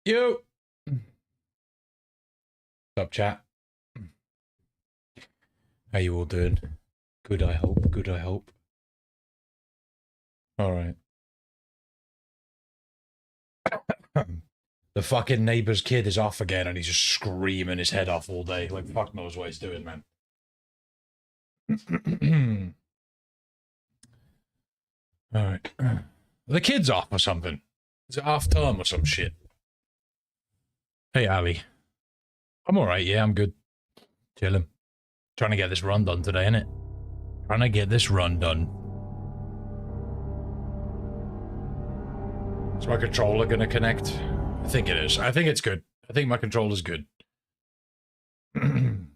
Yo! What's up, chat? How you all doing? Good, I hope. Good, I hope. Alright. The fucking neighbor's kid is off again and he's just screaming his head off all day. Like, fuck knows what he's doing, man. Alright. The kid's off or something. Is it half term or some shit? Hey, Ali. I'm alright, yeah, I'm good. Chilling. Trying to get this run done today, innit? Trying to get this run done. Is my controller gonna connect? I think it is. I think it's good. I think my controller's good. Putting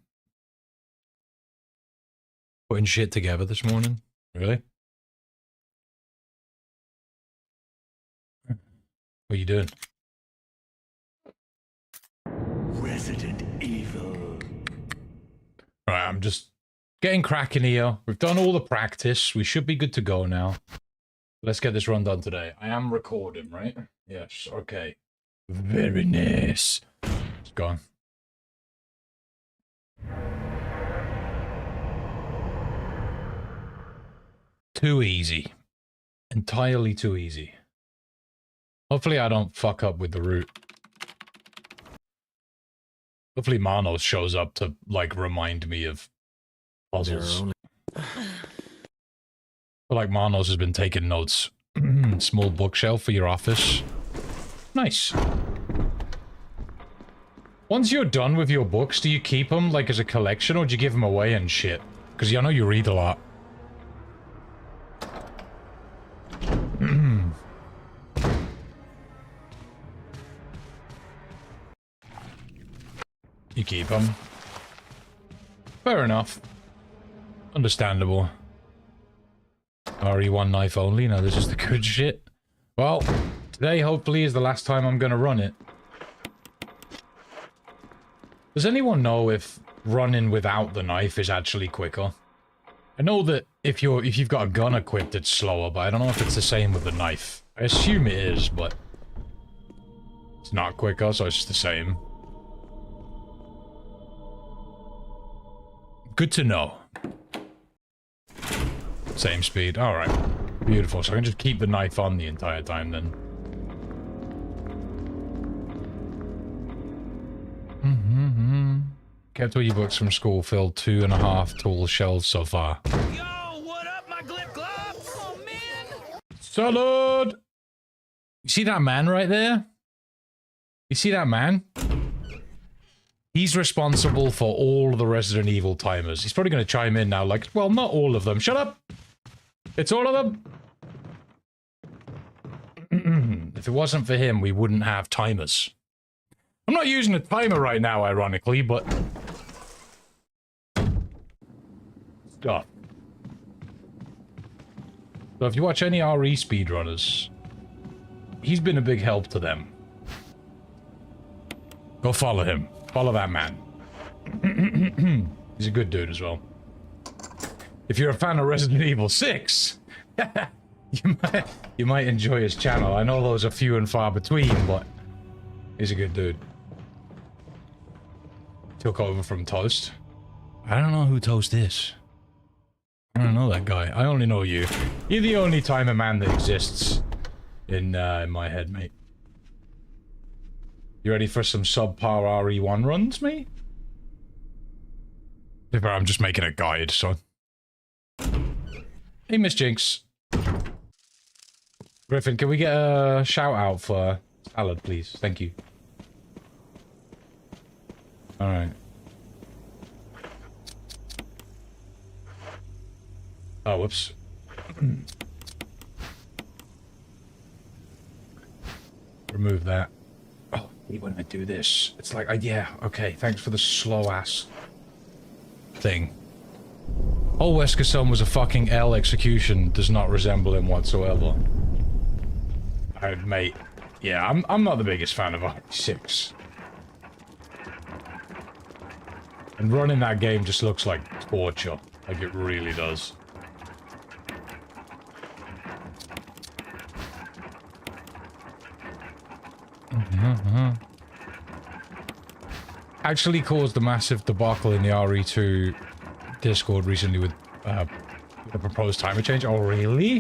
shit together this morning? Really? What are you doing? Resident Evil. Right, I'm just getting cracking here. We've done all the practice. We should be good to go now. Let's get this run done today. I am recording, right? Yes, okay. Very nice. It's gone. Too easy. Entirely too easy. Hopefully I don't fuck up with the route. Hopefully Manos shows up to, like, remind me of puzzles. I feel like Manos has been taking notes. Small bookshelf for your office. Nice. Once you're done with your books, do you keep them, like, as a collection, or do you give them away and shit? Because I know you read a lot. You keep them. Fair enough. Understandable. RE1 knife only? No, this is the good shit. Well, today hopefully is the last time I'm gonna run it. Does anyone know if running without the knife is actually quicker? I know that if you've got a gun equipped, it's slower, but I don't know if it's the same with the knife. I assume it is, but it's not quicker, so it's just the same. Good to know. Same speed. Alright. Beautiful. So I can just keep the knife on the entire time then. Kept all your books from school, filled 2.5 tall shelves so far. Yo, what up, my glip glop? Oh, man. Salad! You see that man right there? You see that man? He's responsible for all the Resident Evil timers. He's probably going to chime in now like, well, not all of them. Shut up! It's all of them! If it wasn't for him, we wouldn't have timers. I'm not using a timer right now, ironically, but... Stop. So if you watch any RE speedrunners, he's been a big help to them. Go follow him. Follow that man. He's a good dude as well. If you're a fan of Resident Evil 6, you might enjoy his channel. I know those are few and far between, but he's a good dude. Took over from Toast. I don't know who Toast is. I don't know that guy. I only know you. You're the only timer man that exists in my head, mate. You ready for some subpar RE1 runs, mate? I'm just making a guide, so... Hey, Miss Jinx. Griffin, can we get a shout-out for salad, please? Thank you. Alright. Oh, whoops. Remove that. Oh, when I do this, it's like, yeah, okay, thanks for the slow-ass thing. Oh, Wesker was a fucking L execution, does not resemble him whatsoever. Mate, yeah, I'm not the biggest fan of RE6. And running that game just looks like torture, like it really does. actually caused a massive debacle in the RE2 Discord recently with the proposed timer change. Oh, really?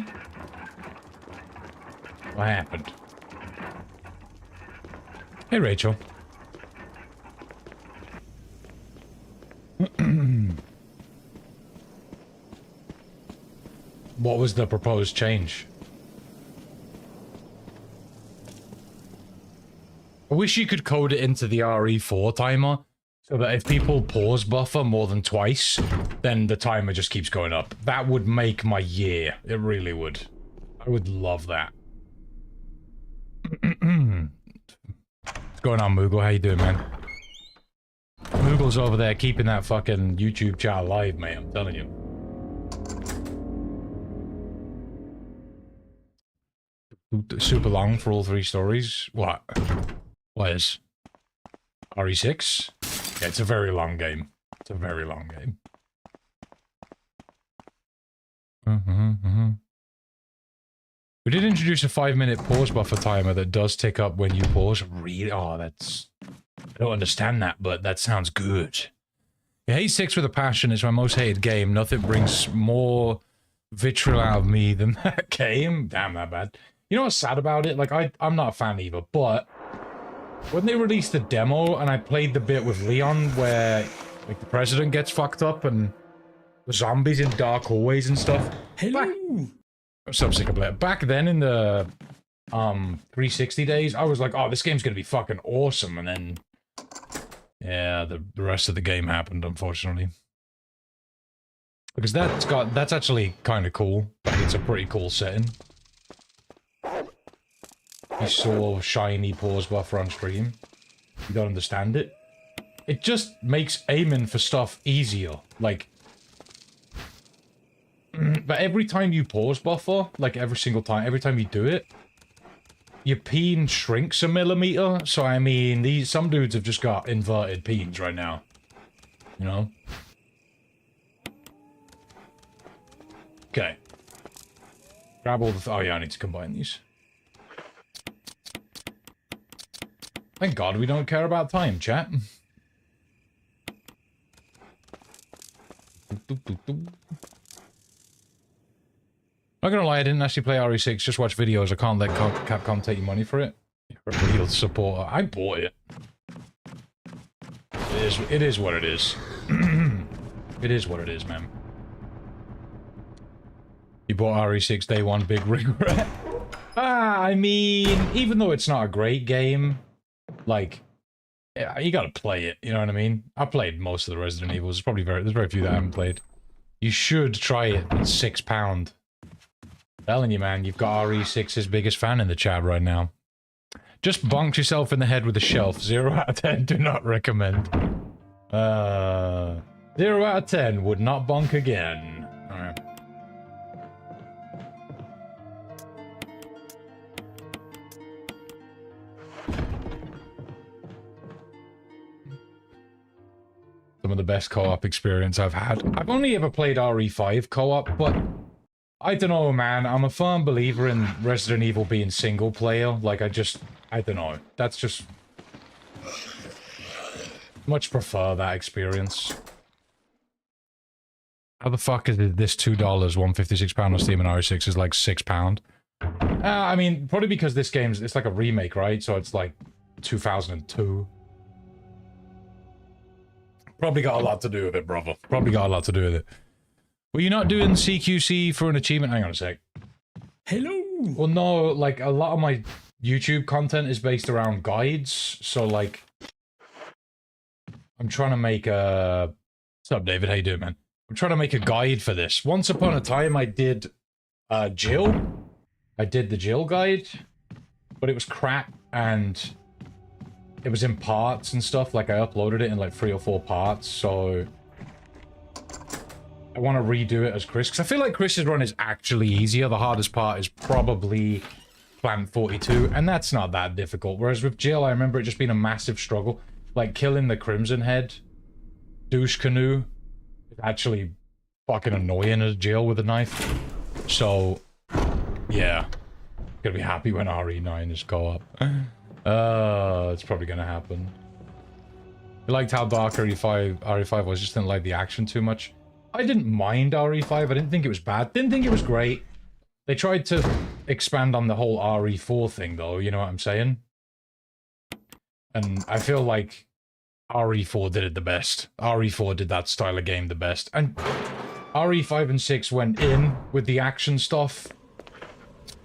What happened? Hey, Rachel. What was the proposed change? I wish you could code it into the RE4 timer so that if people pause buffer more than twice, then the timer just keeps going up. That would make my year. It really would. I would love that. What's going on, Moogle? How you doing, man? Moogle's over there keeping that fucking YouTube chat alive, mate. I'm telling you. Super long for all 3 stories. What? What is? RE6? Yeah, it's a very long game. It's a very long game. We did introduce a 5-minute pause buffer timer that does tick up when you pause. Really? Oh, that's... I don't understand that, but that sounds good. I hate 6 with a passion. It's my most hated game. Nothing brings more vitriol out of me than that game. Damn, that bad. You know what's sad about it? Like, I'm not a fan either, but when they released the demo and I played the bit with Leon where, like, the president gets fucked up and the zombies in dark hallways and stuff. Hello. Back then in the 360 days, I was like, oh, this game's gonna be fucking awesome, and then yeah, the rest of the game happened, unfortunately. Because that's actually kind of cool. Like, it's a pretty cool setting. You saw shiny pause buffer on stream. You don't understand it. It just makes aiming for stuff easier. Like, but every time you pause buffer, like every single time, every time you do it, your peen shrinks a millimeter. So I mean, some dudes have just got inverted peens right now. You know? Okay. Grab all the... oh yeah, I need to combine these. Thank God we don't care about time, chat. Not gonna lie, I didn't actually play RE6, just watch videos. I can't let Capcom take your money for it. You're a real supporter. I bought it. It is what it is. It is what it is, man. You bought RE6 day one, big regret. I mean, even though it's not a great game, like, yeah, you gotta play it, you know what I mean? I played most of the Resident Evils. There's very few that I haven't played. You should try it. It's £6. Telling you, man, you've got RE6's biggest fan in the chat right now. Just bonk yourself in the head with a shelf. 0 out of 10, do not recommend. 0 out of 10, would not bonk again. Alright. Some of the best co-op experience I've had. I've only ever played RE5 co-op, but I don't know, man. I'm a firm believer in Resident Evil being single player. Like, I don't know. That's just... much prefer that experience. How the fuck is this $2, £156 on Steam, and RE6 is like £6? I mean, probably because this game's... it's like a remake, right? So it's like 2002. Probably got a lot to do with it, brother. Probably got a lot to do with it. Were you not doing CQC for an achievement? Hang on a sec. Hello. Well, no, like, a lot of my YouTube content is based around guides, so, like, I'm trying to make a... what's up, David? How you doing, man? I'm trying to make a guide for this. Once upon a time, I did, Jill. I did the Jill guide, but it was crap, and it was in parts and stuff. Like, I uploaded it in, like, 3 or 4 parts, so... I want to redo it as Chris, because I feel like Chris's run is actually easier. The hardest part is probably Plant 42, and that's not that difficult. Whereas with Jill, I remember it just being a massive struggle. Like, killing the Crimson Head douche canoe is actually fucking annoying as Jill with a knife. So, yeah. Gonna be happy when RE9 is co-op. It's probably gonna happen. I liked how dark RE5 was, just didn't like the action too much. I didn't mind RE5, I didn't think it was bad, didn't think it was great. They tried to expand on the whole RE4 thing though, you know what I'm saying? And I feel like RE4 did it the best. RE4 did that style of game the best. And RE5 and 6 went in with the action stuff.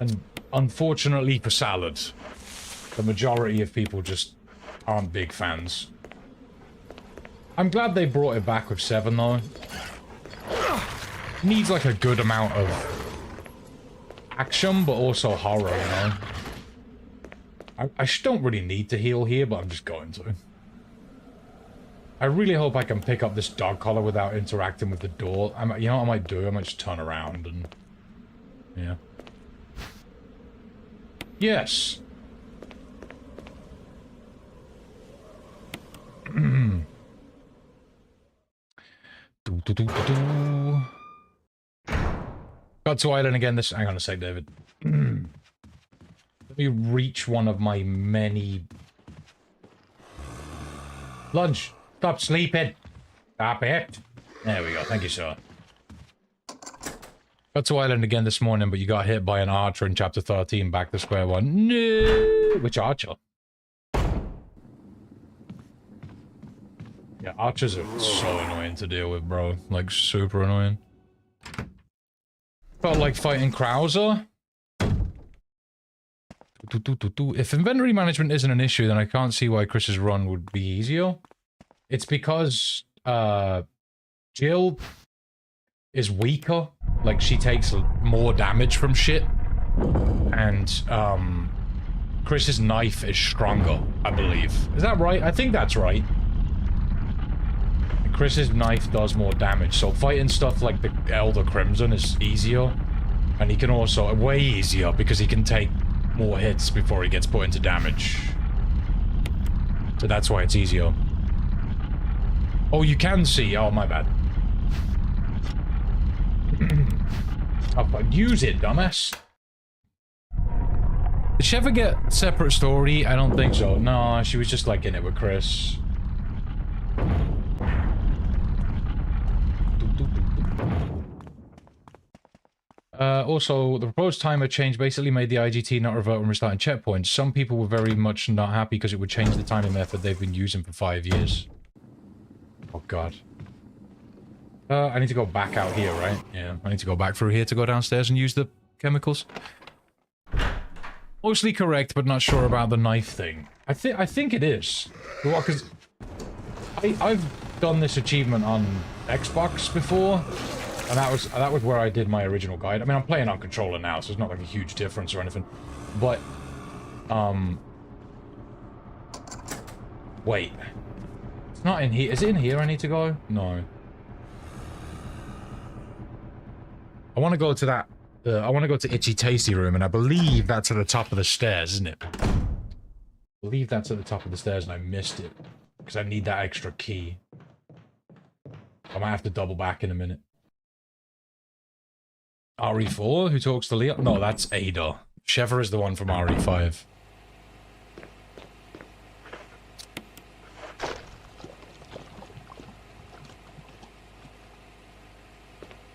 And unfortunately for Salad, the majority of people just aren't big fans. I'm glad they brought it back with 7 though. Needs like a good amount of action, but also horror, you know? I don't really need to heal here, but I'm just going to. I really hope I can pick up this dog collar without interacting with the door. You know what I might do? I might just turn around and... yeah. Yes! Got to Island again this... hang on a sec, David. Let me reach one of my many... Lunch! Stop sleeping! Stop it! There we go, thank you, sir. Got to Island again this morning, but you got hit by an archer in chapter 13, back to square one. No! Which archer? Yeah, archers are so annoying to deal with, bro. Like, super annoying. Felt like fighting Krauser. If inventory management isn't an issue, then I can't see why Chris's run would be easier. It's because, Jill is weaker. Like, she takes more damage from shit. And, Chris's knife is stronger, I believe. Is that right? I think that's right. Chris's knife does more damage, so fighting stuff like the Elder Crimson is easier. And he can also, way easier, because he can take more hits before he gets put into damage. So that's why it's easier. Oh, you can see. Oh, my bad. Oh, use it, dumbass. Did she ever get separate story? I don't think so. No, she was just like in it with Chris. Also, the proposed timer change basically made the IGT not revert when restarting checkpoints. Some people were very much not happy because it would change the timing method they've been using for 5 years. Oh god. I need to go back out here, right? Yeah, I need to go back through here to go downstairs and use the chemicals. Mostly correct, but not sure about the knife thing. I think it is. Well, because I've done this achievement on Xbox before. And that was where I did my original guide. I mean, I'm playing on controller now, so it's not like a huge difference or anything. But, wait. It's not in here. Is it in here I need to go? No. I want to go to that, I want to go to Itchy Tasty Room, and I believe that's at the top of the stairs, isn't it? I believe that's at the top of the stairs, and I missed it. Because I need that extra key. I might have to double back in a minute. RE4? Who talks to Leon? No, that's Ada. Sheva is the one from RE5.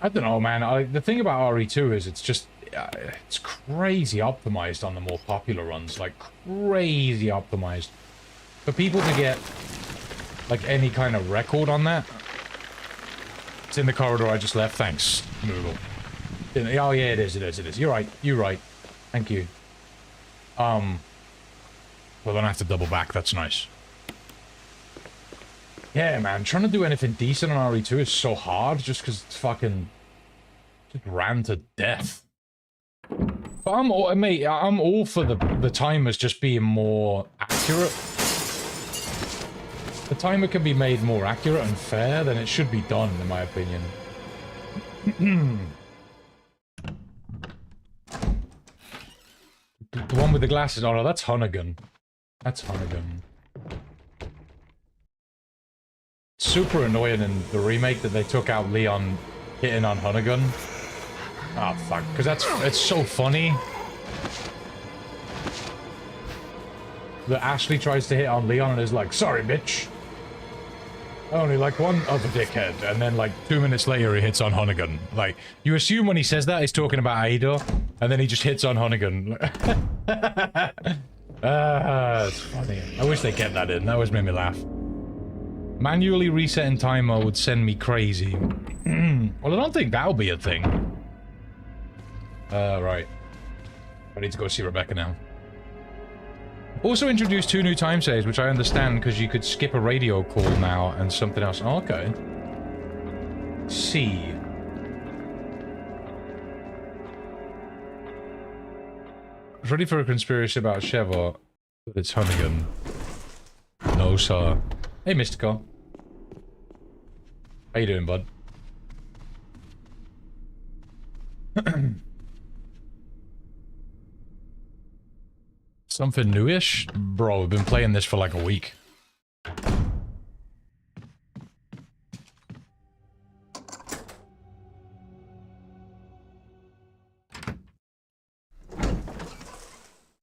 I don't know, man. The thing about RE2 is it's just... it's crazy optimized on the more popular runs. Like, crazy optimized. For people to get, like, any kind of record on that... It's in the corridor I just left. Thanks, Moogle. Oh, yeah, it is. You're right. Thank you. Well, then I have to double back. That's nice. Yeah, man. Trying to do anything decent on RE2 is so hard just because it's fucking... just ran to death. But I'm all for the timers just being more accurate. The timer can be made more accurate and fair, then it should be done, in my opinion. The one with the glasses. Oh no, that's Hunnigan. That's Hunnigan. Super annoying in the remake that they took out Leon hitting on Hunnigan. Oh fuck, because it's so funny. That Ashley tries to hit on Leon and is like, sorry bitch. Only like one other dickhead, and then like 2 minutes later he hits on Hunnigan. Like, you assume when he says that he's talking about Aido, and then he just hits on Hunnigan. It's funny. I wish they kept that in. That always made me laugh. Manually resetting timer would send me crazy. Well, I don't think that'll be a thing. Right. I need to go see Rebecca now. Also introduced 2 new time saves, which I understand because you could skip a radio call now and something else. Oh, okay. C. I was ready for a conspiracy about Sheva, but it's Hunnigan. No, sir. Hey, Mystico. How you doing, bud? Something newish? Bro, we've been playing this for like a week.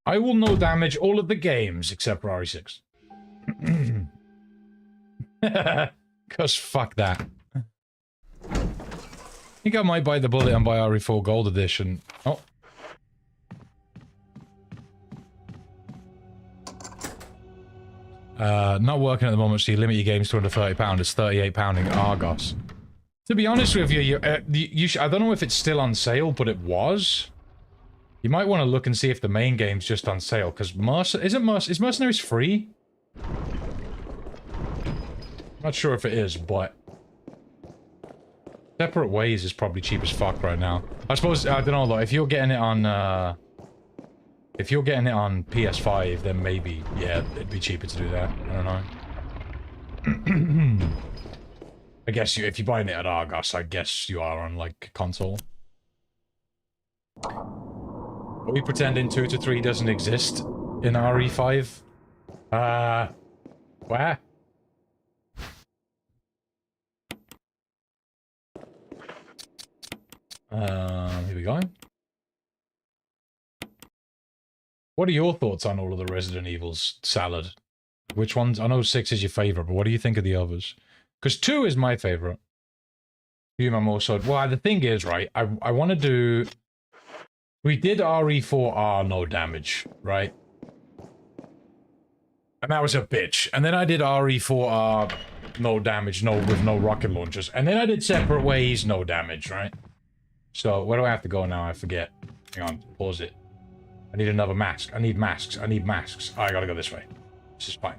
I will no damage all of the games except for RE6. Cause fuck that. I think I might bite the bullet and buy RE4 Gold Edition. Oh. Not working at the moment, so you limit your games to under £30. It's £38 in Argos. To be honest with you, I don't know if it's still on sale, but it was. You might want to look and see if the main game's just on sale, because is Mercenaries free? Not sure if it is, but Separate Ways is probably cheap as fuck right now. I suppose, I don't know though, if you're getting it on PS5, then maybe, yeah, it'd be cheaper to do that. I don't know. I guess if you're buying it at Argos, I guess you are on, like, console. Are we pretending 2 to 3 doesn't exist in RE5? Where? Here we go. What are your thoughts on all of the Resident Evils, Salad? Which ones? I know 6 is your favorite, but what do you think of the others? Because 2 is my favorite. Human more so. Well, the thing is, right, I want to do... We did RE4R no damage, right? And that was a bitch. And then I did RE4R no damage, with no rocket launchers. And then I did Separate Ways no damage, right? So, where do I have to go now? I forget. Hang on, pause it. I need another mask. I need masks. I need masks. Oh, I gotta go this way. This is fine.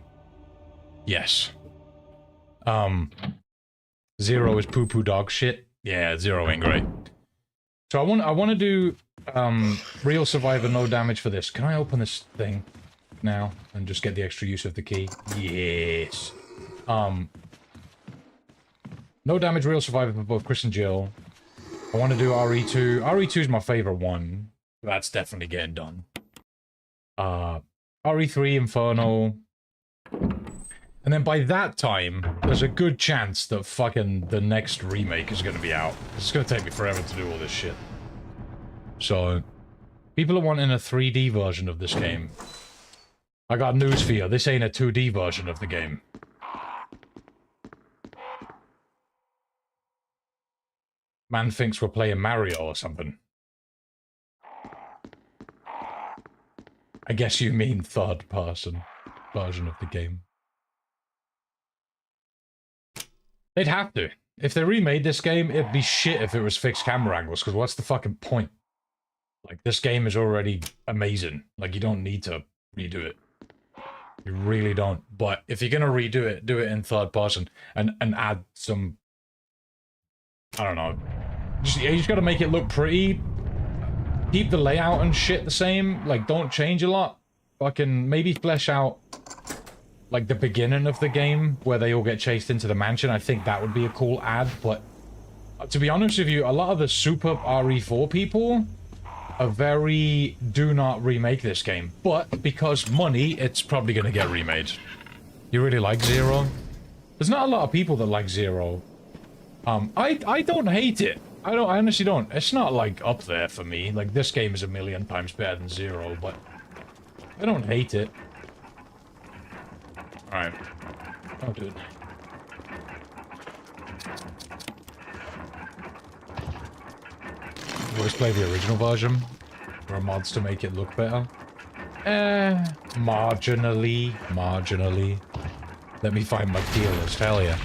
Yes. 0 is poo-poo dog shit. Yeah, 0 ain't great. So I want to do Real Survivor no damage for this. Can I open this thing now and just get the extra use of the key? Yes. No damage Real Survivor for both Chris and Jill. I want to do RE2. RE2 is my favorite one. That's definitely getting done. RE3 Inferno. And then by that time, there's a good chance that fucking the next remake is going to be out. It's going to take me forever to do all this shit. So, people are wanting a 3D version of this game. I got news for you. This ain't a 2D version of the game. Man thinks we're playing Mario or something. I guess you mean third-person version of the game. They'd have to. If they remade this game, it'd be shit if it was fixed camera angles, because what's the fucking point? Like, this game is already amazing. Like, you don't need to redo it. You really don't. But if you're gonna redo it, do it in third person and add some... I don't know. You just gotta make it look pretty. Keep the layout and shit the same. Like, don't change a lot. Fucking maybe flesh out, like, the beginning of the game where they all get chased into the mansion. I think that would be a cool ad, but to be honest with you, a lot of the super RE4 people are very do not remake this game. But because money, it's probably gonna get remade. You really like Zero? There's not a lot of people that like Zero. I don't hate it. I honestly don't. It's not, like, up there for me. Like, this game is a million times better than Zero, but I don't hate it. Alright. Oh, dude. Always play the original version. There are mods to make it look better. Marginally. Let me find my tier list. Hell yeah.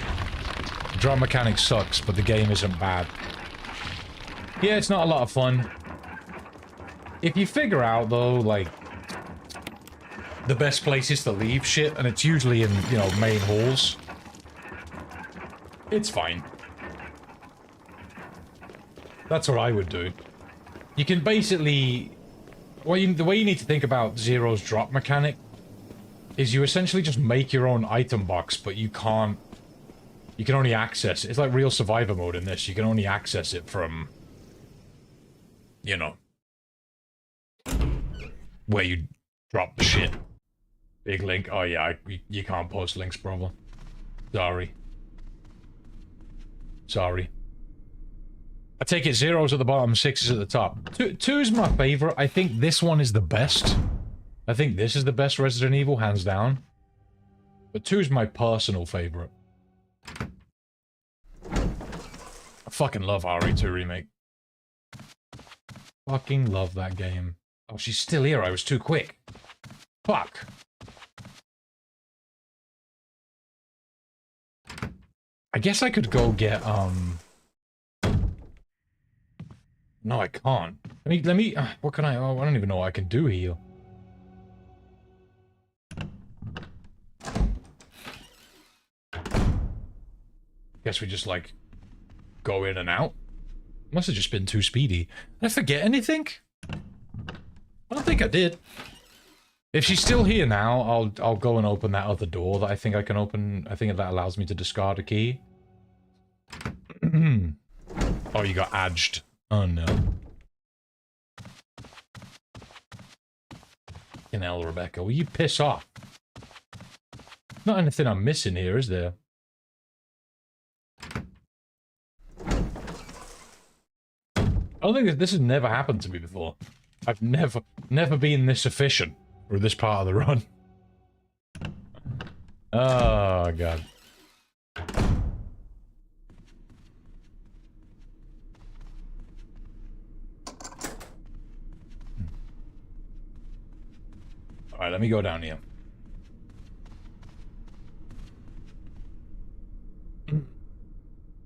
The drop mechanic sucks, but the game isn't bad. Yeah, it's not a lot of fun. If you figure out, though, like, the best places to leave shit, and it's usually in, you know, main halls, it's fine. That's what I would do. You can basically... the way you need to think about Zero's drop mechanic is you essentially just make your own item box, but you can't... You can only access... It's like real survivor mode in this. You can only access it from... You know... where you drop the shit. Big link. Oh yeah, you can't post links, brother. Sorry. Sorry. I take it 0's at the bottom, 6 is at the top. 2 is my favorite. I think this one is the best. I think this is the best Resident Evil, hands down. But 2 is my personal favorite. I fucking love RE2 Remake. Fucking love that game. Oh, she's still here. I was too quick. Fuck. I guess I could go get, No, I can't. Let me, what can I, oh, I don't even know what I can do here. Guess we just, like, go in and out? Must have just been too speedy. Did I forget anything? I don't think I did. If she's still here now, I'll go and open that other door that I think I can open. I think that allows me to discard a key. Oh, you got edged. Oh no. Fucking hell, Rebecca. Will you piss off? Not anything I'm missing here, is there? I don't think this has never happened to me before. I've never been this efficient for this part of the run. Oh, God. Alright, let me go down here.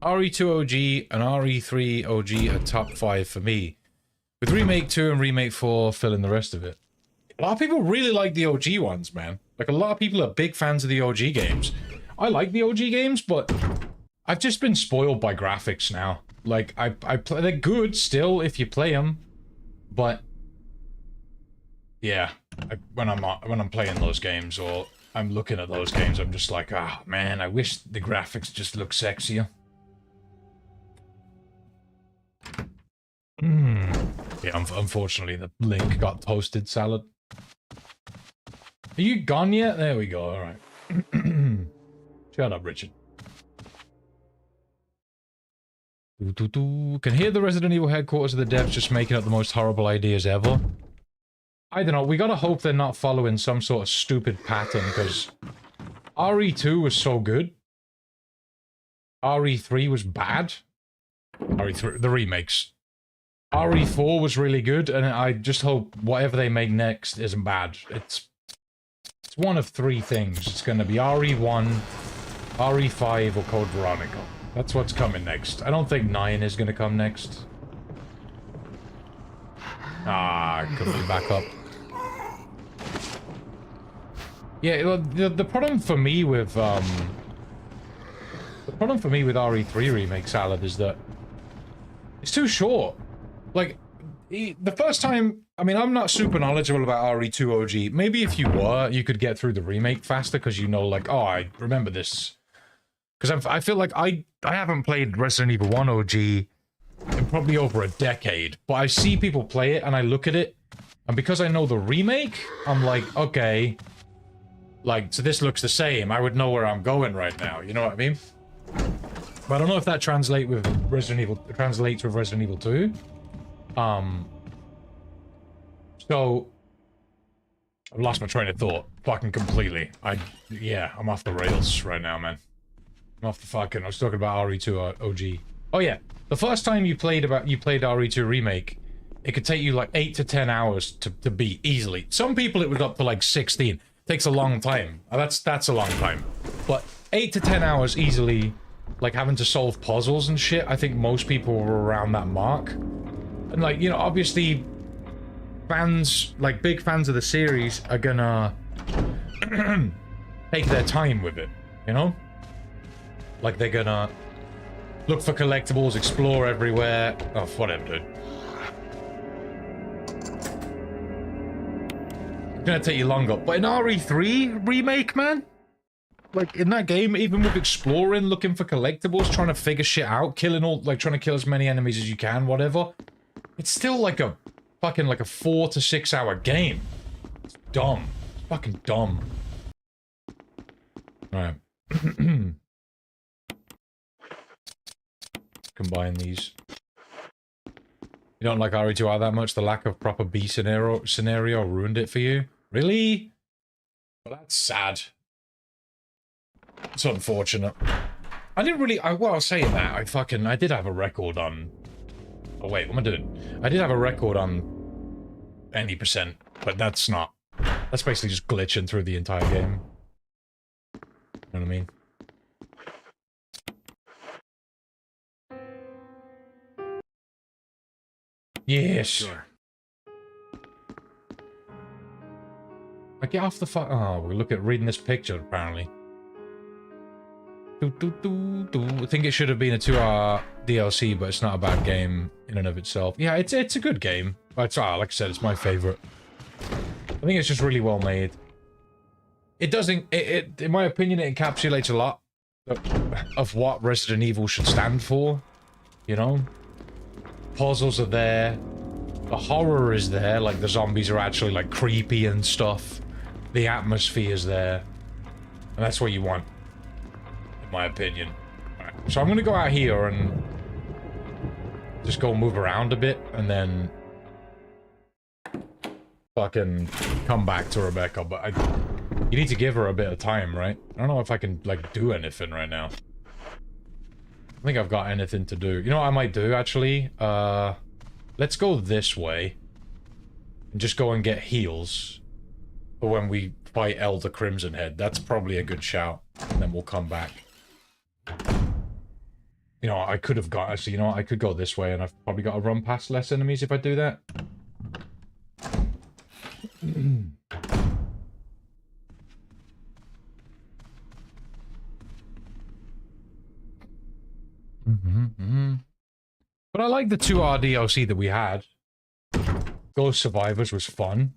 RE2 OG and RE3 OG are top 5 for me. With Remake 2 and Remake 4 filling the rest of it. A lot of people really like the OG ones, man. Like, a lot of people are big fans of the OG games. I like the OG games, but I've just been spoiled by graphics now. Like, I play, they're good still if you play them, but yeah, when I'm playing those games or I'm looking at those games, I'm just like, ah, oh, man, I wish the graphics just looked sexier. Yeah, unfortunately, the link got toasted salad. Are you gone yet? There we go, alright. Shut up, Richard. Can hear the Resident Evil headquarters of the devs just making up the most horrible ideas ever. I don't know, we gotta hope they're not following some sort of stupid pattern, because RE2 was so good. RE3 was bad. RE3, the remakes. RE4 was really good, and I just hope whatever they make next isn't bad. It's one of 3 things. It's gonna be RE1, RE5, or Code Veronica. That's what's coming next. I don't think 9 is gonna come next. Ah, couldn't be back up. Yeah, the problem for me with RE3 Remake Salad is that it's too short. Like, the first time, I mean, I'm not super knowledgeable about RE2 OG. Maybe if you were, you could get through the remake faster because you know, like, oh, I remember this. Because I feel like I haven't played Resident Evil 1 OG in probably over a decade, but I see people play it and I look at it, and because I know the remake, I'm like, okay, like, so this looks the same. I would know where I'm going right now, you know what I mean? But I don't know if that translates with Resident Evil 2. So I've lost my train of thought fucking completely. Yeah, I'm off the rails right now, man. Off the fucking, I was talking about RE2 OG. Oh yeah, the first time you played RE2 Remake, it could take you like 8 to 10 hours to beat easily. Some people it was up to like 16. Takes a long time. That's a long time. But 8 to 10 hours easily, like having to solve puzzles and shit, I think most people were around that mark. And like, you know, obviously fans, like big fans of the series are gonna take their time with it, you know? Like they're gonna look for collectibles, explore everywhere. Oh, whatever, dude. It's gonna take you longer. But in RE3 Remake, man, like in that game, even with exploring, looking for collectibles, trying to figure shit out, killing all, like trying to kill as many enemies as you can, whatever, it's still like a fucking like a 4 to 6 hour game. It's dumb. It's fucking dumb. Alright. Combine these. You don't like RE2R that much? The lack of proper B scenario ruined it for you? Really? Well, that's sad. It's unfortunate. I didn't really... well, I was saying that. I did have a record on... Oh, wait, what am I doing? I did have a record on any percent, but that's not... That's basically just glitching through the entire game. You know what I mean? Yes. Sure. I get off the oh, we look at reading this picture, apparently. I think it should have been a 2-hour DLC, but it's not a bad game in and of itself. Yeah, it's a good game. But like I said, it's my favorite. I think it's just really well made. It doesn't... in my opinion, it encapsulates a lot of what Resident Evil should stand for. You know? Puzzles are there. The horror is there. Like, the zombies are actually, like, creepy and stuff. The atmosphere is there. And that's what you want. In my opinion. Right. So I'm gonna go out here and... just go move around a bit, and then... fucking come back to Rebecca, but you need to give her a bit of time, right? I don't know if I can, like, do anything right now. I think I've got anything to do. You know what I might do, actually? Let's go this way. And just go and get heals. For when we fight Elder Crimson Head. That's probably a good shout. And then we'll come back. You know, I could have got... Actually, you know what? I could go this way, and I've probably got to run past less enemies if I do that. But I like the 2-hour DLC that we had. Ghost Survivors was fun.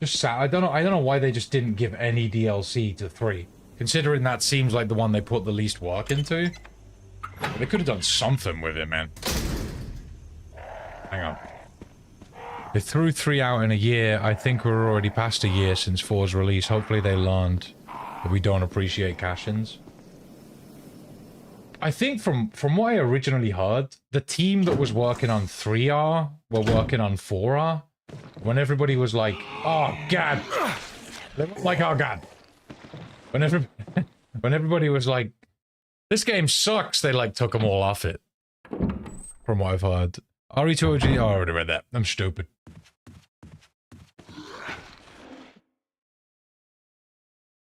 Just sad. I don't know why they just didn't give any DLC to 3. Considering that seems like the one they put the least work into. They could have done something with it, man. Hang on. They threw 3 out in a year. I think we're already past a year since 4's release. Hopefully they learned that we don't appreciate cash-ins. I think from what I originally heard, the team that was working on 3R were working on 4R. When everybody was like, oh god. Like, oh god. When everybody was like, this game sucks, they like took them all off it. From what I've heard. RE2 OG, oh, I already read that. I'm stupid.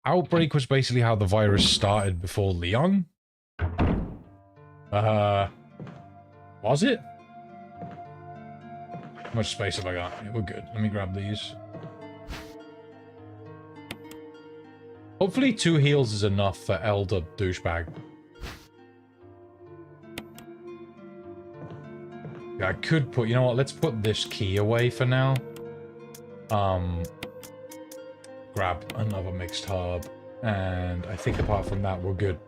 Outbreak was basically how the virus started before Leon. Was it? How much space have I got? Yeah, we're good. Let me grab these. Hopefully 2 heals is enough for Elder Douchebag. Yeah, I could put... You know what? Let's put this key away for now. Grab another mixed herb. And I think apart from that, we're good.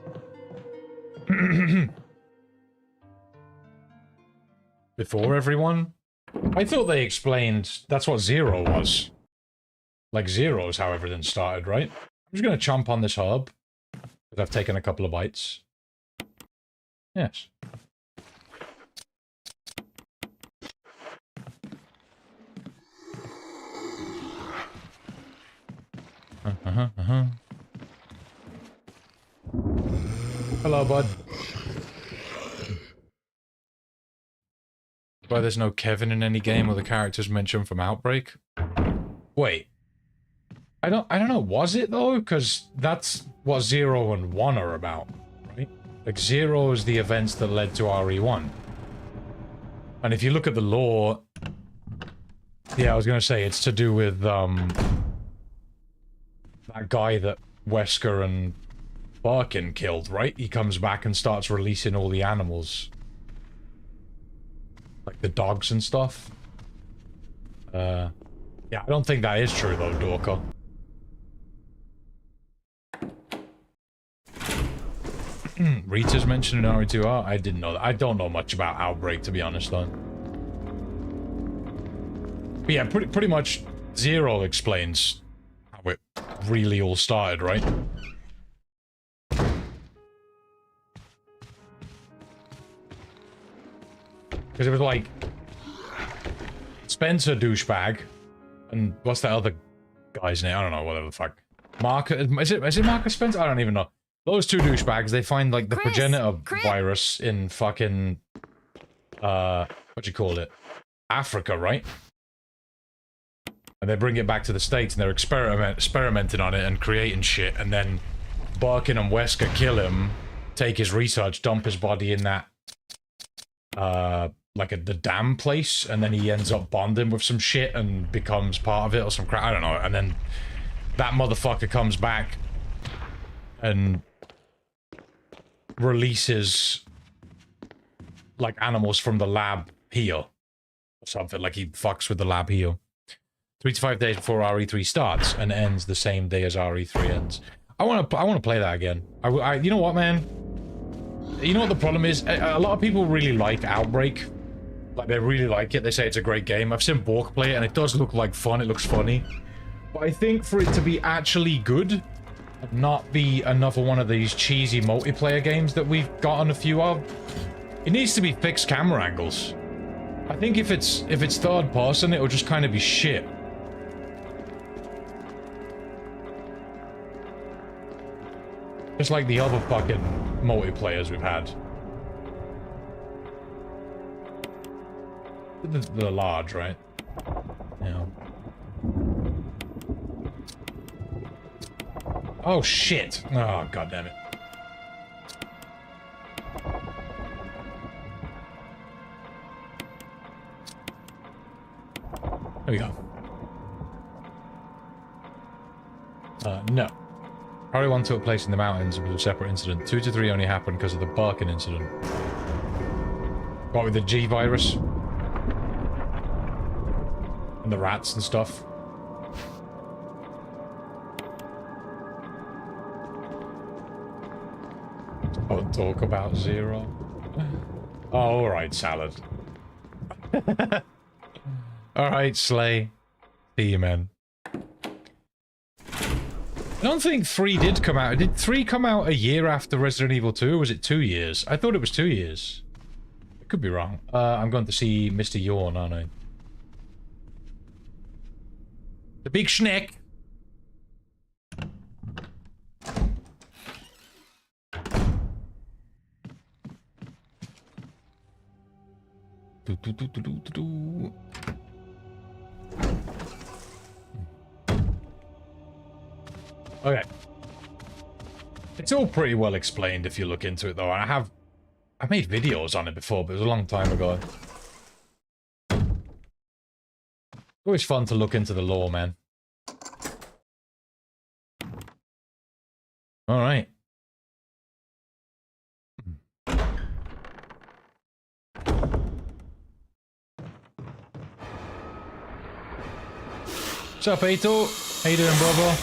Before everyone? I thought they explained that's what 0 was. Like 0 is how everything started, right? I'm just gonna chomp on this herb. Because I've taken a couple of bites. Yes. Hello, bud. Why there's no Kevin in any game or the characters mentioned from Outbreak? Wait. I don't know, was it though? Because that's what 0 and 1 are about, right? Like 0 is the events that led to RE1. And if you look at the lore, yeah, I was gonna say it's to do with that guy that Wesker and Birkin killed, right? He comes back and starts releasing all the animals. Like the dogs and stuff. Yeah, I don't think that is true though, Dorka. Rita's mentioned in RE2R? I didn't know that. I don't know much about Outbreak, to be honest, though. But yeah, pretty much 0 explains how it really all started, right? Because it was like... Spencer douchebag, and what's that other guy's name? I don't know, whatever the fuck. Marcus... Is it Marcus Spencer? I don't even know. Those two douchebags, they find, like, the progenitor virus in fucking, what do you call it? Africa, right? And they bring it back to the States, and they're experimenting on it and creating shit, and then Birkin and Wesker kill him, take his research, dump his body in that, like, the dam place, and then he ends up bonding with some shit and becomes part of it or some crap, I don't know, and then that motherfucker comes back and releases like animals from the lab here or something, like he fucks with the lab here 3 to 5 days before RE3 starts and ends the same day as RE3 ends. I want to play that again. You know what, man, you know what the problem is? A lot of people really like Outbreak, like they really like it, they say it's a great game. I've seen Bork play it and it does look like fun, it looks funny, but I think for it to be actually good, not be another one of these cheesy multiplayer games that we've gotten a few of, it needs to be fixed camera angles. I think if it's third person, it'll just kind of be shit. Just like the other fucking multiplayers we've had. They're large, right? Yeah. Oh, shit. Oh, god damn it. There we go. No. Probably one took place in the mountains was a separate incident. 2 to 3 only happened because of the Birkin incident. What with the G virus? And the rats and stuff. Don't talk about 0. Oh, alright, Salad. Alright, Slay. See you, man. I don't think 3 did come out. Did 3 come out a year after Resident Evil 2, or was it 2 years? I thought it was 2 years. I could be wrong. I'm going to see Mr. Yawn, aren't I? The big schneck. Okay. It's all pretty well explained if you look into it, though. I made videos on it before, but it was a long time ago. Always fun to look into the lore, man. Alright. What's up, Aito? How you doing, brother?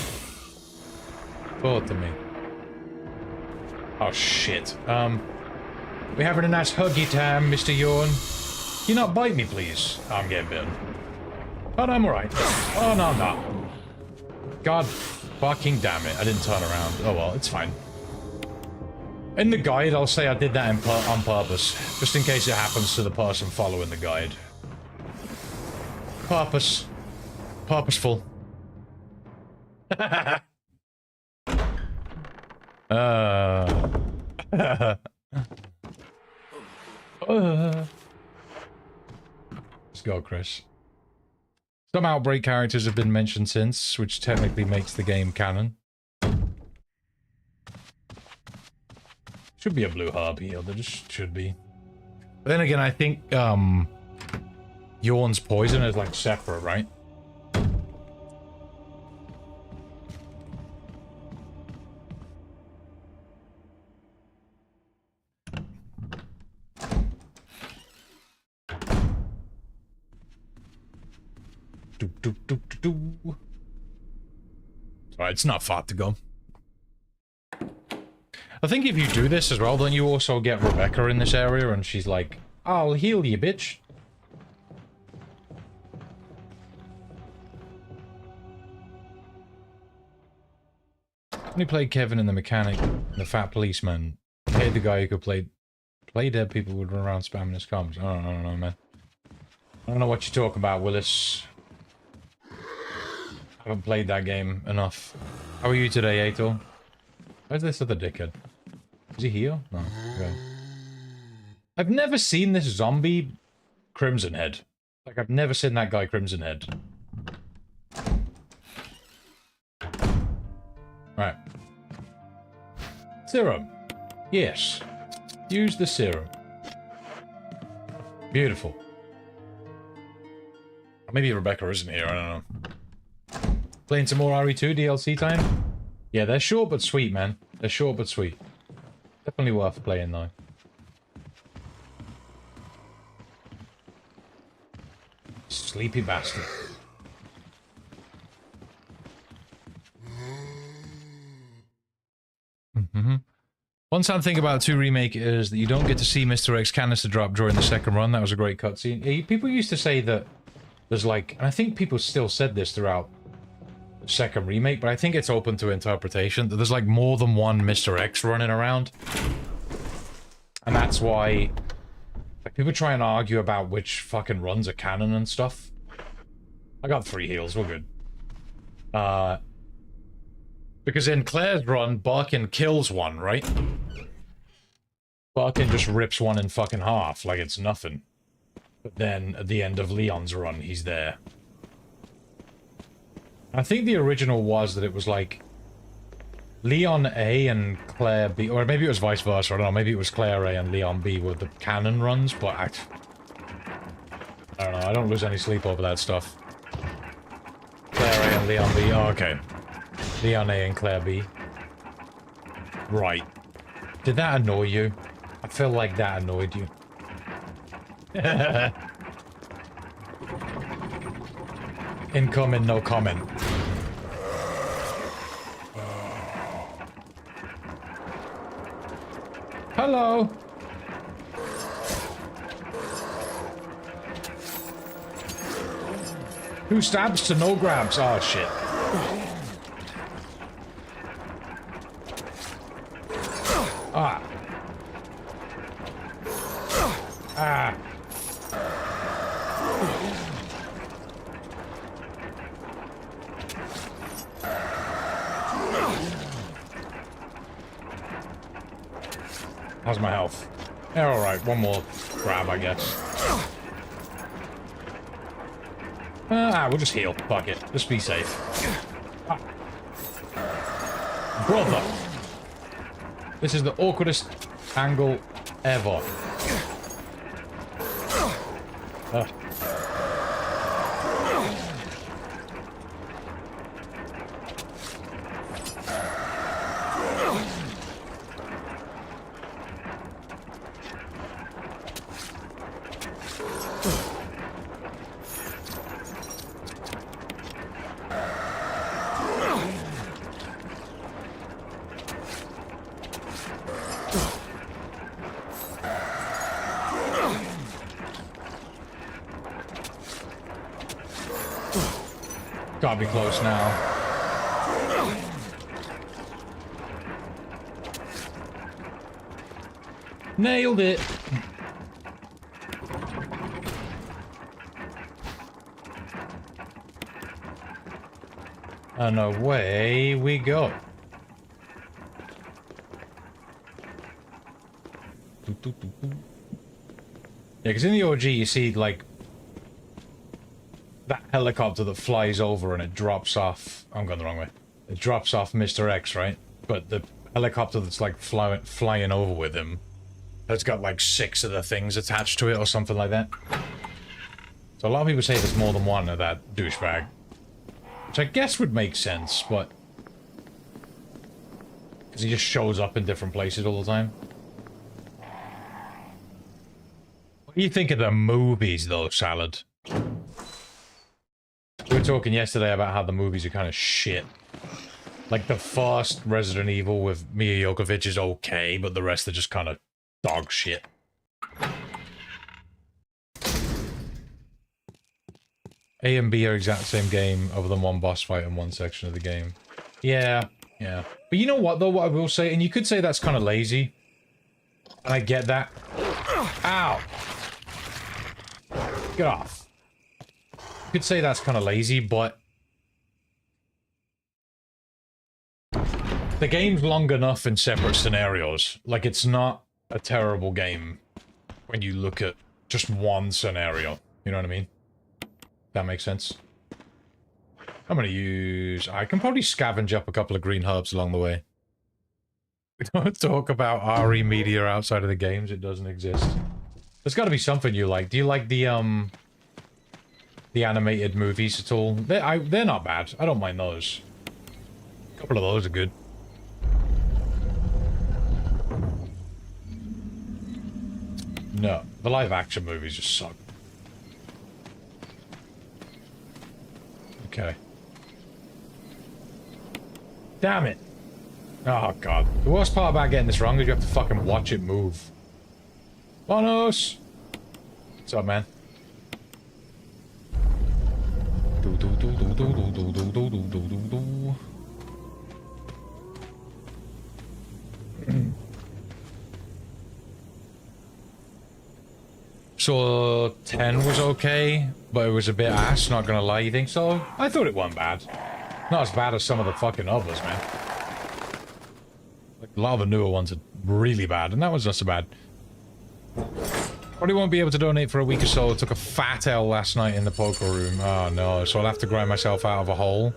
Talk to me. Oh, shit. We having a nice huggy time, Mr. Yawn. Can you not bite me, please? Oh, I'm getting bitten. Oh, no, I'm alright. Oh, no, I'm not. God fucking damn it. I didn't turn around. Oh, well, it's fine. In the guide, I'll say I did that on purpose. Just in case it happens to the person following the guide. Purpose. Purposeful. Let's go, Chris. Some Outbreak characters have been mentioned since, which technically makes the game canon. Should be a blue harp here, there just should be. But then again, I think, Yawn's poison is, like, separate, right? Alright, it's not far to go. I think if you do this as well, don't you also get Rebecca in this area and she's like, I'll heal you, bitch. When he played Kevin in The Mechanic, the fat policeman, he hated the guy who could play dead people would run around spamming his comms. I don't know, man. I don't know what you're talking about, Willis. I haven't played that game enough. How are you today, Ato? Where's this other dickhead? Is he here? No. Okay. I've never seen this zombie Crimson Head. Like, I've never seen that guy Crimson Head. Right. Serum. Yes. Use the serum. Beautiful. Maybe Rebecca isn't here, I don't know. Playing some more RE2 DLC time? Yeah, they're short but sweet, man. They're short but sweet. Definitely worth playing, though. Sleepy bastard. One sad thing about 2 Remake is that you don't get to see Mr. X canister drop during the second run. That was a great cutscene. Yeah, people used to say that there's like... And I think people still said this throughout the second remake, but I think it's open to interpretation. That there's like more than one Mr. X running around. And that's why... Like, people try and argue about which fucking runs are canon and stuff. I got 3 heals, we're good. Because in Claire's run, Barkin kills one, right? Barkin just rips one in fucking half, like it's nothing. But then, at the end of Leon's run, he's there. I think the original was that it was like... Leon A and Claire B, or maybe it was vice versa, I don't know, maybe it was Claire A and Leon B were the canon runs, but I don't know, I don't lose any sleep over that stuff. Claire A and Leon B, oh, okay. Leon A and Claire B. Right. Did that annoy you? I feel like that annoyed you. Incoming, no comment. Hello! Who stabs to no grabs? Oh, shit. Ah. Ah. How's my health? Yeah, alright, one more grab, I guess. We'll just heal. Fuck it. Just be safe. Ah. Brother! This is the awkwardest angle ever. Gotta be close now. Nailed it! And away we go. because in the OG you see, like, that helicopter that flies over and it drops off... I'm going the wrong way. It drops off Mr. X, right? But the helicopter that's, like, flying over with him has got, like, 6 of the things attached to it or something like that. So a lot of people say there's more than one of that douchebag. Which I guess would make sense, but... because he just shows up in different places all the time. What do you think of the movies, though, Salad? We were talking yesterday about how the movies are kind of shit. Like, the first Resident Evil with Mia Jovovich is okay, but the rest are just kind of dog shit. A and B are exact same game, other than one boss fight in one section of the game. Yeah, yeah. But you know what, though, what I will say, and you could say that's kind of lazy. And I get that. Ow! Get off. You could say that's kind of lazy, but... the game's long enough in separate scenarios. Like, it's not a terrible game when you look at just one scenario. You know what I mean? That makes sense. I'm gonna use... I can probably scavenge up a couple of green herbs along the way. We don't talk about RE media outside of the games. It doesn't exist. There's gotta be something you like. Do you like the animated movies at all? They're not bad. I don't mind those. A couple of those are good. No, the live action movies just suck. Okay. Damn it. Oh, God. The worst part about getting this wrong is you have to fucking watch it move. Bonos! What's up, man? So 10 was okay, but it was a bit ass, not gonna lie. You think so? I thought it wasn't bad. Not as bad as some of the fucking others, man. Like, a lot of the newer ones are really bad, and that one's not so bad. Probably won't be able to donate for a week or so. I took a fat L last night in the poker room. Oh no, so I'll have to grind myself out of a hole.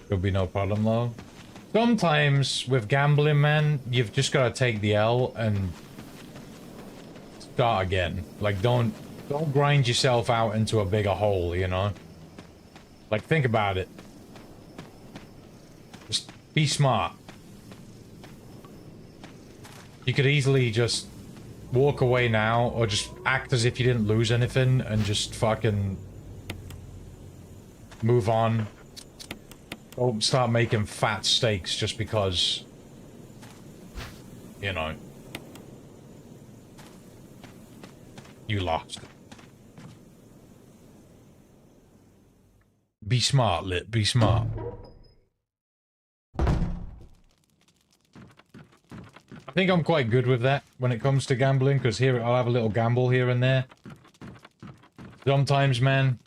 There'll be no problem though. Sometimes with gambling, man, you've just gotta take the L and start again. Like, don't grind yourself out into a bigger hole, you know? Like, think about it. Just be smart. You could easily just walk away now, or just act as if you didn't lose anything, and just fucking move on. Don't start making fat stakes just because, you know, you lost. Be smart, Lit. Be smart. I think I'm quite good with that when it comes to gambling, because here I'll have a little gamble here and there. Sometimes, man,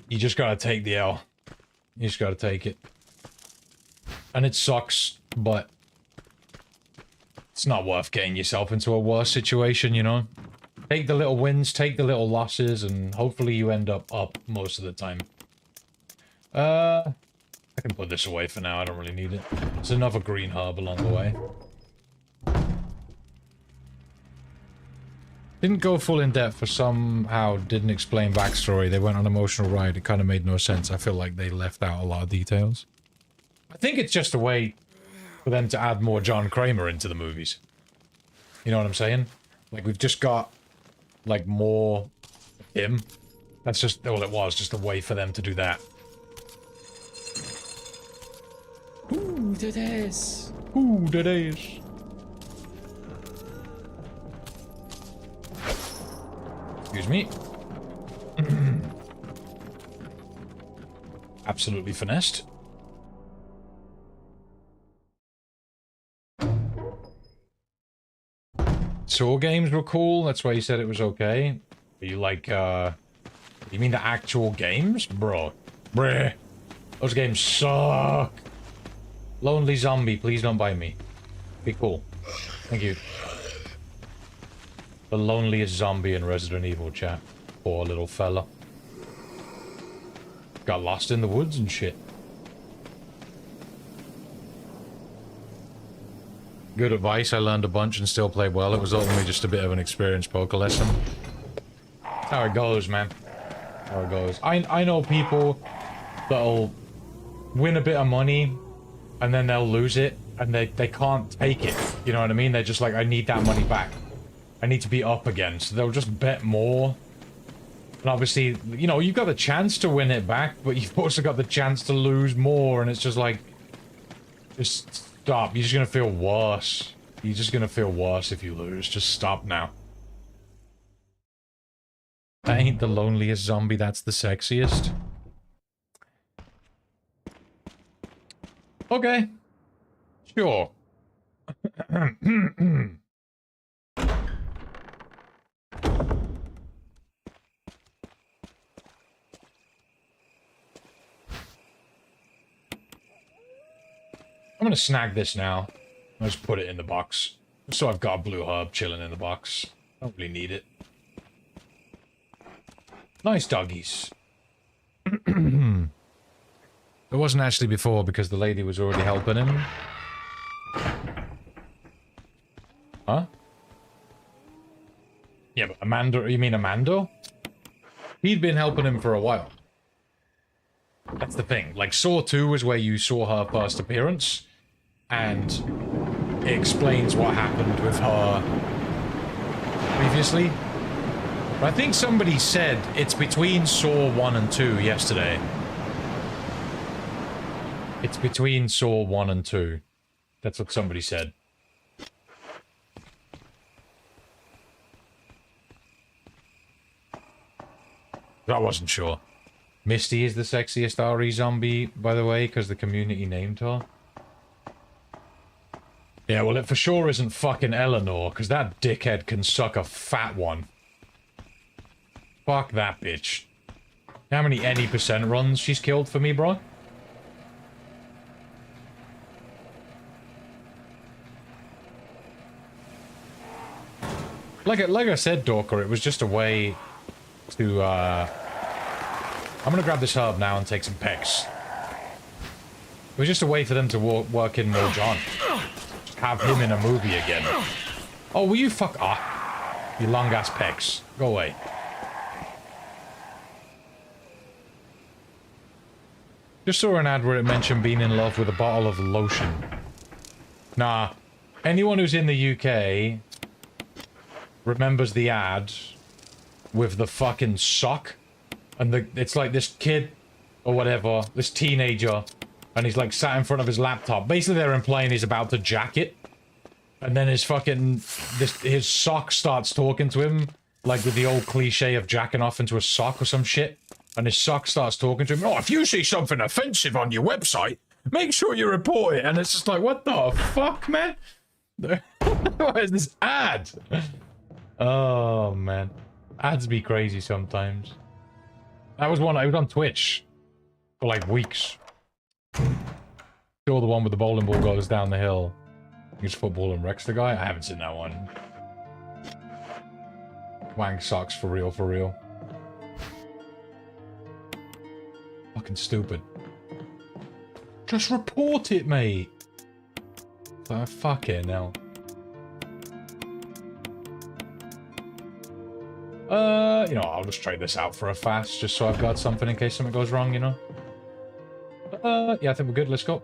you just gotta take the L. You just gotta take it. And it sucks, but it's not worth getting yourself into a worse situation, you know? Take the little wins, take the little losses, and hopefully you end up most of the time. I can put this away for now, I don't really need it. There's another green herb along the way. Didn't go full in depth, for somehow didn't explain backstory. They went on an emotional ride. It kind of made no sense. I feel like they left out a lot of details. I think it's just a way for them to add more John Kramer into the movies. You know what I'm saying? Like, we've just got, like, more him. That's just all it was, just a way for them to do that. Ooh, that is. Ooh, that is. Excuse me. Absolutely finessed. Saw games were cool, that's why you said it was okay. Are you like, you mean the actual games? Bro. Bruh. Those games suck. Lonely zombie, please don't bite me. Be cool. Thank you. The loneliest zombie in Resident Evil, chat. Poor little fella. Got lost in the woods and shit. Good advice, I learned a bunch and still played well. It was only just a bit of an experienced poker lesson. That's how it goes, man. That's how it goes. I know people that'll win a bit of money and then they'll lose it and they can't take it. You know what I mean? They're just like, I need that money back. I need to be up again. So they'll just bet more. And obviously, you know, you've got the chance to win it back, but you've also got the chance to lose more, and it's just like... Just stop. You're just gonna feel worse. You're just gonna feel worse if you lose. Just stop now. That ain't the loneliest zombie, that's the sexiest. Okay. Sure. I'm gonna snag this now. I'll just put it in the box. So I've got a blue herb chilling in the box. Don't really need it. Nice doggies. It wasn't actually before because the lady was already helping him. Huh? Yeah, but Amanda, you mean Amando? He'd been helping him for a while. That's the thing. Like, Saw 2 was where you saw her first appearance, and it explains what happened with her previously. But I think somebody said it's between Saw 1 and 2 yesterday. It's between Saw 1 and 2. That's what somebody said. I wasn't sure. Misty is the sexiest RE zombie, by the way, because the community named her. Yeah, well, it for sure isn't fucking Eleanor, because that dickhead can suck a fat one. Fuck that bitch. How many any percent runs she's killed for me, bro? Like I said, Dorker, it was just a way to, I'm gonna grab this herb now and take some pecs. It was just a way for them to work in more John. Have him in a movie again. Oh, will you fuck off? You long-ass pecs. Go away. Just saw an ad where it mentioned being in love with a bottle of lotion. Nah. Anyone who's in the UK remembers the ad with the fucking sock. And it's like this kid, or whatever, this teenager, and he's like sat in front of his laptop. Basically they're implying he's about to jack it. And then his fucking, his sock starts talking to him, like with the old cliche of jacking off into a sock or some shit. And his sock starts talking to him, oh, if you see something offensive on your website, make sure you report it. And it's just like, what the fuck, man? What is this ad? Oh, man. Ads be crazy sometimes. That was one, I was on Twitch for like weeks. Still the one with the bowling ball goes down the hill. Use football and wrecks the guy? I haven't seen that one. Wank socks for real, for real. Fucking stupid. Just report it, mate. Fuck it now. You know, I'll just trade this out for a fast, just so I've got something in case something goes wrong, you know? Yeah, I think we're good. Let's go.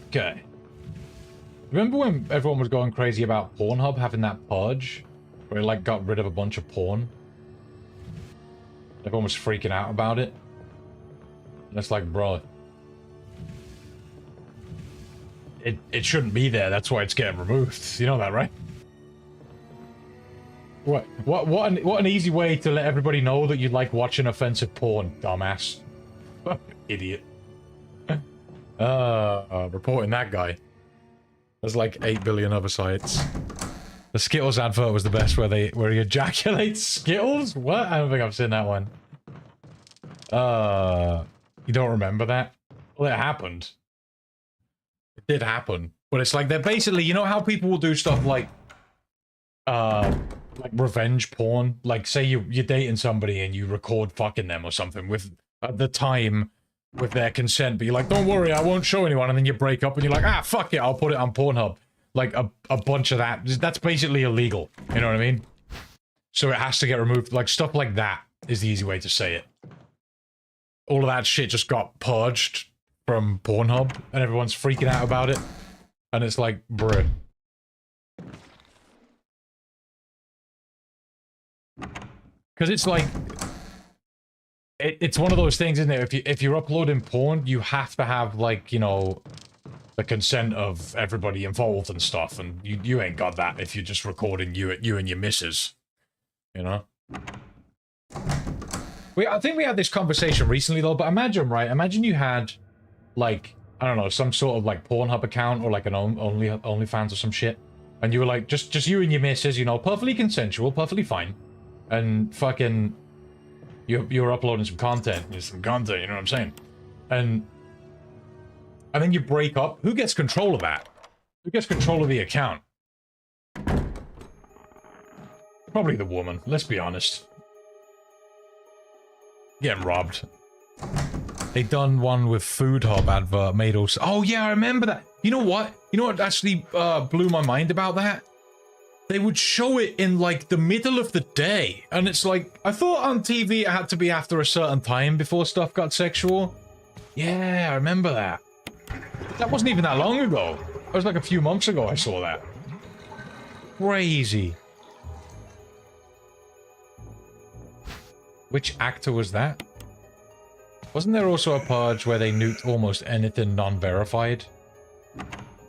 Okay. Remember when everyone was going crazy about Pornhub having that purge? Where it, like, got rid of a bunch of porn? Everyone was freaking out about it. And it's like, bro... It shouldn't be there, that's why it's getting removed. You know that, right? What an easy way to let everybody know that you like watching offensive porn, dumbass. Idiot. Reporting that guy. There's like 8 billion other sites. The Skittles advert was the best, where he ejaculates Skittles? What? I don't think I've seen that one. You don't remember that? Well, it happened. It did happen. But it's like, they're basically, you know how people will do stuff like revenge porn? Like, say you're dating somebody and you record fucking them or something with, at the time, with their consent, but you're like, don't worry, I won't show anyone, and then you break up and you're like, ah, fuck it, I'll put it on Pornhub. Like, a bunch of that. That's basically illegal. You know what I mean? So it has to get removed. Like, stuff like that is the easy way to say it. All of that shit just got purged from Pornhub, and everyone's freaking out about it. And it's like, bruh. Because it's like... It's one of those things, isn't it? If you're uploading porn, you have to have, like, you know, the consent of everybody involved and stuff, and you ain't got that if you're just recording you and your missus, you know? I think we had this conversation recently, though, but imagine, right? Imagine you had, like, I don't know, some sort of, like, Pornhub account, or, like, an OnlyFans or some shit, and you were, like, just you and your missus, you know, perfectly consensual, perfectly fine, and fucking... You're uploading some content, you know what I'm saying? And then you break up. Who gets control of that? Who gets control of the account? Probably the woman, let's be honest. Getting robbed. They done one with Food Hub advert made also. Oh yeah, I remember that. You know what? You know what actually blew my mind about that? They would show it in, like, the middle of the day. And it's like, I thought on TV it had to be after a certain time before stuff got sexual. Yeah, I remember that. That wasn't even that long ago. It was like a few months ago I saw that. Crazy. Which actor was that? Wasn't there also a purge where they nuked almost anything non-verified?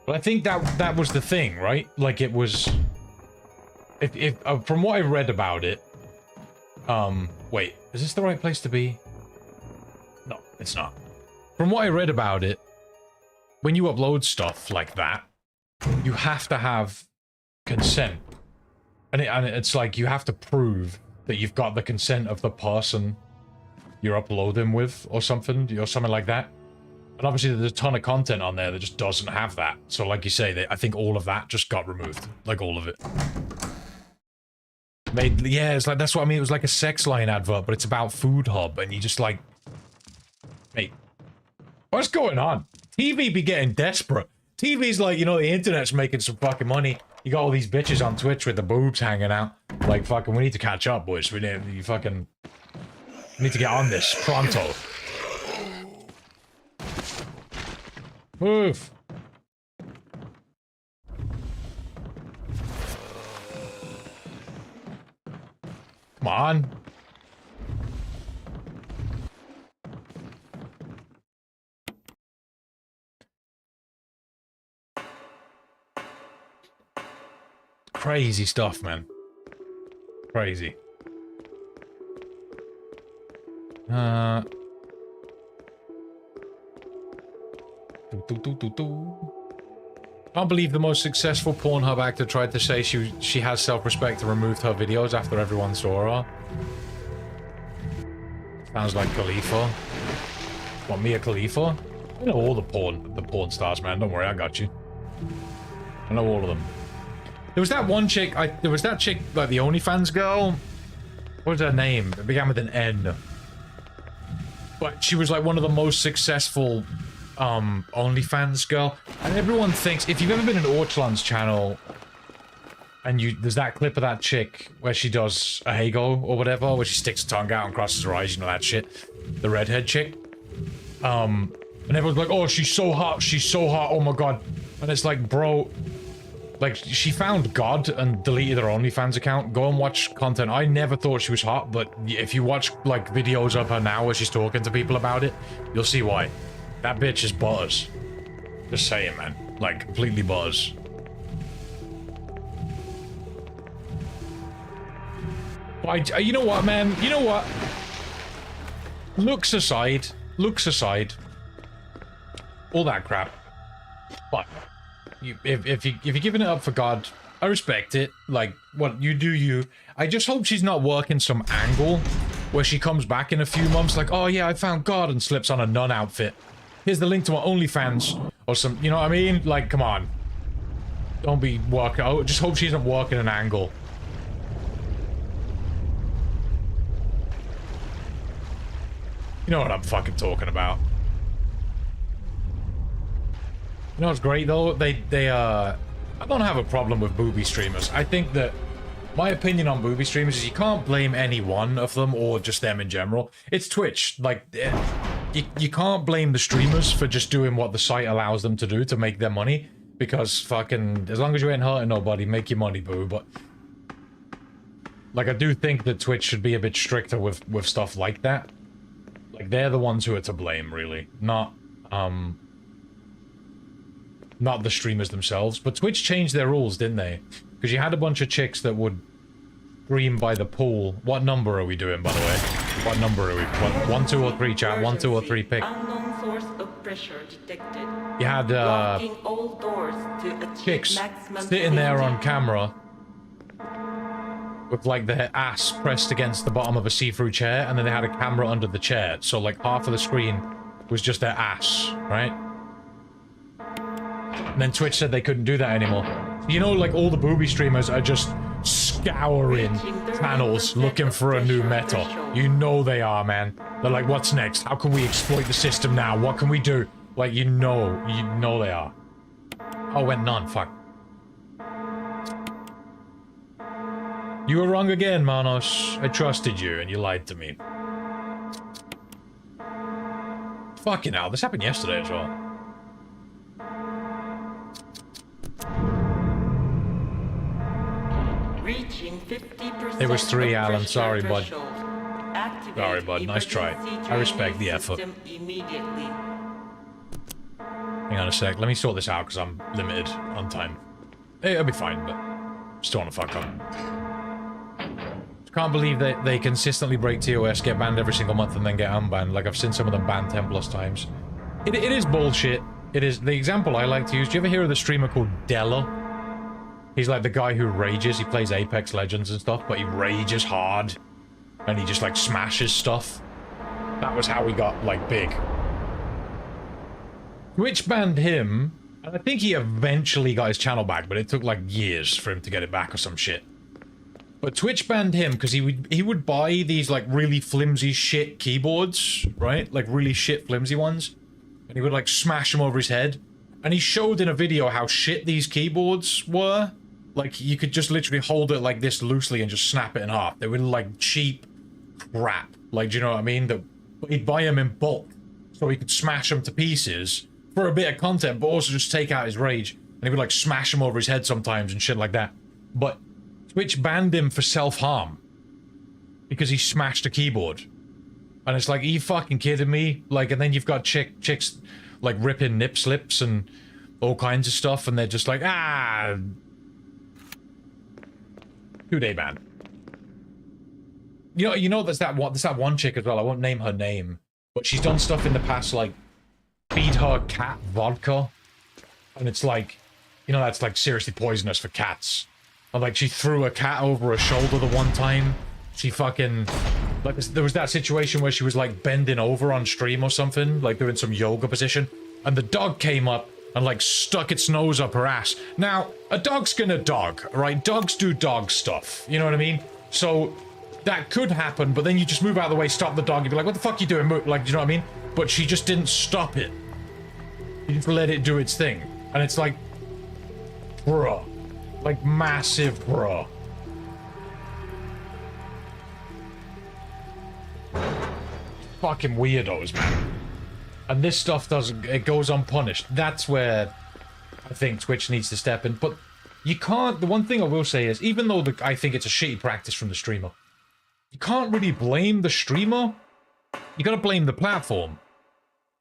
But I think that was the thing, right? Like, it was... from what I read about it, wait, is this the right place to be? No, it's not. From what I read about it, when you upload stuff like that, you have to have consent. And it's like, you have to prove that you've got the consent of the person you're uploading with, or something like that. And obviously there's a ton of content on there that just doesn't have that. So like you say, I think all of that just got removed. Like, all of it. Yeah, it's like, that's what I mean, it was like a sex line advert, but it's about Food Hub, and you just like... Mate, what's going on? TV be getting desperate. TV's like, you know, the internet's making some fucking money. You got all these bitches on Twitch with the boobs hanging out. Like, fucking, we need to catch up, boys. We need to get on this, pronto. Move! Come on. Crazy stuff, man. Crazy. Can't believe the most successful Pornhub actor tried to say she has self-respect and removed her videos after everyone saw her. Sounds like Khalifa. What, Mia Khalifa? I know all the porn stars, man. Don't worry, I got you. I know all of them. There was that one chick, there was that chick, like the OnlyFans girl. What was her name? It began with an N. But she was like one of the most successful OnlyFans girl. And everyone thinks, if you've ever been in Orchland's channel, and there's that clip of that chick where she does a Hago or whatever, where she sticks her tongue out and crosses her eyes, you know that shit? The redhead chick. And everyone's like, oh, she's so hot, oh my god. And it's like, bro, like, she found God and deleted her OnlyFans account. Go and watch content. I never thought she was hot, but if you watch, like, videos of her now where she's talking to people about it, you'll see why. That bitch is buzz. Just saying, man. Like, completely buzz. But you know what, man? You know what? Looks aside. All that crap. But if you're giving it up for God, I respect it. Like, what you do, you. I just hope she's not working some angle where she comes back in a few months like, oh yeah, I found God, and slips on a nun outfit. Here's the link to my OnlyFans or some, you know what I mean? Like, come on. Don't be working. I just hope she isn't working an angle. You know what I'm fucking talking about. You know what's great though? I don't have a problem with booby streamers. I think that my opinion on booby streamers is you can't blame any one of them or just them in general. It's Twitch. Like, you can't blame the streamers for just doing what the site allows them to do to make their money. Because fucking, as long as you ain't hurting nobody, make your money, boo. But, like, I do think that Twitch should be a bit stricter with stuff like that. Like, they're the ones who are to blame, really. Not the streamers themselves. But Twitch changed their rules, didn't they? Because you had a bunch of chicks that would stream by the pool. What number are we doing, by the way? What number are we? What, 1, 2, or 3, chat? 1, 2, or 3, pick. Unknown source of pressure detected. You had Locking all doors to achieve chicks maximum sitting there safety. on camera with like their ass pressed against the bottom of a see-through chair, and then they had a camera under the chair, so like half of the screen was just their ass, right? And then Twitch said they couldn't do that anymore. You know, like, all the booby streamers are just scouring channels looking for a new meta. You know they are, man. They're like, what's next? How can we exploit the system now? What can we do? Like, you know they are. Oh, went none, fuck. You were wrong again, Manos. I trusted you, and you lied to me. Fucking hell, this happened yesterday as well. Reaching 50% It was 3, of Alan. pressure Sorry, bud. threshold. Activate Sorry, bud. Nice try. emergency I respect the draining effort. system immediately. Hang on a sec. Let me sort this out because I'm limited on time. It'll be fine, but still want to fuck up. Can't believe that they consistently break TOS, get banned every single month, and then get unbanned. Like, I've seen some of them banned 10+ times. It is bullshit. It is. The example I like to use, do you ever hear of the streamer called Della? He's like the guy who rages. He plays Apex Legends and stuff, but he rages hard. And he just, like, smashes stuff. That was how he got, like, big. Twitch banned him, and I think he eventually got his channel back, but it took, like, years for him to get it back or some shit. But Twitch banned him because he would buy these, like, really flimsy shit keyboards, right? Like, really shit flimsy ones. And he would, like, smash them over his head. And he showed in a video how shit these keyboards were. Like, you could just literally hold it like this loosely and just snap it in half. They were, like, cheap crap. Like, do you know what I mean? But he'd buy them in bulk so he could smash them to pieces for a bit of content, but also just take out his rage. And he would, like, smash them over his head sometimes and shit like that. But Twitch banned him for self-harm because he smashed a keyboard. And it's like, are you fucking kidding me? Like, and then you've got chicks, like, ripping nip slips and all kinds of stuff, and they're just like, ah... 2-day ban. You know, there's that one chick as well, I won't name her name, but she's done stuff in the past, like, feed her cat vodka, and it's like, you know, that's, like, seriously poisonous for cats. And, like, she threw a cat over her shoulder the one time. She fucking... Like, there was that situation where she was, like, bending over on stream or something, like, doing some yoga position, and the dog came up and, like, stuck its nose up her ass. Now, a dog's gonna dog, right? Dogs do dog stuff, you know what I mean? So, that could happen, but then you just move out of the way, stop the dog, you'd be like, what the fuck are you doing? Like, you know what I mean? But she just didn't stop it. You just let it do its thing. And it's like... Bruh. Like, massive bruh. Fucking weirdos, man. And this stuff doesn't... It goes unpunished. That's where I think Twitch needs to step in. But you can't... The one thing I will say is, even though I think it's a shitty practice from the streamer, you can't really blame the streamer. You gotta blame the platform.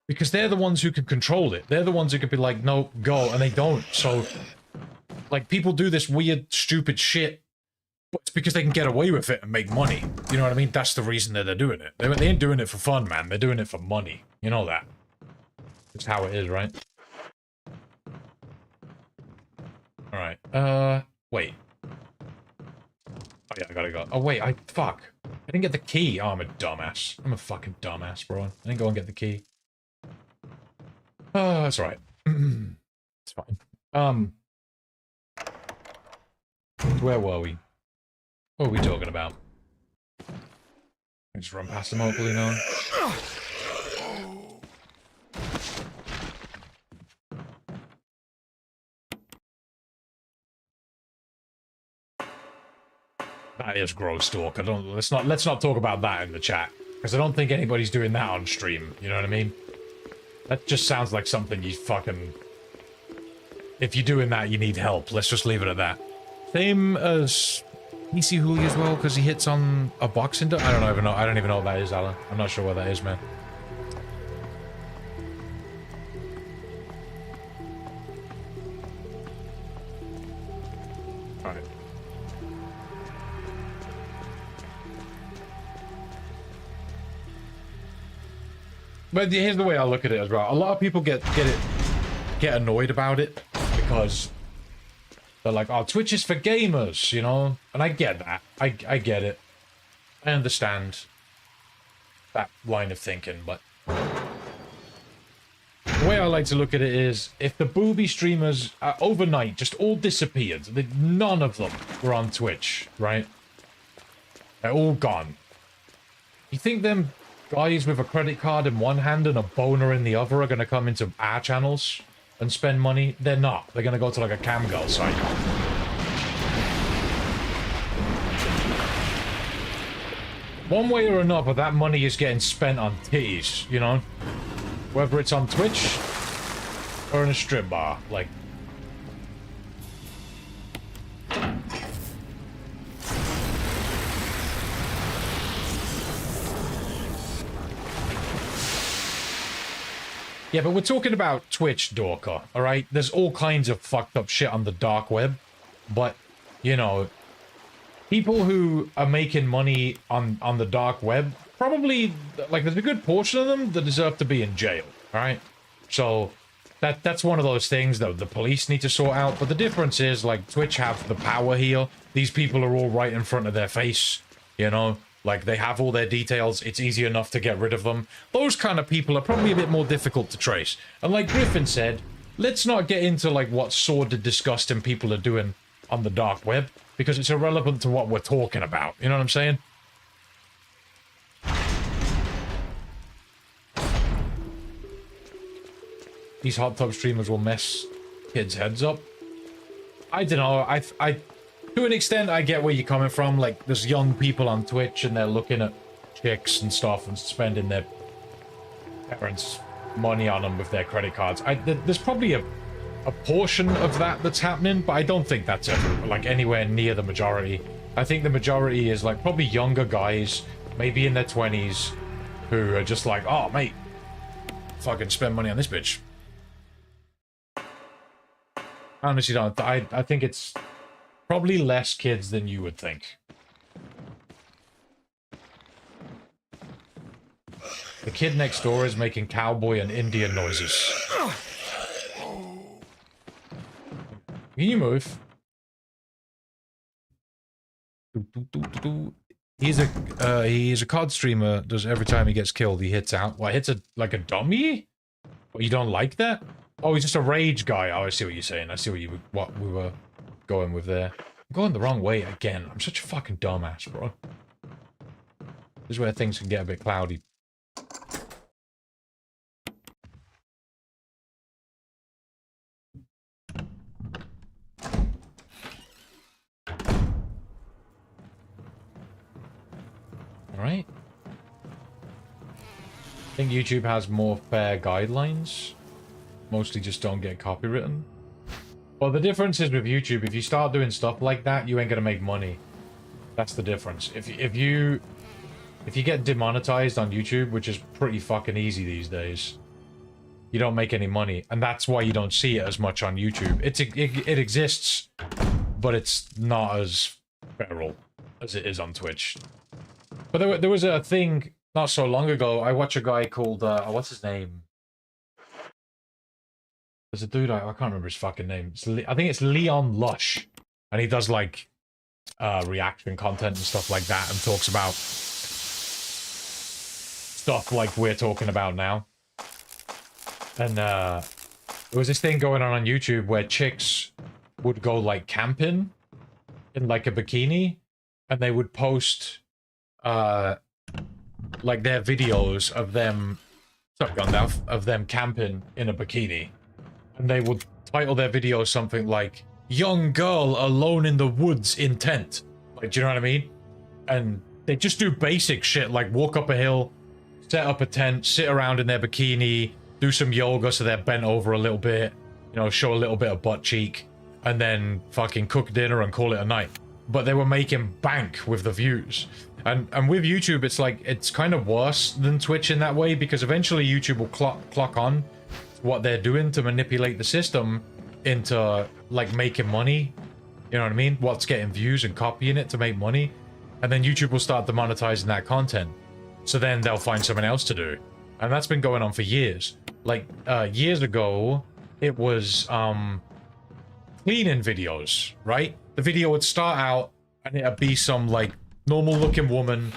Because they're the ones who can control it. They're the ones who could be like, no, go, and they don't. So... Like, people do this weird, stupid shit, but it's because they can get away with it and make money. You know what I mean? That's the reason that they're doing it. They ain't doing it for fun, man. They're doing it for money. You know that. It's how it is, right? Alright, Wait. Oh yeah, I gotta go. Oh wait, fuck. I didn't get the key. Oh, I'm a dumbass. I'm a fucking dumbass, bro. I didn't go and get the key. Oh, that's right. It's fine. Where were we? What were we talking about? I just run past them hopefully now. That is gross talk. Let's not talk about that in the chat. Because I don't think anybody's doing that on stream. You know what I mean? That just sounds like something you fucking... If you're doing that, you need help. Let's just leave it at that. Same as PC Hooli as well, because he hits on a boxing door. I don't even know what that is, Alan. I'm not sure what that is, man. Alright. But here's the way I look at it as well. A lot of people get annoyed about it because they're like, "Oh, Twitch is for gamers," you know? And I get that. I get it. I understand that line of thinking, but the way I like to look at it is, if the booby streamers overnight just all disappeared, none of them were on Twitch, right? They're all gone. You think them guys with a credit card in one hand and a boner in the other are going to come into our channels and spend money? They're not. They're going to go to like a cam girl site. One way or another, that money is getting spent on titties, you know? Whether it's on Twitch or in a strip bar, like... Yeah, but we're talking about Twitch, Dorka, alright? There's all kinds of fucked up shit on the dark web, but, you know, people who are making money on the dark web, probably, like, there's a good portion of them that deserve to be in jail, alright? So, that's one of those things that the police need to sort out, but the difference is, like, Twitch have the power here. These people are all right in front of their face, you know? Like, they have all their details, it's easy enough to get rid of them. Those kind of people are probably a bit more difficult to trace. And like Griffin said, let's not get into, like, what sordid, disgusting people are doing on the dark web, because it's irrelevant to what we're talking about. You know what I'm saying? These hot tub streamers will mess kids' heads up. I don't know, I to an extent, I get where you're coming from. Like, there's young people on Twitch and they're looking at chicks and stuff and spending their parents' money on them with their credit cards. There's probably a portion of that that's happening, but I don't think that's ever, like, anywhere near the majority. I think the majority is, like, probably younger guys, maybe in their 20s, who are just like, "Oh, mate, fucking spend money on this bitch." I honestly don't. I think it's probably less kids than you would think. The kid next door is making cowboy and Indian noises. Can you move? He's a COD streamer. Does every time he gets killed, he hits out. What, hits like a dummy? What, you don't like that? Oh, he's just a rage guy. Oh, I see what you're saying. I see what we were going with there. I'm going the wrong way again. I'm such a fucking dumbass, bro. This is where things can get a bit cloudy. Alright. I think YouTube has more fair guidelines. Mostly just don't get copywritten. Well, the difference is with YouTube, if you start doing stuff like that, you ain't gonna make money. That's the difference. If you get demonetized on YouTube, which is pretty fucking easy these days, you don't make any money, and that's why you don't see it as much on YouTube. It exists, but it's not as feral as it is on Twitch. But there was a thing not so long ago. I watch a guy called what's his name? There's a dude, I can't remember his fucking name. I think it's Leon Lush. And he does like reaction content and stuff like that, and talks about stuff like we're talking about now. And there was this thing going on YouTube where chicks would go like camping in like a bikini, and they would post like their videos of them, sorry, Gandalf, of them camping in a bikini, and they would title their videos something like "Young girl alone in the woods in tent." Like, do you know what I mean? And they just do basic shit like walk up a hill, set up a tent, sit around in their bikini, do some yoga so they're bent over a little bit, you know, show a little bit of butt cheek, and then fucking cook dinner and call it a night. But they were making bank with the views. And with YouTube, it's like, it's kind of worse than Twitch in that way, because eventually YouTube will clock on what they're doing to manipulate the system into, like, making money. You know what I mean? What's getting views and copying it to make money. And then YouTube will start demonetizing that content. So then they'll find something else to do. And that's been going on for years. Like, years ago, it was, cleaning videos, right? The video would start out, and it'd be some, like, normal-looking woman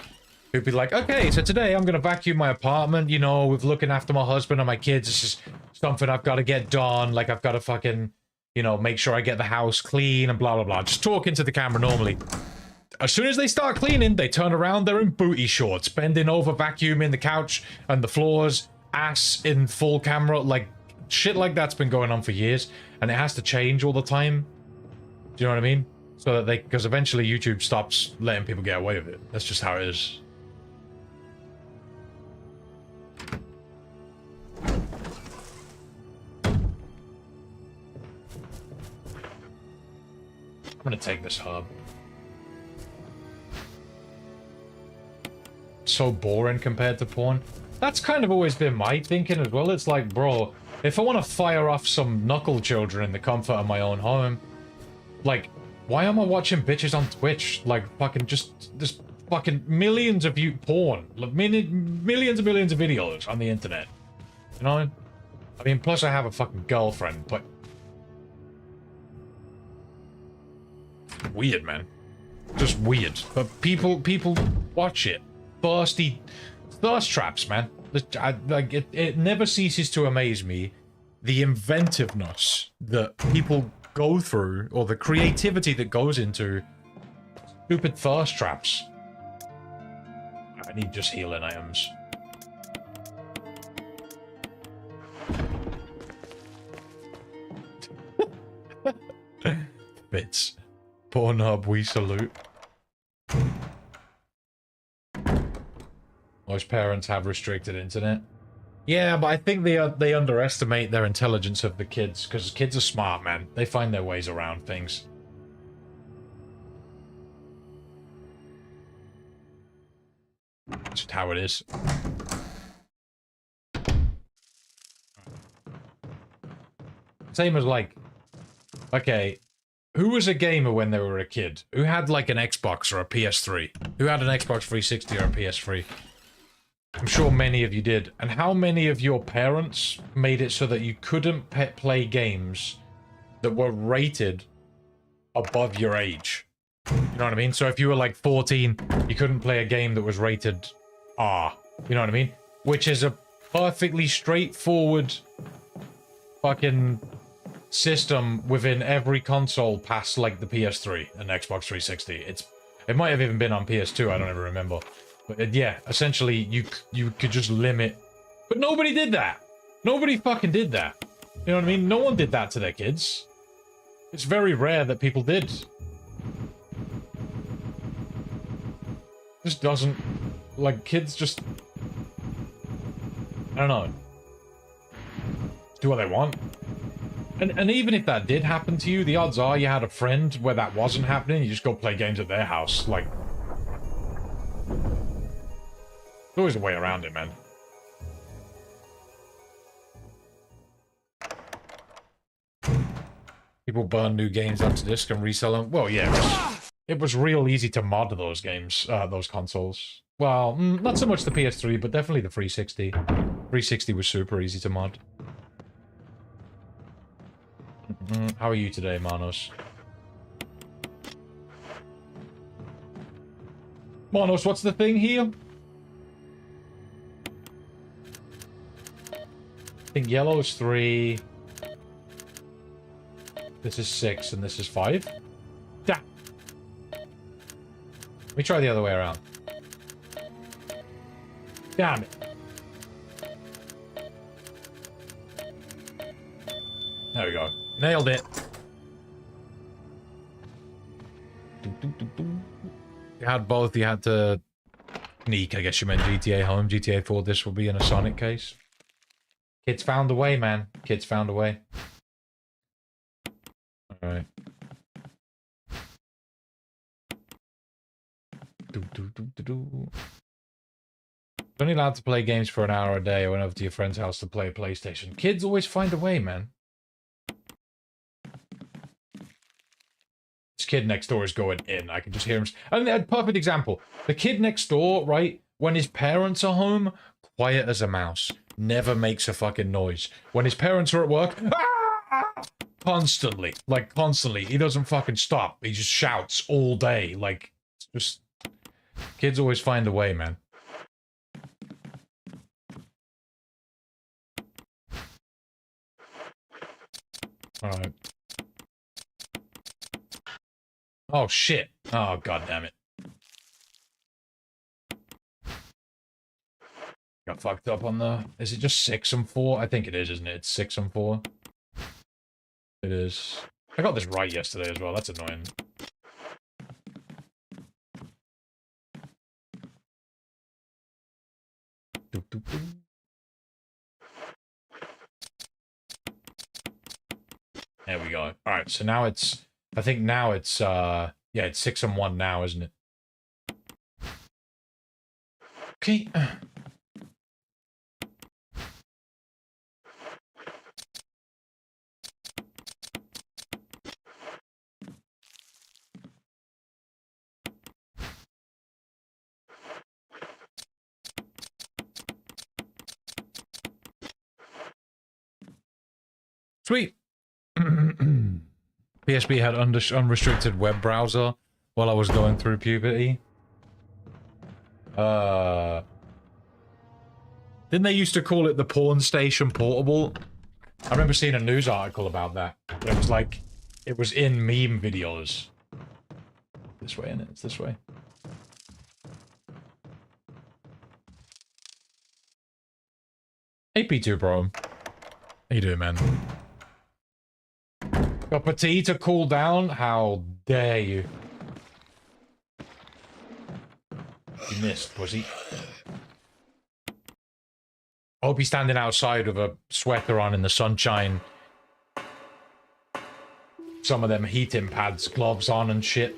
who'd be like, okay, so today I'm gonna vacuum my apartment, you know, with looking after my husband and my kids. This is something I've got to get done. Like, I've got to fucking, you know, make sure I get the house clean and blah, blah, blah. Just talking to the camera normally. As soon as they start cleaning, they turn around, they're in booty shorts, bending over, vacuuming the couch and the floors, ass in full camera. Like, shit like that's been going on for years, and it has to change all the time. Do you know what I mean? So that they, because eventually YouTube stops letting people get away with it. That's just how it is. I'm gonna take this hub. So boring compared to porn. That's kind of always been my thinking as well. It's like, bro, if I want to fire off some knuckle children in the comfort of my own home, like, why am I watching bitches on Twitch? Like, fucking just fucking millions of porn. Like, millions and millions of videos on the internet. You know? I mean, plus I have a fucking girlfriend, but... weird, man. Just weird. But people watch it. Thirsty thirst traps, man. Like, it never ceases to amaze me, the inventiveness that people go through, or the creativity that goes into stupid thirst traps. I need just healing items. Bits. Pornhub, we salute. Most parents have restricted internet. Yeah, but I think they underestimate their intelligence of the kids, because kids are smart, man. They find their ways around things. That's just how it is. Same as, like, okay, who was a gamer when they were a kid? Who had, like, an Xbox or a PS3? Who had an Xbox 360 or a PS3? I'm sure many of you did. And how many of your parents made it so that you couldn't play games that were rated above your age? You know what I mean? So if you were like 14, you couldn't play a game that was rated R. You know what I mean? Which is a perfectly straightforward fucking system within every console past like the PS3 and Xbox 360. It might have even been on PS2, I don't ever remember. But yeah, essentially you could just limit. But nobody did that. Nobody fucking did that. You know what I mean? No one did that to their kids. It's very rare that people did. Just doesn't, like, kids just, I don't know, do what they want. And even if that did happen to you, the odds are you had a friend where that wasn't happening, you just go play games at their house. Like, there's always a way around it, man. People burn new games onto disc and resell them. Well, yeah, it was real easy to mod those games, those consoles. Well, not so much the PS3, but definitely the 360. 360 was super easy to mod. How are you today, Manos? Monos, what's the thing here? I think yellow is 3. This is 6, and this is 5. Damn. Let me try the other way around. Damn it. There we go. Nailed it. You had both. You had to sneak. I guess you meant GTA home. GTA 4. This will be in a Sonic case. Kids found a way, man. Kids found a way. Alright. Only allowed to play games for an hour a day. I went over to your friend's house to play a PlayStation. Kids always find a way, man. This kid next door is going in. I can just hear him. And a perfect example. The kid next door, right? When his parents are home, quiet as a mouse. Never makes a fucking noise. When his parents are at work, constantly. Like, constantly. He doesn't fucking stop. He just shouts all day. Like, it's just... Kids always find a way, man. Alright. Oh, shit. Oh, god damn it. Got fucked up on the... Is it just 6 and 4? I think it is, isn't it? It's 6 and 4. It is. I got this right yesterday as well. That's annoying. There we go. Alright, so now it's... I think now it's, yeah, it's 6 and 1 now, isn't it? Okay. Sweet. PSP had unrestricted web browser while I was going through puberty. Didn't they used to call it the Porn Station Portable? I remember seeing a news article about that. It was like, it was in meme videos. This way, innit? It's this way. Hey, P2 Pro. How you doing, man? Got Petit to cool down? How dare you? You missed, pussy. I hope he's standing outside with a sweater on in the sunshine. Some of them heating pads, gloves on and shit.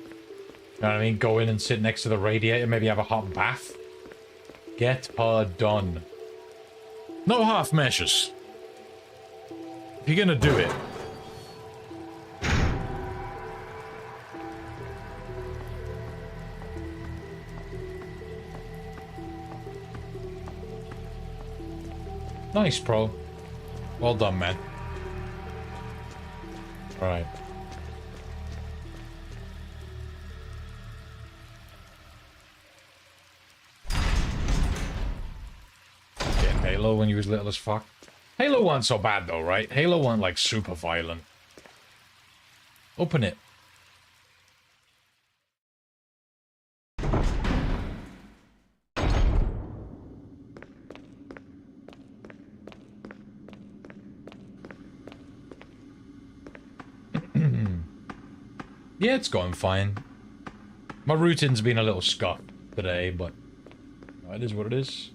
You know what I mean? Go in and sit next to the radiator, maybe have a hot bath. Get her done. No half measures. If you're gonna do it. Nice, pro. Well done, man. Alright. Getting Halo when you was little as fuck. Halo wasn't so bad though, right? Halo wasn't like super violent. Open it. Yeah, it's going fine. My routine's been a little scuffed today, but it is what it is.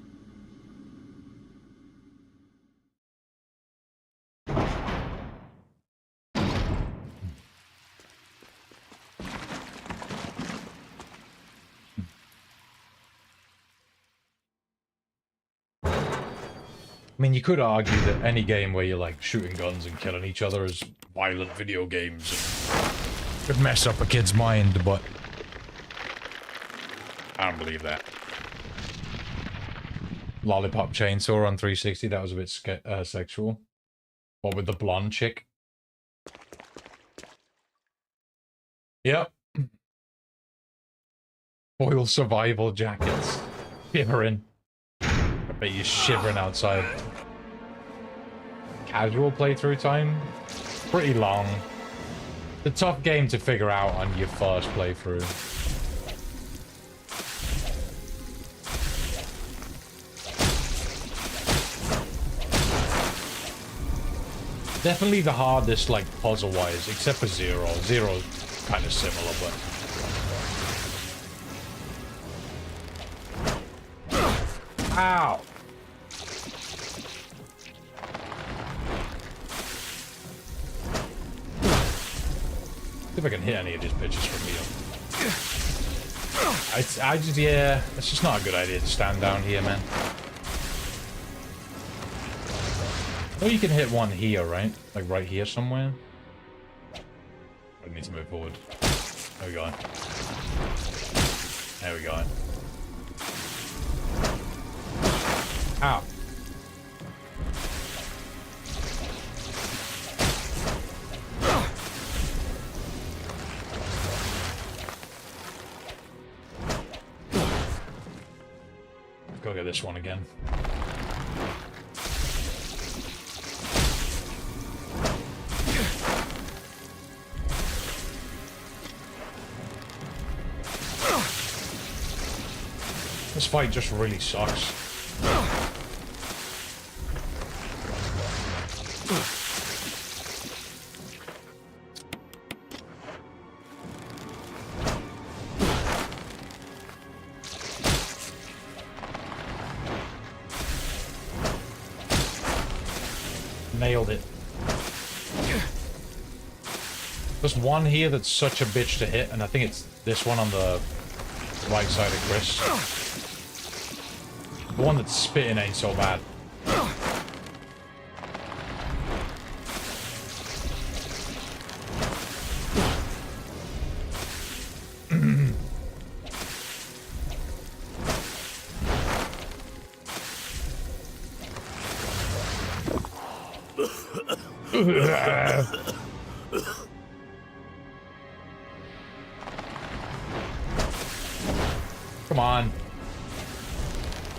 I mean, you could argue that any game where you're like shooting guns and killing each other is violent video games and could mess up a kid's mind, but I don't believe that. Lollipop chainsaw on 360, that was a bit sexual. What with the blonde chick? Yep. Foil survival jackets. Shivering. I bet you're shivering outside. Casual playthrough time? Pretty long. It's a tough game to figure out on your first playthrough. Definitely the hardest, like, puzzle-wise, except for Zero. Zero's kind of similar, but... Ow! See if I can hit any of these bitches from here. I just, yeah, it's just not a good idea to stand down here, man. I know you can hit one here, right? Like right here somewhere. I need to move forward. There we go. There we go. Ow. Let's go get this one again. This fight just really sucks. Nailed it. There's one here that's such a bitch to hit, and I think it's this one on the right side of Chris. The one that's spitting ain't so bad. Come on.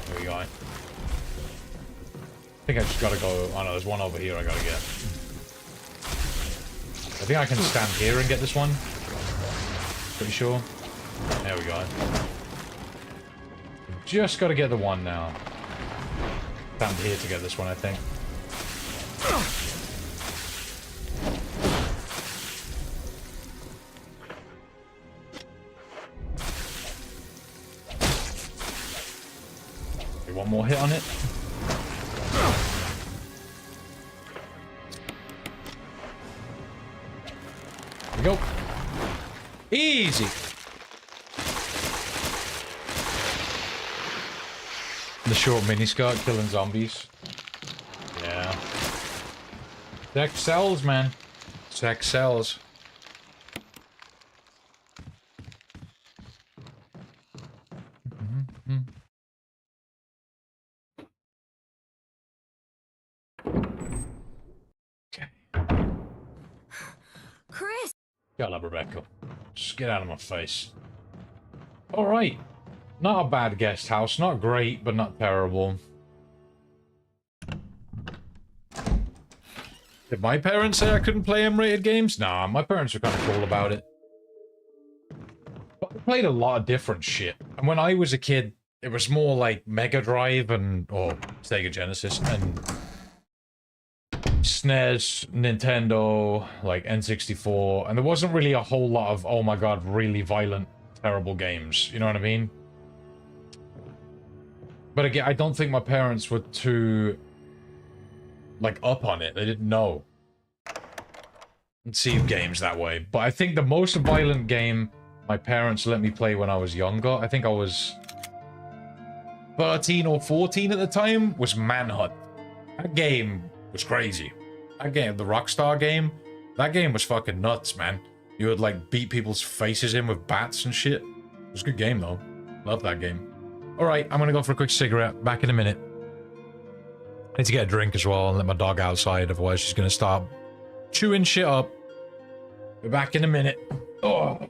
There we go. I think I just gotta go. Oh no, there's one over here I gotta get. I think I can stand here and get this one. Pretty sure. There we go. Just gotta get the one now. Stand here to get this one, I think. One more hit on it. There we go. Easy. The short miniskirt killing zombies. Yeah. Sex sells, man. Sex sells. Shut up, Rebecca. Just get out of my face. Alright. Not a bad guest house. Not great, but not terrible. Did my parents say I couldn't play M-rated games? Nah, my parents were kind of cool about it. But I played a lot of different shit. And when I was a kid, it was more like Mega Drive and... or Sega Genesis and... SNES, Nintendo, like N64, and there wasn't really a whole lot of, oh my god, really violent, terrible games, you know what I mean? But again, I don't think my parents were too, like, up on it. They didn't know. And see games that way. But I think the most violent game my parents let me play when I was younger, I think I was 13 or 14 at the time, was Manhunt. That game was crazy. That game, the Rockstar game, that game was fucking nuts, man. You would, like, beat people's faces in with bats and shit. It was a good game, though. Love that game. Alright, I'm gonna go for a quick cigarette. Back in a minute. I need to get a drink as well and let my dog outside, otherwise she's gonna start chewing shit up. Be back in a minute. Oh.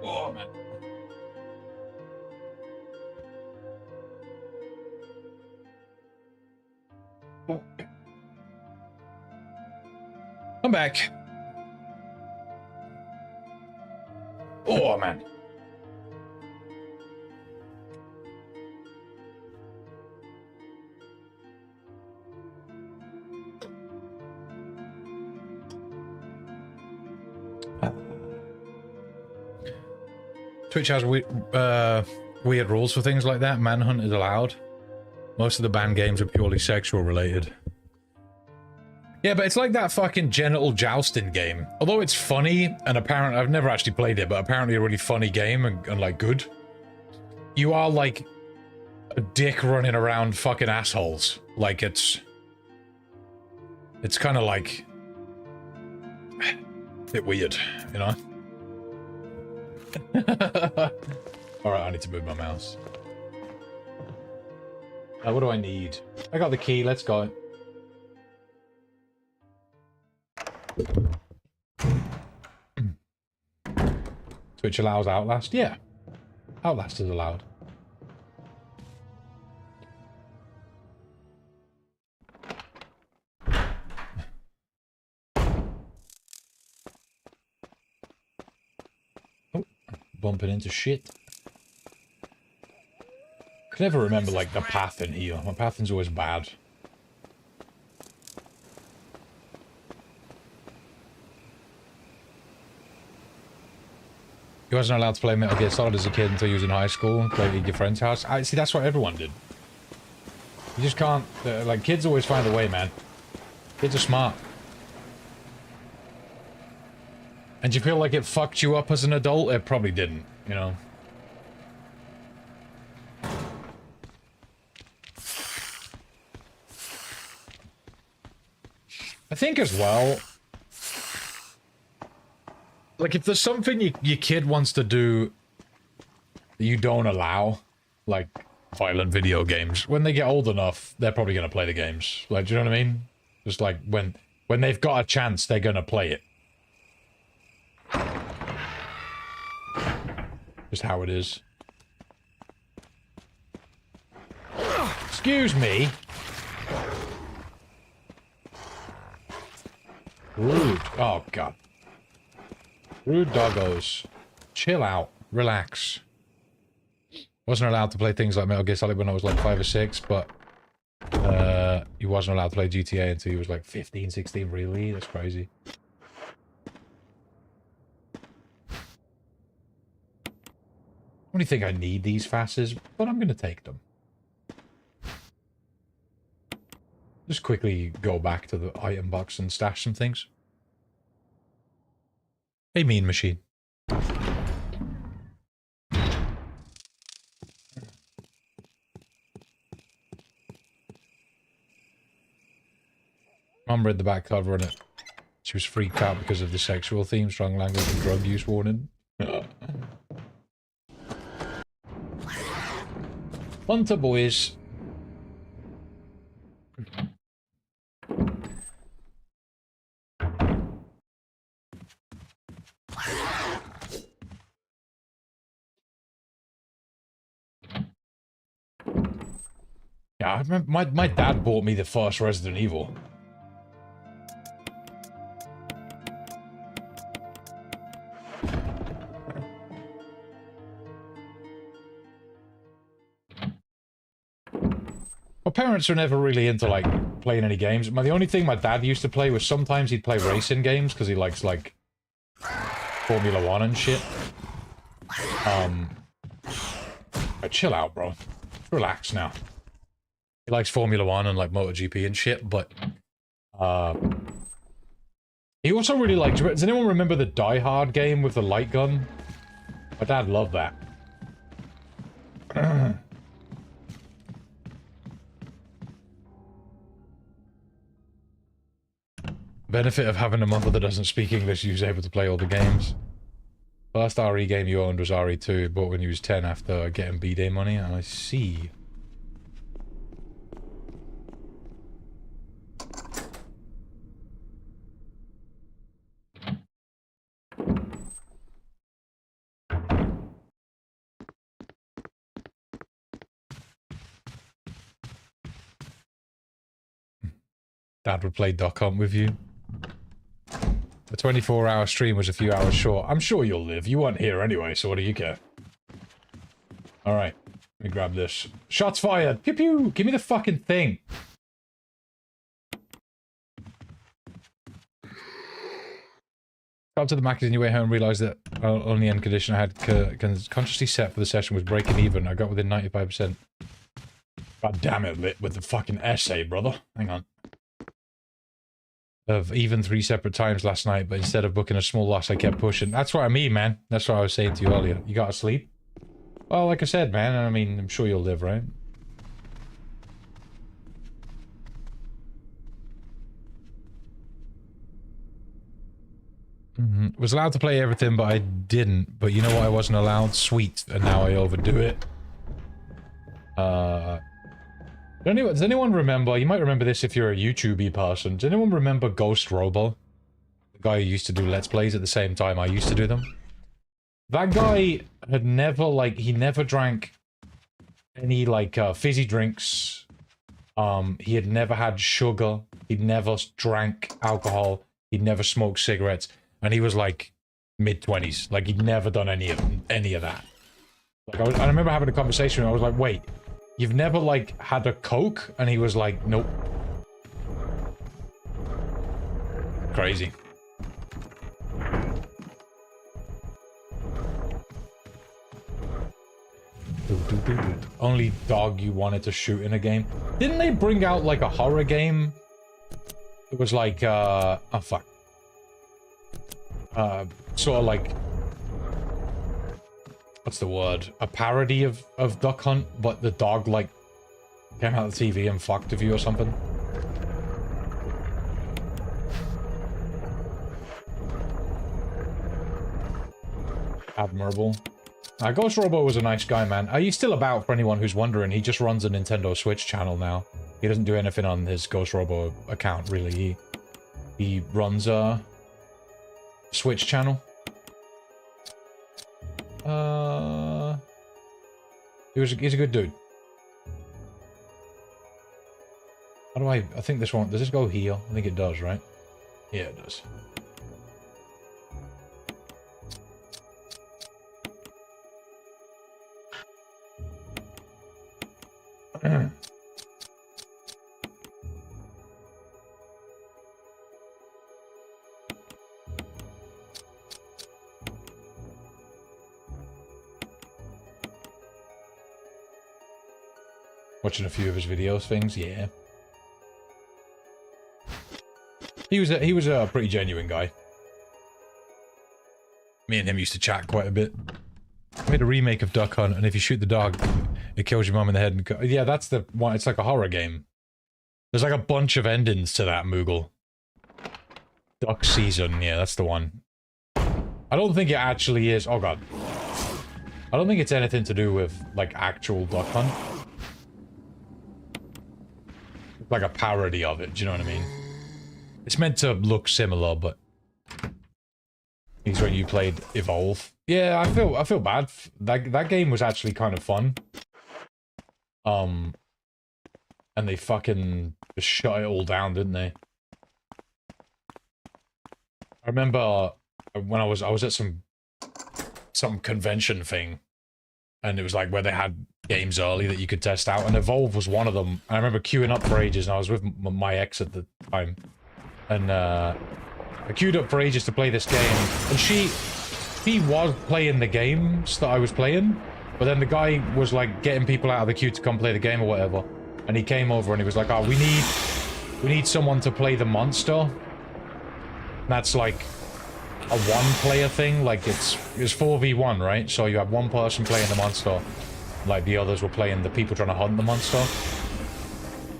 Oh, man. Oh. I'm back. Oh, man. Twitch has weird rules for things like that. Manhunt is allowed. Most of the banned games are purely sexual related. Yeah, but it's like that fucking genital jousting game. Although it's funny, and apparently, I've never actually played it, but apparently a really funny game and like good. You are like a dick running around fucking assholes. Like it's kind of like a bit weird, you know? Alright, I need to move my mouse. What do I need? I got the key, let's go. Twitch allows Outlast? Yeah. Outlast is allowed. Oh, bumping into shit. I can never remember, like, the path in here. My pathing's always bad. You wasn't allowed to play Metal Gear Solid as a kid until you was in high school, played at your friend's house. I see, that's what everyone did. You just can't, like, kids always find a way, man. Kids are smart. And do you feel like it fucked you up as an adult? It probably didn't, you know? I think as well, like, if there's something your kid wants to do that you don't allow, like violent video games, when they get old enough, they're probably going to play the games. Like, do you know what I mean? Just like, when they've got a chance, they're going to play it. Just how it is. Excuse me. Rude. Oh, God. Rude doggos. Chill out. Relax. Wasn't allowed to play things like Metal Gear Solid when I was like 5 or 6, but he wasn't allowed to play GTA until he was like 15, 16. Really? That's crazy. I don't think I need these fasces, but I'm going to take them. Just quickly go back to the item box and stash some things. Hey, mean machine. Mum read the back cover on it. She was freaked out because of the sexual theme, strong language and drug use warning. Hunter boys. Yeah, I remember my dad bought me the first Resident Evil. My parents were never really into, like, playing any games. The only thing my dad used to play was sometimes he'd play racing games, because he likes, like, Formula 1 and shit. Chill out, bro. Relax now. He likes Formula 1 and, like, MotoGP and shit, but, he also really liked... Does anyone remember the Die Hard game with the light gun? My dad loved that. Benefit of having a mother that doesn't speak English, you was able to play all the games. First RE game you owned was RE2, bought when you was 10 after getting B-Day money. I see. Dad would play Duck Hunt with you. The 24-hour stream was a few hours short. I'm sure you'll live. You weren't here anyway, so what do you care? Alright. Let me grab this. Shots fired! Pew pew! Give me the fucking thing! Got to the Mac on your way home and realised that only end condition I had consciously set for the session was breaking even. I got within 95%. God damn it, lit with the fucking essay, brother. Hang on. Of even 3 separate times last night, but instead of booking a small loss, I kept pushing. That's what I mean, man. That's what I was saying to you earlier. You gotta sleep? Well, like I said, man, I mean, I'm sure you'll live, right? Was allowed to play everything, but I didn't. But you know what I wasn't allowed? Sweet. And now I overdo it. Does anyone remember, you might remember this if you're a YouTube-y person, does anyone remember Ghost Robo? The guy who used to do Let's Plays at the same time I used to do them? That guy had never, like, he never drank any, like, fizzy drinks. He had never had sugar. He'd never drank alcohol. He'd never smoked cigarettes. And he was, like, mid-20s. Like, he'd never done any of that. Like, I remember having a conversation and I was like, wait. You've never, like, had a Coke? And he was like, nope. Crazy. Only dog you wanted to shoot in a game. Didn't they bring out, like, a horror game? It was like, oh, fuck. Sort of like... What's the word? A parody of Duck Hunt, but the dog, like, came out of the TV and fucked with you or something. Admirable. Ghost Robo was a nice guy, man. He's still about for anyone who's wondering. He just runs a Nintendo Switch channel now. He doesn't do anything on his Ghost Robo account, really. He runs a Switch channel. He's a good dude. How do I think this one, does this go here? I think it does, right? Yeah, it does. Watching a few of his videos, things, yeah. He was a pretty genuine guy. Me and him used to chat quite a bit. I made a remake of Duck Hunt, and if you shoot the dog, it kills your mom in the head. And yeah, that's the one. It's like a horror game. There's like a bunch of endings to that, Moogle. Duck Season, yeah, that's the one. I don't think it actually is. Oh god. I don't think it's anything to do with like actual Duck Hunt. Like a parody of it, do you know what I mean? It's meant to look similar, but it's when you played Evolve. Yeah, I feel bad. That game was actually kind of fun. And they fucking just shut it all down, didn't they? I remember when I was at some convention thing, and it was like where they had games early that you could test out, and Evolve was one of them. I remember queuing up for ages, and I was with my ex at the time, and I queued up for ages to play this game, and she was playing the games that I was playing, but then the guy was like getting people out of the queue to come play the game or whatever, and he came over and he was like, oh, we need someone to play the monster. And that's like a one-player thing, like it's 4v1, right? So you have one person playing the monster, like the others were playing the people trying to hunt the monster.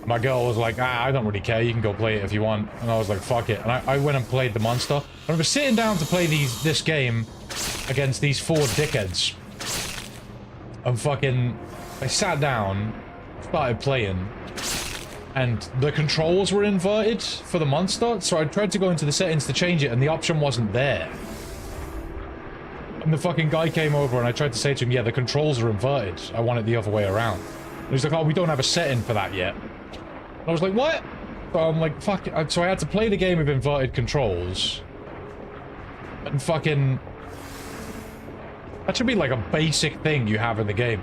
My girl was like, I don't really care, you can go play it if you want. And I was like, fuck it. And I went and played the monster. I remember sitting down to play this game against these 4 dickheads. And fucking, I sat down, started playing, and the controls were inverted for the monster, so I tried to go into the settings to change it, and the option wasn't there. And the fucking guy came over, and I tried to say to him, yeah, the controls are inverted. I want it the other way around. And he's like, oh, we don't have a setting for that yet. And I was like, what? So I'm like, fuck it. So I had to play the game with inverted controls. And fucking... That should be like a basic thing you have in the game.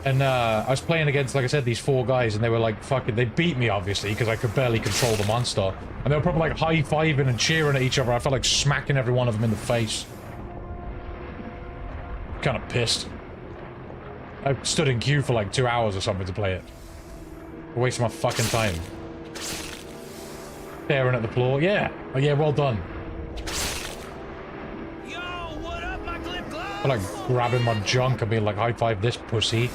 And I was playing against, like I said, these 4 guys, and they were like, fucking... They beat me, obviously, because I could barely control the monster. And they were probably like high-fiving and cheering at each other. I felt like smacking every one of them in the face. Kind of pissed. I stood in queue for like 2 hours or something to play it. Wasting my fucking time. Staring at the floor. Yeah. Oh yeah, well done. Yo, what up, my clip glove? I like grabbing my junk and being like, high five this pussy.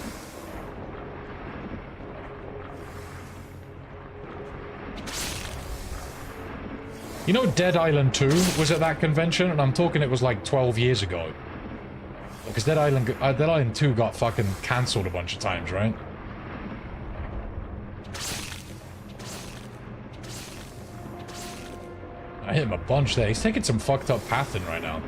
You know Dead Island 2 was at that convention? And I'm talking it was like 12 years ago. Because Dead Island 2 got fucking cancelled a bunch of times, right? I hit him a bunch there. He's taking some fucked up pathing right now.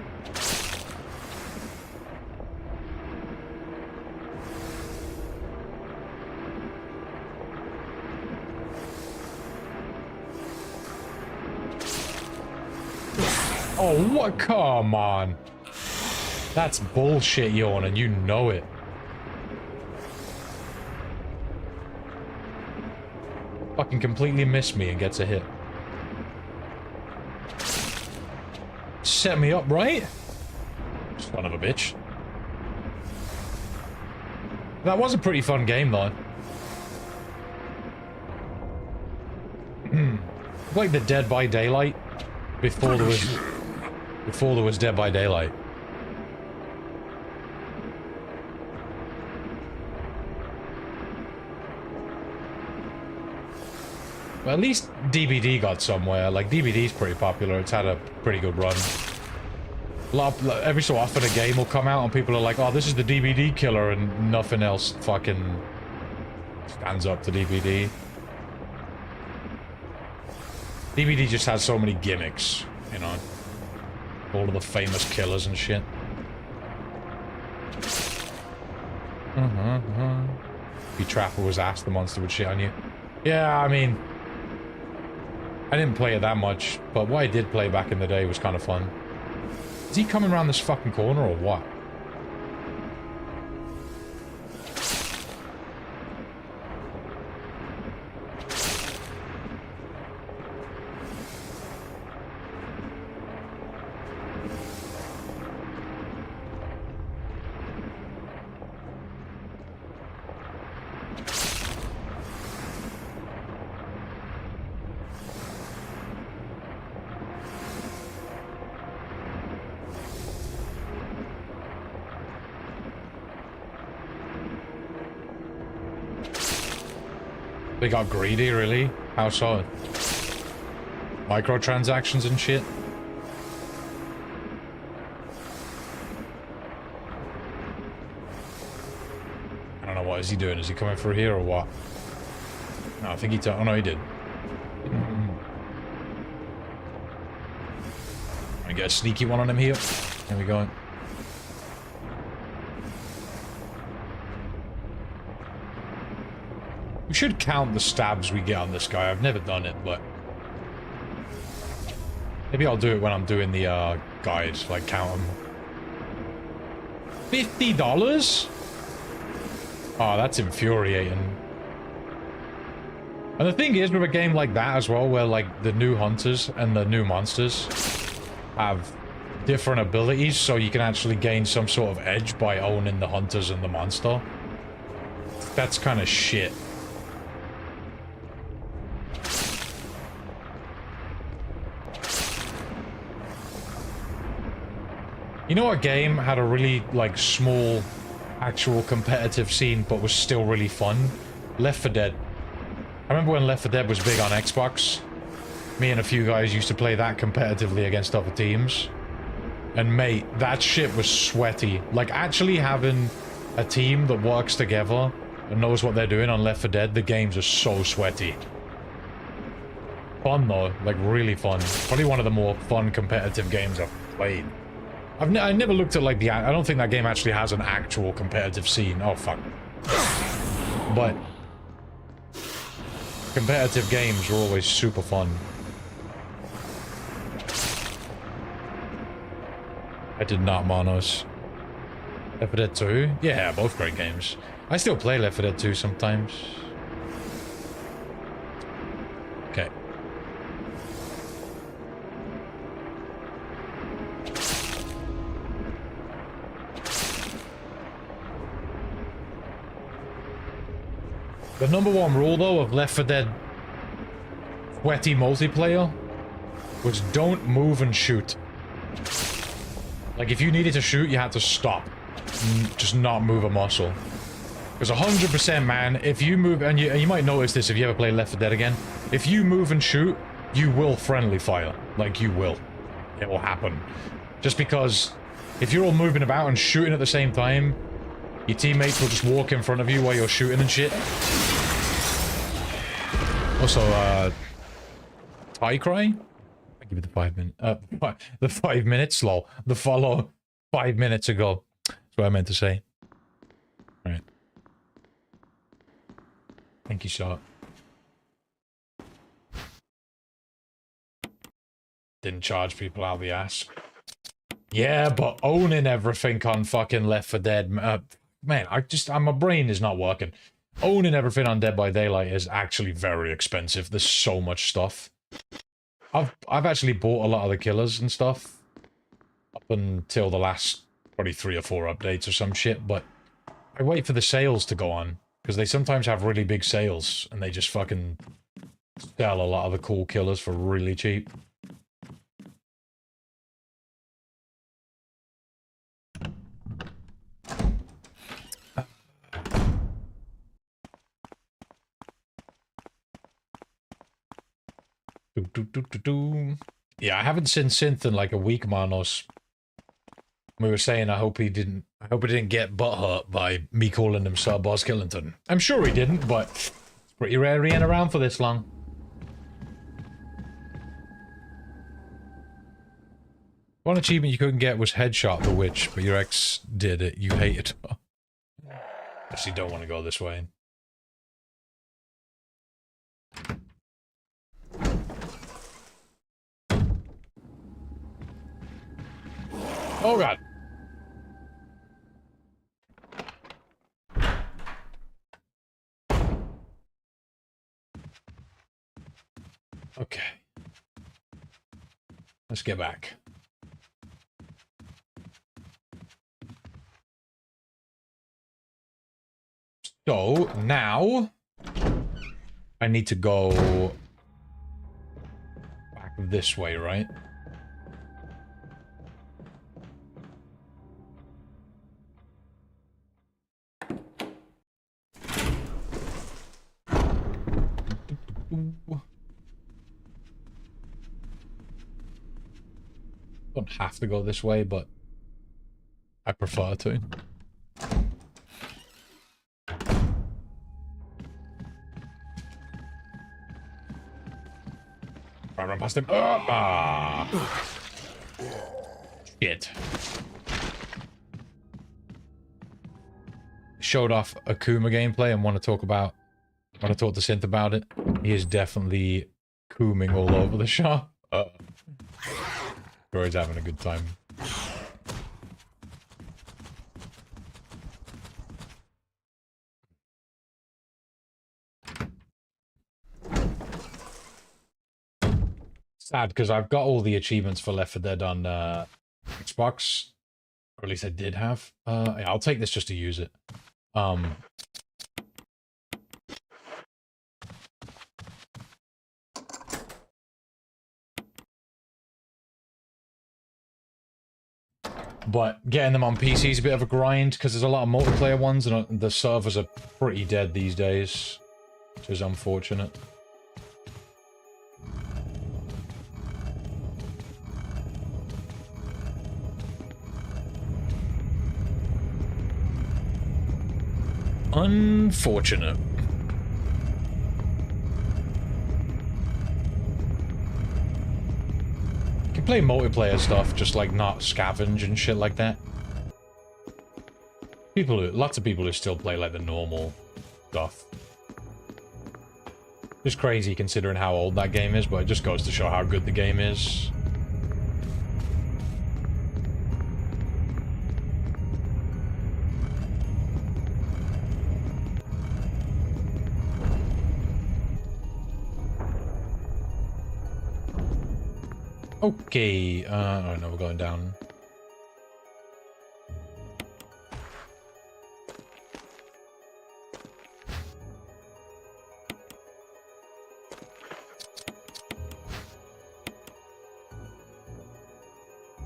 Oh, what? Come on. That's bullshit, Yawn, and you know it. Fucking completely missed me and gets a hit. Set me up, right? Son of a bitch. That was a pretty fun game, though. Like the Dead by Daylight before there was Dead by Daylight. Well, at least DBD got somewhere. Like, DBD's pretty popular. It's had a pretty good run. Every so often a game will come out and people are like, oh, this is the DBD killer, and nothing else fucking stands up to DBD. DBD just has so many gimmicks, you know? All of the famous killers and shit. If you trapper was ass, the monster would shit on you. Yeah, I mean... I didn't play it that much, but what I did play back in the day was kind of fun. Is he coming around this fucking corner or what? They got greedy, really? How so? Microtransactions and shit? I don't know, what is he doing? Is he coming through here or what? No, I think he oh no, he did. I get a sneaky one on him here. There we go. We should count the stabs we get on this guy. I've never done it, but... Maybe I'll do it when I'm doing the guide, like count them. $50? Oh, that's infuriating. And the thing is, with a game like that as well, where like the new hunters and the new monsters have different abilities, so you can actually gain some sort of edge by owning the hunters and the monster. That's kind of shit. You know what game had a really, like, small, actual competitive scene, but was still really fun? Left 4 Dead. I remember when Left 4 Dead was big on Xbox. Me and a few guys used to play that competitively against other teams. And mate, that shit was sweaty. Like, actually having a team that works together and knows what they're doing on Left 4 Dead, the games are so sweaty. Fun though, like really fun. Probably one of the more fun competitive games I've played. I never looked at like the... I don't think that game actually has an actual competitive scene. Oh, fuck. But... competitive games are always super fun. I did not monos. Left 4 Dead 2? Yeah, both great games. I still play Left 4 Dead 2 sometimes. Okay. The #1 rule, though, of Left 4 Dead sweaty multiplayer was don't move and shoot. Like, if you needed to shoot, you had to stop. Just not move a muscle. Because 100%, man, if you move, and you might notice this if you ever play Left 4 Dead again, if you move and shoot, you will friendly fire. Like, you will. It will happen. Just because if you're all moving about and shooting at the same time, your teammates will just walk in front of you while you're shooting and shit. Also, Thai cry? I give it the 5 minute, the 5 minutes, lol. The follow 5 minutes ago. That's what I meant to say. Right. Thank you, Shot. Didn't charge people out the ass. Yeah, but owning everything on fucking Left 4 Dead, man, my brain is not working. Owning everything on Dead by Daylight is actually very expensive. There's so much stuff. I've actually bought a lot of the killers and stuff up until the last probably 3 or 4 updates or some shit, but I wait for the sales to go on because they sometimes have really big sales and they just fucking sell a lot of the cool killers for really cheap. Yeah, I haven't seen Synth in like a week, Manos. We were saying I hope he didn't get butthurt by me calling him Sir Boss Killington. I'm sure he didn't, but it's pretty rare he ain't around for this long. One achievement you couldn't get was Headshot the Witch, but your ex did it. You hated her. Guess you don't want to go this way. Oh god. Okay. Let's get back. So, now I need to go back this way, right? Don't have to go this way, but I prefer to. I run past him. Shit. Showed off Akuma gameplay and want to talk to Synth about it. He is definitely cooming all over the shop. Sure, he's having a good time. Sad, because I've got all the achievements for Left 4 Dead on Xbox. Or at least I did have. Yeah, I'll take this just to use it. But getting them on PC is a bit of a grind, because there's a lot of multiplayer ones, and the servers are pretty dead these days, which is unfortunate. Unfortunate. You can play multiplayer stuff, just like not scavenge and shit like that. Lots of people who still play like the normal stuff. Just crazy considering how old that game is, but it just goes to show how good the game is. Okay, oh no, we're going down.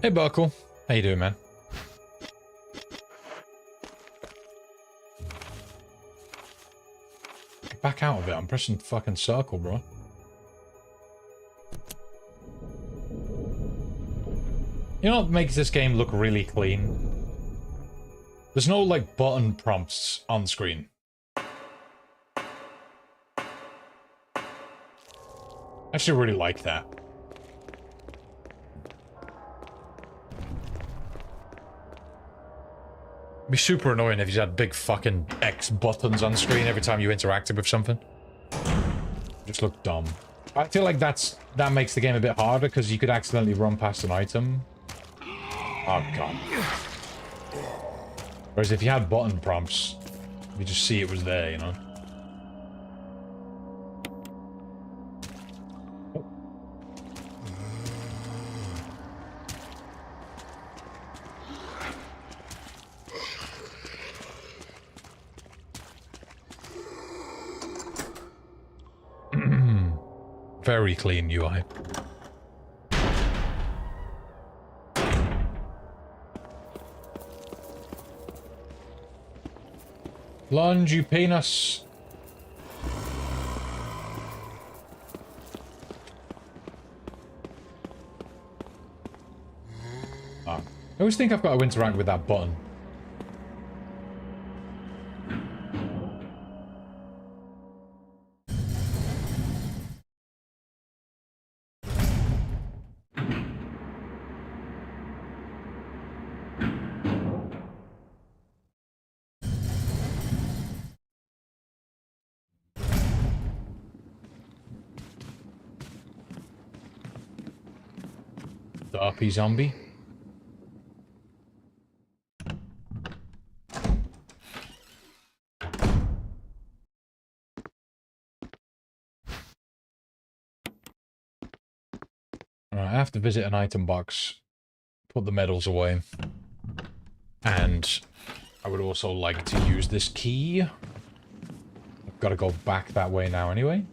Hey, Buckle. How you doing, man? Back out of it. I'm pressing fucking circle, bro. You know what makes this game look really clean? There's no, like, button prompts on screen. I actually really like that. It'd be super annoying if you had big fucking X buttons on screen every time you interacted with something. Just look dumb. I feel like that makes the game a bit harder because you could accidentally run past an item. Oh god. Whereas if you had button prompts, you just see it was there, you know? Very clean UI. Lunge, you penis. I always think I've got to interact with that button. The uppy zombie. Alright, I have to visit an item box, put the medals away, and I would also like to use this key. I've got to go back that way now anyway.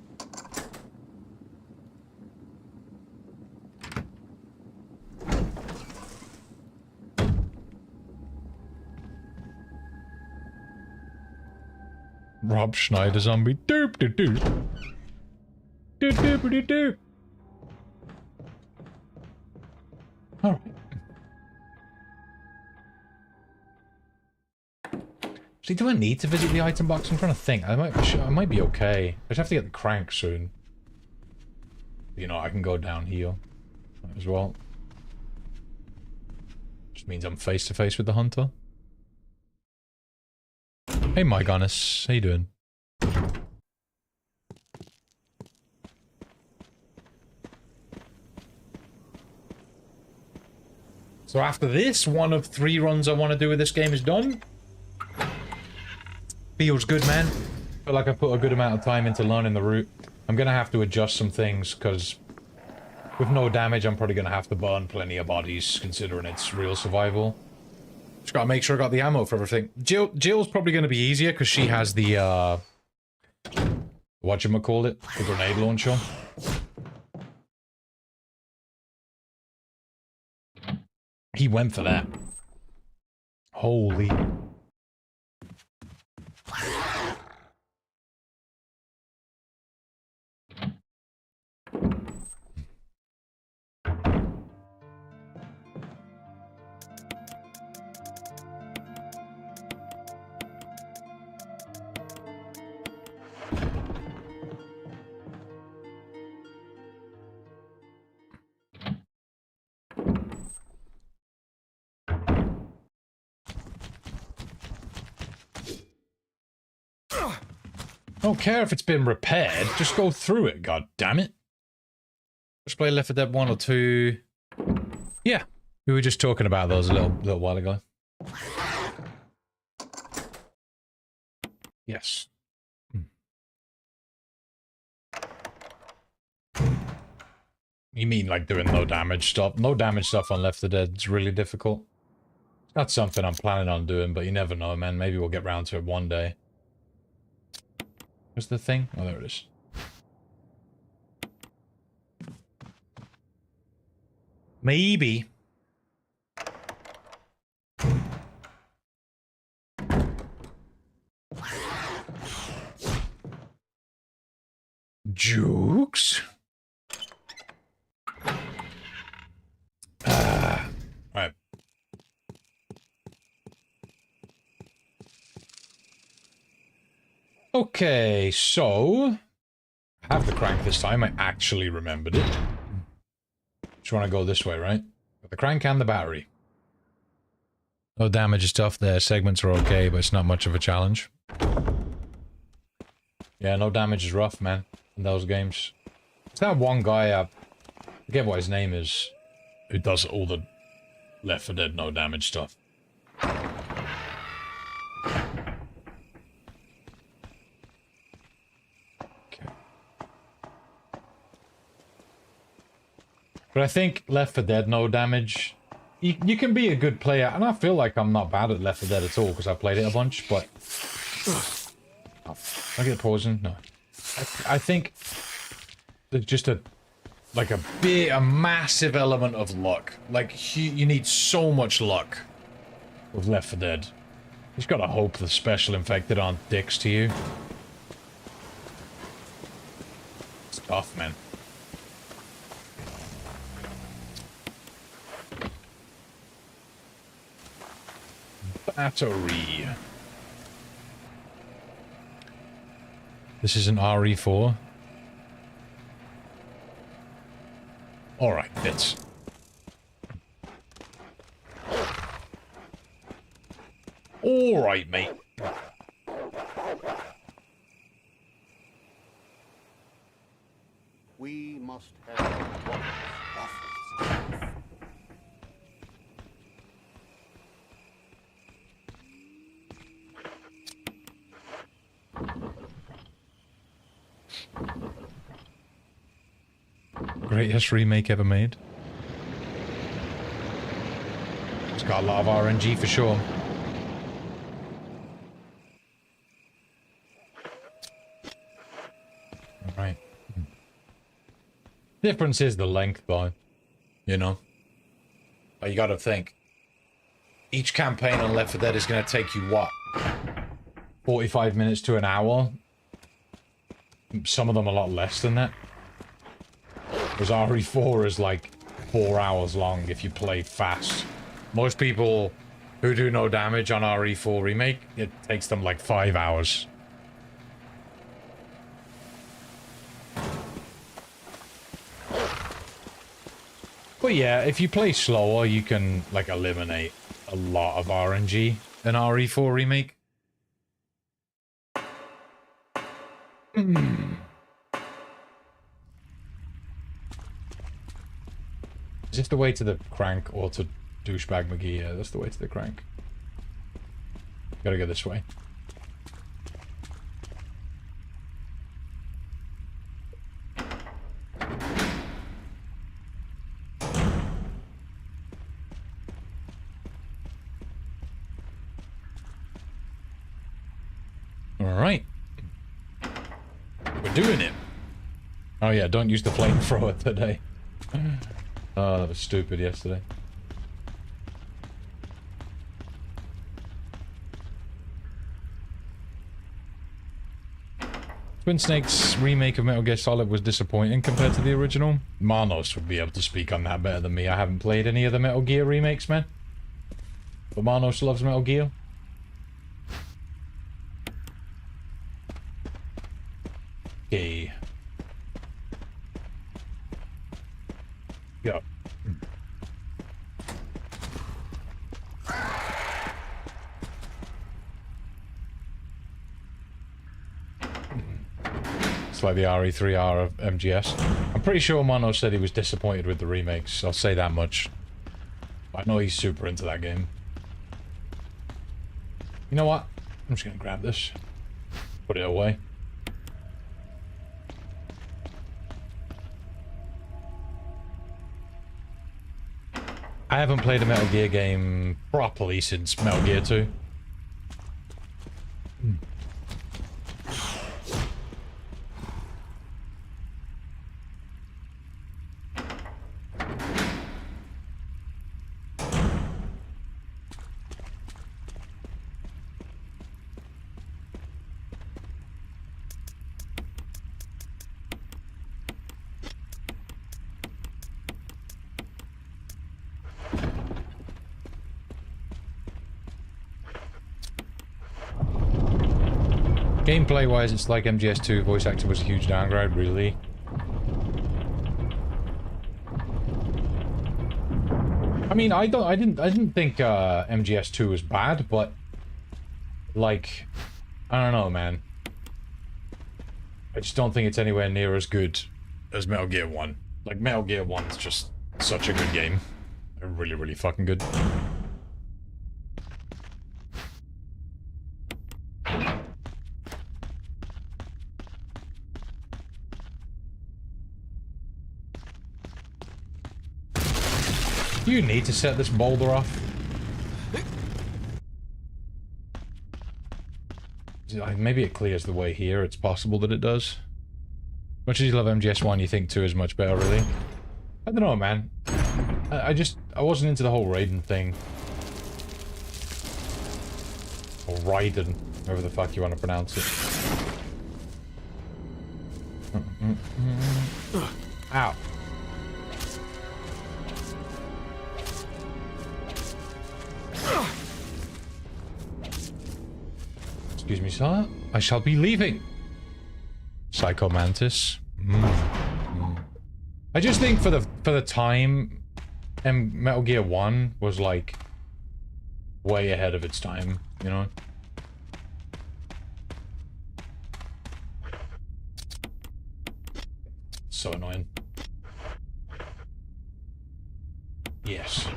Rob Schneider zombie. Doop doop doop. Doop doop doop doop. Alright. See, do I need to visit the item box? I'm trying to think. I might be okay. I just have to get the crank soon. You know, I can go down here as well. Just means I'm face to face with the hunter. Hey, my goodness, how you doing? So after this, one of 3 runs I want to do with this game is done. Feels good, man. Feel like I put a good amount of time into learning the route. I'm gonna have to adjust some things, because with no damage, I'm probably gonna have to burn plenty of bodies, considering it's real survival. Just gotta make sure I got the ammo for everything. Jill's probably gonna be easier, because she has the, whatchamacallit? The grenade launcher. He went for that. Holy... Don't care if it's been repaired. Just go through it, god damn it. Let's play Left 4 Dead 1 or 2. Yeah. We were just talking about those a little while ago. Yes. You mean like doing no damage stuff? No damage stuff on Left 4 Dead is really difficult. It's not something I'm planning on doing, but you never know, man. Maybe we'll get round to it one day. Where's the thing? Oh, there it is. Maybe. Jukes? Right. Okay, so I have the crank this time. I actually remembered it. Just want to go this way, right? Got the crank and the battery. No damage stuff there. Segments are okay, but it's not much of a challenge. Yeah, no damage is rough, man, in those games. It's that one guy, I forget what his name is, who does all the Left 4 Dead no damage stuff. Okay. But I think Left 4 Dead no damage, you can be a good player, and I feel like I'm not bad at Left 4 Dead at all, because I played it a bunch, but... I get pausing? No. I think there's just a massive element of luck. Like, you need so much luck with Left 4 Dead. You just gotta hope the special infected aren't dicks to you. It's tough, man. Battery. This is an RE4. Alright, bits. Alright, mate. We must have waffles. Greatest remake ever made. It's got a lot of RNG for sure. Right. Difference is the length, though. You know? But you gotta think. Each campaign on Left 4 Dead is gonna take you, what? 45 minutes to an hour? Some of them a lot less than that. Because RE4 is like 4 hours long if you play fast. Most people who do no damage on RE4 Remake, it takes them like 5 hours. But yeah, if you play slower, you can like eliminate a lot of RNG in RE4 Remake. Is this the way to the crank or to douchebag McGee? Yeah, that's the way to the crank. Gotta go this way. Alright. We're doing it. Oh yeah, don't use the flamethrower today. Oh, that was stupid yesterday. Twin Snake's remake of Metal Gear Solid was disappointing compared to the original. Marnos would be able to speak on that better than me. I haven't played any of the Metal Gear remakes, man. But Marnos loves Metal Gear. Okay. Go. looks like the RE3R of MGS. I'm pretty sure Mono said he was disappointed with the remakes. I'll say that much. I know he's super into that game. You know what? I'm just gonna grab this. Put it away. I haven't played a Metal Gear game properly since Metal Gear 2. Gameplay-wise, it's like MGS2. Voice acting was a huge downgrade, really. I mean, I didn't think MGS2 was bad, but like, I don't know, man. I just don't think it's anywhere near as good as Metal Gear 1. Like, Metal Gear 1's just such a good game. They're really, really fucking good. Do you need to set this boulder off? Maybe it clears the way here. It's possible that it does. Much as you love MGS1, you think 2 is much better, really? I don't know, man. I wasn't into the whole Raiden thing. Or Raiden, however the fuck you want to pronounce it. Ow. Excuse me, sir. I shall be leaving. Psycho Mantis. I just think for the time, Metal Gear 1 was like way ahead of its time, you know? So annoying. Yes.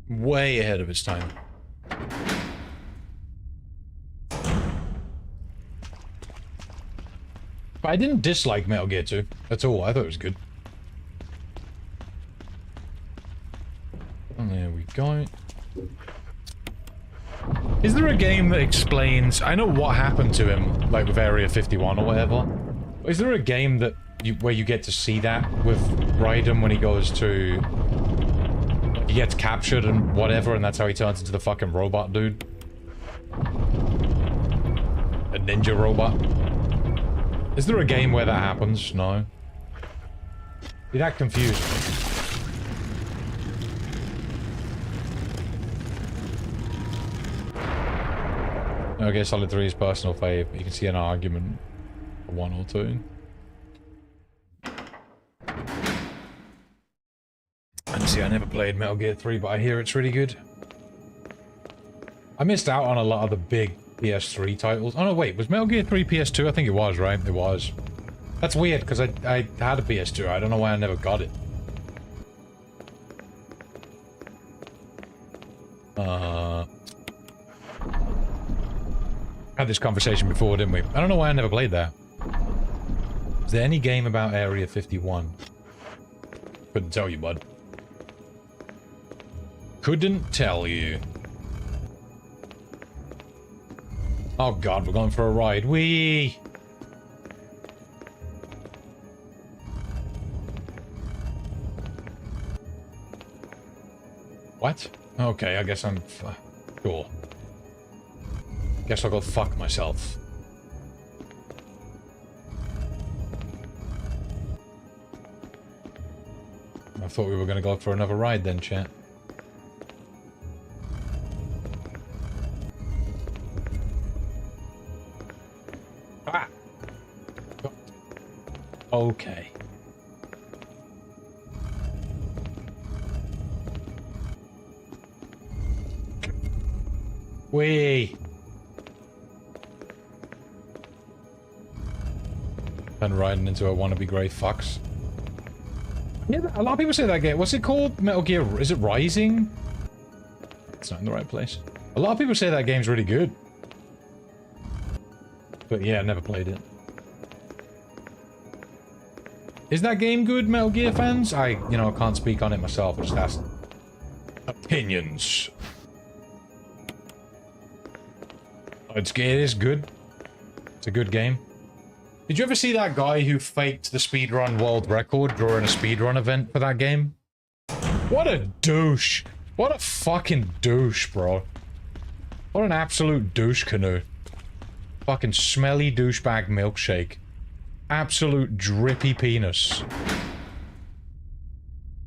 Way ahead of its time. But I didn't dislike Metal Gear 2. That's all. I thought it was good. And there we go. Is there a game that explains... I know what happened to him, like with Area 51 or whatever. Is there a game that where you get to see that with Raiden when he goes to... He gets captured and whatever, and that's how he turns into the fucking robot dude? A ninja robot? Is there a game where that happens? No. Be that confused. Okay, Solid 3 is personal fave, but you can see an argument for 1 or 2. And see, I never played Metal Gear 3, but I hear it's really good. I missed out on a lot of the big PS3 titles. Oh no, wait, was Metal Gear 3 PS2? I think it was, right? It was. That's weird, because I had a PS2. I don't know why I never got it. Had this conversation before, didn't we? I don't know why I never played that. Is there any game about Area 51? Couldn't tell you, bud. Couldn't tell you. Oh god, we're going for a ride. Whee! What? Okay, I guess I'm... Cool. Guess I'll go fuck myself. I thought we were gonna go for another ride then, chat. Ah! Okay. Whee! and riding into a wannabe grey fox. Yeah, a lot of people say that game. What's it called? Metal Gear. Is it Rising? It's not in the right place. A lot of people say that game's really good. But yeah, I never played it. Is that game good, Metal Gear fans? I can't speak on it myself. I just asked opinions. It is good. It's a good game. Did you ever see that guy who faked the speedrun world record during a speedrun event for that game? What a douche. What a fucking douche, bro. What an absolute douche canoe. Fucking smelly douchebag milkshake. Absolute drippy penis.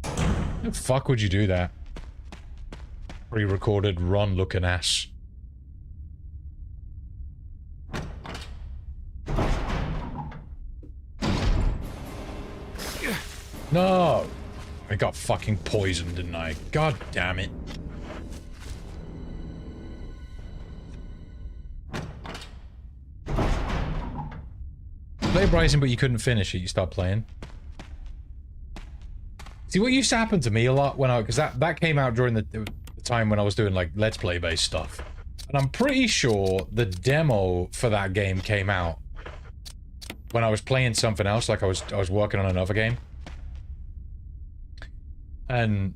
How the fuck would you do that? Pre-recorded run looking ass. No! I got fucking poisoned, didn't I? God damn it. Played Rising, but you couldn't finish it. You stopped playing. See, what used to happen to me a lot when because that came out during the time when I was doing like Let's Play based stuff. And I'm pretty sure the demo for that game came out when I was playing something else, like I was working on another game. And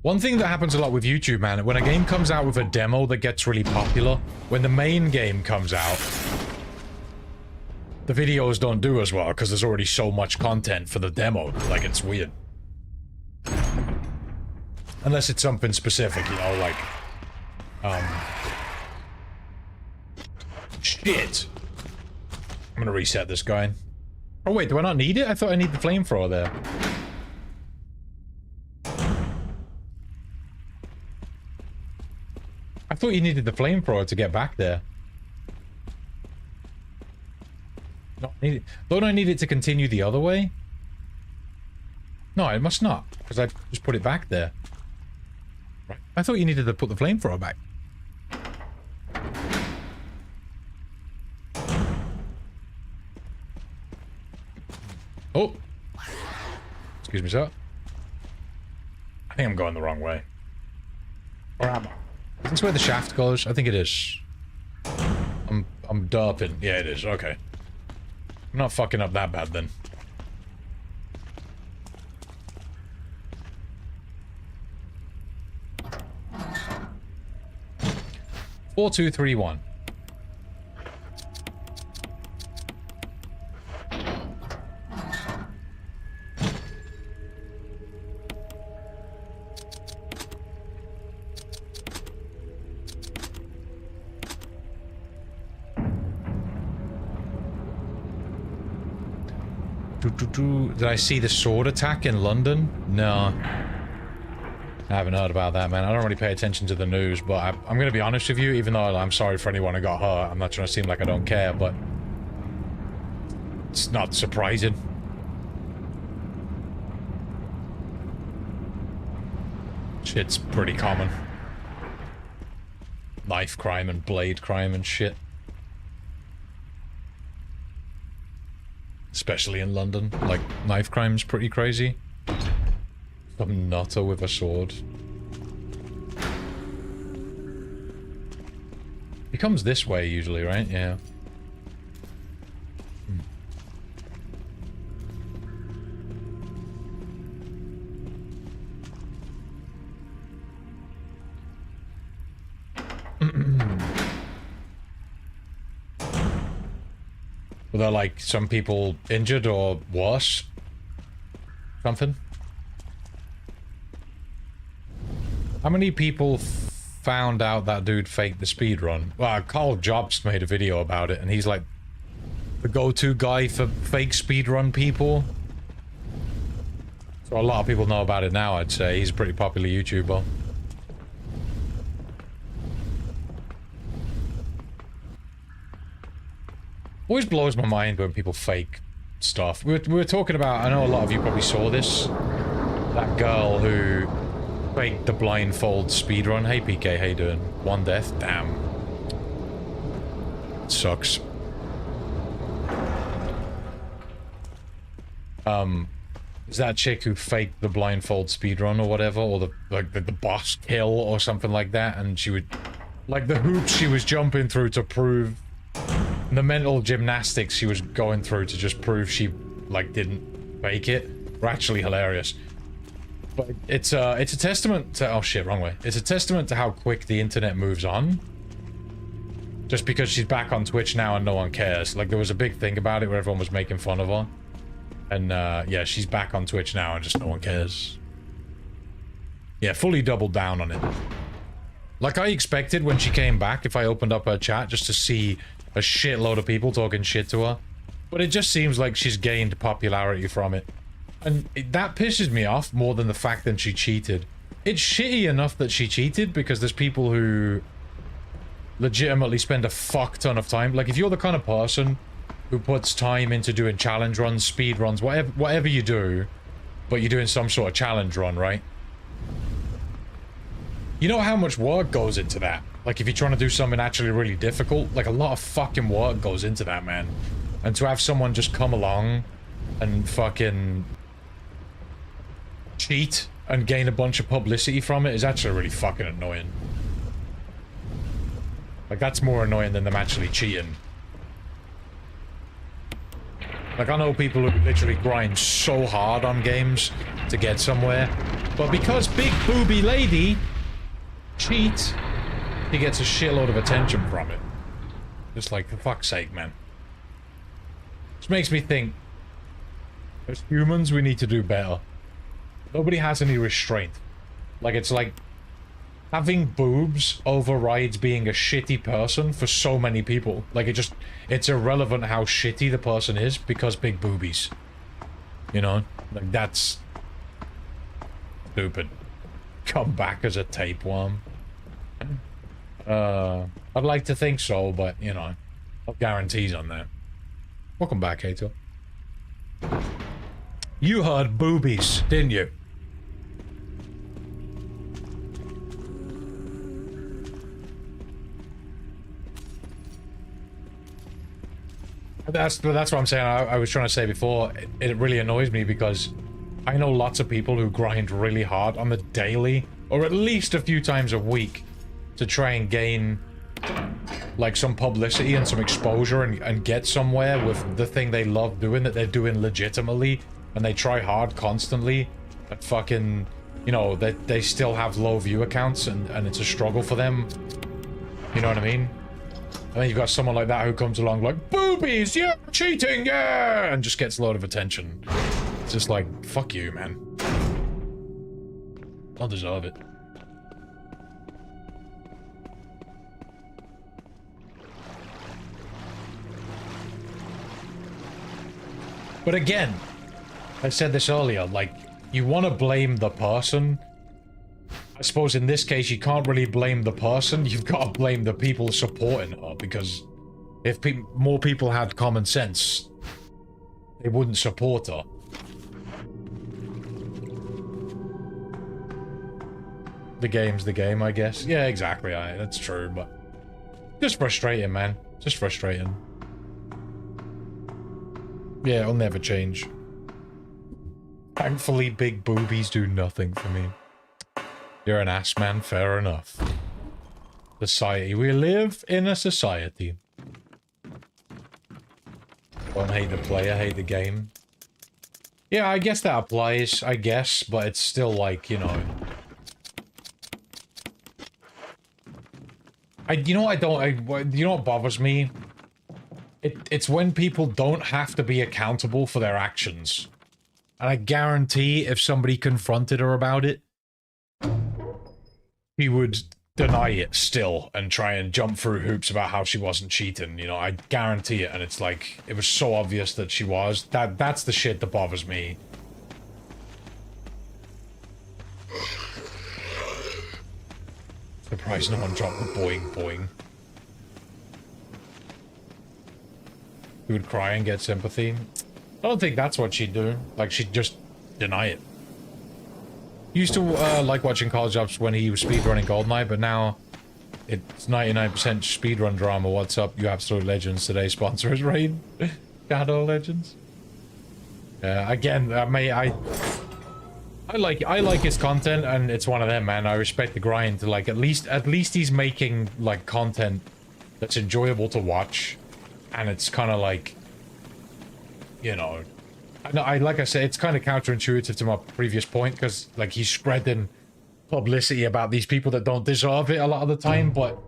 one thing that happens a lot with YouTube, man, when a game comes out with a demo that gets really popular, when the main game comes out, the videos don't do as well because there's already so much content for the demo. Like, it's weird. Unless it's something specific, you know, like... Shit! I'm gonna reset this guy. Oh wait, do I not need it? I thought I need the flamethrower there. I thought you needed the flamethrower to get back there. Don't I need it to continue the other way? No, I must not, because I just put it back there. Right. I thought you needed to put the flamethrower back. Oh! Excuse me, sir. I think I'm going the wrong way. Or am I? Is this where the shaft goes? I think it is. I'm derping. Yeah, it is. Okay. I'm not fucking up that bad then. Four, 2, 3, 1. Did I see the sword attack in London? No. I haven't heard about that, man. I don't really pay attention to the news, but I'm going to be honest with you, even though I'm sorry for anyone who got hurt. I'm not trying to seem like I don't care, but it's not surprising. Shit's pretty common. Knife crime and blade crime and shit. Especially in London. Like, knife crime's pretty crazy. Some nutter with a sword. He comes this way usually, right? Yeah. Were there, like, some people injured or worse? Something? How many people found out that dude faked the speedrun? Well, Carl Jobst made a video about it, and he's, like, the go-to guy for fake speedrun people. So a lot of people know about it now, I'd say. He's a pretty popular YouTuber. Always blows my mind when people fake stuff. We were talking about, I know a lot of you probably saw this, that girl who faked the blindfold speedrun. Hey PK, how you doing? One death? Damn. Sucks. Is that chick who faked the blindfold speedrun or whatever, or the boss kill or something like that, and she would, like, the hoops she was jumping through to prove, the mental gymnastics she was going through to just prove she, like, didn't fake it, were actually hilarious. But it's a testament to, oh shit, wrong way. It's a testament to how quick the internet moves on. Just because she's back on Twitch now and no one cares. Like, there was a big thing about it where everyone was making fun of her. And, yeah, she's back on Twitch now and just no one cares. Yeah, fully doubled down on it. Like I expected when she came back, if I opened up her chat, just to see a shitload of people talking shit to her. But it just seems like she's gained popularity from it. And that pisses me off more than the fact that she cheated. It's shitty enough that she cheated because there's people who legitimately spend a fuck ton of time. Like, if you're the kind of person who puts time into doing challenge runs, speed runs, whatever you do, but you're doing some sort of challenge run, right? You know how much work goes into that? Like, if you're trying to do something actually really difficult, like, a lot of fucking work goes into that, man. And to have someone just come along and fucking cheat and gain a bunch of publicity from it is actually really fucking annoying. Like, that's more annoying than them actually cheating. Like, I know people who literally grind so hard on games to get somewhere, but because big booby lady cheats, he gets a shitload of attention from it. Just like, for fuck's sake, man. This makes me think, as humans, we need to do better. Nobody has any restraint. Like, it's like having boobs overrides being a shitty person for so many people. Like, it's irrelevant how shitty the person is because big boobies. You know? Like, that's stupid. Come back as a tapeworm. I'd like to think so, but, you know, no guarantees on that. Welcome back, Hato. You heard boobies, didn't you? That's what I'm saying. I was trying to say before, it really annoys me because I know lots of people who grind really hard on the daily, or at least a few times a week, to try and gain, like, some publicity and some exposure and get somewhere with the thing they love doing, that they're doing legitimately, and they try hard constantly, but fucking, you know, they still have low view accounts, and it's a struggle for them. You know what I mean? And then you've got someone like that who comes along like, boobies, yeah, cheating, yeah, and just gets a lot of attention. It's just like, fuck you, man. Don't deserve it. But again, I said this earlier, like, you want to blame the person. I suppose in this case, you can't really blame the person. You've got to blame the people supporting her, because if more people had common sense, they wouldn't support her. The game's the game, I guess. Yeah, exactly. That's true, but just frustrating, man. Just frustrating. Yeah, it'll never change. Thankfully, big boobies do nothing for me. You're an ass, man. Fair enough. Society. We live in a society. Don't hate the player, hate the game. Yeah, I guess that applies, I guess, but it's still like, you know... you know what bothers me? It's when people don't have to be accountable for their actions. And I guarantee if somebody confronted her about it, he would deny it still and try and jump through hoops about how she wasn't cheating, you know, I guarantee it. And it's like, it was so obvious that she was. That's the shit that bothers me. Surprised no one dropped the boing boing. He would cry and get sympathy. I don't think that's what she'd do. Like, she'd just deny it. Used to like watching college ops when he was speedrunning GoldenEye, but now it's 99% speedrun drama. What's up, you absolute legends? Today sponsor is Raid. Shadow Legends. Again, I like his content, and it's one of them, man. I respect the grind. Like, at least he's making like content that's enjoyable to watch, and it's kind of like, you know, like I said, it's kind of counterintuitive to my previous point, because like he's spreading publicity about these people that don't deserve it a lot of the time, but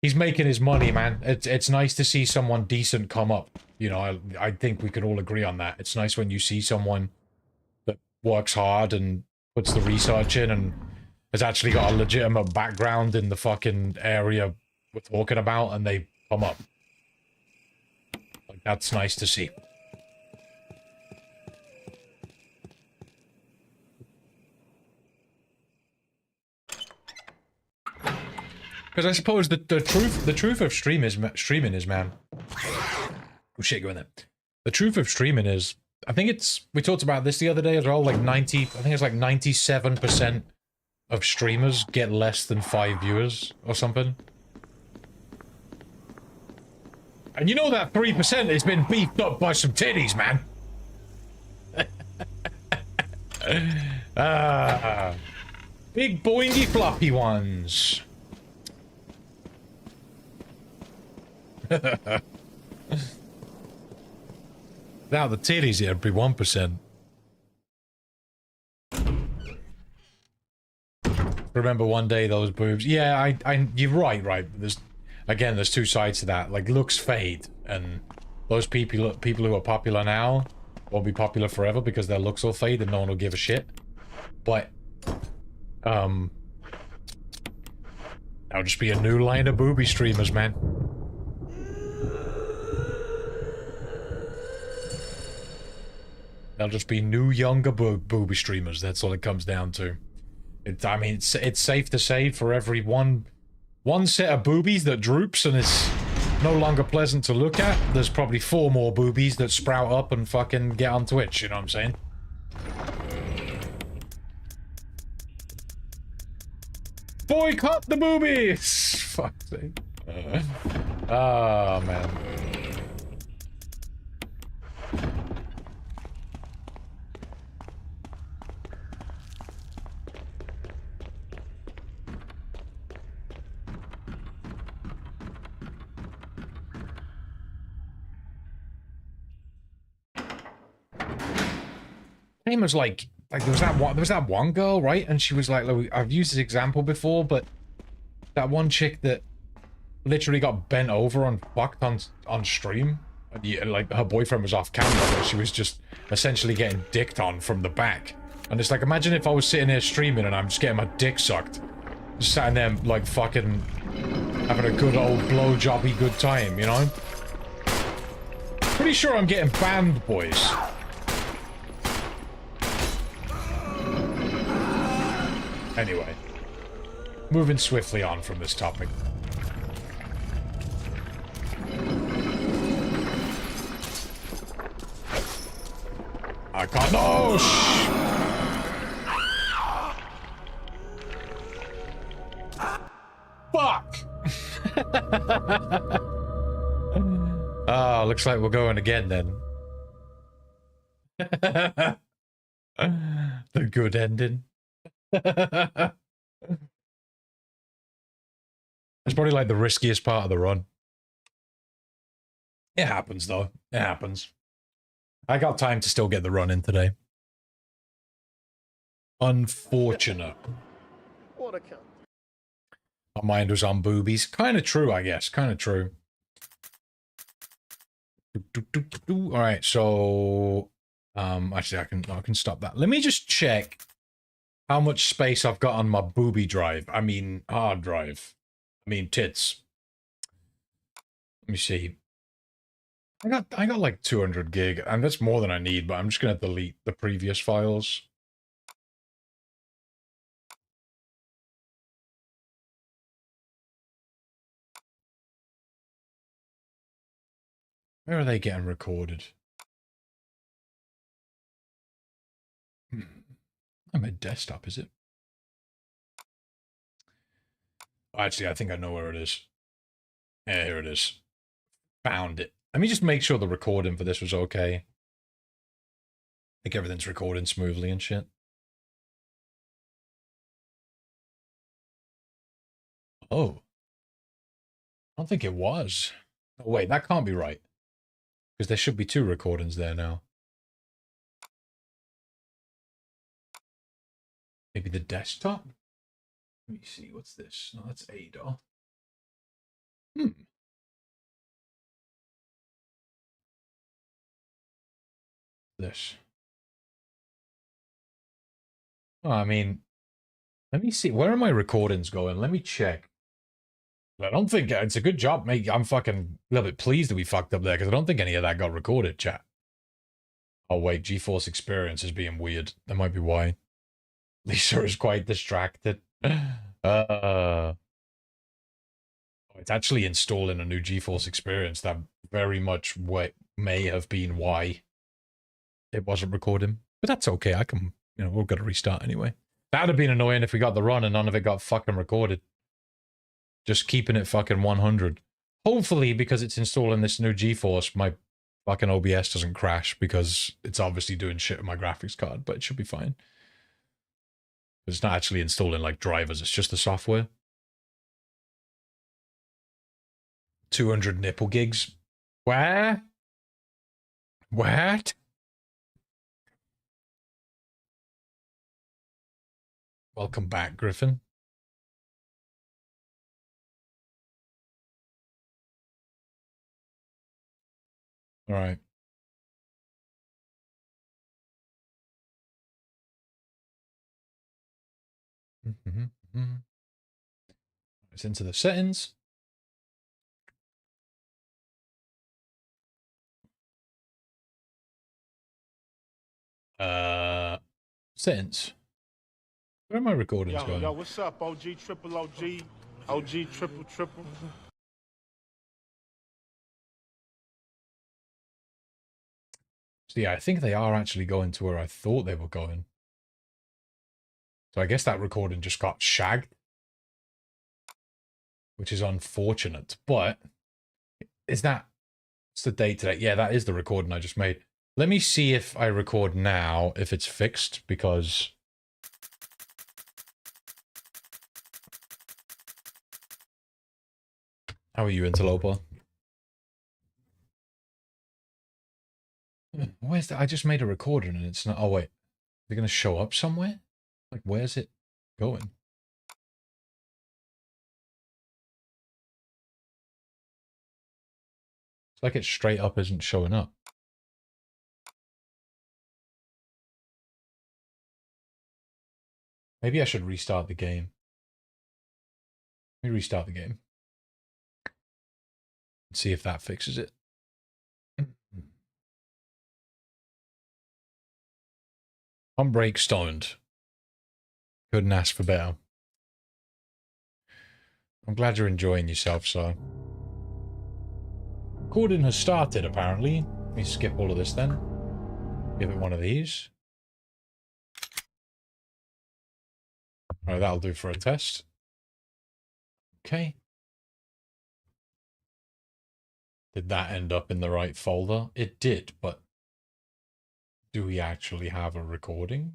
he's making his money, man. It's nice to see someone decent come up. You know, I think we could all agree on that. It's nice when you see someone that works hard and puts the research in and has actually got a legitimate background in the fucking area we're talking about, and they come up. Like, that's nice to see. Because I suppose the truth of streaming is, man. Oh shit, go in there. The truth of streaming is, I think it's, we talked about this the other day as well, like I think it's like 97% of streamers get less than 5 viewers or something. And you know that 3% has been beefed up by some titties, man. Big boingy floppy ones. Now the titties, it'd be 1%. Remember one day those boobs? Yeah, you're right. There's two sides to that. Like, looks fade, and those people who are popular now won't be popular forever because their looks will fade and no one will give a shit. But that'll just be a new line of booby streamers, man. They'll just be new, younger booby streamers. That's all it comes down to. I mean, it's safe to say for every one set of boobies that droops and is no longer pleasant to look at, there's probably 4 more boobies that sprout up and fucking get on Twitch, you know what I'm saying? Boycott the boobies! Fuck's sake. Oh, man. Same as like there was that one girl, right? And she was like, I've used this example before, but that one chick that literally got bent over and fucked on stream, and yeah, like her boyfriend was off camera, but she was just essentially getting dicked on from the back. And it's like, imagine if I was sitting there streaming and I'm just getting my dick sucked, just sitting there like fucking having a good old blowjobby good time, you know? Pretty sure I'm getting banned, boys. Anyway, moving swiftly on from this topic. I can't. No! Fuck! Ah, looks like we're going again then. The good ending. It's probably like the riskiest part of the run. It happens though. It happens. I got time to still get the run in today. Unfortunate. What a cunt. My mind was on boobies. Kind of true, I guess. Kind of true. All right, so actually, I can stop that. Let me just check how much space I've got on my booby drive. I mean, hard drive. I mean, tits. Let me see. I got like 200 gig, and that's more than I need, but I'm just gonna delete the previous files. Where are they getting recorded? I'm a desktop, is it? Actually, I think I know where it is. Yeah, here it is. Found it. Let me just make sure the recording for this was okay. think everything's recording smoothly and shit. Oh. I don't think it was. Oh, wait, that can't be right. Because there should be 2 recordings there now. Maybe the desktop? Let me see, what's this? No, that's Ada. This. Oh, I mean, let me see. Where are my recordings going? Let me check. I don't think it's a good job, mate. I'm fucking a little bit pleased that we fucked up there because I don't think any of that got recorded, chat. Oh, wait. GeForce Experience is being weird. That might be why. Lisa is quite distracted. It's actually installing a new GeForce Experience. That very much may have been why it wasn't recording. But that's okay. I can, we're going to restart anyway. That would have been annoying if we got the run and none of it got fucking recorded. Just keeping it fucking 100. Hopefully, because it's installing this new GeForce, my fucking OBS doesn't crash because it's obviously doing shit with my graphics card, but it should be fine. It's not actually installing like drivers, it's just the software. 200 nipple gigs. Where? What? Welcome back, Griffin. All right. It's into the settings. Settings. Where are my recordings going? Yo, what's up, OG, triple OG, OG, triple, triple? So yeah, I think they are actually going to where I thought they were going. So I guess that recording just got shagged. Which is unfortunate, but is that, it's the date today? Yeah, that is the recording I just made. Let me see if I record now, if it's fixed, because... How are you, Interloper? Where's that? I just made a recording and it's not... Oh, wait. Is it going to show up somewhere? Like, where's it going? It's like it straight up isn't showing up. Maybe I should restart the game. Let me restart the game. See if that fixes it. Outbreak stoned. Couldn't ask for better. I'm glad you're enjoying yourself, so. Recording has started, apparently. Let me skip all of this then. Give it one of these. Alright, that'll do for a test. Okay. Did that end up in the right folder? It did, but do we actually have a recording?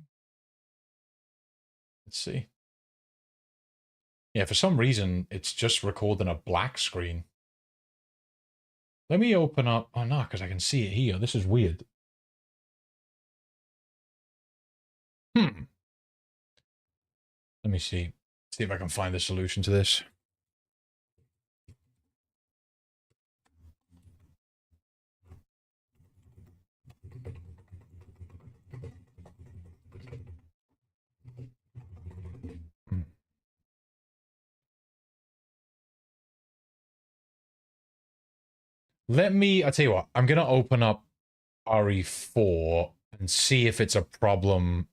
Let's see. Yeah, for some reason, it's just recording a black screen. Let me open up... Oh, no, because I can see it here. This is weird. Let me see. See if I can find a solution to this. I'll tell you what, I'm going to open up RE4 and see if it's a problem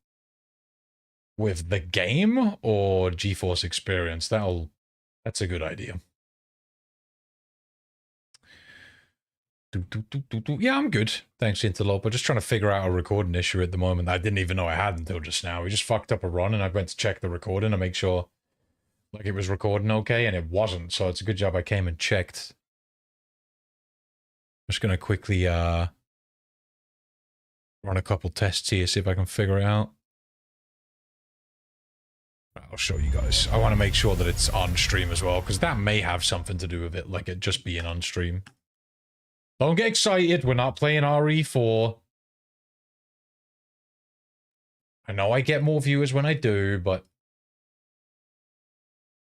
with the game or GeForce Experience. That's a good idea. Yeah, I'm good. Thanks, Interloper. Just trying to figure out a recording issue at the moment. I didn't even know I had until just now. We just fucked up a run and I went to check the recording and make sure like it was recording okay, and it wasn't. So it's a good job I came and checked. Just going to quickly Run a couple tests here, see if I can figure it out. I'll show you guys. I want to make sure that it's on stream as well, because that may have something to do with it, like it just being on stream. Don't get excited, we're not playing RE4. I know I get more viewers when I do, but...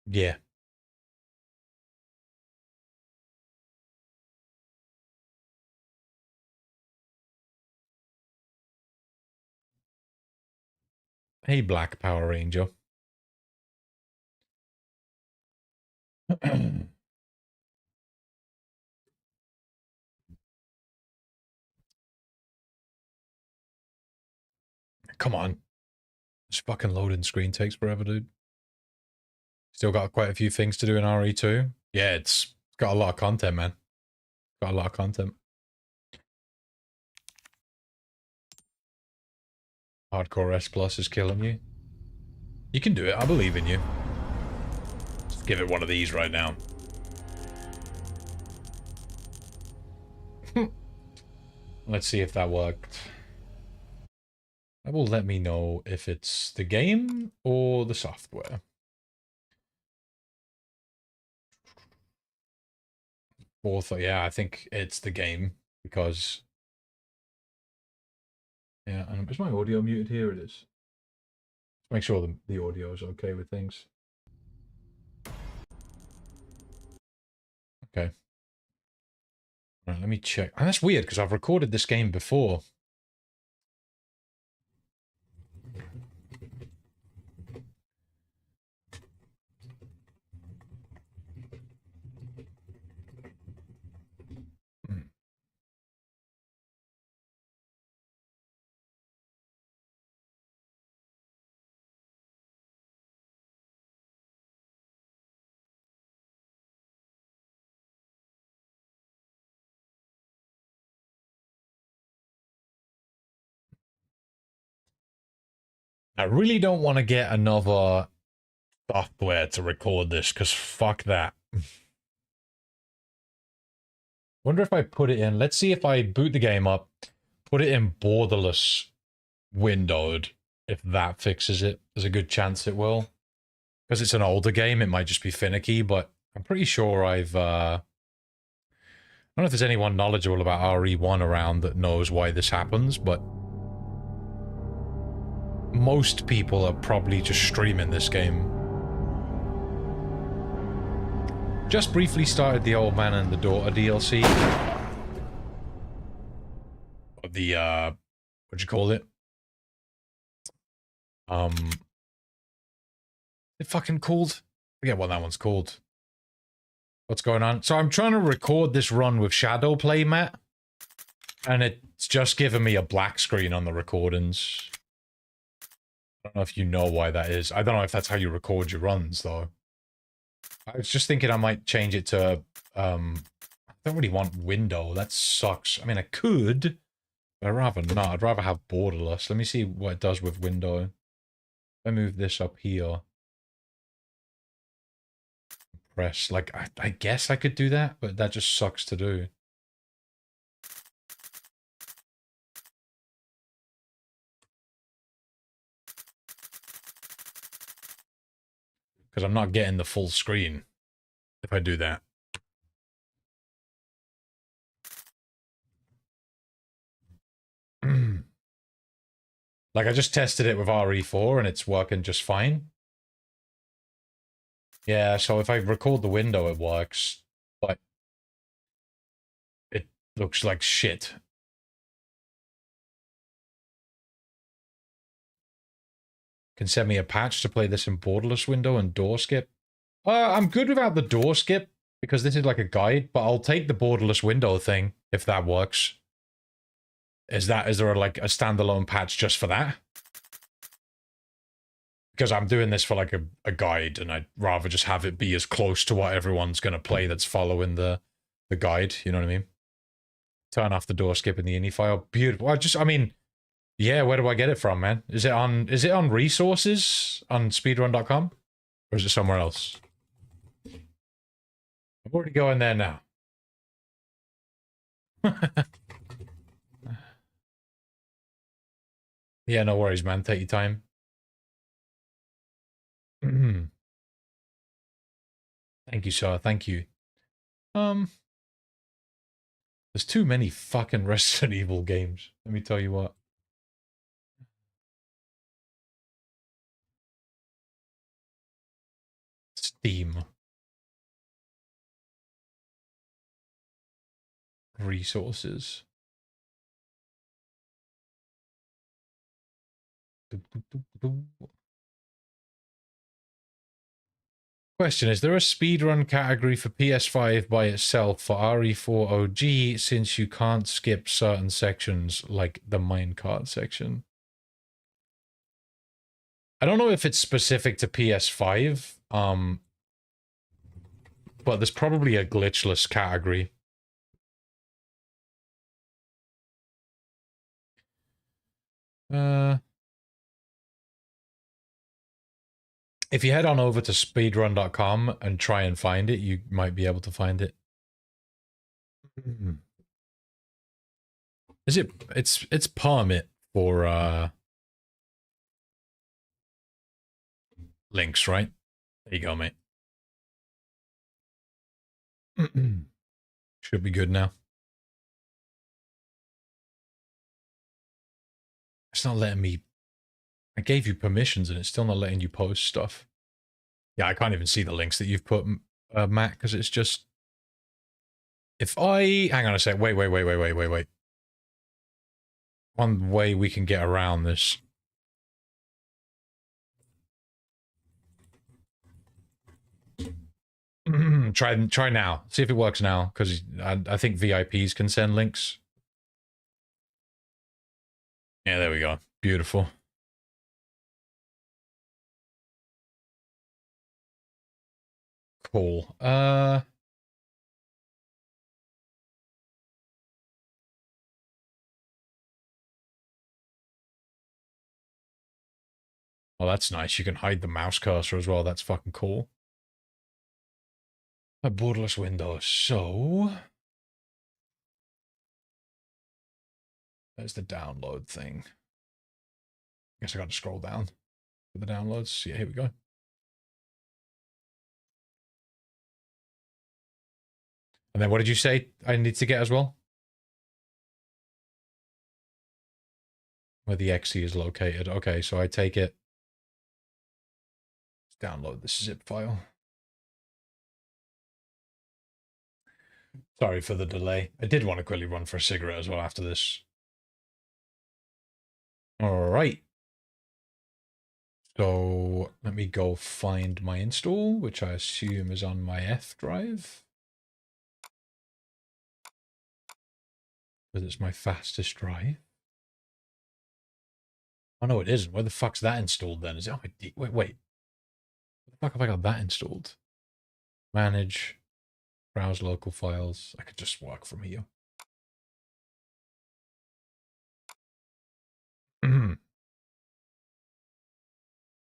yeah. Hey, Black Power Ranger. Come on. This fucking loading screen takes forever, dude. Still got quite a few things to do in RE2. Yeah, it's got a lot of content, man. Got a lot of content. Hardcore S Plus is killing you. You can do it. I believe in you. Let's give it one of these right now. Let's see if that worked. That will let me know if it's the game or the software. Fourth, yeah, I think it's the game because... yeah, and is my audio muted? Here it is. Let's make sure the audio is okay with things. Okay. All right, let me check. And that's weird because I've recorded this game before. I really don't want to get another software to record this, because fuck that. Wonder if I put it in... let's see if I boot the game up, put it in borderless windowed, if that fixes it. There's a good chance it will. Because it's an older game, it might just be finicky, but I'm pretty sure I've... I don't know if there's anyone knowledgeable about RE1 around that knows why this happens, but... most people are probably just streaming this game. Just briefly started the Old Man and the Daughter DLC. The, what'd you call it? It fucking called? I forget what that one's called. What's going on? So I'm trying to record this run with Shadow Playmat, and it's just giving me a black screen on the recordings. I don't know if you know why that is. I don't know if that's how you record your runs, though. I was just thinking I might change it to, I don't really want window. That sucks. I mean, I could, but I'd rather not. I'd rather have borderless. Let me see what it does with window. If I move this up here. Press. Like, I guess I could do that, but that just sucks to do. Because I'm not getting the full screen if I do that. Like, I just tested it with RE4 and it's working just fine. Yeah, so if I record the window, it works, but it looks like shit. Can send me a patch to play this in borderless window and door skip. I'm good without the door skip, because this is like a guide, but I'll take the borderless window thing, if that works. Is there like a standalone patch just for that? Because I'm doing this for like a guide, and I'd rather just have it be as close to what everyone's going to play that's following the guide, you know what I mean? Turn off the door skip in the ini file. Beautiful. I mean, yeah, where do I get it from, man? Is it on resources on speedrun.com? Or is it somewhere else? I'm already going there now. Yeah, no worries, man. Take your time. Thank you, sir. Thank you. There's too many fucking Resident Evil games. Let me tell you what. Steam. Resources. Question, is there a speedrun category for PS5 by itself for RE4 OG since you can't skip certain sections like the minecart section? I don't know if it's specific to PS5, but there's probably a glitchless category. If you head on over to speedrun.com and try and find it, you might be able to find it. Is it? It's permit for links, right? There you go, mate. Should be good now. It's not letting me. I gave you permissions and it's still not letting you post stuff. Yeah, I can't even see the links that you've put, Matt, because it's just... If I... Hang on a sec. Wait. One way we can get around this. Try now. See if it works now, because I think VIPs can send links. Yeah, there we go. Beautiful. Cool. Oh, that's nice. You can hide the mouse cursor as well. That's fucking cool. A borderless window. So... There's the download thing. I guess I got to scroll down for the downloads. Yeah, here we go. And then what did you say I need to get as well? Where the exe is located. Okay, so I take it. Let's download this zip file. Sorry for the delay. I did want to quickly run for a cigarette as well after this. All right. So let me go find my install, which I assume is on my F drive. Because it's my fastest drive. Oh, no, it isn't. Where the fuck's that installed then? Is it on my D? Wait. Where the fuck have I got that installed? Manage. Browse local files. I could just work from here.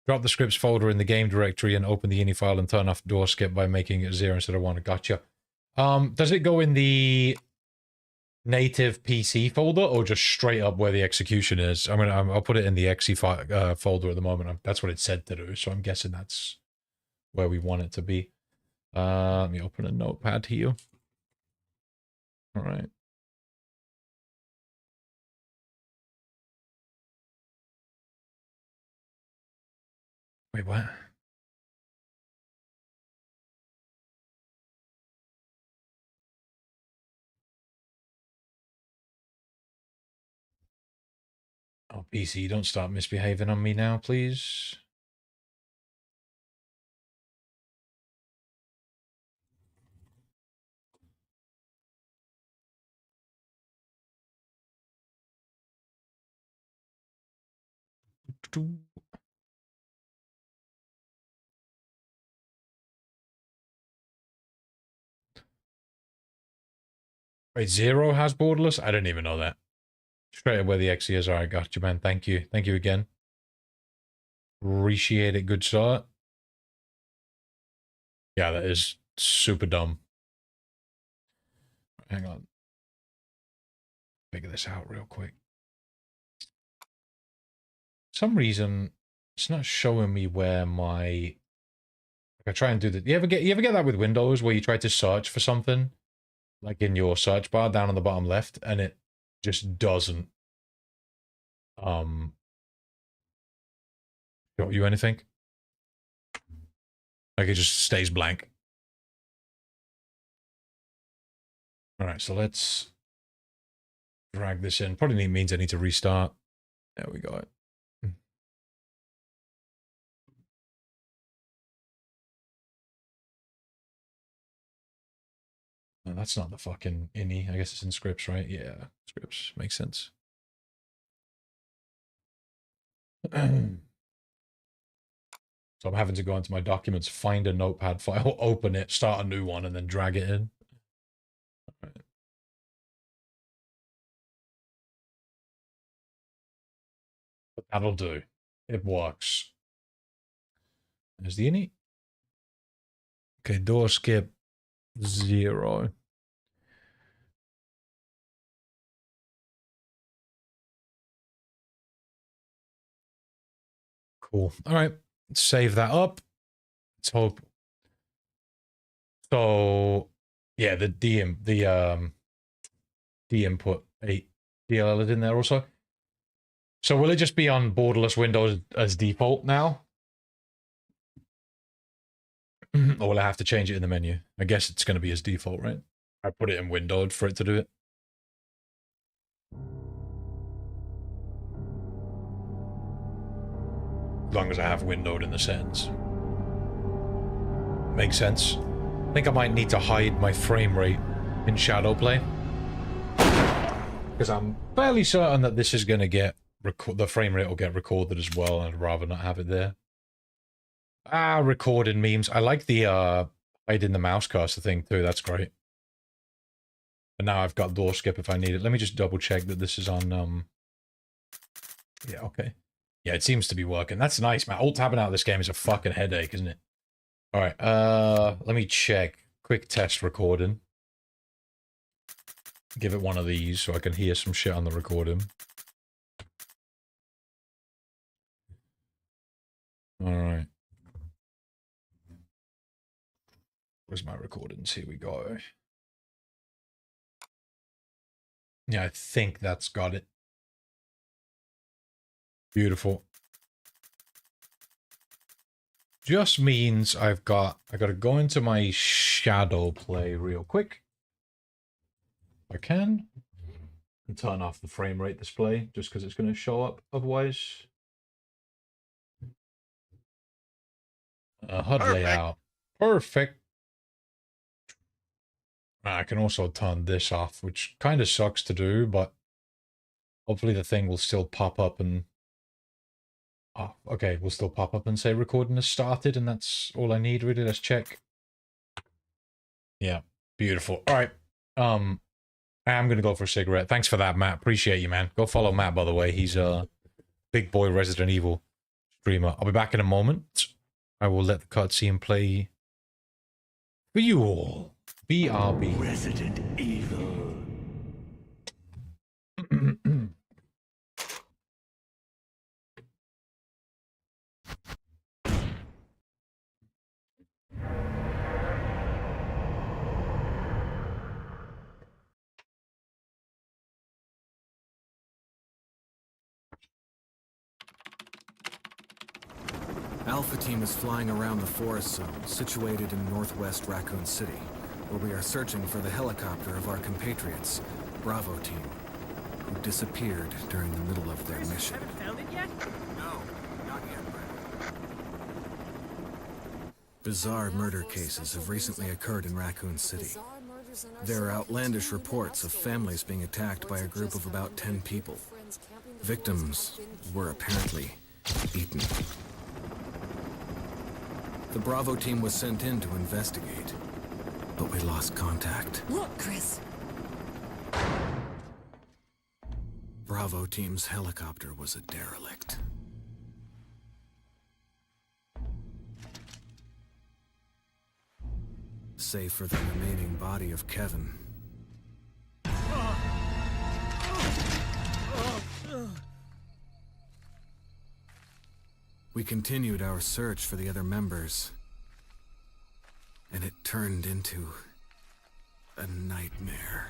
Drop the scripts folder in the game directory and open the ini file and turn off door skip by making it 0 instead of 1. Gotcha. Does it go in the native PC folder or just straight up where the execution is? I'll put it in the exe folder at the moment. That's what it said to do, so I'm guessing that's where we want it to be. Let me open a notepad here. All right. Wait, what? Oh, PC, don't start misbehaving on me now, please. Wait, 0 has borderless? I didn't even know that. Straight up where the exe is. All right, got you, man. Thank you. Thank you again. Appreciate it, good sir. Yeah, that is super dumb. Hang on. Figure this out real quick. some reason it's not showing me where my. Like I try and do that. You ever get that with Windows where you try to search for something, like in your search bar down on the bottom left, and it just doesn't show you anything. Like it just stays blank. All right, so let's drag this in. Probably means I need to restart. There we go. No, that's not the fucking ini. I guess it's in scripts, right? Yeah, scripts. Makes sense. So I'm having to go into my documents, find a notepad file, open it, start a new one, and then drag it in. All right. But that'll do. It works. There's the ini. Okay, door skip 0. Cool. All right. Save that up. Let's hope. So, yeah, the input 8 DLL is in there also. So will it just be on borderless Windows as default now? Or will I have to change it in the menu? I guess it's going to be as default, right? I put it in windowed for it to do it. As long as I have windowed in the settings. Makes sense. I think I might need to hide my frame rate in shadow play. Because I'm fairly certain that this is going to get... the frame rate will get recorded as well, and I'd rather not have it there. Recorded memes. I like the hiding the mouse cursor thing too. That's great. And now I've got door skip if I need it. Let me just double check that this is on yeah, okay. Yeah, it seems to be working. That's nice, man. Alt tabbing out of this game is a fucking headache, isn't it? Alright, let me check. Quick test recording. Give it one of these so I can hear some shit on the recording. Alright. Where's my recordings? Here we go. Yeah, I think that's got it. Beautiful. Just means I gotta go into my shadow play real quick. If I can. And turn off the frame rate display just because it's gonna show up otherwise. HUD layout. Perfect. I can also turn this off, which kind of sucks to do, but hopefully the thing will still pop up and... Oh, okay, will still pop up and say recording has started, and that's all I need, really. Let's check. Yeah, beautiful. All right. I'm going to go for a cigarette. Thanks for that, Matt. Appreciate you, man. Go follow Matt, by the way. He's a big boy Resident Evil streamer. I'll be back in a moment. I will let the cutscene play for you all. BRB. Resident Evil. Alpha Team is flying around the forest zone, situated in northwest Raccoon City, where we are searching for the helicopter of our compatriots, Bravo Team, who disappeared during the middle of their mission. Haven't found it yet? No, not yet, Brad. Bizarre murder cases have recently occurred in Raccoon City. There are outlandish reports of families being attacked by a group of about 10 people. Victims were apparently eaten. The Bravo Team was sent in to investigate, but we lost contact. Look, Chris. Bravo Team's helicopter was a derelict. Save for the remaining body of Kevin. We continued our search for the other members, and it turned into a nightmare.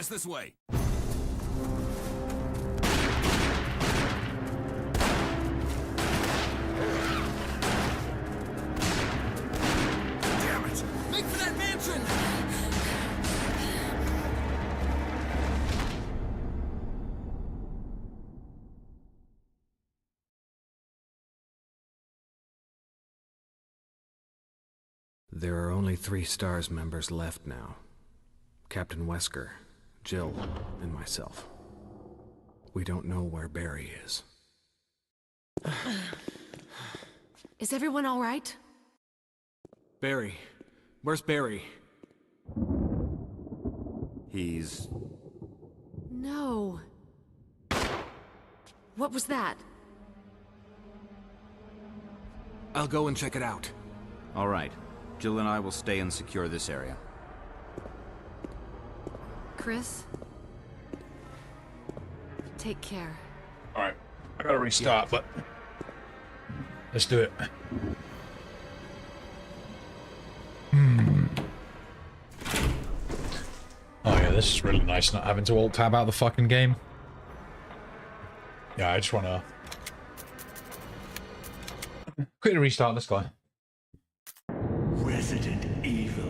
This way. Damn it! Make for that mansion! There are only 3 STARS members left now. Captain Wesker, Jill, and myself. We don't know where Barry is. Is everyone all right? Barry. Where's Barry? He's... No. What was that? I'll go and check it out. All right. Jill and I will stay and secure this area. Chris? Take care. Alright, I gotta restart, but let's do it. Oh yeah, this is really nice not having to alt-tab out the fucking game. Yeah, I just wanna quickly restart this guy. Resident Evil.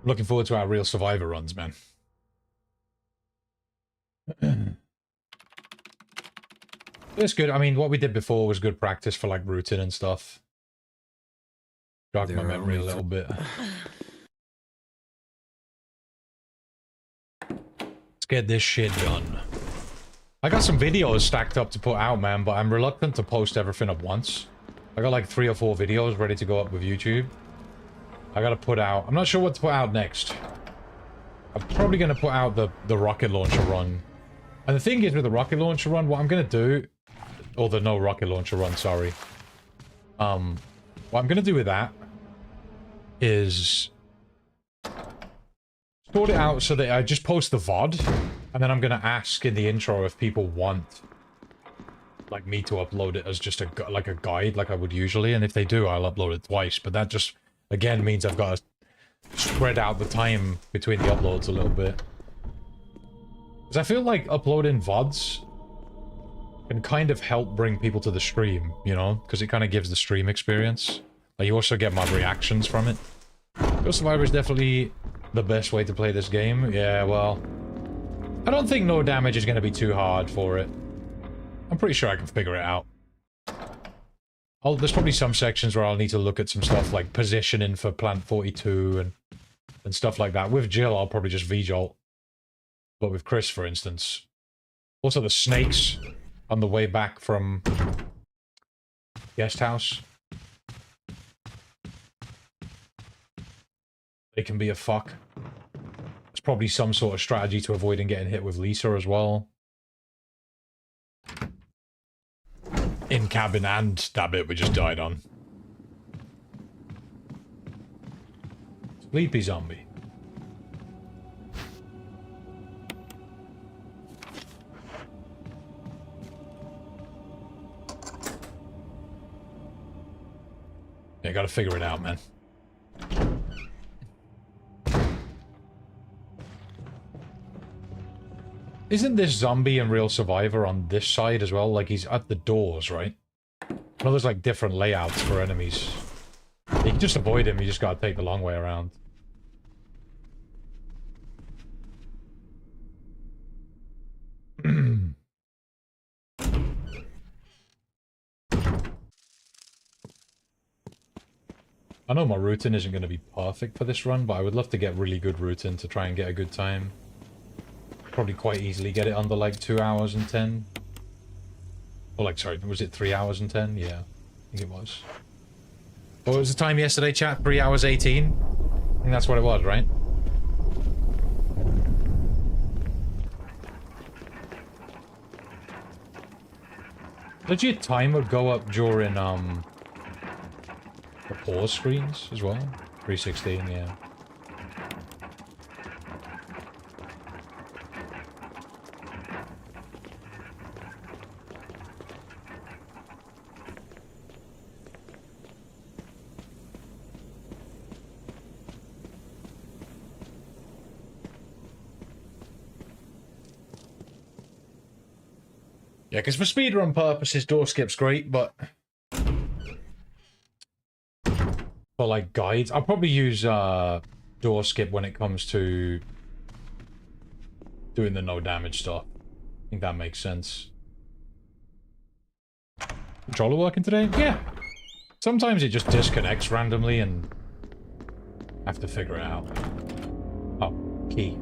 Looking forward to our real Survivor runs, man. It's good. I mean, what we did before was good practice for like routing and stuff. Jog my memory a little bit. Let's get this shit done. I got some videos stacked up to put out, man, but I'm reluctant to post everything at once. I got like 3 or 4 videos ready to go up with YouTube. I gotta put out... I'm not sure what to put out next. I'm probably gonna put out the rocket launcher run. And the thing is with the rocket launcher run, what I'm gonna do... Or the no rocket launcher run, sorry. What I'm gonna do with that is sort it out so that I just post the VOD, and then I'm gonna ask in the intro if people want like me to upload it as just a guide like I would usually, and if they do, I'll upload it twice. But that just again means I've got to spread out the time between the uploads a little bit, because I feel like uploading VODs can kind of help bring people to the stream, you know, because it kind of gives the stream experience. Like, you also get my reactions from it. Ghost Survivor is definitely the best way to play this game. Yeah, well, I don't think no damage is going to be too hard for it. I'm pretty sure I can figure it out. There's probably some sections where I'll need to look at some stuff like positioning for Plant 42 and stuff like that. With Jill, I'll probably just V-jolt. But with Chris, for instance. Also the snakes on the way back from Guest House. They can be a fuck. There's probably some sort of strategy to avoiding getting hit with Lisa as well. In cabin and that bit we just died on. Sleepy zombie. Yeah, gotta figure it out, man. Isn't this zombie in Real Survivor on this side as well? Like, he's at the doors, right? Well, there's, like, different layouts for enemies. You can just avoid him, you just gotta take the long way around. I know my routing isn't going to be perfect for this run, but I would love to get really good routing to try and get a good time. Probably quite easily get it under like 2 hours and 10. Or like, sorry, was it 3 hours and 10? Yeah, I think it was. What was the time yesterday, chat? 3 hours 18? I think that's what it was, right? Legit time would go up during, the pause screens as well. 316, yeah. Yeah, because for speedrun purposes, door skip's great, but for like guides, I'll probably use door skip when it comes to doing the no damage stuff. I think that makes sense. Controller working today? Yeah. Sometimes it just disconnects randomly and I have to figure it out. Oh, key.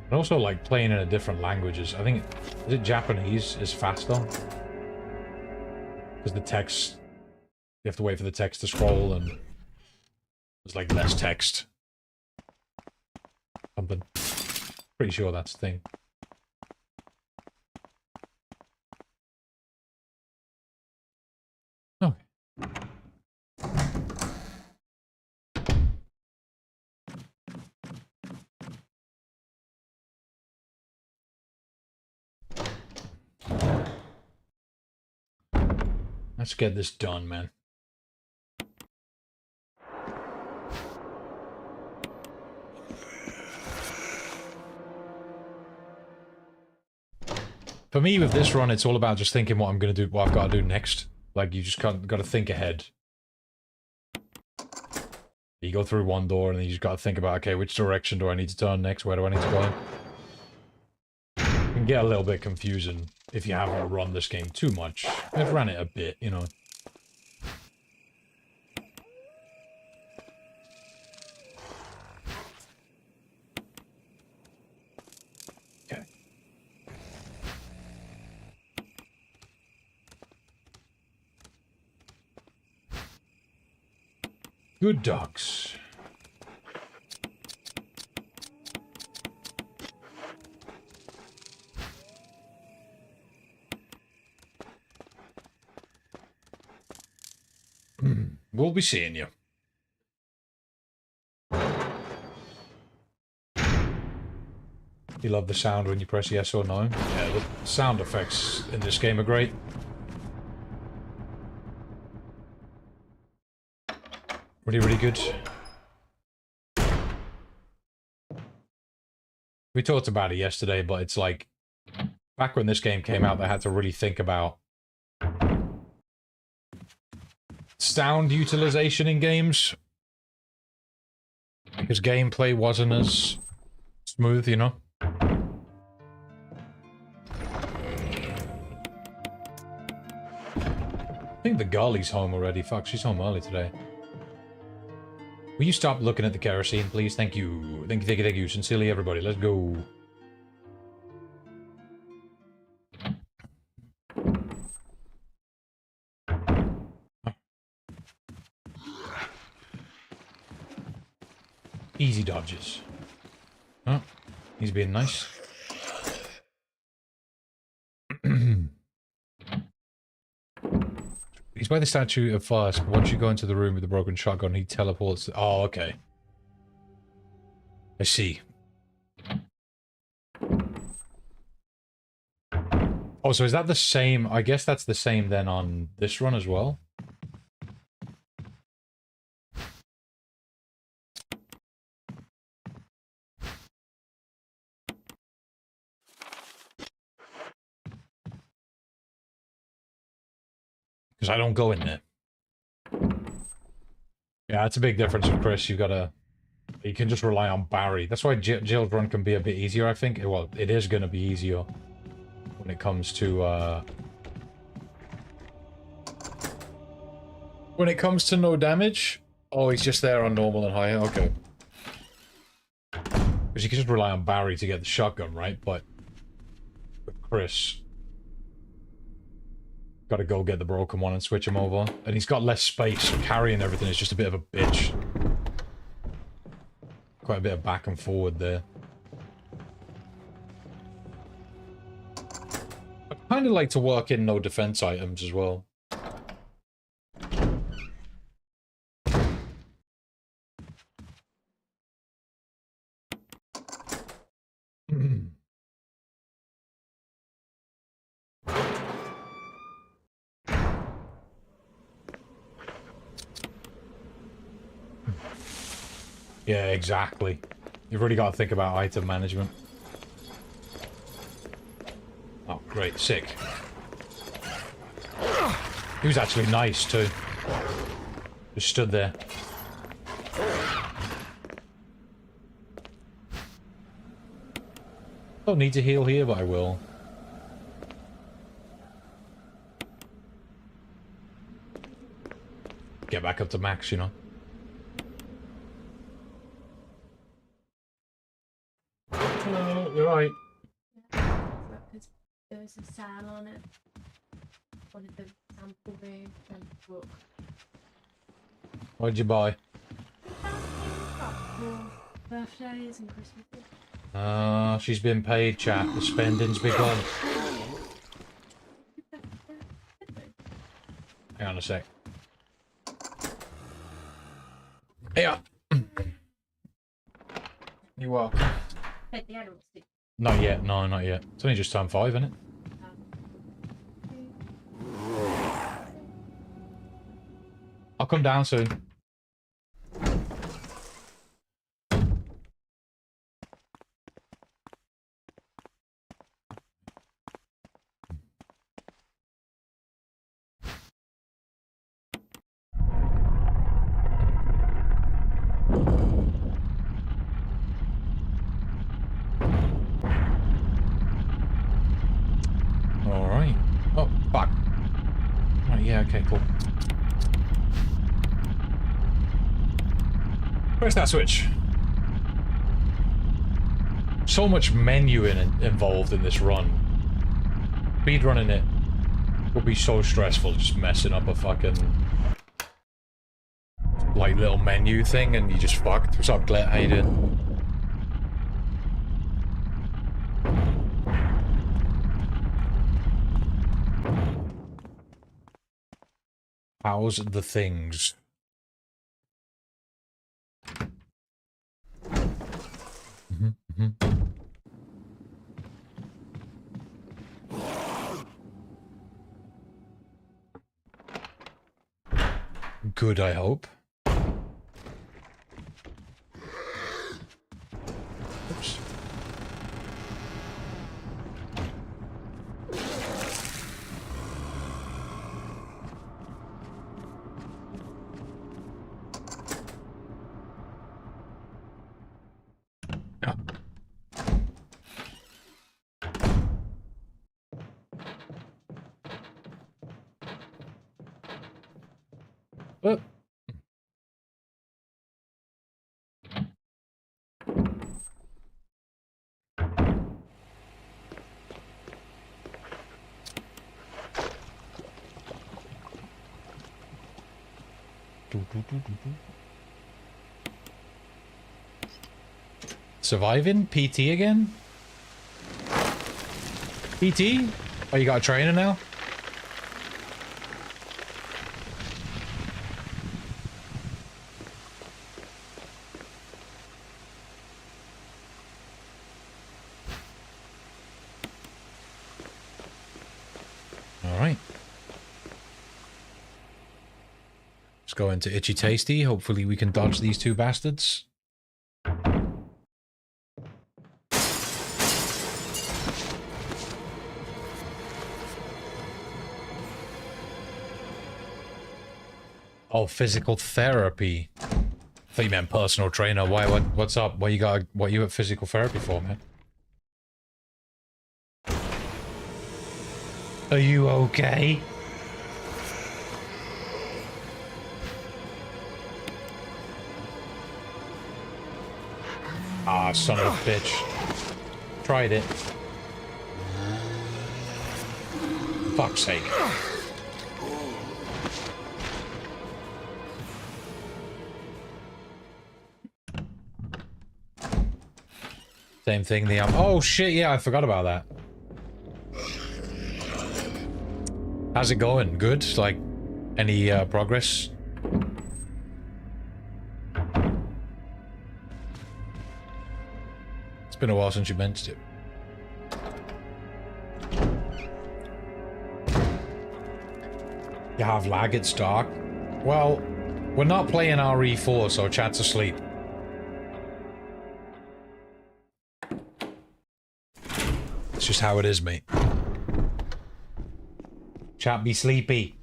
And also, like, playing in a different languages. I think, is it Japanese is faster? Because the text, you have to wait for the text to scroll and there's, like, less text. Something. Pretty sure that's the thing. Okay. Let's get this done, man. For me, with this run, it's all about just thinking what I'm going to do, what I've got to do next. Like, you just got to think ahead. You go through one door, and then you just got to think about, okay, which direction do I need to turn next? Where do I need to go? It can get a little bit confusing if you haven't run this game too much. I've run it a bit, you know. Okay. Good dogs. We'll be seeing you. You love the sound when you press yes or no? Yeah, the sound effects in this game are great. Really, really good. We talked about it yesterday, but it's like, back when this game came out, they had to really think about sound utilization in games, because gameplay wasn't as Smooth, you know? I think the girlie's home already. Fuck, she's home early today. Will you stop looking at the kerosene, please? Thank you. Thank you, thank you, thank you. Sincerely, everybody. Let's go. Easy dodges. Oh, he's being nice. He's by the statue at first, but once you go into the room with the broken shotgun, he teleports. Oh, okay. I see. Oh, so is that the same? I guess that's the same then on this run as well? Because I don't go in there. Yeah, it's a big difference with Chris. You can just rely on Barry. That's why Jill's run can be a bit easier, I think. Well, it is going to be easier when it comes to, when it comes to no damage. Oh, he's just there on normal and higher. Okay. Because you can just rely on Barry to get the shotgun, right? But with Chris, gotta go get the broken one and switch him over. And he's got less space. Carrying everything is just a bit of a bitch. Quite a bit of back and forward there. I kind of like to work in no defense items as well. Yeah, exactly. You've really got to think about item management. Oh, great. Sick. He was actually nice, too. Just stood there. Don't need to heal here, but I will. Get back up to max, you know. Hello, you're right. Because there was a sale on it. Wanted the sample room and book. What did you buy? For birthdays and Christmas. She's been paid, chat. The spending's begun. Hang on a sec. Yeah. You welcome. Fed the animals too. Not yet. No, not yet. It's only just time 5, isn't it? I'll come down soon. Alright. Oh, fuck. Right, yeah, okay, cool. Where's that switch? So much menuing involved in this run. Speedrunning it would be so stressful, just messing up a fucking like little menu thing and you just fucked. What's up, Glet? How you doing? How's the things? Good, I hope. Oops. Oh. Surviving? PT again? PT? Oh, you got a trainer now? Alright. Let's go into Itchy Tasty. Hopefully we can dodge these two bastards. Oh, physical therapy. I thought you meant personal trainer. Why? What's up? What you at physical therapy for, man? Are you okay? Ah, son of a bitch. Tried it. Fuck's sake. Same thing, the oh shit, yeah, I forgot about that. How's it going? Good? Like, any progress? It's been a while since you mentioned it. You have lag, it's dark. Well, we're not playing RE4, so chat's asleep. It's just how it is, mate. Chat be sleepy.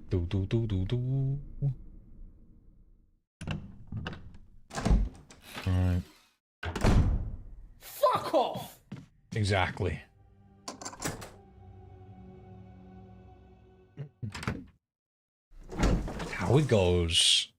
Do do do do do. Alright. Fuck off! Exactly. How it goes.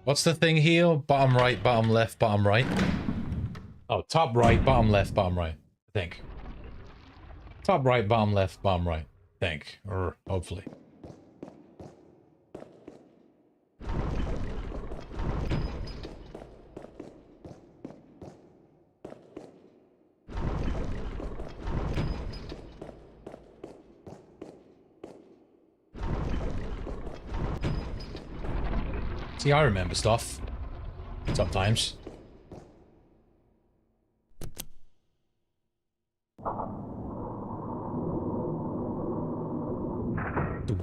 What's the thing here? Bottom right, bottom left, bottom right. Oh, top right, bottom left, bottom right. I think. Top right, bottom left, bottom right. I think. Or hopefully. See, I remember stuff. Sometimes. I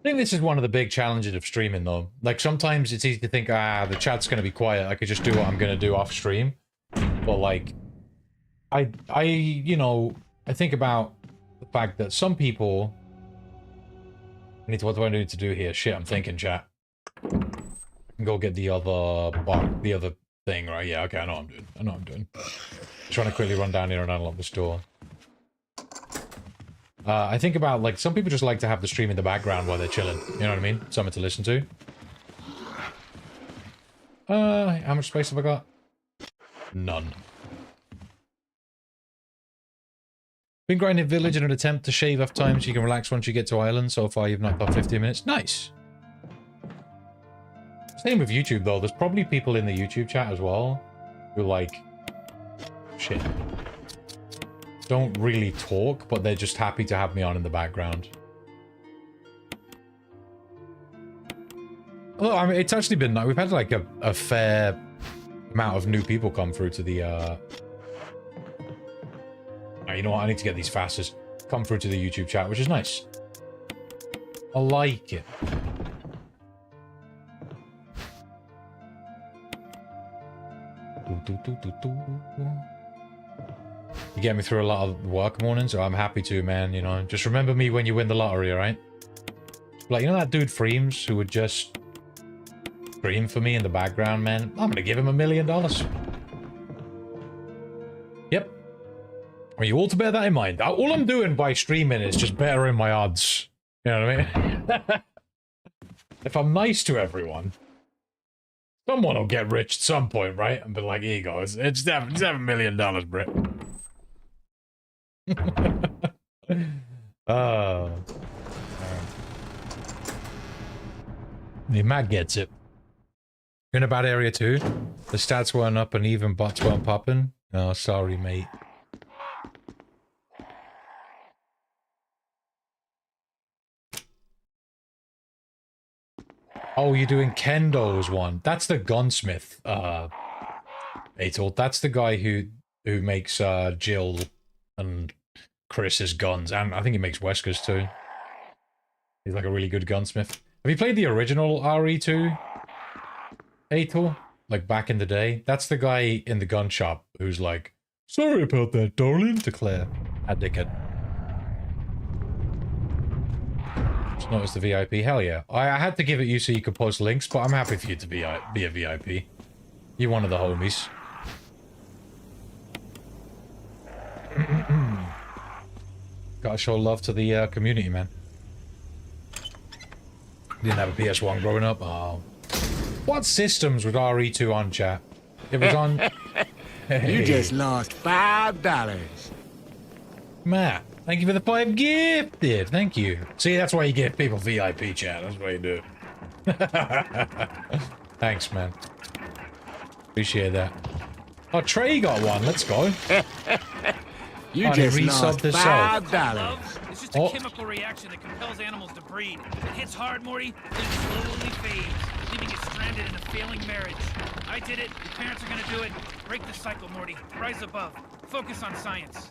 think this is one of the big challenges of streaming, though. Like, sometimes it's easy to think, ah, the chat's gonna be quiet. I could just do what I'm gonna do off stream. But, like, you know, I think about the fact that some people... what do I need to do here? Shit, I'm thinking, chat. I can go get the other thing, right? Yeah, okay, I know what I'm doing. I know what I'm doing. Trying to quickly run down here and unlock the store. I think about, like, some people just like to have the stream in the background while they're chilling. You know what I mean? Something to listen to. How much space have I got? None. Been grinding Village in an attempt to shave off time so you can relax once you get to Island. So far, you've knocked off 15 minutes. Nice. Same with YouTube, though. There's probably people in the YouTube chat as well who, like, shit, don't really talk, but they're just happy to have me on in the background. Well, I mean, it's actually been... We've had, like, a fair amount of new people come through to the, you know what? I need to get these fastest. Come through to the YouTube chat, which is nice. I like it. You get me through a lot of work mornings, so I'm happy to, man, you know. Just remember me when you win the lottery, alright? Like, you know that dude Freems who would just scream for me in the background, man? I'm gonna give him $1 million. Yep. I want you all to bear that in mind. All I'm doing by streaming is just bettering my odds. You know what I mean? If I'm nice to everyone, someone will get rich at some point, right? And be like, here you go. It's $7 million, Brit. Oh. Matt gets it. You're in a bad area too? The stats weren't up and even bots weren't popping? Oh, sorry, mate. Oh, you're doing Kendo's one. That's the gunsmith, Atel. That's the guy who makes Jill and Chris's guns. And I think he makes Wesker's too. He's like a really good gunsmith. Have you played the original RE2? Atel? Like back in the day? That's the guy in the gun shop who's like, sorry about that, darling, to Claire. A dickhead. Just noticed the VIP. Hell yeah. I had to give it you so you could post links, but I'm happy for you to be a VIP. You're one of the homies. Gotta show love to the community, man. Didn't have a PS1 growing up. Oh. What systems was RE2 on, chat? It was on... Hey. You just lost $5. Matt, thank you for the 5 gifted. Thank you. See, that's why you give people VIP, chat. That's why you do it. Thanks, man. Appreciate that. Oh, Trey got one. Let's go. You just lost $5. It's just a chemical reaction that compels animals to breed. It hits hard, Morty, then slowly fades, leaving you stranded in a failing marriage. I did it. Your parents are gonna do it. Break the cycle, Morty. Rise above. Focus on science.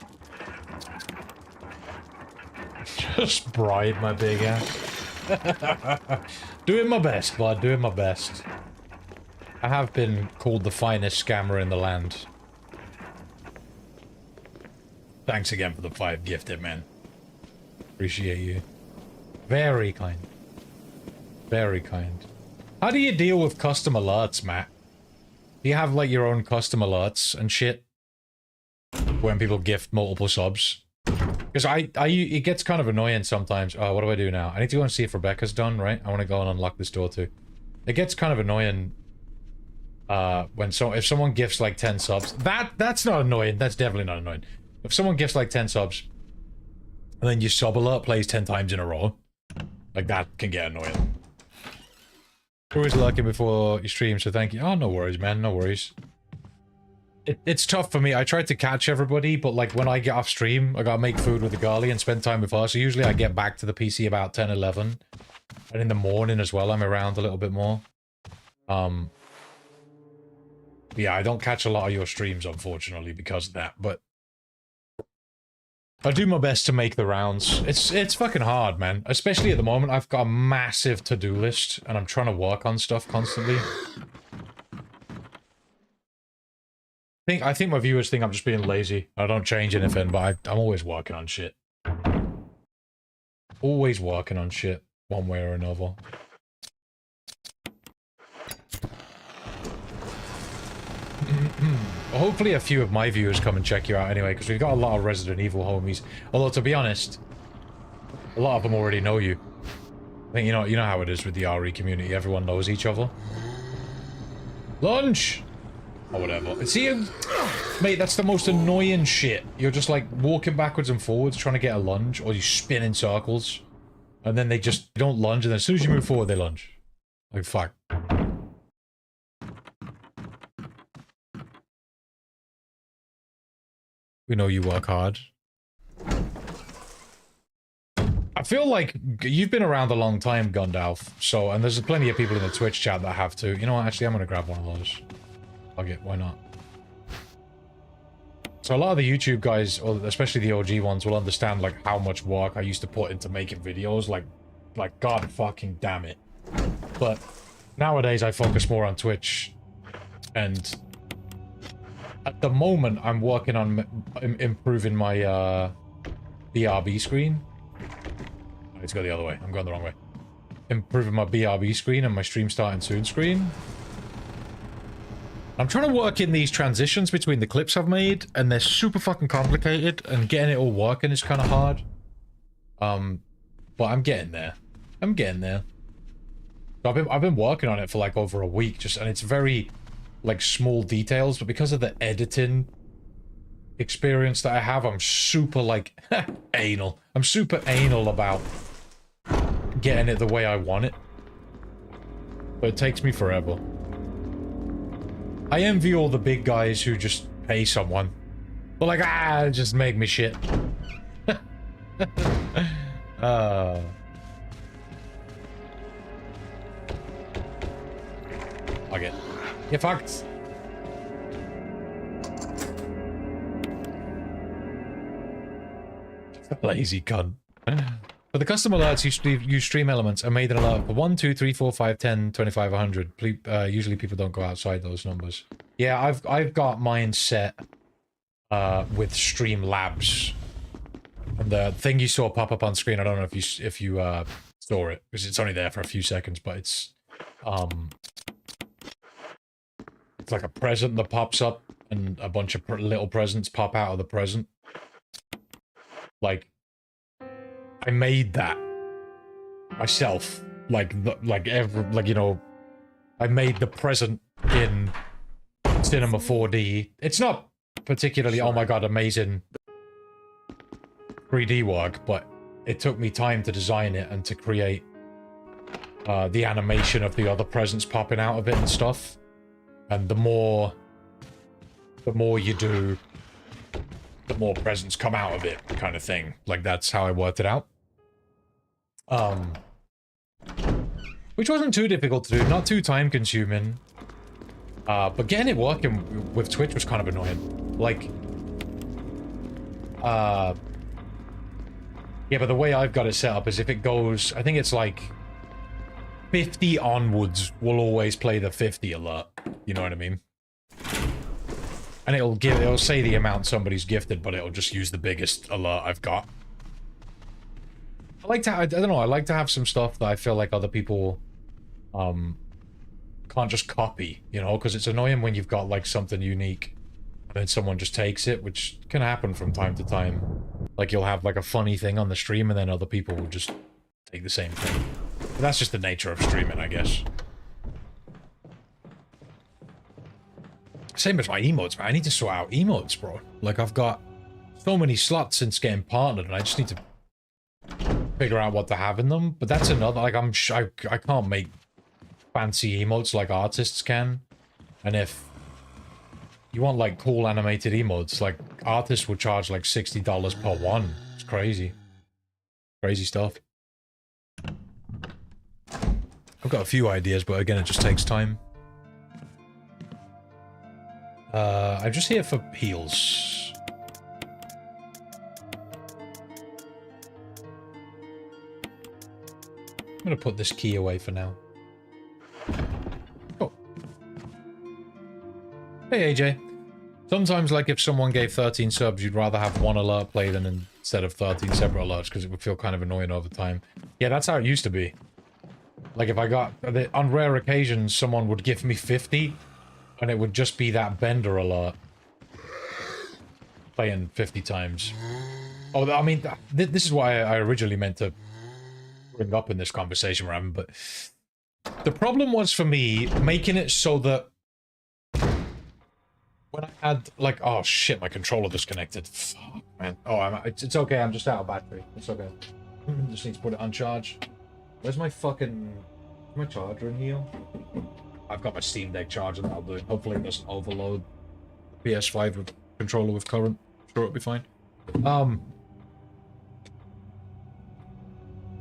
Just bribe my big ass. Doing my best, bud. Doing my best. I have been called the finest scammer in the land. Thanks again for the 5 gifted, man. Appreciate you. Very kind. Very kind. How do you deal with custom alerts, Matt? Do you have, like, your own custom alerts and shit? When people gift multiple subs? Because it gets kind of annoying sometimes. Oh, what do I do now? I need to go and see if Rebecca's done, right? I want to go and unlock this door too. It gets kind of annoying if someone gifts like 10 subs. That's not annoying. That's definitely not annoying. If someone gifts like 10 subs, and then your sub alert plays 10 times in a row, like that can get annoying. Always lurking before you stream, so thank you. Oh, no worries, man. No worries. It's tough for me. I tried to catch everybody, but like when I get off stream, I gotta make food with the girlie and spend time with her. So usually I get back to the PC about 10, 11. And in the morning as well, I'm around a little bit more. Yeah, I don't catch a lot of your streams, unfortunately, because of that, but I do my best to make the rounds. It's fucking hard, man. Especially at the moment, I've got a massive to-do list, and I'm trying to work on stuff constantly. I think my viewers think I'm just being lazy. I don't change anything, but I'm always working on shit. Always working on shit, one way or another. Hopefully a few of my viewers come and check you out anyway, because we've got a lot of Resident Evil homies. Although, to be honest, a lot of them already know you. I think you know how it is with the RE community. Everyone knows each other. Lunch! Or whatever. See, mate, that's the most annoying shit. You're just like walking backwards and forwards trying to get a lunge, or you spin in circles. And then they just don't lunge, and then as soon as you move forward, they lunge. Like, fuck. We know you work hard. I feel like you've been around a long time, Gundalf. So, and there's plenty of people in the Twitch chat that have to. You know what? Actually, I'm gonna grab one of those. Fuck it, why not? So a lot of the YouTube guys, or especially the OG ones, will understand like how much work I used to put into making videos. Like god fucking damn it. But nowadays I focus more on Twitch, and At the moment, I'm working on improving my BRB screen. I need to go the other way. I'm going the wrong way. Improving my BRB screen and my stream starting soon screen. I'm trying to work in these transitions between the clips I've made, and they're super fucking complicated, and getting it all working is kind of hard. But I'm getting there. I'm getting there. So I've been working on it for like over a week, just, and it's very like small details, but because of the editing experience that I have, I'm super like anal. I'm super anal about getting it the way I want it. But it takes me forever. I envy all the big guys who just pay someone. But like, just make me shit. Okay. Get fucked. Lazy cunt. For the custom alerts, you use stream elements and made an alert for 1, 2, 3, 4, 5, 10, 25, 100. Usually people don't go outside those numbers. Yeah, I've got mine set with Streamlabs. And the thing you saw pop up on screen, I don't know if you saw it, because it's only there for a few seconds, but it's like a present that pops up, and a bunch of little presents pop out of the present. Like, I made that myself. Like you know, I made the present in Cinema 4D. It's not particularly, oh my god, amazing 3D work, but it took me time to design it and to create the animation of the other presents popping out of it and stuff. And the more you do, the more presents come out of it, kind of thing. Like, that's how I worked it out. Which wasn't too difficult to do, not too time consuming. But getting it working with Twitch was kind of annoying. Like, yeah, but the way I've got it set up is if it goes, I think it's like 50 onwards will always play the 50 alert. You know what I mean? And it'll say the amount somebody's gifted, but it'll just use the biggest alert I've got. I don't know, I like to have some stuff that I feel like other people can't just copy, you know, because it's annoying when you've got like something unique and then someone just takes it, which can happen from time to time. Like, you'll have like a funny thing on the stream and then other people will just take the same thing. But that's just the nature of streaming, I guess. Same as my emotes, man. I need to sort out emotes, bro. Like, I've got so many slots since getting partnered, and I just need to figure out what to have in them. But that's another, like, I can't make fancy emotes like artists can. And if you want, like, cool animated emotes, like, artists would charge, like, $60 per one. It's crazy. Crazy stuff. I've got a few ideas, but again, it just takes time. I'm just here for heals. I'm gonna put this key away for now. Oh. Hey, AJ. Sometimes, like, if someone gave 13 subs, you'd rather have one alert play than instead of 13 separate alerts, because it would feel kind of annoying over time. Yeah, that's how it used to be. Like, if I got... On rare occasions, someone would give me 50, and it would just be that Bender alert. Playing 50 times. Oh, I mean, this is why I originally meant to bring up in this conversation we're having, but... The problem was, for me, making it so that... When I had, like... Oh, shit, my controller disconnected. Fuck, man. Oh, it's okay, I'm just out of battery. It's okay. Just need to put it on charge. Where's my fucking... my charger in here? I've got my Steam Deck charger, that'll do it. Hopefully it doesn't overload the PS5 controller with current. Sure, it'll be fine.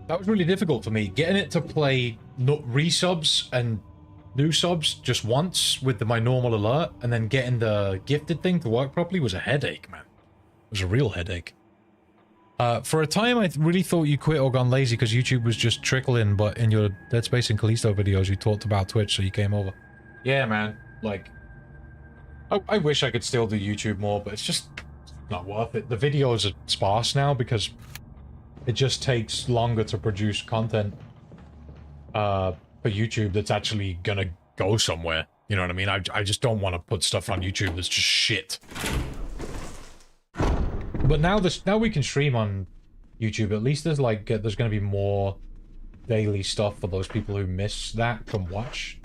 That was really difficult for me. Getting it to play resubs and new subs just once with my normal alert, and then getting the gifted thing to work properly was a headache, man. It was a real headache. For a time, I really thought you quit or gone lazy because YouTube was just trickling, but in your Dead Space and Callisto videos, you talked about Twitch, so you came over. Yeah, man. Like, I wish I could still do YouTube more, but it's just not worth it. The videos are sparse now because it just takes longer to produce content for YouTube that's actually gonna go somewhere. You know what I mean? I just don't want to put stuff on YouTube that's just shit. But now we can stream on YouTube. At least there's like there's gonna be more daily stuff for those people who miss that can watch.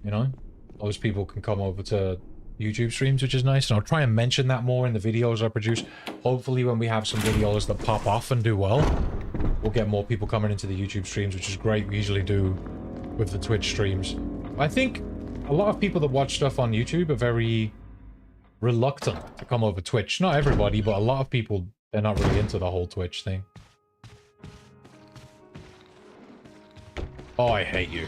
You know, those people can come over to YouTube streams, which is nice, and I'll try and mention that more in the videos I produce. Hopefully when we have some videos that pop off and do well, we'll get more people coming into the YouTube streams, which is great. We usually do with the Twitch streams. I think a lot of people that watch stuff on YouTube are very reluctant to come over Twitch. Not everybody, but a lot of people, they're not really into the whole Twitch thing. Oh, I hate you.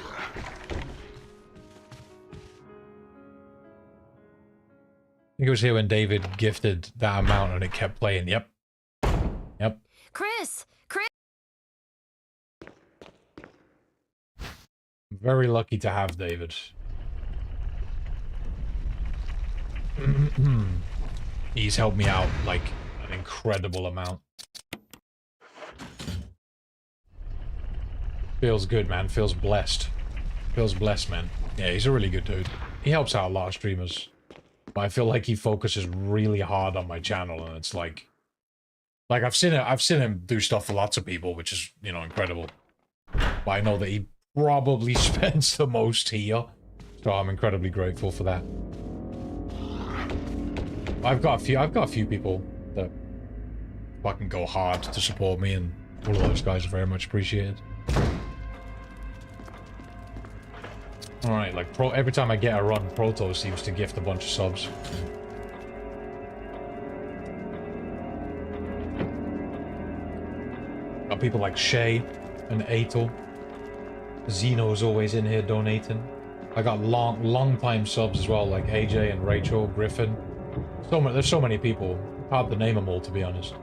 I think it was here when David gifted that amount and it kept playing. Yep. Yep. Chris! I'm very lucky to have David. He's helped me out, like, an incredible amount. Feels good, man. Feels blessed. Feels blessed, man. Yeah, he's a really good dude. He helps out a lot of streamers. But I feel like he focuses really hard on my channel, and it's like I've seen him do stuff for lots of people, which is, you know, incredible. But I know that he probably spends the most here, so I'm incredibly grateful for that. I've got a few people that fucking go hard to support me, and all of those guys are very much appreciated. Alright, like, every time I get a run, Proto seems to gift a bunch of subs. Got people like Shay and Atel. Zeno's always in here donating. I got long time subs as well, like AJ and Rachel, Griffin. There's so many people. Hard to name them all, to be honest.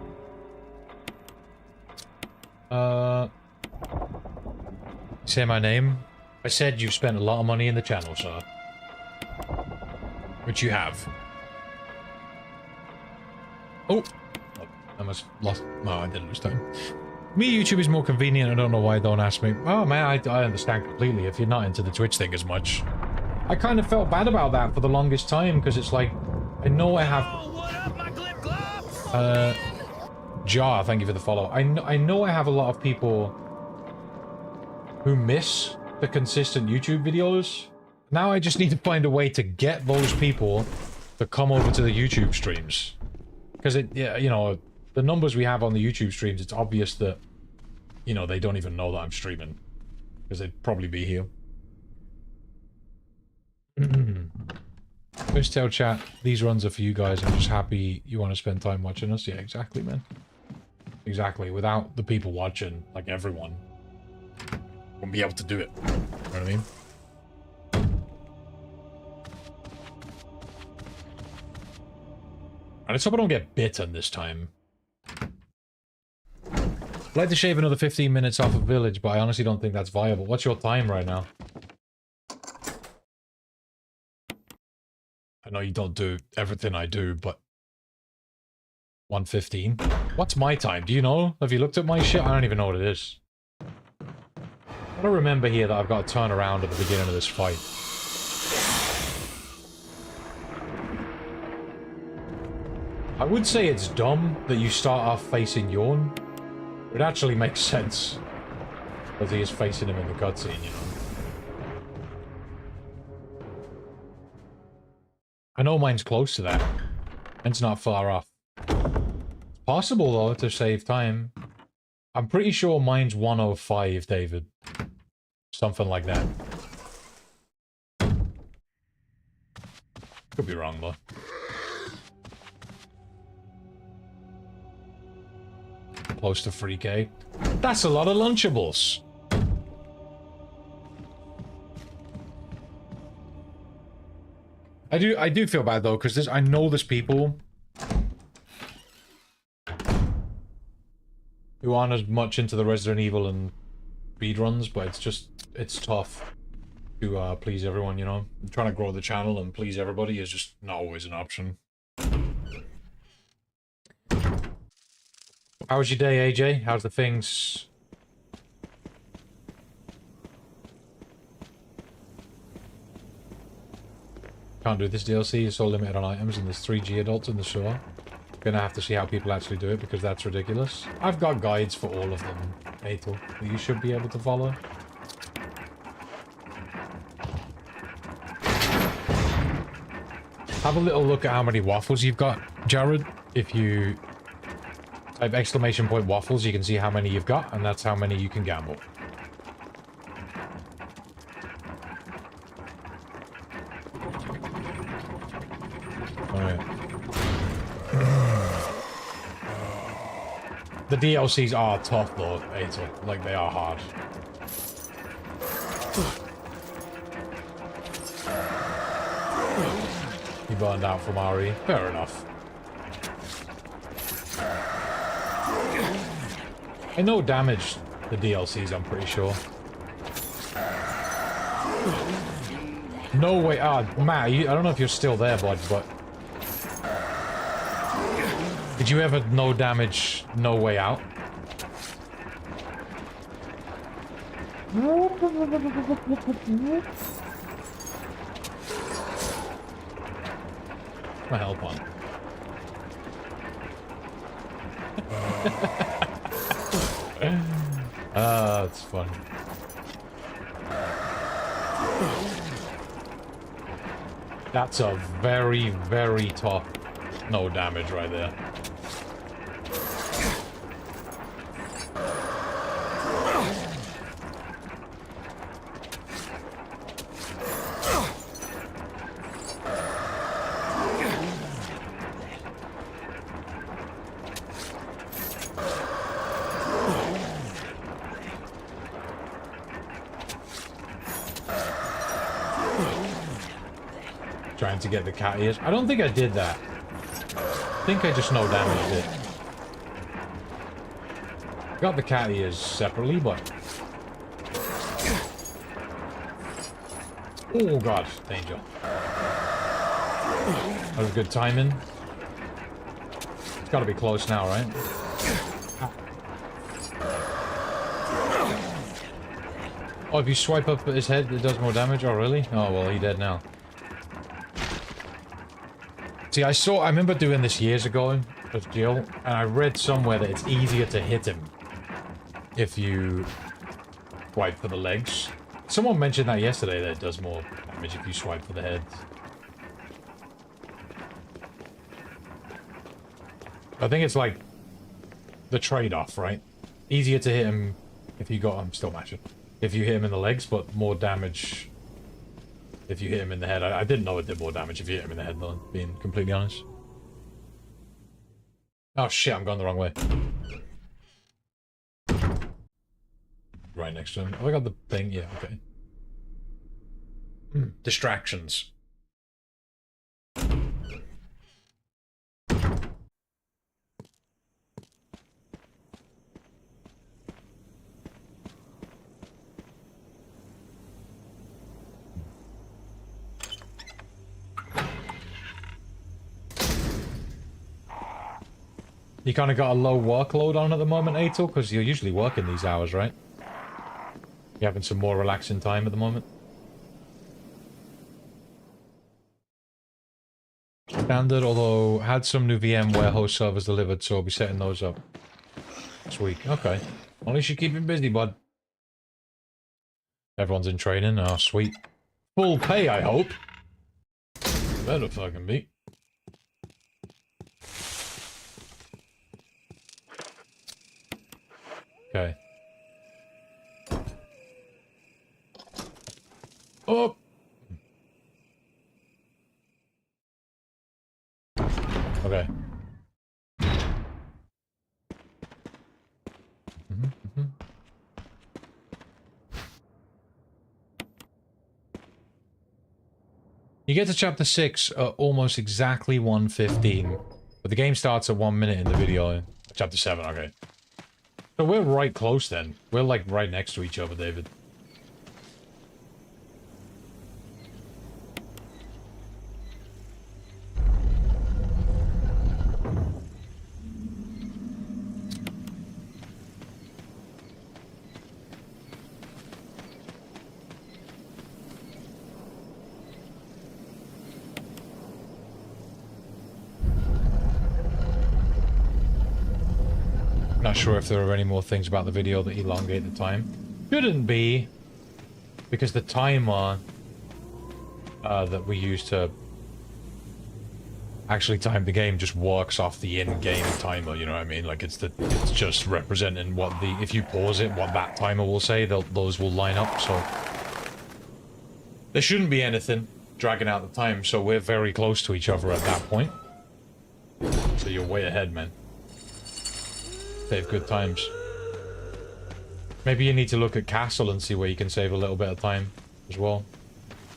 Say my name. I said you've spent a lot of money in the channel, sir. Which you have. Oh! I must lost... No, I didn't lose time. Me, YouTube is more convenient. I don't know why. Don't ask me. Oh, man, I understand completely if you're not into the Twitch thing as much. I kind of felt bad about that for the longest time, because it's like... I know I have... Jar, thank you for the follow. I know I have a lot of people who miss the consistent YouTube videos. Now I just need to find a way to get those people to come over to the YouTube streams. Because yeah, you know, the numbers we have on the YouTube streams, it's obvious that, you know, they don't even know that I'm streaming. Because they'd probably be here. First tell chat, these runs are for you guys. I'm just happy you want to spend time watching us. Yeah, exactly, man. Exactly. Without the people watching, like everyone, won't be able to do it. You know what I mean? And let's hope I don't get bitten this time. I'd like to shave another 15 minutes off of Village, but I honestly don't think that's viable. What's your time right now? I know you don't do everything I do, but... 1:15? What's my time? Do you know? Have you looked at my shit? I don't even know what it is. I don't remember here that I've got to turn around at the beginning of this fight. I would say it's dumb that you start off facing Yorn. It actually makes sense. Because he is facing him in the cutscene, you know. I know mine's close to that. Mine's not far off. It's possible, though, to save time. I'm pretty sure mine's 1:05, David. Something like that. Could be wrong, though. Close to 3K. That's a lot of Lunchables. I do feel bad though, because I know there's people who aren't as much into the Resident Evil and speedruns, but it's tough. to please everyone, you know. Trying to grow the channel and please everybody is just not always an option. How was your day, AJ? How's the things? Can't do this DLC, it's all limited on items and there's 3G adults in the store. Gonna have to see how people actually do it because that's ridiculous. I've got guides for all of them, Atel, that you should be able to follow. Have a little look at how many waffles you've got, Jared. If you type exclamation point waffles, you can see how many you've got, and that's how many you can gamble. Alright. The DLCs are tough though, Atel. Like, they are hard. He burned out from RE. Fair enough. I know damage the DLCs, I'm pretty sure. No way. Ah, Matt, I don't know if you're still there, bud, but... Did you ever no damage, no way out? My help on. Ah, that's fun. That's a very, very tough no damage right there. Trying to get the cat ears. I don't think I did that. I think I just no damaged it. Got the cat ears separately, but... Oh god, danger. That was good timing. It's gotta be close now, right? Oh, if you swipe up at his head, it does more damage? Oh, really? Oh, well, he's dead now. See, I remember doing this years ago with Jill, and I read somewhere that it's easier to hit him if you swipe for the legs. Someone mentioned that yesterday, that it does more damage if you swipe for the head. I think it's like the trade-off, right? Easier to hit him if you got him, still matching. If you hit him in the legs, but more damage if you hit him in the head. I didn't know it did more damage if you hit him in the head, though, being completely honest. Oh shit, I'm going the wrong way. Right next to him. Have I got the thing? Yeah, okay. Distractions. You kind of got a low workload on at the moment, Atel, because you're usually working these hours, right? You're having some more relaxing time at the moment. Standard, although had some new VMware host servers delivered, so I'll be setting those up this week. Okay. At least you're keeping busy, bud. Everyone's in training. Oh, sweet. Full pay, I hope. Better fucking be. Okay. Oh! Okay. You get to chapter 6 at almost exactly 1:15, but the game starts at 1 minute in the video. Chapter 7, okay. So we're right close then. We're like right next to each other, David. Not sure if there are any more things about the video that elongate the time. Shouldn't be, because the timer that we use to actually time the game just works off the in-game timer, you know what I mean? Like, it's just representing what the... If you pause it, what that timer will say, those will line up, so... There shouldn't be anything dragging out the time, so we're very close to each other at that point. So you're way ahead, man. Save good times. Maybe you need to look at Castle and see where you can save a little bit of time as well.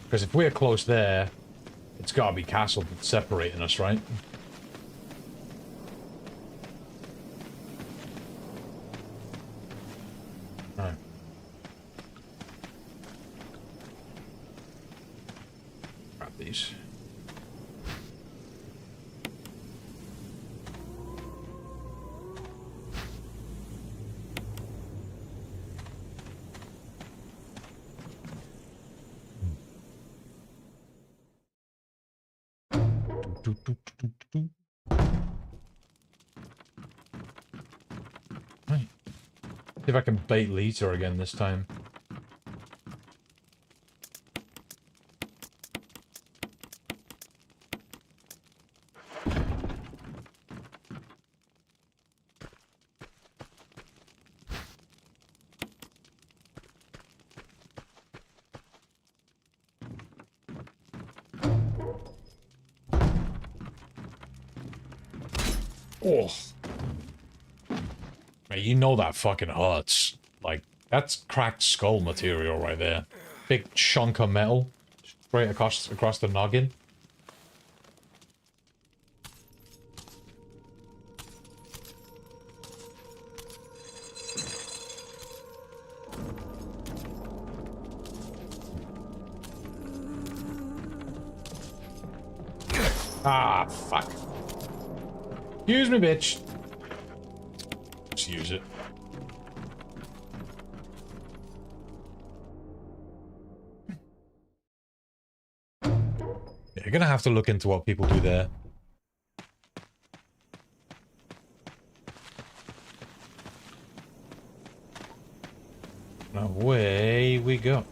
Because if we're close there, it's gotta be Castle that's separating us, right? Alright. Grab these. Right. See if I can bait Lita again this time. Oh. Mate, you know that fucking hurts. Like, that's cracked skull material right there. Big chunk of metal. Straight across the noggin. Ah, fuck. Excuse me, bitch. Just use it. Yeah, you're gonna have to look into what people do there. Away we go.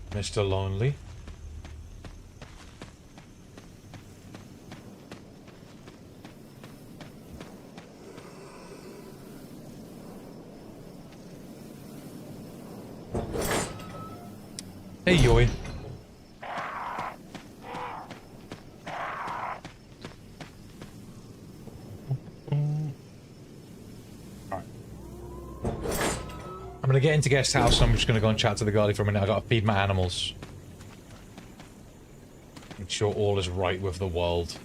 Mr. Lonely. Hey, Yoy. Alright. I'm gonna get into guest house, so I'm just gonna go and chat to the girlie for a minute. I gotta feed my animals. Make sure all is right with the world.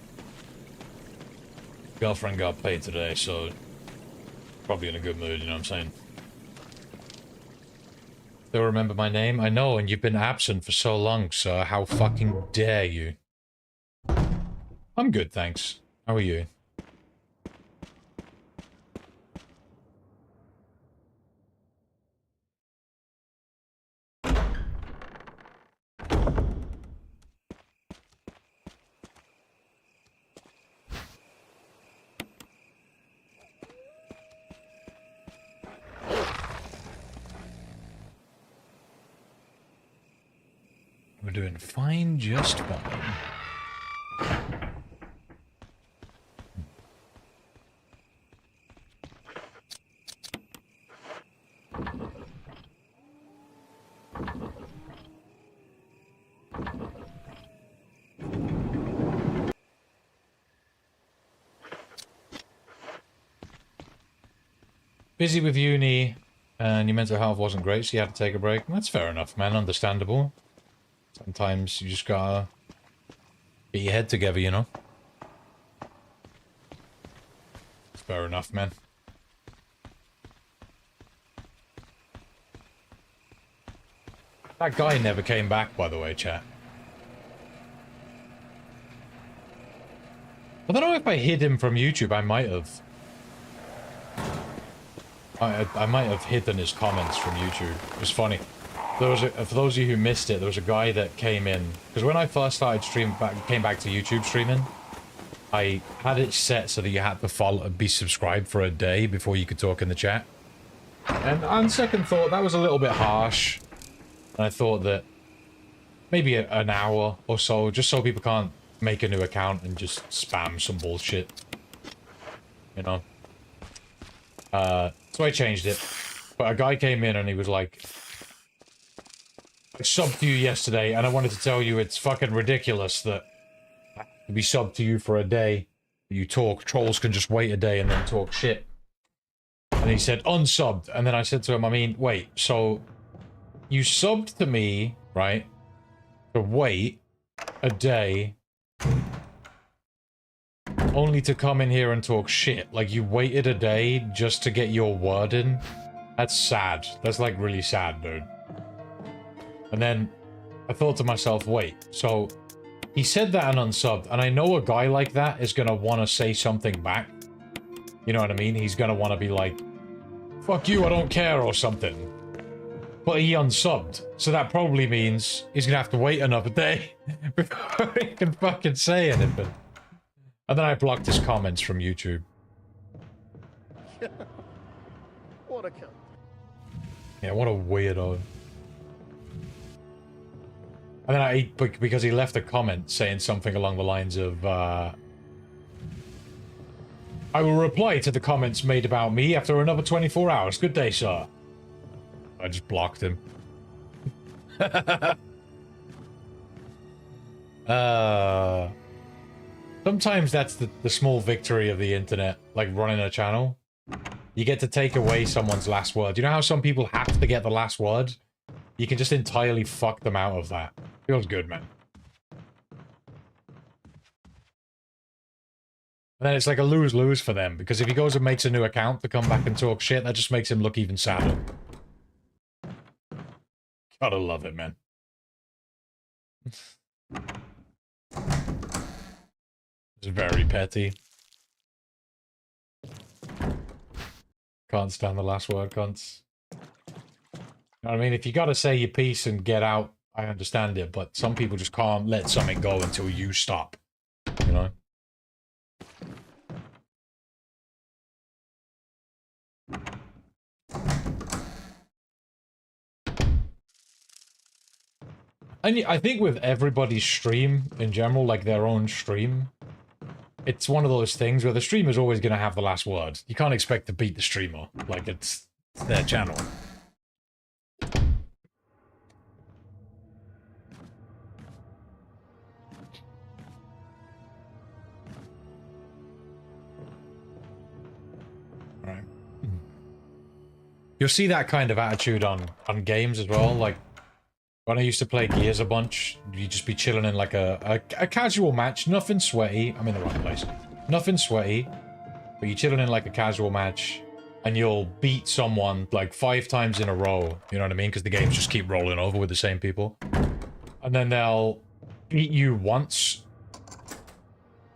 Girlfriend got paid today, so probably in a good mood, you know what I'm saying? Still remember my name? I know, and you've been absent for so long, sir. How fucking dare you? I'm good, thanks. How are you? We're doing fine, just fine. Busy with uni, and your mental health wasn't great, so you had to take a break. That's fair enough, man. Understandable. Sometimes you just gotta get your head together, you know? Fair enough, man. That guy never came back, by the way, chat. I don't know if I hid him from YouTube. I might have. I might have hidden his comments from YouTube. It's funny. There was for those of you who missed it, there was a guy that came in because when I first started came back to YouTube streaming, I had it set so that you had to follow, be subscribed for a day before you could talk in the chat. And on second thought, that was a little bit harsh. And I thought that maybe an hour or so, just so people can't make a new account and just spam some bullshit. You know? So I changed it. But a guy came in and he was like, I subbed to you yesterday and I wanted to tell you it's fucking ridiculous that I have to be subbed to you for a day. You talk, trolls can just wait a day and then talk shit. And he said, unsubbed. And then I said to him, I mean, wait, so you subbed to me, right, to wait a day only to come in here and talk shit? Like, you waited a day just to get your word in? That's sad. That's, like, really sad, dude. And then I thought to myself, wait, so he said that and unsubbed, and I know a guy like that is gonna want to say something back. You know what I mean? He's gonna want to be like, fuck you, I don't care, or something. But he unsubbed, so that probably means he's gonna have to wait another day before he can fucking say anything. And then I blocked his comments from YouTube. What a cunt. Yeah, what a weirdo. And then because he left a comment saying something along the lines of, I will reply to the comments made about me after another 24 hours. Good day, sir. I just blocked him. Sometimes that's the small victory of the internet, like running a channel. You get to take away someone's last word. You know how some people have to get the last word? You can just entirely fuck them out of that. Feels good, man. And then it's like a lose-lose for them, because if he goes and makes a new account to come back and talk shit, that just makes him look even sadder. Gotta love it, man. It's very petty. Can't stand the last word, cunts. You know what I mean? If you gotta say your piece and get out, I understand it, but some people just can't let something go until you stop. You know? And I think with everybody's stream in general, like their own stream, it's one of those things where the streamer's always going to have the last word. You can't expect to beat the streamer. Like, it's their channel. Right. You'll see that kind of attitude on games as well. Like, when I used to play Gears a bunch, you'd just be chilling in like a casual match, nothing sweaty. I'm in the wrong place. Nothing sweaty, but you're chilling in like a casual match, and you'll beat someone like 5 times in a row. You know what I mean? Because the games just keep rolling over with the same people. And then they'll beat you once,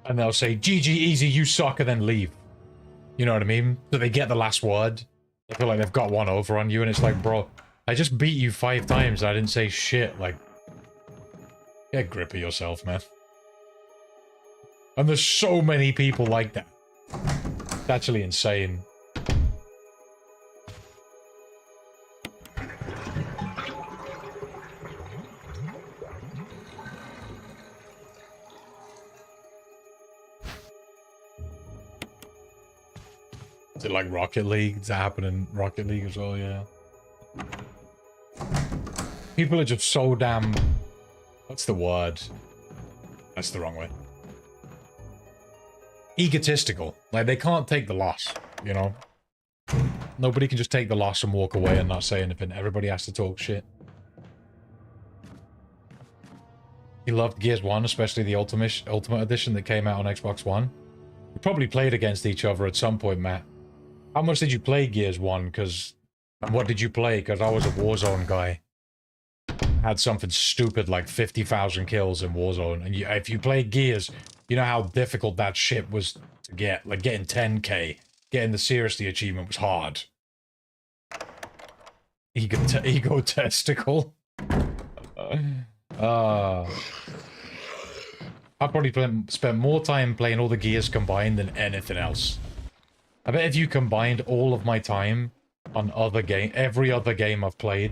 and they'll say, GG, easy, you suck, and then leave. You know what I mean? So they get the last word. They feel like they've got one over on you, and it's like, bro, I just beat you 5 times and I didn't say shit. Like, get a grip of yourself, man. And there's so many people like that. It's actually insane. Is it like Rocket League? Does that happen in Rocket League as well? Yeah. People are just so damn... What's the word? That's the wrong way. Egotistical. Like, they can't take the loss, you know? Nobody can just take the loss and walk away and not say anything. Everybody has to talk shit. He loved Gears 1, especially the Ultimate Edition that came out on Xbox One. We probably played against each other at some point, Matt. How much did you play Gears 1? Because... What did you play? Because I was a Warzone guy. Had something stupid like 50,000 kills in Warzone. And if you play Gears, you know how difficult that shit was to get. Like, getting 10k. Getting the Seriously achievement was hard. Egotistical. I've probably spent more time playing all the Gears combined than anything else. I bet if you combined all of my time on every other game I've played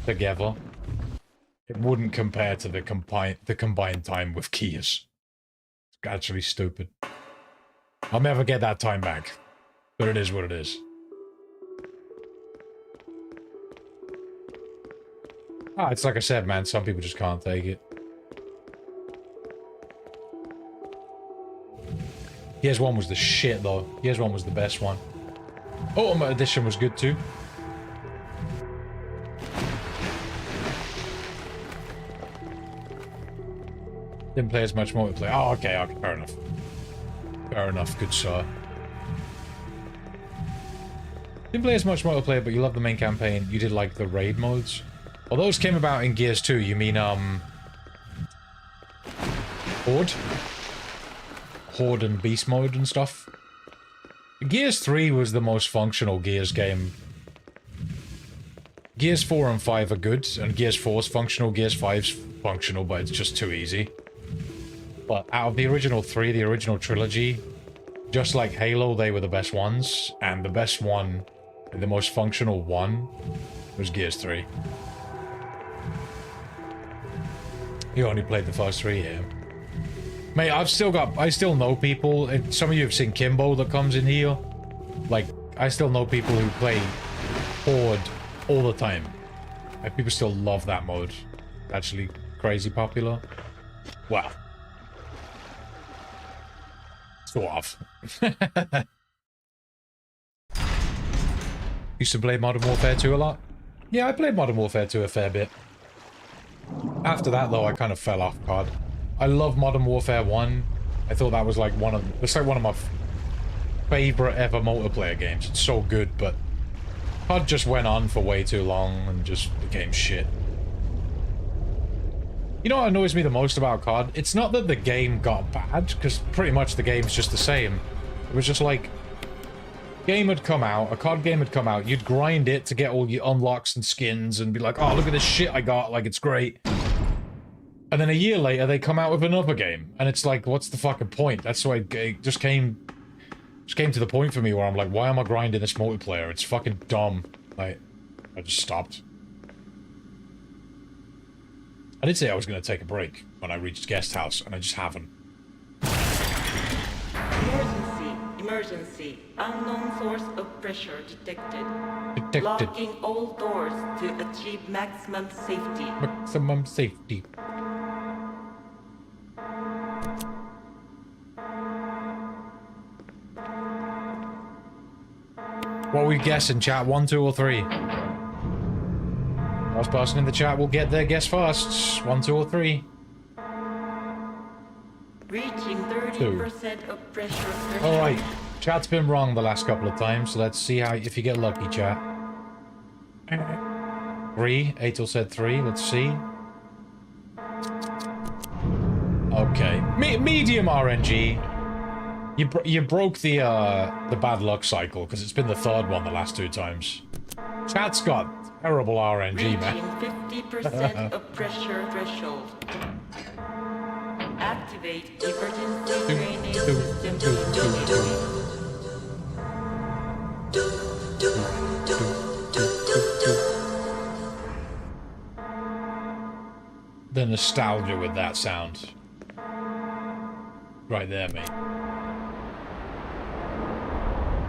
together, it wouldn't compare to the combined time with Gears. It's actually stupid. I'll never get that time back, but it is what it is. Ah, it's like I said, man, some people just can't take it. Gears 1 was the shit, though. Gears 1 was the best one. Ultimate Edition was good, too. Didn't play as much multiplayer. Oh, okay, okay, fair enough. Fair enough, good sir. Didn't play as much multiplayer, but you love the main campaign. You did like the raid modes. Well, those came about in Gears 2. You mean, Horde? Horde and Beast mode and stuff. Gears 3 was the most functional Gears game. Gears 4 and 5 are good, and Gears 4's functional, Gears 5's functional, but it's just too easy. But out of the original 3, the original trilogy, just like Halo, they were the best ones, and the best one, the most functional one, was Gears 3. You only played the first 3, yeah. Mate, I still know people, and some of you have seen Kimbo that comes in here. Like, I still know people who play Horde all the time. Like, people still love that mode. Actually crazy popular. Well. Sort of. Used to play Modern Warfare 2 a lot. Yeah, I played Modern Warfare 2 a fair bit. After that, though, I kind of fell off COD. I love Modern Warfare 1. I thought that was like it's like one of my favorite ever multiplayer games. It's so good, but COD just went on for way too long and just became shit. You know what annoys me the most about COD? It's not that the game got bad, because pretty much the game's just the same. It was just like, game had come out, a COD game had come out, you'd grind it to get all your unlocks and skins and be like, oh, look at this shit I got, like, it's great. And then a year later, they come out with another game, and it's like, what's the fucking point? That's why it just came to the point for me where I'm like, why am I grinding this multiplayer? It's fucking dumb. Like, I just stopped. I did say I was going to take a break when I reached guest house, and I just haven't. Emergency. Unknown source of pressure detected. Locking all doors to achieve maximum safety. Maximum safety. What are we guessing, chat? 1, 2, or 3? Last person in the chat will get their guess first. 1, 2, or 3. Reaching 30% of pressure. Alright. Chat's been wrong the last couple of times, so let's see if you get lucky, chat. 3. Atel said 3. Let's see. Okay. Medium RNG. You broke the bad luck cycle, because it's been the third one the last 2 times. Chat's got terrible RNG, man. 50% of pressure threshold. Activate emergency drainage system. The nostalgia with that sound. Right there, mate.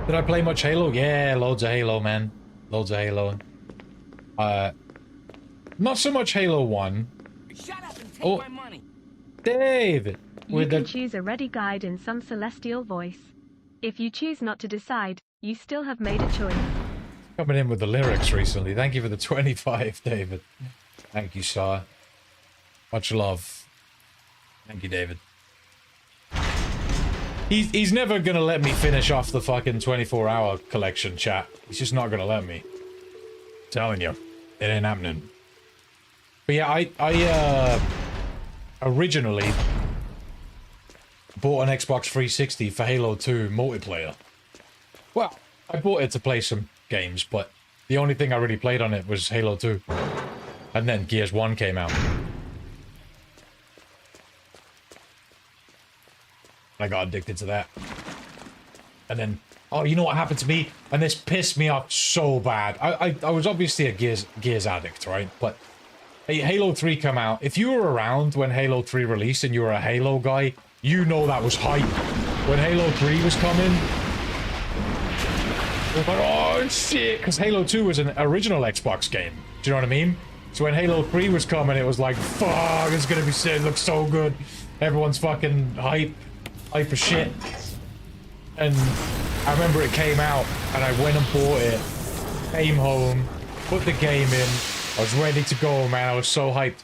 Did I play much Halo? Yeah, loads of Halo, man. Loads of Halo. Not so much Halo 1. Shut up and take my money. David! You can choose a ready guide in some celestial voice. If you choose not to decide, you still have made a choice. Coming in with the lyrics recently. Thank you for the 25, David. Thank you, sir. Much love. Thank you, David. He's never gonna let me finish off the fucking 24-hour collection, chat. He's just not gonna let me. I'm telling you. It ain't happening. But yeah, I originally bought an Xbox 360 for Halo 2 multiplayer. Well, I bought it to play some games, but the only thing I really played on it was Halo 2. And then Gears 1 came out. I got addicted to that. And then, oh, you know what happened to me? And this pissed me off so bad. I was obviously a Gears addict, right? But Halo 3 come out. If you were around when Halo 3 released and you were a Halo guy, you know that was hype. When Halo 3 was coming, it was like, oh shit, because Halo 2 was an original Xbox game. Do you know what I mean? So when Halo 3 was coming, it was like, fuck, it's gonna be sick, it looks so good. Everyone's fucking hype for shit. And I remember it came out, and I went and bought it, came home, put the game in, I was ready to go, man, I was so hyped.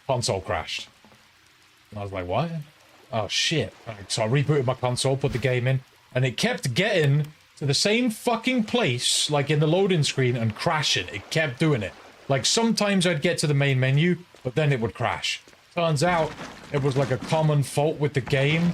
Console crashed. And I was like, what? Oh shit. So I rebooted my console, put the game in, and it kept getting to the same fucking place, like in the loading screen, and crashing. It kept doing it. Like sometimes I'd get to the main menu, but then it would crash. Turns out it was like a common fault with the game,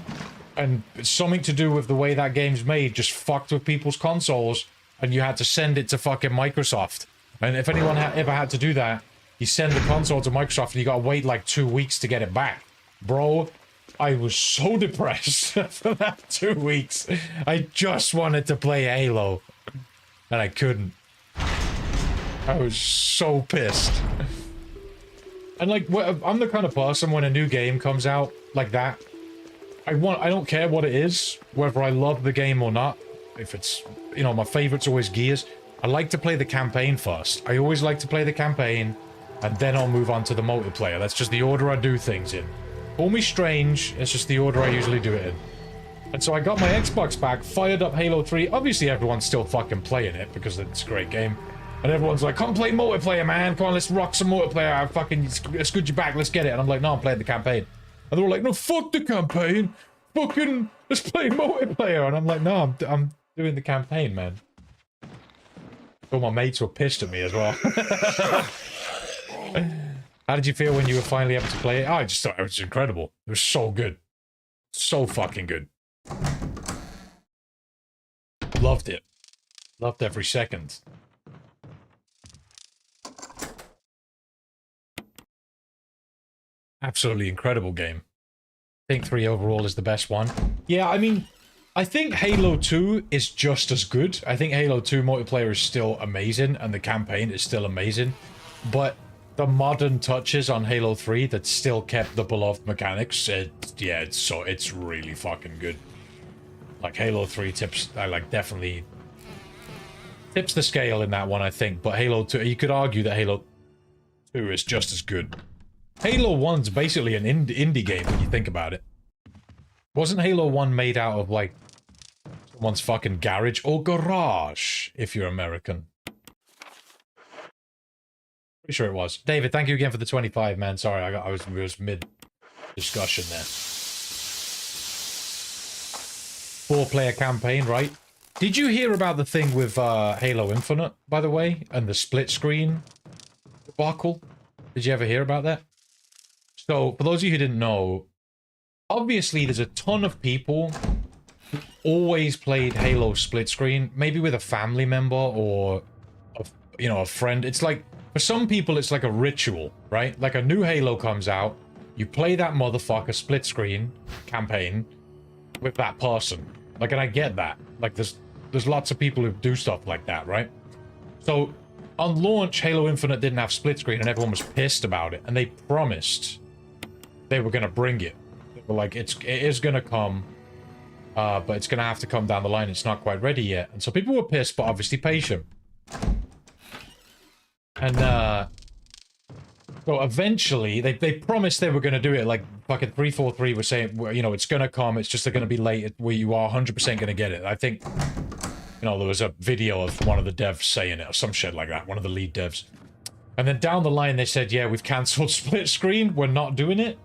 and something to do with the way that game's made just fucked with people's consoles, and you had to send it to fucking Microsoft. And if anyone ever had to do that, you send the console to Microsoft and you gotta wait like 2 weeks to get it back. Bro, I was so depressed for that 2 weeks. I just wanted to play Halo, and I couldn't. I was so pissed. And like, I'm the kind of person when a new game comes out like that, I don't care what it is, whether I love the game or not. If it's, you know, my favorite's always Gears. I like to play the campaign first. I always like to play the campaign, and then I'll move on to the multiplayer. That's just the order I do things in. Call me strange, it's just the order I usually do it in. And so I got my Xbox back, fired up Halo 3. Obviously everyone's still fucking playing it, because it's a great game. And everyone's like, come play multiplayer, man. Come on, let's rock some multiplayer. I fucking scoot you back, let's get it. And I'm like, no, I'm playing the campaign. And they were like, no, fuck the campaign. Fucking, let's play multiplayer. And I'm like, no, I'm doing the campaign, man. All my mates were pissed at me as well. How did you feel when you were finally able to play it? Oh, I just thought it was incredible. It was so good. So fucking good. Loved it. Loved every second. Absolutely incredible game. I think 3 overall is the best one. Yeah, I mean, I think Halo 2 is just as good. I think Halo 2 multiplayer is still amazing, and the campaign is still amazing. But the modern touches on Halo 3 that still kept the beloved mechanics, it's really fucking good. Like, Halo 3 tips, definitely tips the scale in that one, I think. But Halo 2, you could argue that Halo 2 is just as good. Halo 1's basically an indie game when you think about it. Wasn't Halo 1 made out of, like, someone's fucking garage or garage, if you're American? Pretty sure it was. David, thank you again for the 25, man. Sorry, I was mid-discussion there. 4-player campaign, right? Did you hear about the thing with Halo Infinite, by the way? And the split screen debacle? Did you ever hear about that? So, for those of you who didn't know, obviously there's a ton of people who always played Halo split screen, maybe with a family member or, a friend. It's like, for some people, it's like a ritual, right? Like a new Halo comes out, you play that motherfucker split screen campaign with that person. Like, and I get that. Like, there's lots of people who do stuff like that, right? So, on launch, Halo Infinite didn't have split screen, and everyone was pissed about it. And they promised they were going to bring it. They were like, it is going to come, but it's going to have to come down the line. It's not quite ready yet. And so people were pissed, but obviously patient. And, so eventually, they promised they were going to do it. Like, fucking 343 was saying, you know, it's going to come. It's just going to be late. Where you are 100% going to get it. I think, you know, there was a video of one of the devs saying it or some shit like that. One of the lead devs. And then down the line, they said, yeah, we've cancelled split screen. We're not doing it.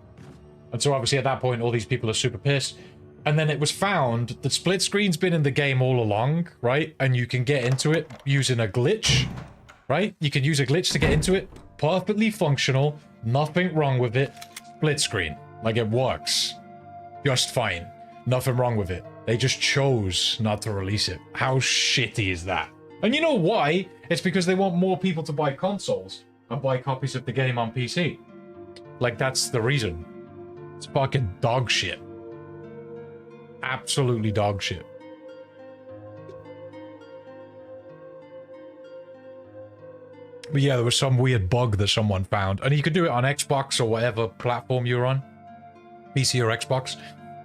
And so obviously at that point, all these people are super pissed. And then it was found that split screen's been in the game all along, right? And you can get into it using a glitch, right? You can use a glitch to get into it. Perfectly functional. Nothing wrong with it. Split screen. Like, it works. Just fine. Nothing wrong with it. They just chose not to release it. How shitty is that? And you know why? It's because they want more people to buy consoles and buy copies of the game on PC. Like, that's the reason. It's fucking dog shit. Absolutely dog shit. But yeah, there was some weird bug that someone found. And you could do it on Xbox or whatever platform you're on. PC or Xbox.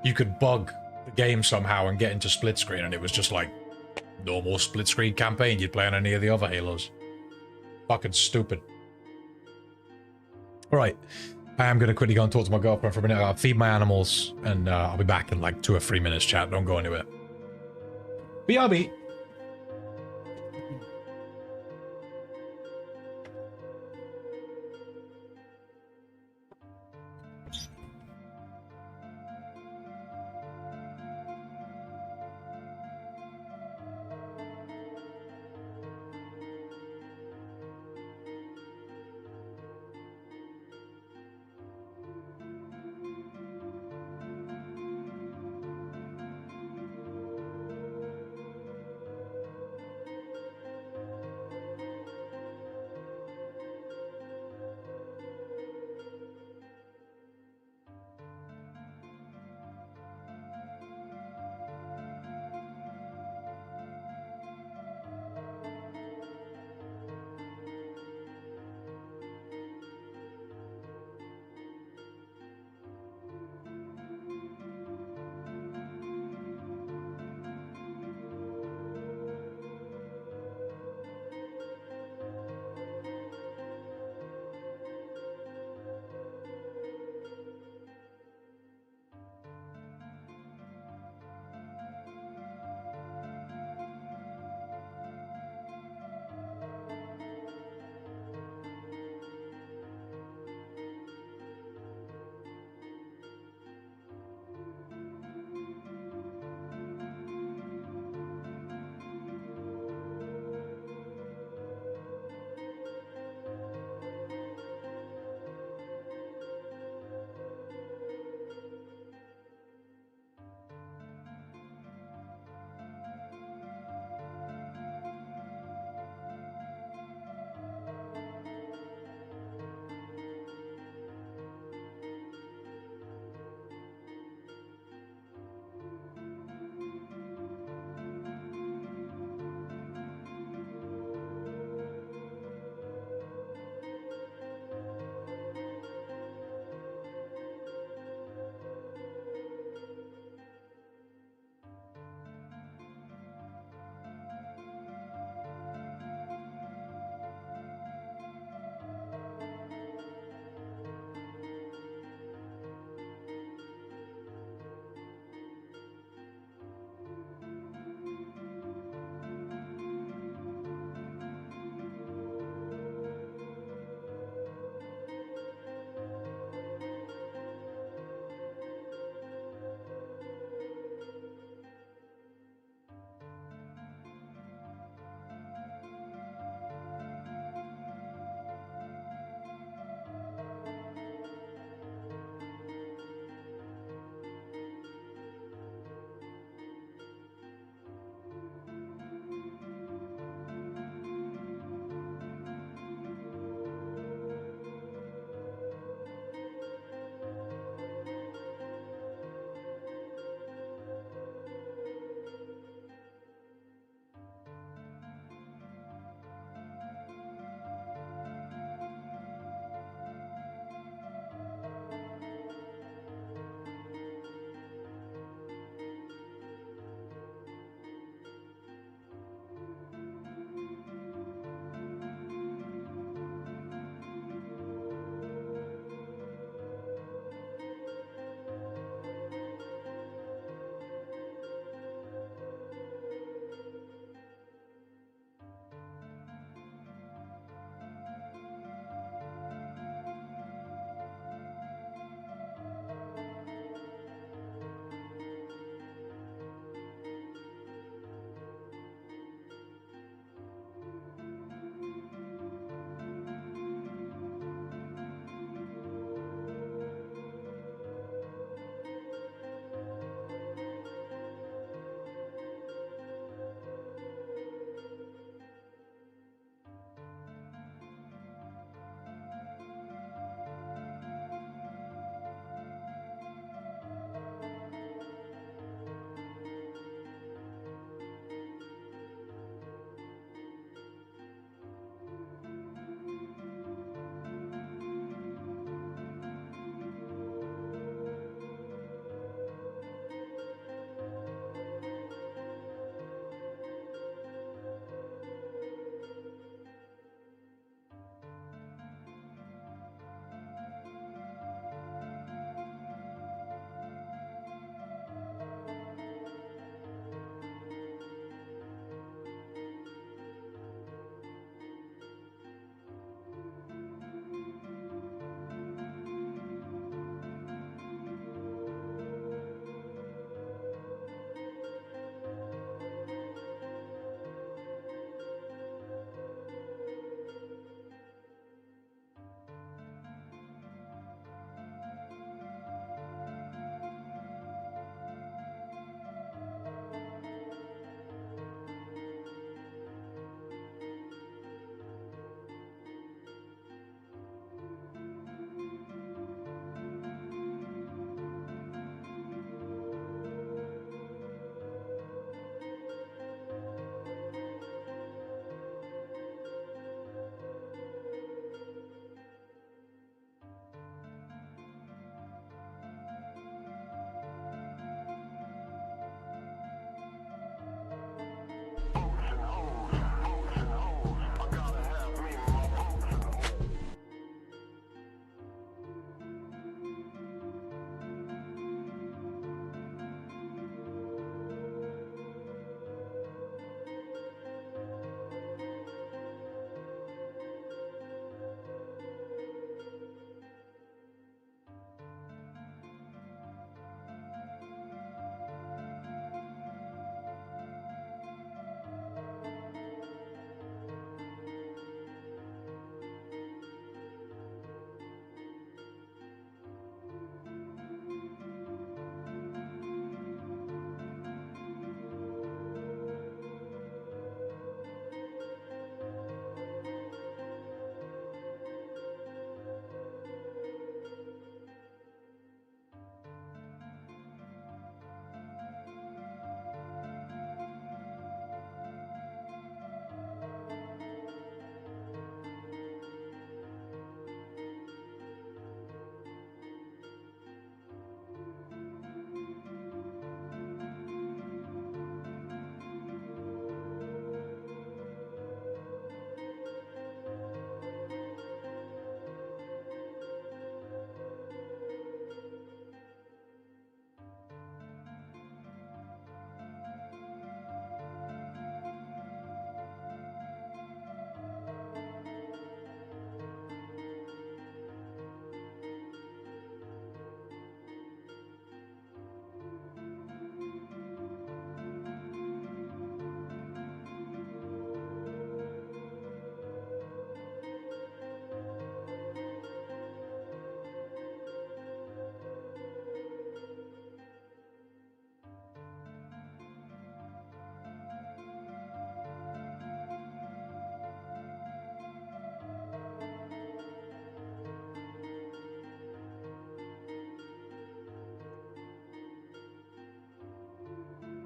You could bug the game somehow and get into split screen, and it was just like normal split screen campaign you'd play on any of the other Halos. Fucking stupid. Alright. I am going to quickly go and talk to my girlfriend for a minute. I'll feed my animals, and I'll be back in like 2 or 3 minutes, chat. Don't go anywhere. BRB.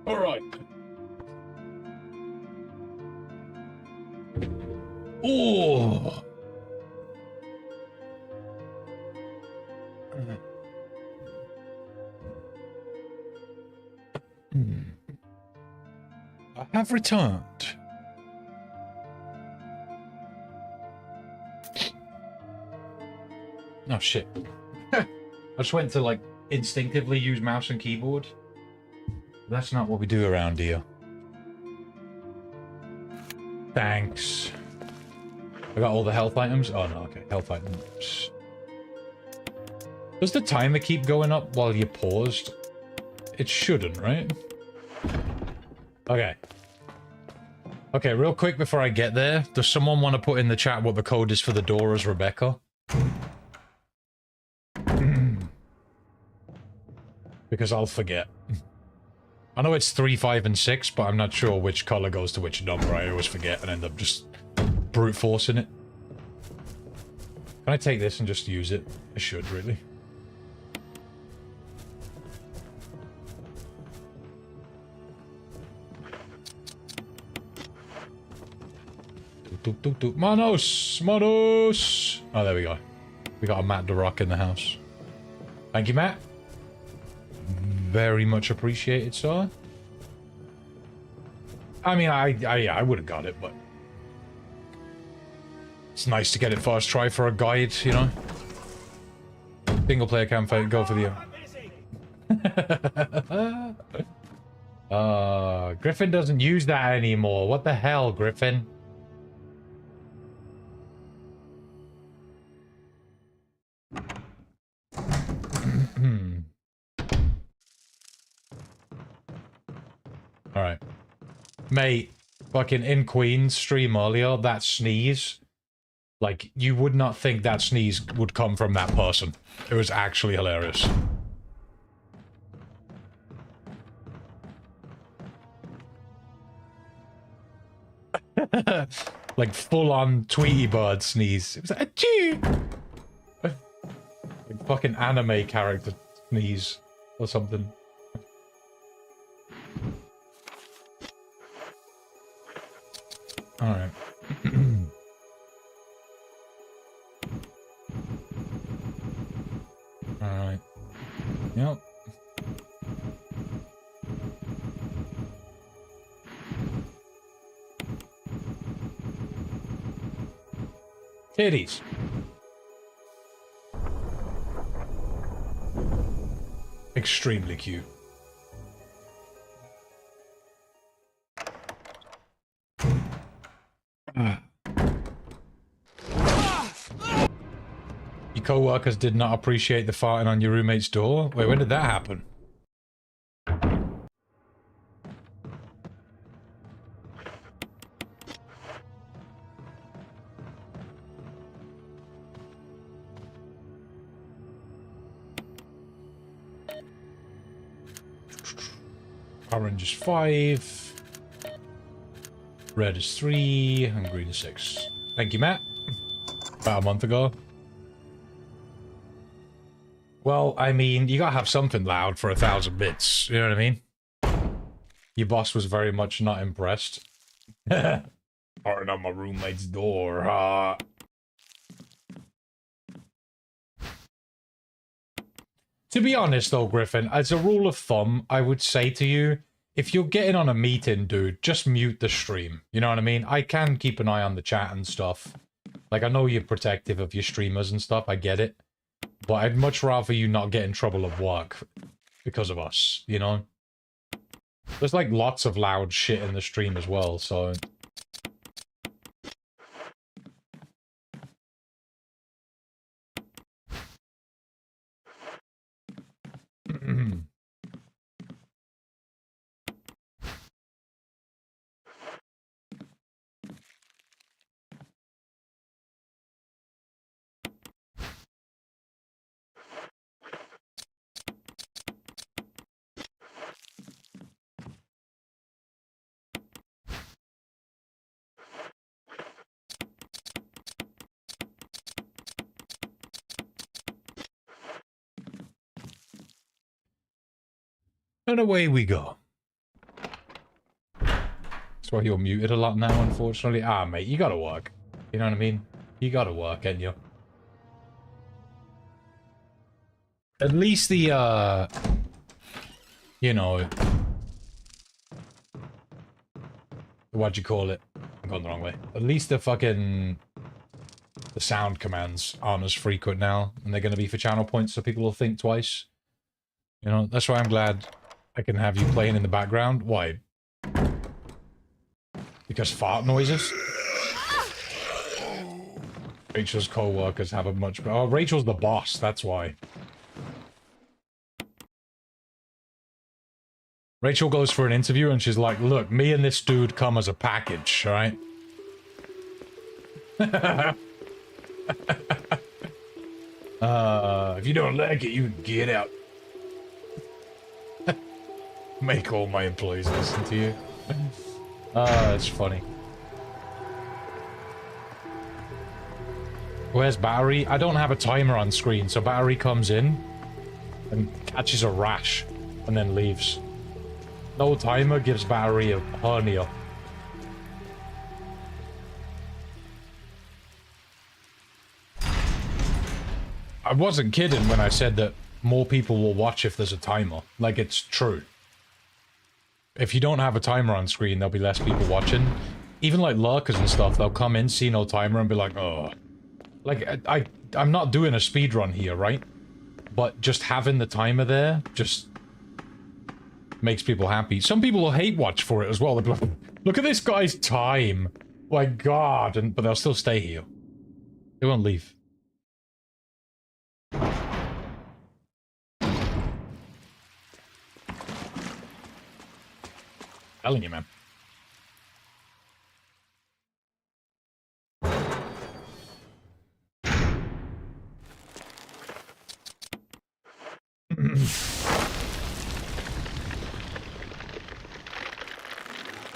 All right. Oh. I have returned. Oh shit. I just went to like instinctively use mouse and keyboard. That's not what we do around here. Thanks. I got all the health items. Oh no, okay, health items. Does the timer keep going up while you're paused? It shouldn't, right? Okay. Okay, real quick before I get there, does someone want to put in the chat what the code is for the door as Rebecca? Because I'll forget. I know it's 3, 5, and 6, but I'm not sure which color goes to which number. I always forget and end up just brute forcing it. Can I take this and just use it? I should, really. Manos! Manos! Oh, there we go. We got a Matt DeRock in the house. Thank you, Matt. Very much appreciated, sir. I mean, I would have got it, but it's nice to get it first try for a guide, you know? Single player campaign, go for the... Griffin doesn't use that anymore. What the hell, Griffin? Alright. Mate, fucking in Queen's stream earlier, that sneeze, like, you would not think that sneeze would come from that person. It was actually hilarious. Like, full-on Tweety Bird sneeze. It was like, achoo! Like, fucking anime character sneeze or something. Alright. Alright. Yep. Titties. Extremely cute. Your co-workers did not appreciate the farting on your roommate's door? Wait, when did that happen? Orange is 5. Red is 3. And green is 6. Thank you, Matt. About a month ago. Well, I mean, you gotta have something loud for 1,000 bits. You know what I mean? Your boss was very much not impressed. Farting on my roommate's door. To be honest, though, Griffin, as a rule of thumb, I would say to you, if you're getting on a meeting, dude, just mute the stream. You know what I mean? I can keep an eye on the chat and stuff. Like, I know you're protective of your streamers and stuff, I get it. But I'd much rather you not get in trouble at work because of us, you know? There's, like, lots of loud shit in the stream as well, so... And away we go. That's why you're muted a lot now, unfortunately. Ah, mate, you gotta work. You know what I mean? You gotta work, ain't you? At least the, you know... What'd you call it? I'm going the wrong way. At least the fucking... The sound commands aren't as frequent now, and they're gonna be for channel points, so people will think twice. You know, that's why I'm glad I can have you playing in the background. Why? Because fart noises? Rachel's co-workers have a much... Oh, Rachel's the boss, that's why. Rachel goes for an interview and she's like, look, me and this dude come as a package, alright? If you don't like it, you can get out. Make all my employees listen to you. That's funny. Where's Battery? I don't have a timer on screen, so Battery comes in and catches a rash and then leaves. No timer gives Battery a hernia. I wasn't kidding when I said that more people will watch if there's a timer. Like, it's true. If you don't have a timer on screen, there'll be less people watching. Even like lurkers and stuff, they'll come in, see no timer, and be like, oh. Like, I'm not doing a speedrun here, right? But just having the timer there just makes people happy. Some people will hate watch for it as well. They'll be like, look at this guy's time. My God. But they'll still stay here. They won't leave. Telling you, man.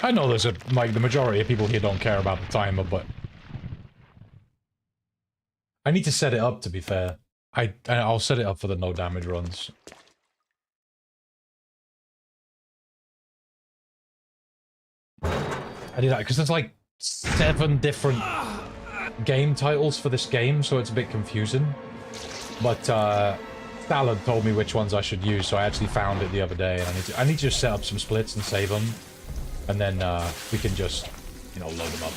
I know there's like the majority of people here don't care about the timer, but I need to set it up, to be fair. I'll set it up for the no damage runs. I did that because there's like 7 different game titles for this game, so it's a bit confusing. But Salad told me which ones I should use, so I actually found it the other day, and I need to just set up some splits and save them, and then we can just, you know, load them up.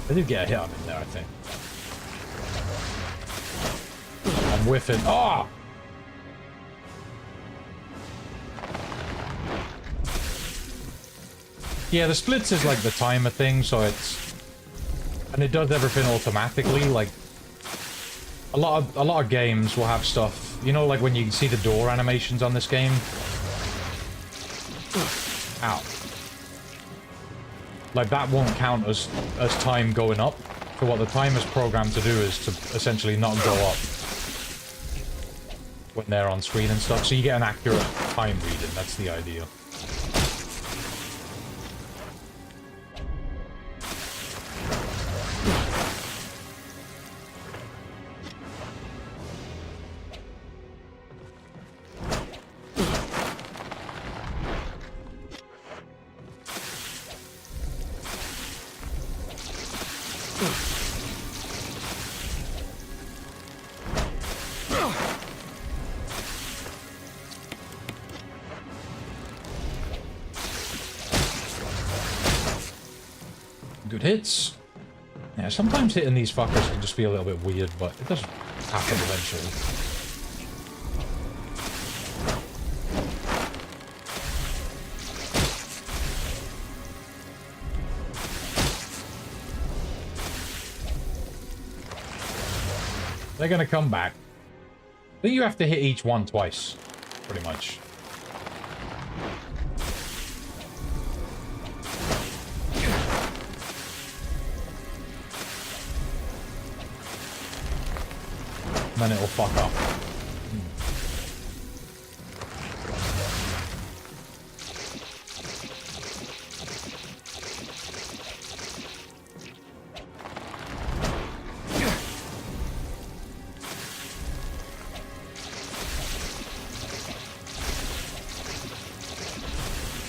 I did get a hit on him there, I think. I'm whiffing. Oh! Yeah, the splits is like the timer thing, so it's... And it does everything automatically, like... A lot of games will have stuff... You know, like when you see the door animations on this game? Ow. Like, that won't count as time going up. So what the timer's programmed to do is to essentially not go up when they're on screen and stuff. So you get an accurate time reading, that's the idea. Good hits. Yeah, sometimes hitting these fuckers can just be a little bit weird, but it does happen eventually. They're gonna come back. I think you have to hit each one twice, pretty much. And then it'll fuck up.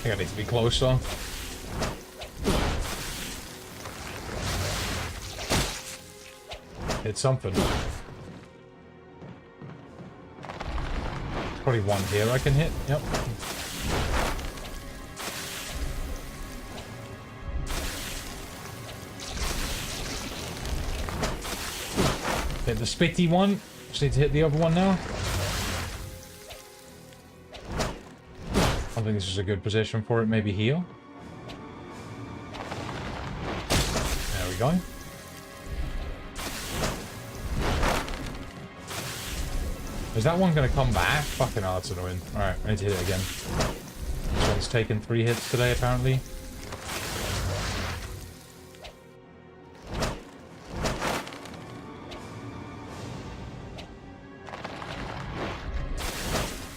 think I need to be closer. Hit something. Probably one here I can hit. Yep. Hit the spitty one. Just need to hit the other one now. I think this is a good position for it. Maybe heal. There we go. Is that one going to come back? Fucking hell, it's annoying. Alright, I need to hit it again. This one's taken 3 hits today, apparently.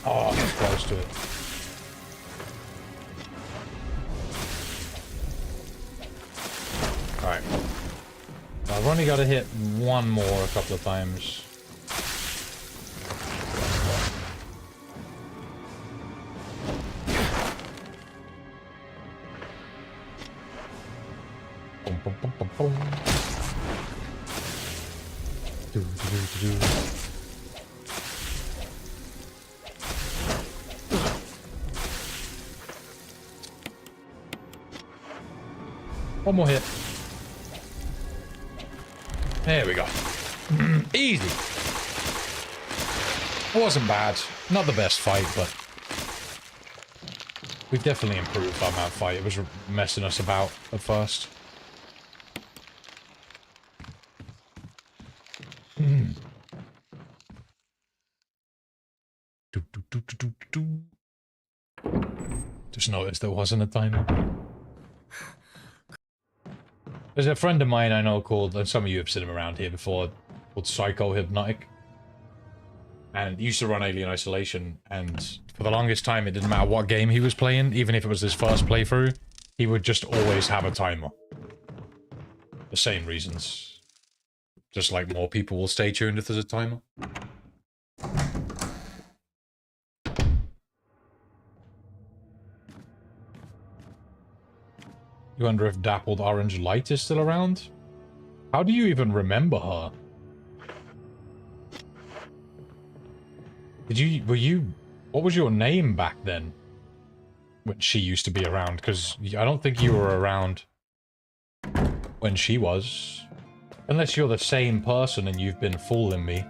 Oh, it's close to it. Alright. I've only got to hit one more a couple of times. Boom, boom, boom, boom, boom. One more hit. There we go. Easy. It wasn't bad. Not the best fight, but we've definitely improved on that fight. It was messing us about at first. Just noticed there wasn't a timer. There's a friend of mine I know called, and some of you have seen him around here before, called Psycho Hypnotic. And he used to run Alien Isolation, and for the longest time it didn't matter what game he was playing, even if it was his first playthrough, he would just always have a timer. The same reasons. Just like more people will stay tuned if there's a timer. You wonder if Dappled Orange Light is still around? How do you even remember her? What was your name back then? When she used to be around? Because I don't think you were around when she was. Unless you're the same person and you've been fooling me.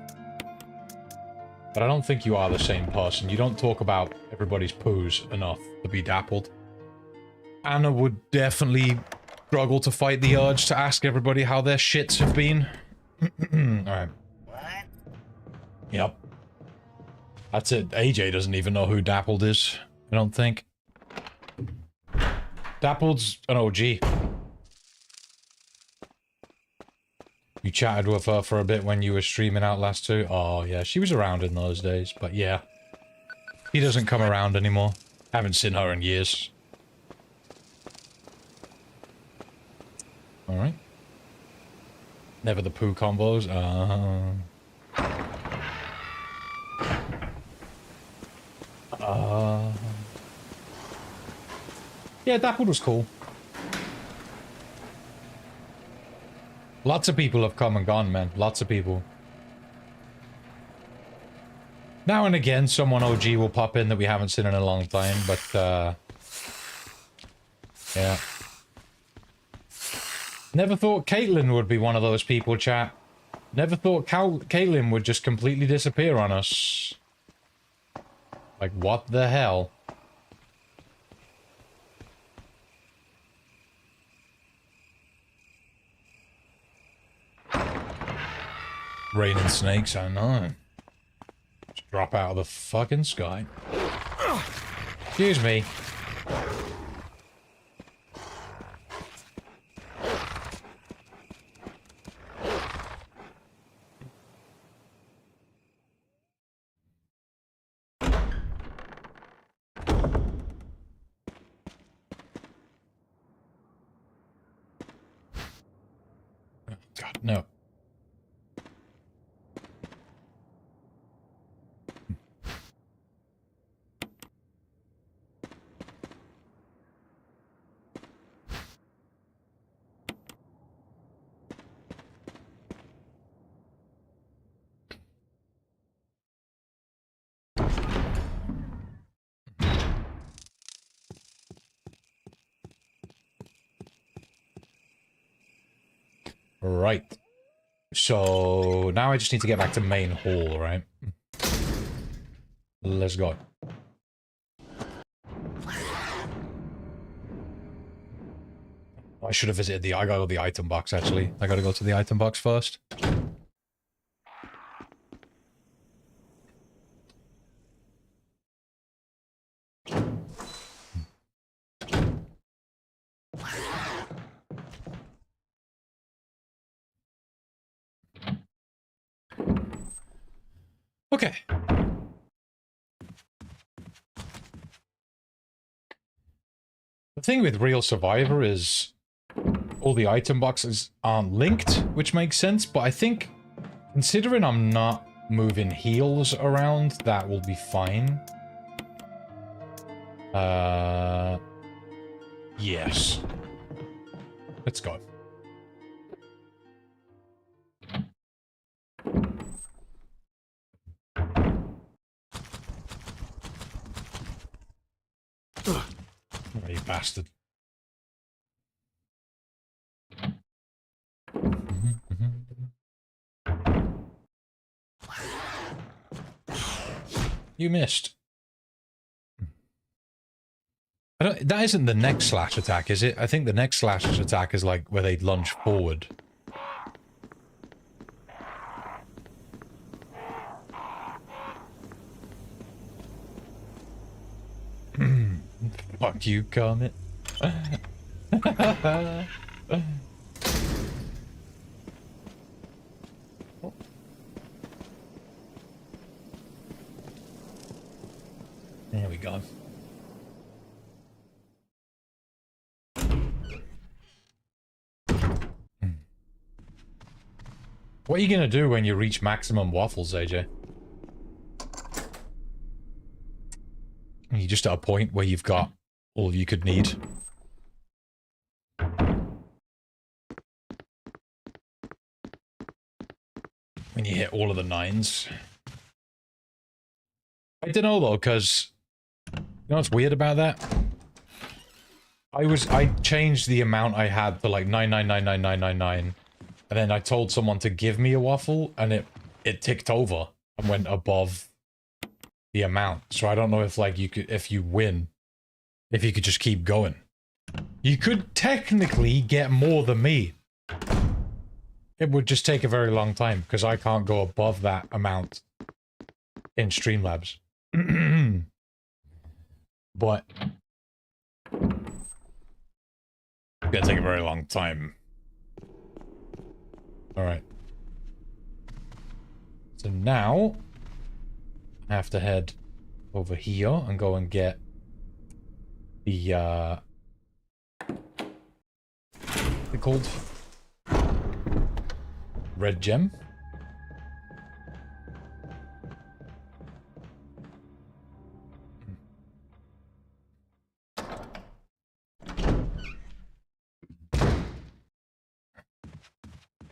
But I don't think you are the same person. You don't talk about everybody's poos enough to be Dappled. Anna would definitely struggle to fight the urge to ask everybody how their shits have been. Alright. What? Yep. That's it. AJ doesn't even know who Dappled is, I don't think. Dappled's an OG. You chatted with her for a bit when you were streaming Outlast 2? Oh, yeah, she was around in those days, but yeah. He doesn't come around anymore. Haven't seen her in years. Alright. Never the poo combos. Yeah, Dappled was cool. Lots of people have come and gone, man. Lots of people. Now and again, someone OG will pop in that we haven't seen in a long time, but, yeah. Never thought Caitlyn would be one of those people, chat. Never thought Caitlyn would just completely disappear on us. Like, what the hell? Raining snakes, I know. Just drop out of the fucking sky. Excuse me. God, no. Right. So now I just need to get back to main hall, right? Let's go. I should have visited I gotta go to the item box, actually. I gotta go to the item box first. Okay. The thing with Real Survivor is all the item boxes aren't linked, which makes sense, but I think considering I'm not moving heals around, that will be fine. Yes. Let's go. Oh, you bastard. You missed. That isn't the next slash attack, is it? I think the next slash attack is like where they lunge forward. Fuck you, Kermit. There we go. What are you gonna do when you reach maximum waffles, AJ? Are you just at a point where you've got all you could need? When you hit all of the 9s? I don't know though, because you know what's weird about that? I changed the amount I had to like 9999999, and then I told someone to give me a waffle, and it ticked over and went above the amount. So I don't know if like you could, if you win, if you could just keep going. You could technically get more than me. It would just take a very long time because I can't go above that amount in Streamlabs. But it's gonna take a very long time. Alright. So now I have to head over here and go and get the what's it called? Red gem.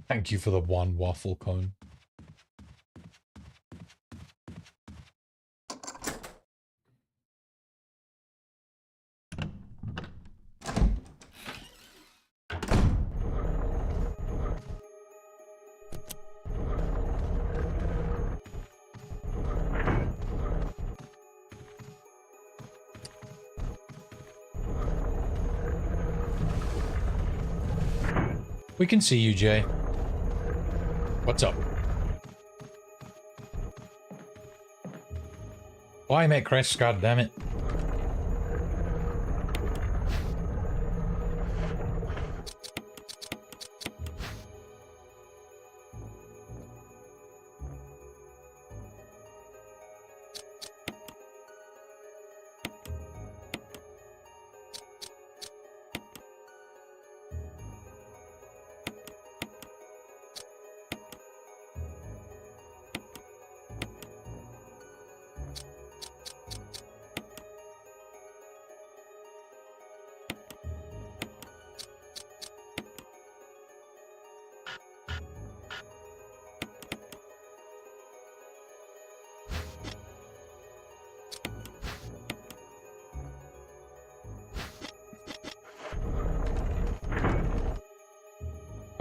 Thank you for the 1 waffle cone. We can see you, Jay. What's up? Why, mate, Chris? God damn it.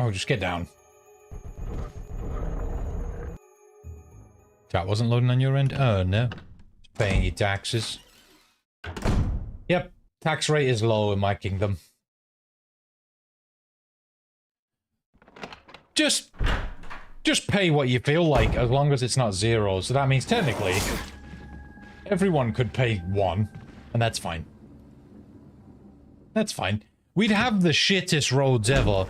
Oh, just get down. Chat wasn't loading on your end? Oh, no. Paying your taxes. Yep, tax rate is low in my kingdom. Just pay what you feel like, as long as it's not 0. So that means technically, everyone could pay 1, and that's fine. That's fine. We'd have the shittest roads ever.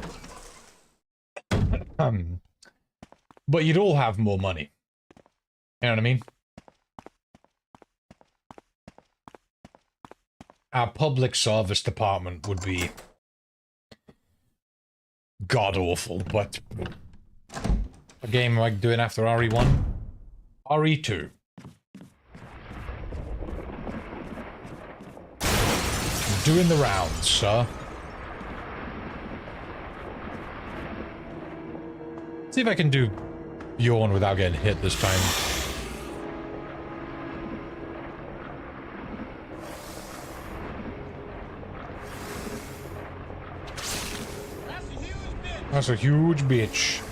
But you'd all have more money. You know what I mean? Our public service department would be god-awful, but... What game am I doing after RE1? RE2. Doing the rounds, sir. See if I can do Yawn without getting hit this time. That's a huge bitch.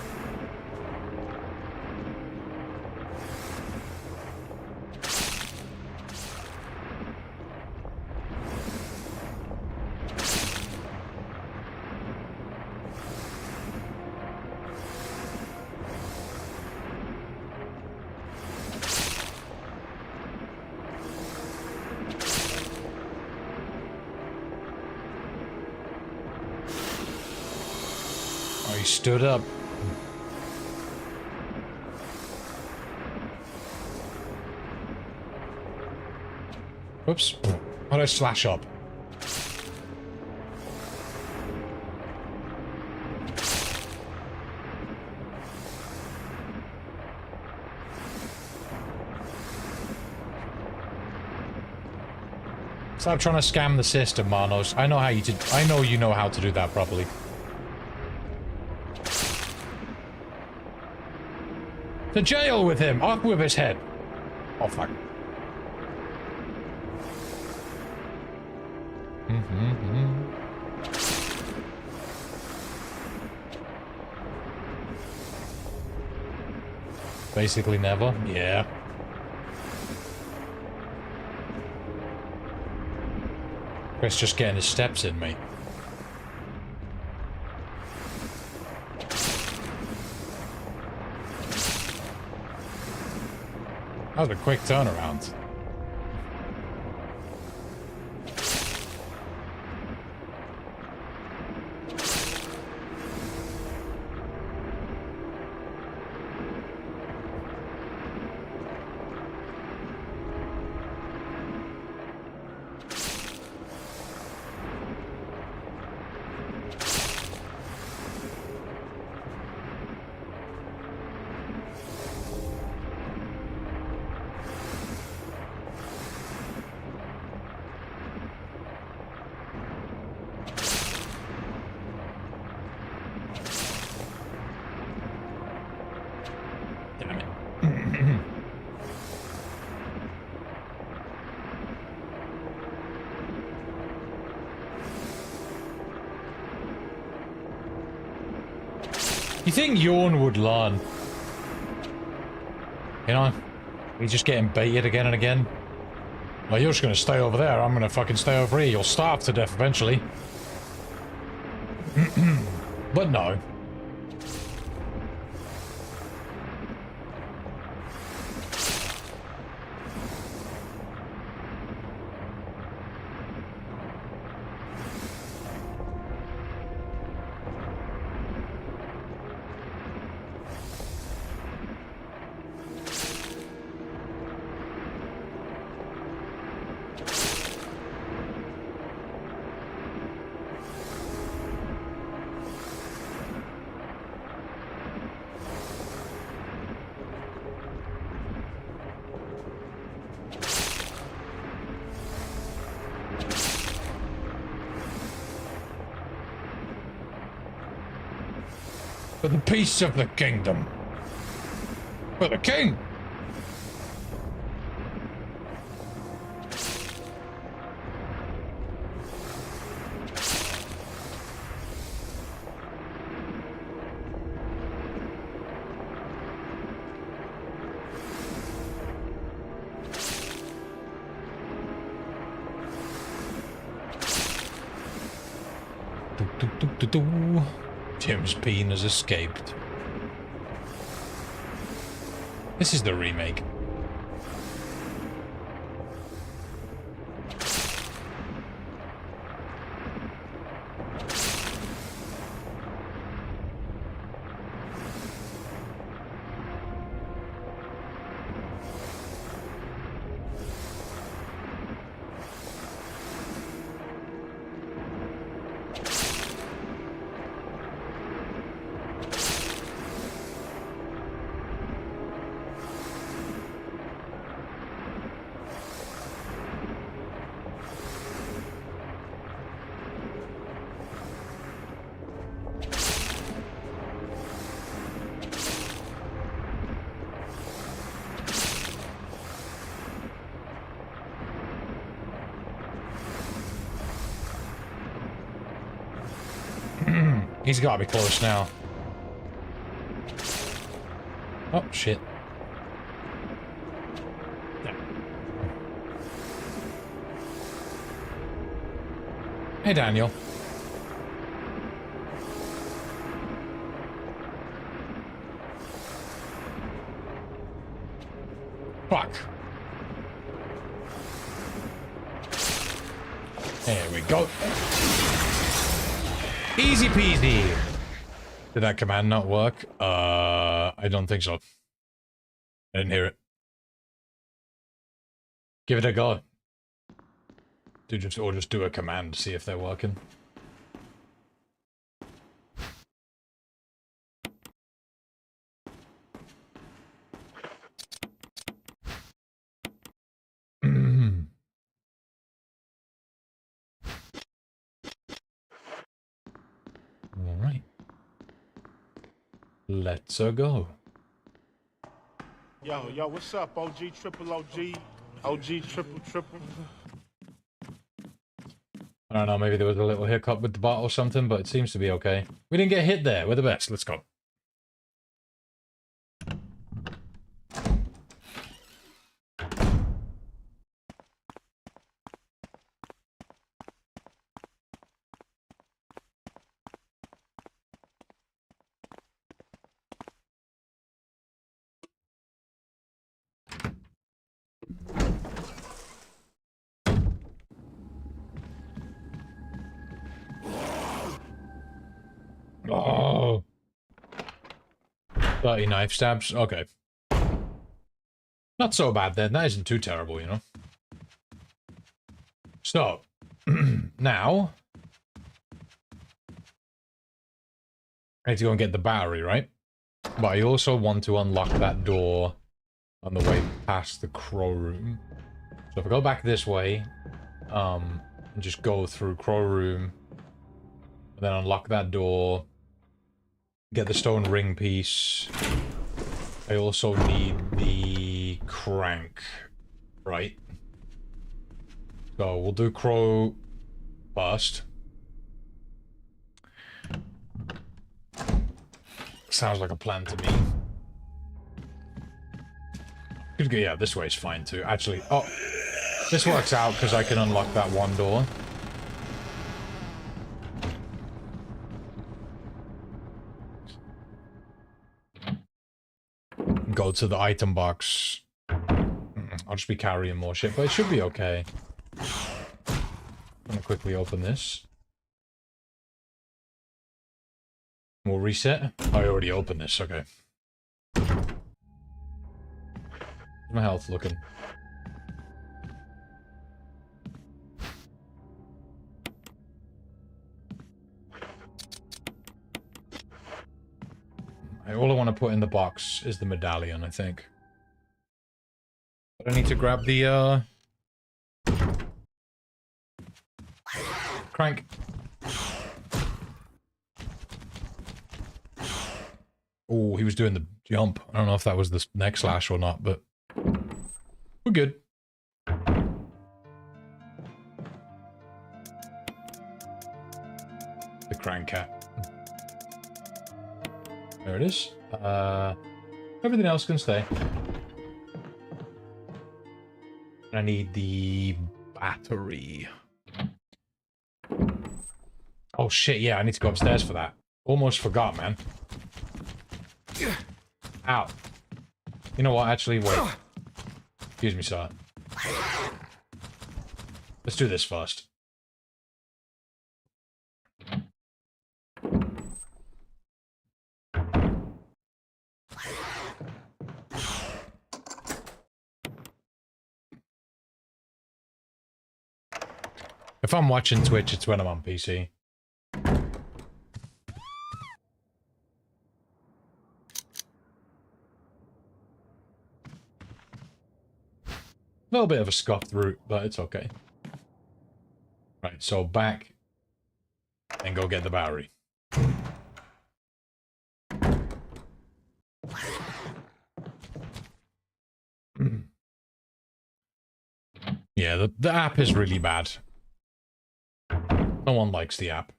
Stood up. Whoops. How do I slash up? Stop trying to scam the system, Manos. I know how you did. I know you know how to do that properly. To jail with him! Off with his head! Oh, fuck. Basically never? Yeah. Chris just getting his steps in me. That was a quick turnaround. You think Yawn would learn? You know? He's just getting baited again and again. Well, you're just gonna stay over there, I'm gonna fucking stay over here. You'll starve to death eventually. But no. For the peace of the kingdom. For the king! Tim's peen has escaped. This is the remake. He's got to be close now. Oh, shit. Yeah. Hey, Daniel. Fuck. There we go. Easy peasy. Did that command not work? I don't think so. I didn't hear it. Give it a go. Or just do a command to see if they're working. Alright. Let's go. Yo, what's up, OG, triple OG, OG, triple. I don't know, maybe there was a little hiccup with the bot or something, but it seems to be okay. We didn't get hit there. We're the best. Let's go. Oh. 30 knife stabs. Okay. Not so bad then. That isn't too terrible, you know. So, now, I need to go and get the battery, right? But I also want to unlock that door on the way past the crow room. So if I go back this way, and just go through crow room, and then unlock that door, get the stone ring piece. I also need the crank, right? So we'll do crow first. Sounds like a plan to me. Could go, yeah, this way's fine too. Actually, oh, this works out because I can unlock that one door. Go to the item box. I'll just be carrying more shit, but it should be okay. I'm gonna quickly open this. We'll reset. I already opened this, okay. How's my health looking? All I want to put in the box is the medallion, I think. But I need to grab the, crank. Oh, he was doing the jump. I don't know if that was the neck slash or not, but we're good. The crank cat. There it is. Everything else can stay. I need the battery. Oh shit, yeah, I need to go upstairs for that. Almost forgot, man. Ow. You know what, actually, wait. Excuse me, sir. Let's do this first. If I'm watching Twitch, it's when I'm on PC. A little bit of a scuffed route, but it's okay. Right, so back and go get the battery. Yeah, the app is really bad. No one likes the app.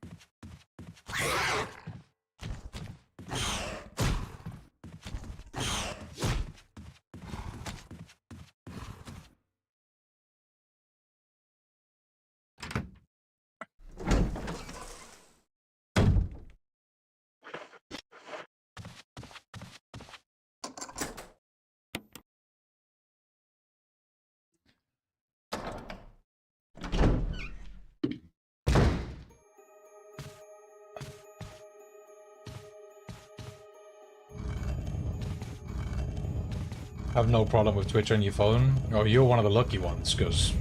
Have no problem with Twitch on your phone. Oh, you're one of the lucky ones, because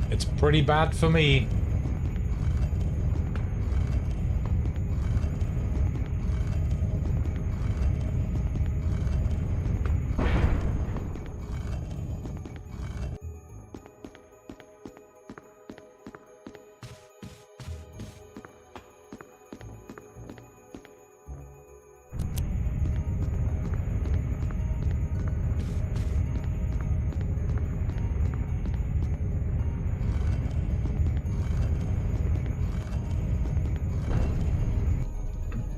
it's pretty bad for me.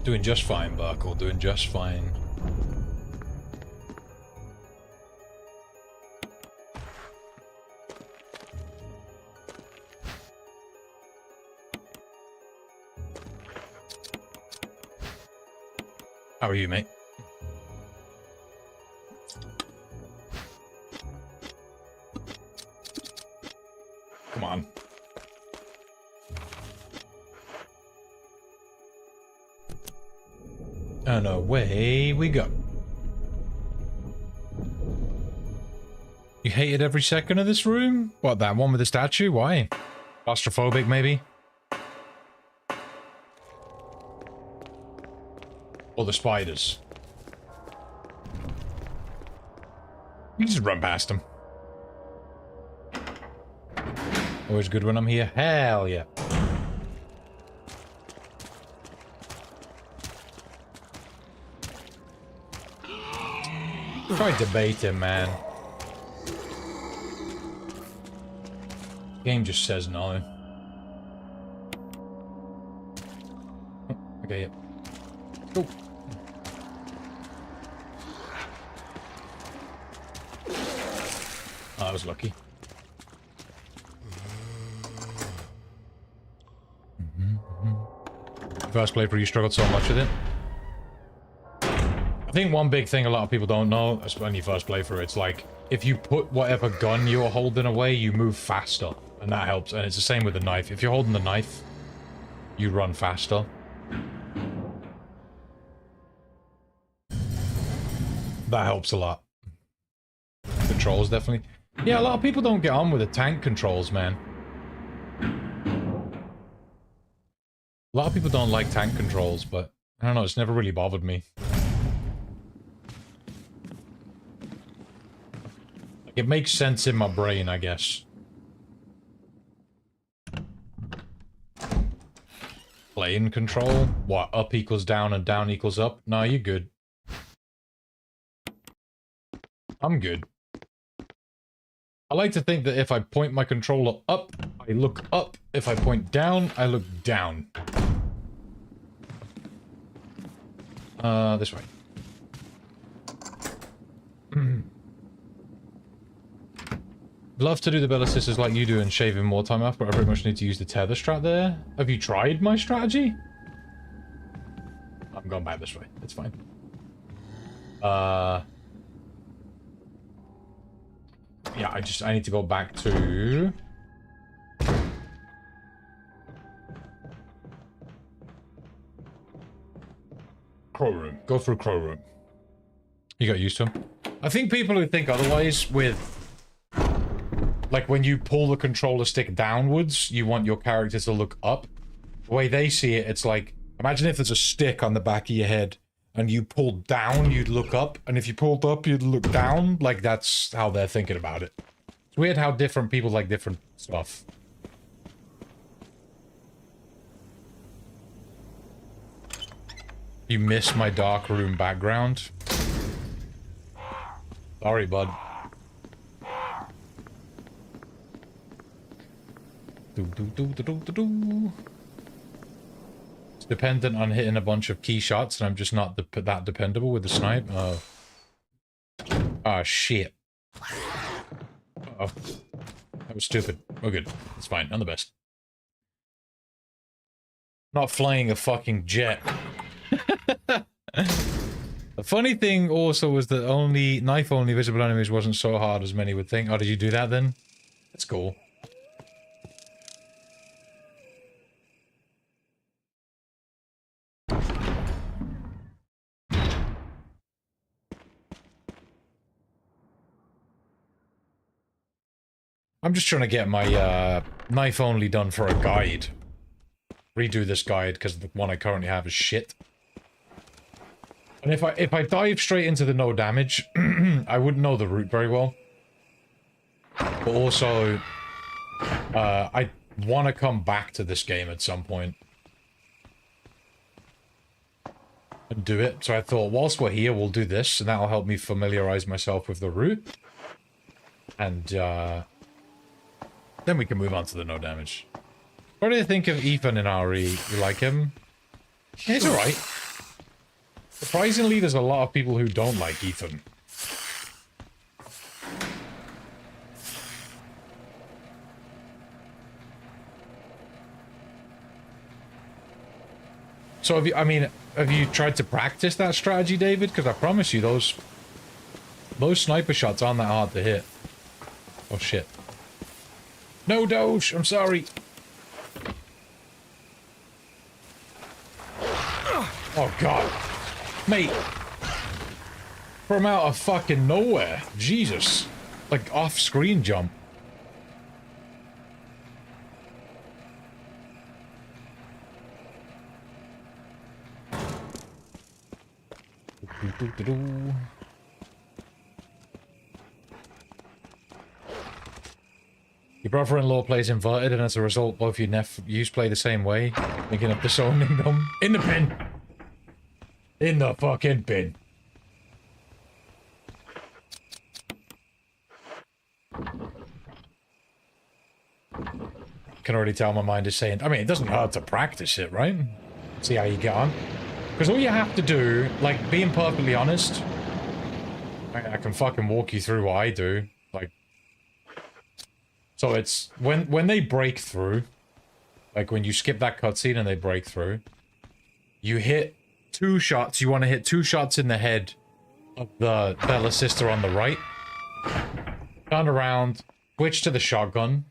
Doing just fine, Barkle. Doing just fine. How are you, mate? Come on. And away we go. You hated every second of this room? What, that one with the statue? Why? Claustrophobic, maybe? Or the spiders? You just run past them. Always good when I'm here. Hell yeah. Try debating, man. Game just says no. Oh, okay, yep. Go. Oh, I was lucky. First playthrough, you struggled so much with it? I think one big thing a lot of people don't know, especially when you first playthrough, it's like, if you put whatever gun you're holding away, you move faster. And that helps. And it's the same with the knife. If you're holding the knife, you run faster. That helps a lot. Controls, definitely. Yeah, a lot of people don't get on with the tank controls, man. A lot of people don't like tank controls, but I don't know, it's never really bothered me. Like, it makes sense in my brain, I guess. Plane control? What, up equals down and down equals up? No, you're good. I'm good. I like to think that if I point my controller up, I look up. If I point down, I look down. This way. love to do the bell assisters like you do and shaving more time off, but I pretty much need to use the tether strat there. Have you tried my strategy? I'm going back this way. It's fine. Yeah, I need to go back to... Crow room. Go through crow room. You got used to him. I think people who think otherwise with... Like, when you pull the controller stick downwards, you want your character to look up. The way they see it, it's like... Imagine if there's a stick on the back of your head, and you pulled down, you'd look up, and if you pulled up, you'd look down. Like, that's how they're thinking about it. It's weird how different people like different stuff. You miss my dark room background? Sorry, bud. It's dependent on hitting a bunch of key shots, and I'm just not that dependable with the snipe. Oh, shit. Uh-oh. That was stupid. We're good. It's fine. I'm the best. Not flying a fucking jet. The funny thing also was that knife-only visible enemies wasn't so hard as many would think. Oh, did you do that then? That's cool. I'm just trying to get my knife only done for a guide. Redo this guide because the one I currently have is shit. And if I dive straight into the no damage, I wouldn't know the route very well. But also, I want to come back to this game at some point and do it. So I thought, whilst we're here, we'll do this, and that'll help me familiarize myself with the route. And then we can move on to the no damage. What do you think of Ethan in RE? You like him? Yeah, he's alright. Surprisingly, there's a lot of people who don't like Ethan. So have you tried to practice that strategy, David? Because I promise you, those sniper shots aren't that hard to hit. Oh shit. No, Doge, I'm sorry. Oh god. Mate. From out of fucking nowhere. Jesus. Like off-screen jump. Your brother-in-law plays inverted, and as a result, both your nephews play the same way, making up disowning them. In the bin! In the fucking bin! Can already tell my mind is saying, I mean, it doesn't hurt to practice it, right? See how you get on. Because all you have to do, like, being perfectly honest, I can fucking walk you through what I do. Like, so it's, when they break through, like when you skip that cutscene and they break through, you hit 2 shots. You want to hit 2 shots in the head of the Bella's sister on the right. Turn around, switch to the shotgun,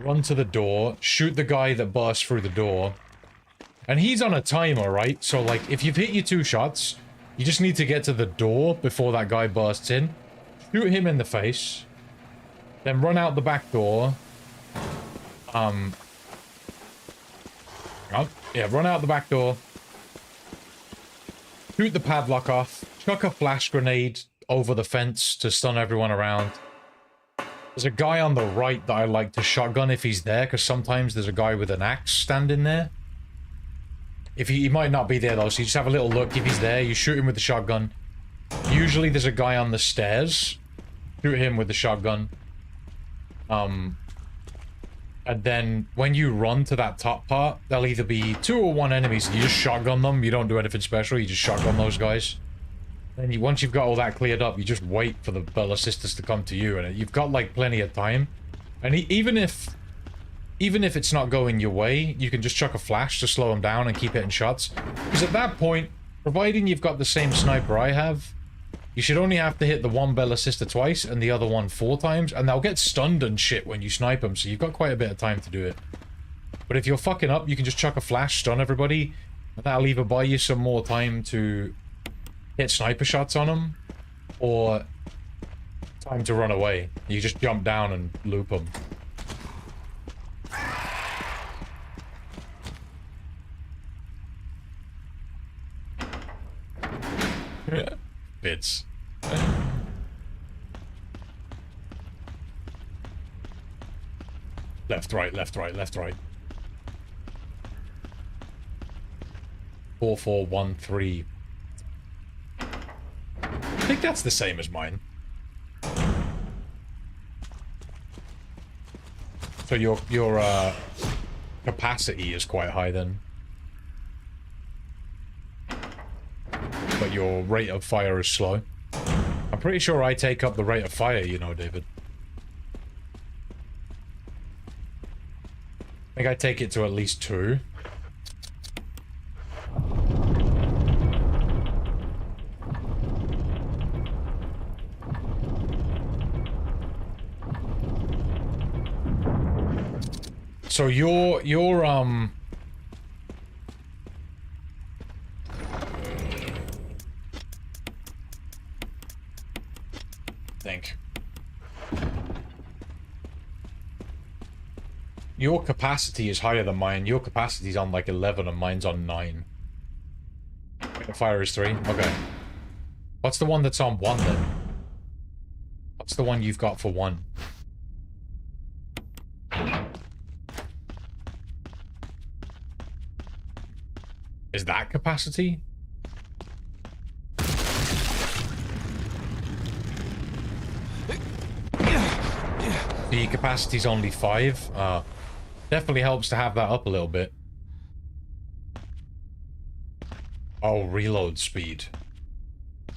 run to the door, shoot the guy that bursts through the door. And he's on a timer, right? So, like, if you've hit your 2 shots, you just need to get to the door before that guy bursts in. Shoot him in the face. Then run out the back door. Run out the back door. Shoot the padlock off. Chuck a flash grenade over the fence to stun everyone around. There's a guy on the right that I like to shotgun if he's there, because sometimes there's a guy with an axe standing there. If he might not be there though, so you just have a little look. If he's there, you shoot him with the shotgun. Usually there's a guy on the stairs. Shoot him with the shotgun. And then when you run to that top part, there'll either be 2 or 1 enemies. You just shotgun them. You don't do anything special. You just shotgun those guys. And once you've got all that cleared up, you just wait for the Bella sisters to come to you, and you've got like plenty of time. And even if it's not going your way, you can just chuck a flash to slow them down and keep hitting shots. Because at that point, providing you've got the same sniper I have, you should only have to hit the one Bella sister twice and the other one 4 times, and they'll get stunned and shit when you snipe them, so you've got quite a bit of time to do it. But if you're fucking up, you can just chuck a flash, stun everybody, and that'll either buy you some more time to hit sniper shots on them, or time to run away. You just jump down and loop them. Bits. Left, right, left, right, left, right. 4, 4, 1, 3. I think that's the same as mine. So your capacity is quite high then. But your rate of fire is slow. I'm pretty sure I take up the rate of fire, you know, David. I think I take it to at least 2. So your think. Your capacity is higher than mine. Your capacity is on like 11 and mine's on 9. The fire is 3. Okay. What's the one that's on 1 then? What's the one you've got for 1? Is that capacity? The capacity's only 5. Definitely helps to have that up a little bit. Oh, reload speed. I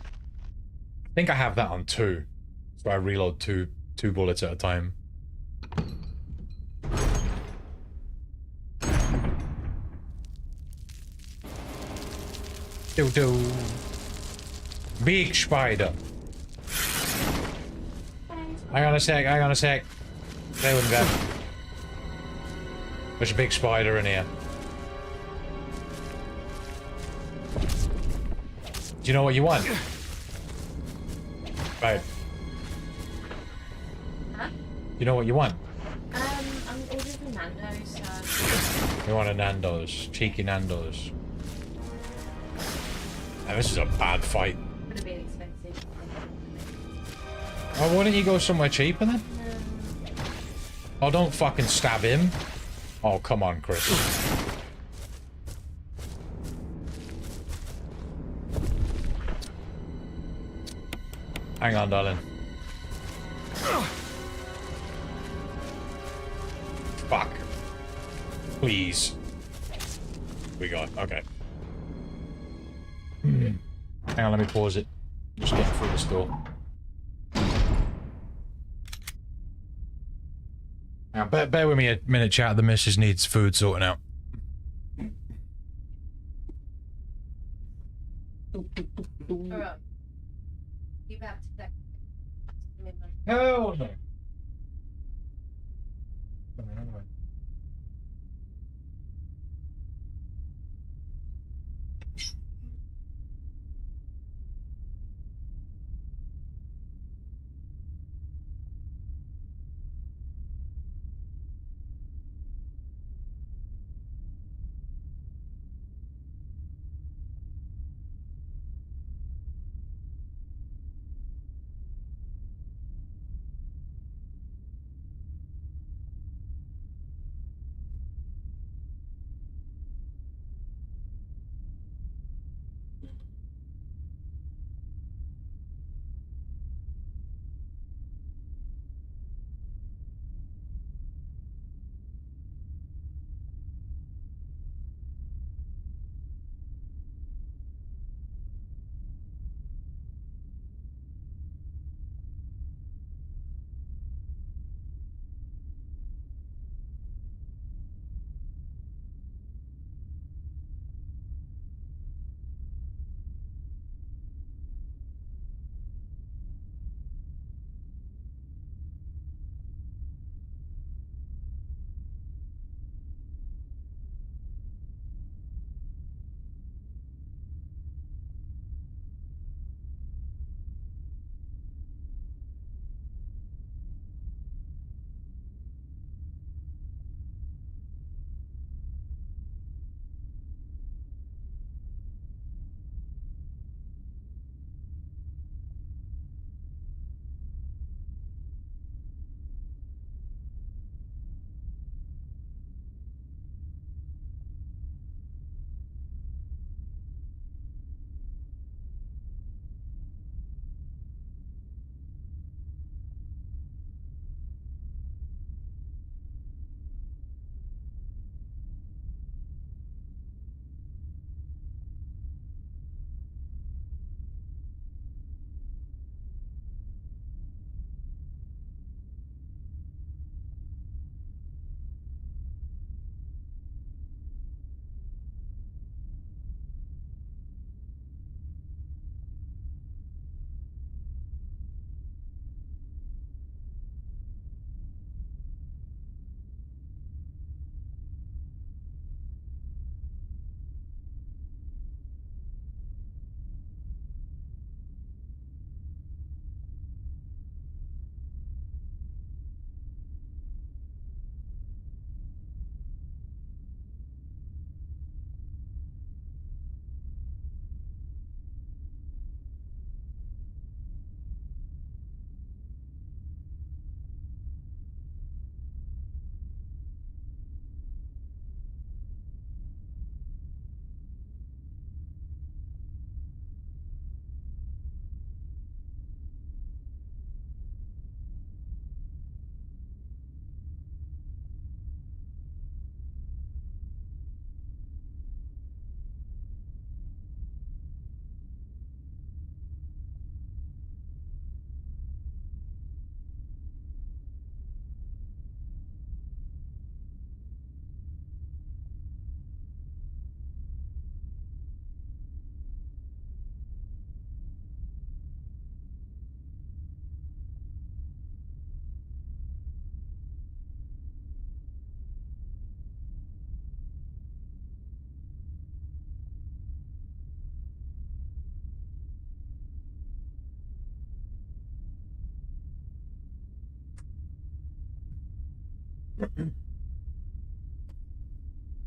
think I have that on 2. So I reload two bullets at a time. Do. Big spider. Hang on a sec, hang on a sec. There we go. There's a big spider in here. Do you know what you want? Right. Huh? You know what you want? I'm ordering Nando's, so... You want a Nando's. Cheeky Nando's. Now, this is a bad fight. Would have been expensive. Oh, why don't you go somewhere cheaper then? Oh, don't fucking stab him. Oh, come on, Chris. Hang on, darling. Fuck. Please. We got it. Okay. Hang on, let me pause it. Just get through this door. Now, bear with me a minute, chat. The missus needs food sorting out. Alright. You have to check. Hell no.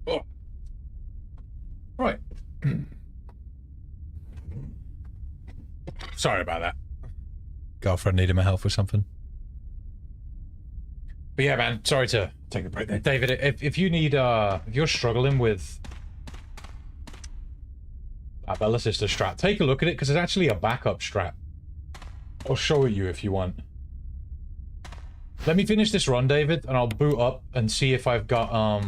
Oh. Right. Sorry about that. Girlfriend needed my help with something. But yeah, man, sorry to take a break there. David, if you need, if you're struggling with that Bella Sister strap, take a look at it, because it's actually a backup strap. I'll show it you if you want. Let me finish this run, David, and I'll boot up and see if I've got,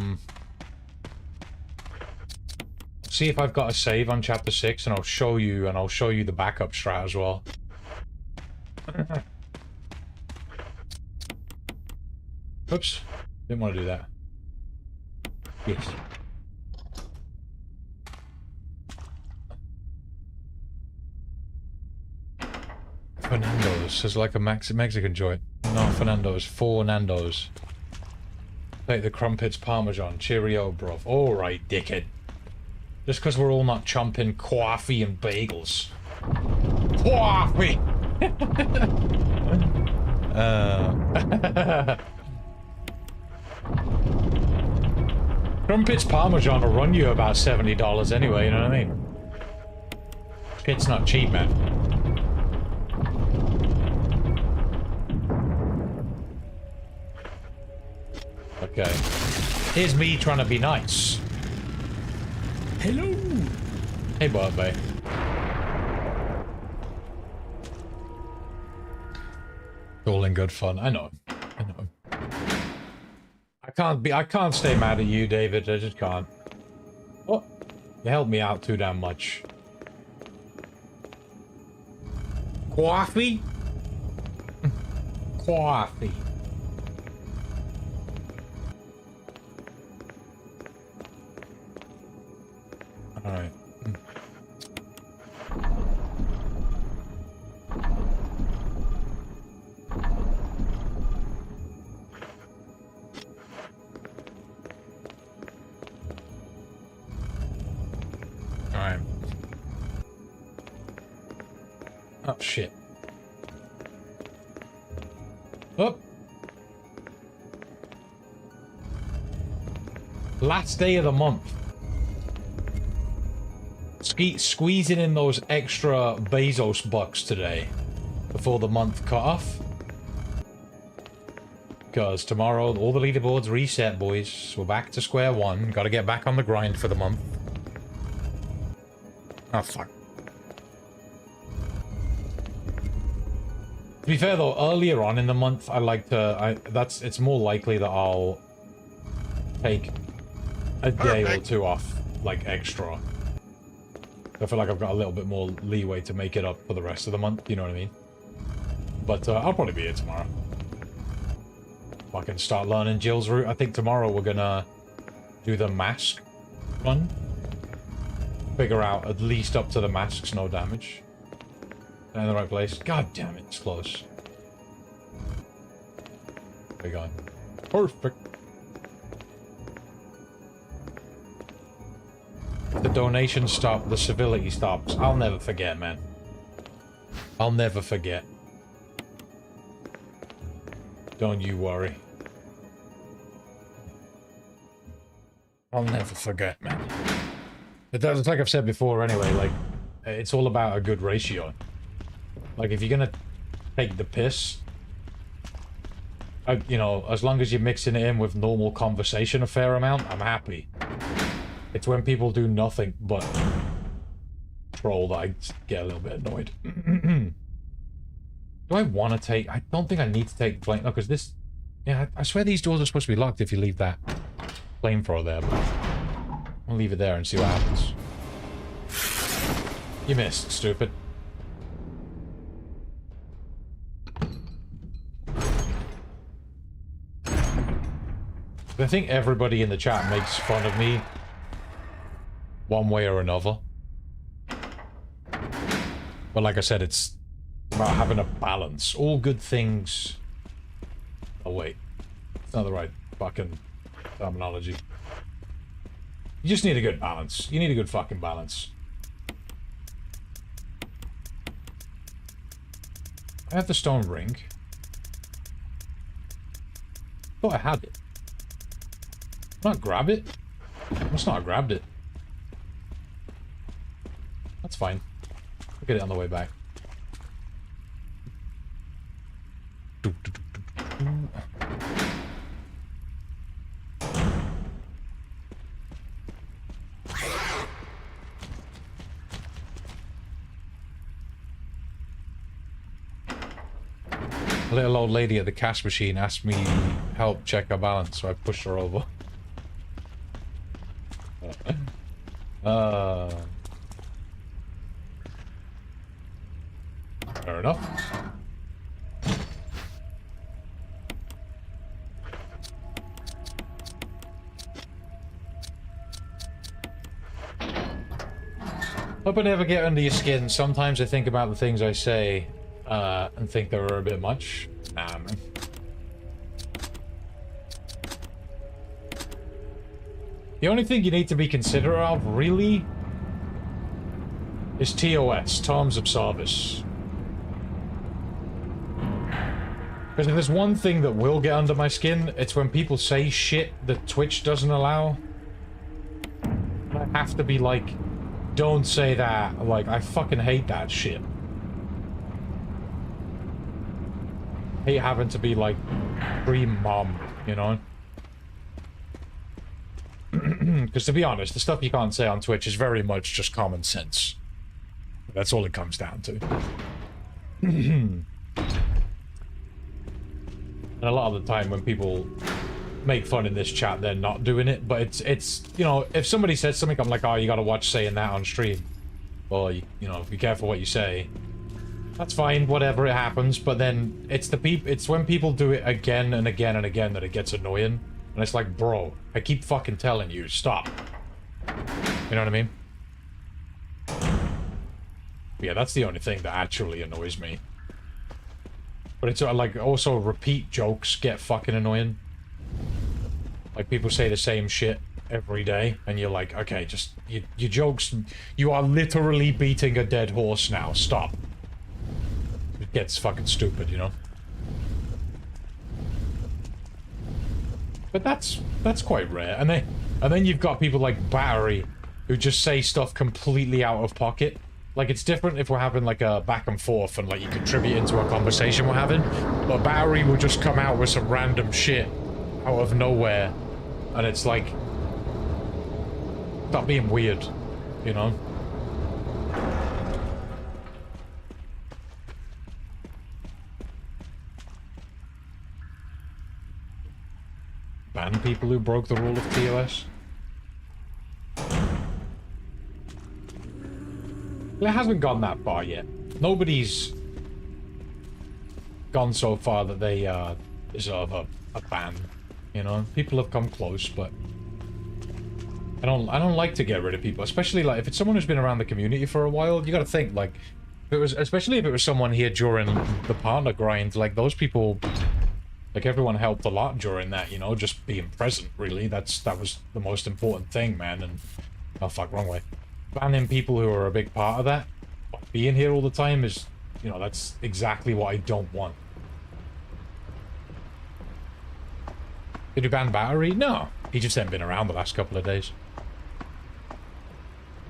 see if I've got a save on chapter 6, and I'll show you the backup strat as well. Oops, didn't want to do that. Yes. Fernando's is like a Mexican joint. No, Fernando's. 4 Nando's. Take the crumpets parmesan. Cheerio, bruv. Alright, dickhead. Just because we're all not chomping coffee and bagels. Coffee! Crumpets parmesan will run you about $70 anyway, you know what I mean? It's not cheap, man. Okay. Here's me trying to be nice. Hello! Hey, Barbie. All in good fun. I know. I know. I can't stay mad at you, David. I just can't. Oh, you helped me out too damn much. Coffee? Coffee. Alright. Alright. Oh, shit. Oh! Last day of the month. Squeezing in those extra Bezos bucks today before the month cut off. Because tomorrow all the leaderboards reset, boys. We're back to square one. Gotta get back on the grind for the month. Oh, fuck. To be fair though, earlier on in the month, I like to... it's more likely that I'll take a day or two off, like, extra. I feel like I've got a little bit more leeway to make it up for the rest of the month, you know what I mean? But I'll probably be here tomorrow. Fucking start learning Jill's route. I think tomorrow we're gonna do the mask run. Figure out at least up to the masks, no damage. In the right place. God damn it, it's close. There we go. Perfect. The donation stop, the civility stops. I'll never forget, man. I'll never forget. Don't you worry. I'll never forget, man. It's like I've said before anyway, like, it's all about a good ratio. Like, if you're gonna take the piss, you know, as long as you're mixing it in with normal conversation a fair amount, I'm happy. It's when people do nothing but troll that I get a little bit annoyed. Do I want to take... I don't think I need to take the flame... No, because this... Yeah, I swear these doors are supposed to be locked if you leave that flamethrower there, but... I'll leave it there and see what happens. You missed, stupid. I think everybody in the chat makes fun of me one way or another. But like I said, it's about having a balance. All good things... Oh wait. It's not the right fucking terminology. You just need a good balance. You need a good fucking balance. I have the stone ring. Thought I had it. Not grab it? Must not have grabbed it. That's fine. We'll get it on the way back. A little old lady at the cash machine asked me help check her balance, so I pushed her over. Fair enough. Hope I never get under your skin. Sometimes I think about the things I say and think they were a bit much. Nah, man. The only thing you need to be considerate of, really, is TOS, Terms of Service. Because if there's one thing that will get under my skin, it's when people say shit that Twitch doesn't allow. I have to be like, don't say that. Like, I fucking hate that shit. I hate having to be like, dream mom, you know? Because to be honest, the stuff you can't say on Twitch is very much just common sense. That's all it comes down to. And a lot of the time when people make fun in this chat, they're not doing it. But it's you know, if somebody says something, I'm like, oh, you gotta watch saying that on stream. Or, you know, be careful what you say. That's fine, whatever, it happens. But then it's when people do it again and again and again that it gets annoying. And it's like, bro, I keep fucking telling you, stop. You know what I mean? Yeah, that's the only thing that actually annoys me. But it's like, also repeat jokes get fucking annoying. Like, people say the same shit every day, and you're like, okay, just, your jokes, you are literally beating a dead horse now, stop. It gets fucking stupid, you know? But that's quite rare. And then you've got people like Battery who just say stuff completely out of pocket. Like, it's different if we're having like a back and forth and like you contribute into a conversation we're having. But Battery will just come out with some random shit out of nowhere. And it's like, stop being weird, you know? Ban people who broke the rule of TOS. It hasn't gone that far yet. Nobody's gone so far that they deserve a ban. You know, people have come close, but I don't like to get rid of people, especially like if it's someone who's been around the community for a while. You got to think, like, especially if it was someone here during the partner grind, like those people. Like, everyone helped a lot during that, you know, just being present, really. That was the most important thing, man, and... Oh, fuck, wrong way. Banning people who are a big part of that, being here all the time is, you know, that's exactly what I don't want. Did you ban Battery? No. He just hasn't been around the last couple of days.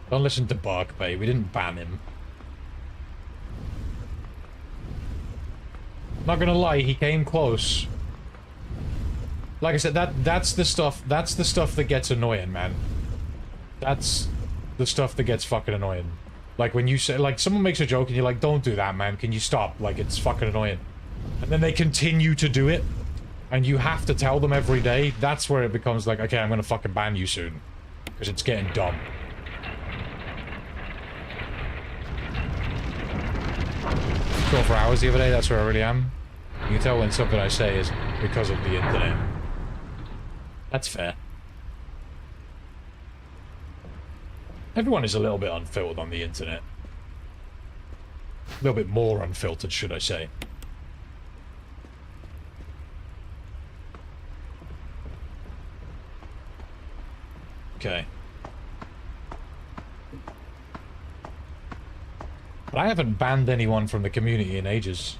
Don't listen to Barkbay. We didn't ban him. Not gonna lie, he came close. Like I said, that's the stuff that gets annoying, man. That's the stuff that gets fucking annoying. Like when you say, like, someone makes a joke and you're like, don't do that, man, can you stop? Like, it's fucking annoying. And then they continue to do it, and you have to tell them every day. That's where it becomes like, okay, I'm gonna fucking ban you soon. Because it's getting dumb. 12 hours the other day, that's where I really am. You can tell when something I say is because of the internet. That's fair. Everyone is a little bit unfiltered on the internet. A little bit more unfiltered, should I say. Okay. But I haven't banned anyone from the community in ages.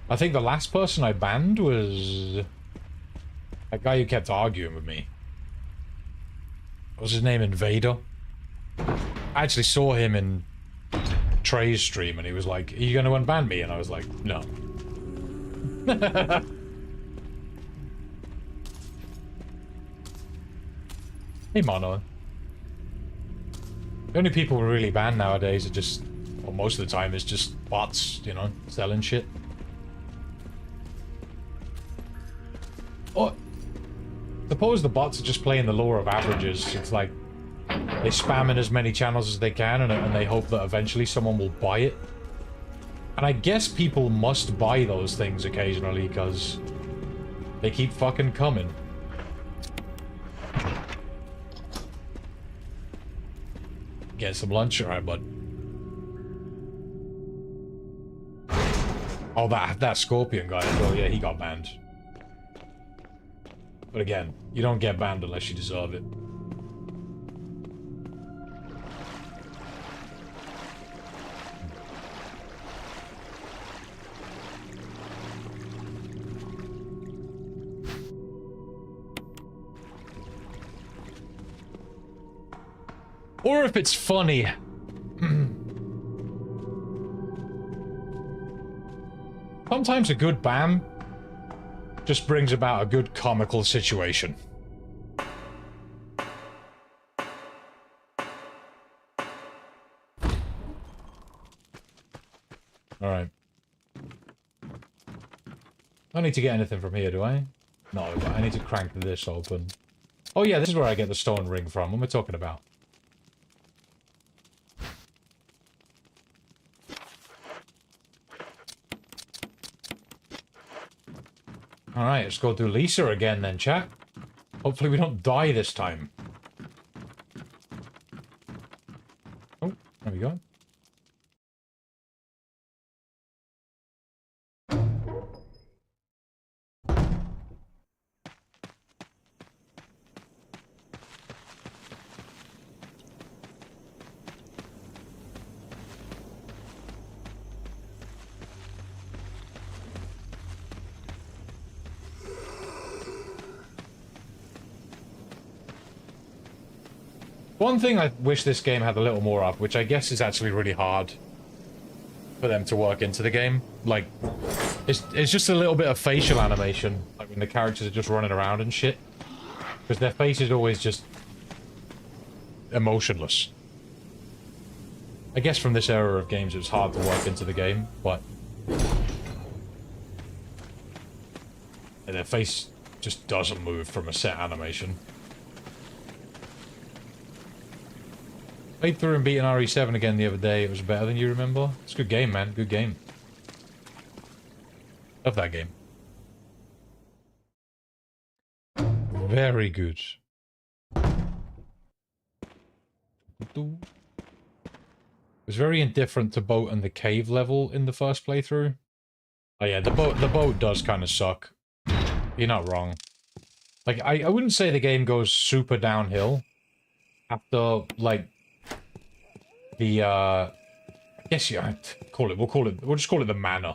I think the last person I banned was... That guy who kept arguing with me. What was his name? Invader? I actually saw him in Trey's stream and he was like, are you going to unban me? And I was like, no. Hey, Mono. The only people who really ban nowadays are just, well, most of the time, is just bots, you know, selling shit. Oh, suppose the bots are just playing the law of averages. It's like they spam in as many channels as they can, and they hope that eventually someone will buy it. And I guess people must buy those things occasionally because they keep fucking coming. Get some lunch, alright, bud. Oh, that Scorpion guy as well, yeah, he got banned. But again, you don't get banned unless you deserve it. Or if it's funny. Sometimes a good ban just brings about a good comical situation. Alright. I don't need to get anything from here, do I? No, but I need to crank this open. Oh yeah, this is where I get the stone ring from. What am I talking about? Alright, let's go do Lisa again then, chat. Hopefully we don't die this time. Oh, there we go. One thing I wish this game had a little more of, which I guess is actually really hard for them to work into the game, like, it's just a little bit of facial animation, like when the characters are just running around and shit. Because their face is always just emotionless. I guess from this era of games it's hard to work into the game, but their face just doesn't move from a set animation. Played through and beaten RE7 again the other day. It was better than you remember. It's a good game, man. Good game. Love that game. Very good. It was very indifferent to boat and the cave level in the first playthrough. Oh yeah, the boat does kind of suck. You're not wrong. Like, I wouldn't say the game goes super downhill after, like, the, I guess we'll just call it the manor.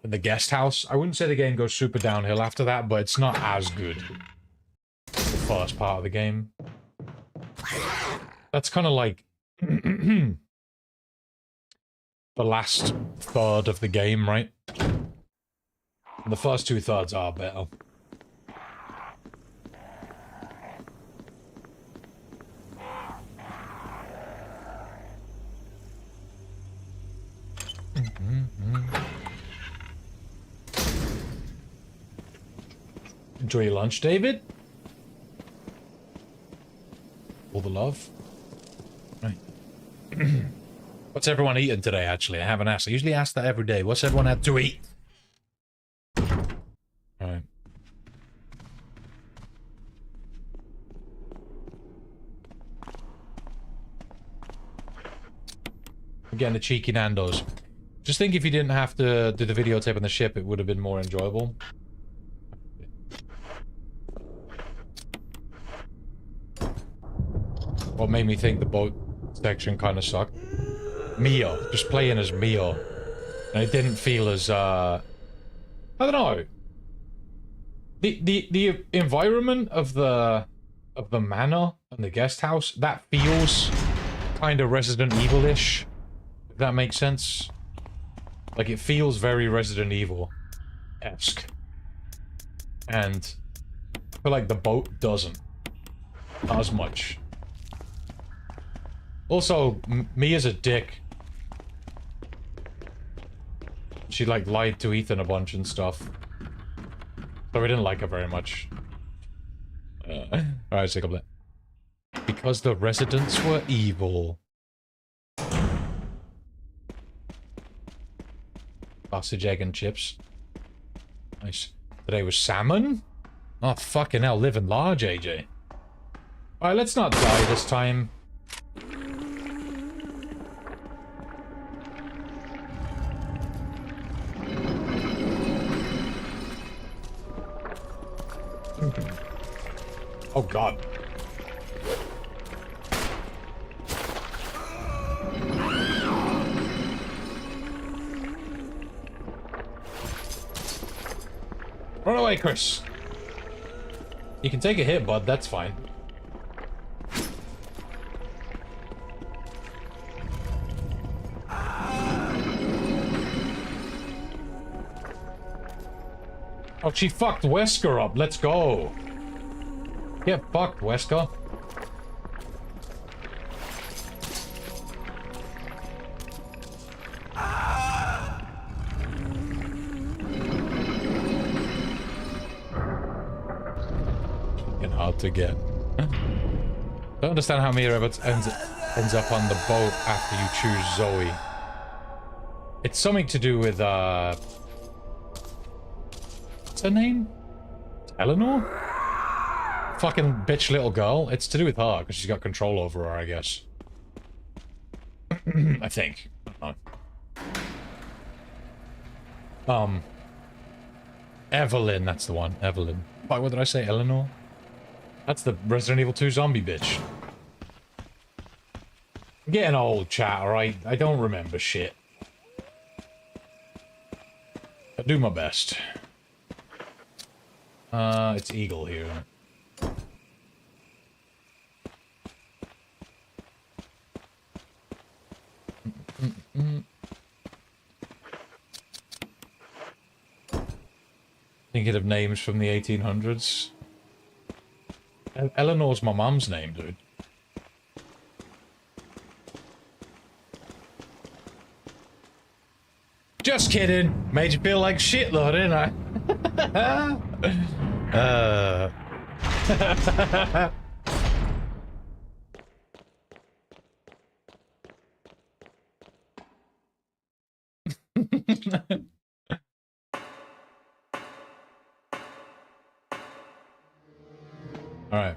The guest house. I wouldn't say the game goes super downhill after that, but it's not as good as the first part of the game. That's kind of like the last third of the game, right? The first 2/3 are better. Enjoy your lunch, David. All the love. Right. What's everyone eating today, actually? I haven't asked. I usually ask that every day. What's everyone had to eat? Alright. I'm getting the cheeky Nando's. Just think if you didn't have to do the videotape on the ship, it would have been more enjoyable. What made me think the boat section kind of sucked? Mio. Just playing as Mio. And it didn't feel as, I don't know. The environment of the manor and the guest house, that feels kind of Resident Evil-ish, if that makes sense. Like, it feels very Resident Evil-esque. And I feel like the boat doesn't. Not as much. Also, Mia's a dick. She, like, lied to Ethan a bunch and stuff. So we didn't like her very much. Alright, take up that. Because the residents were evil. Sausage, egg, and chips. Nice. Today was salmon? Oh, fucking hell, living large, AJ. Alright, let's not die this time. Oh god. Run away, Chris. You can take a hit, bud. That's fine. Oh, she fucked Wesker up. Let's go. Get fucked, Wesker. Fucking hard to get. Don't understand how Mia ends up on the boat after you choose Zoe. It's something to do with, what's her name? Eleanor? Fucking bitch little girl. It's to do with her, because she's got control over her, I guess. I think. I don't know. Evelyn, that's the one. Evelyn. Fuck, what did I say? Eleanor? That's the Resident Evil 2 zombie bitch. I'm getting old, chat, alright? I don't remember shit. I do my best. It's Eagle here. Thinking of names from the 1800s. Eleanor's my mum's name, dude. Just kidding. Made you feel like shit, though, didn't I? Alright.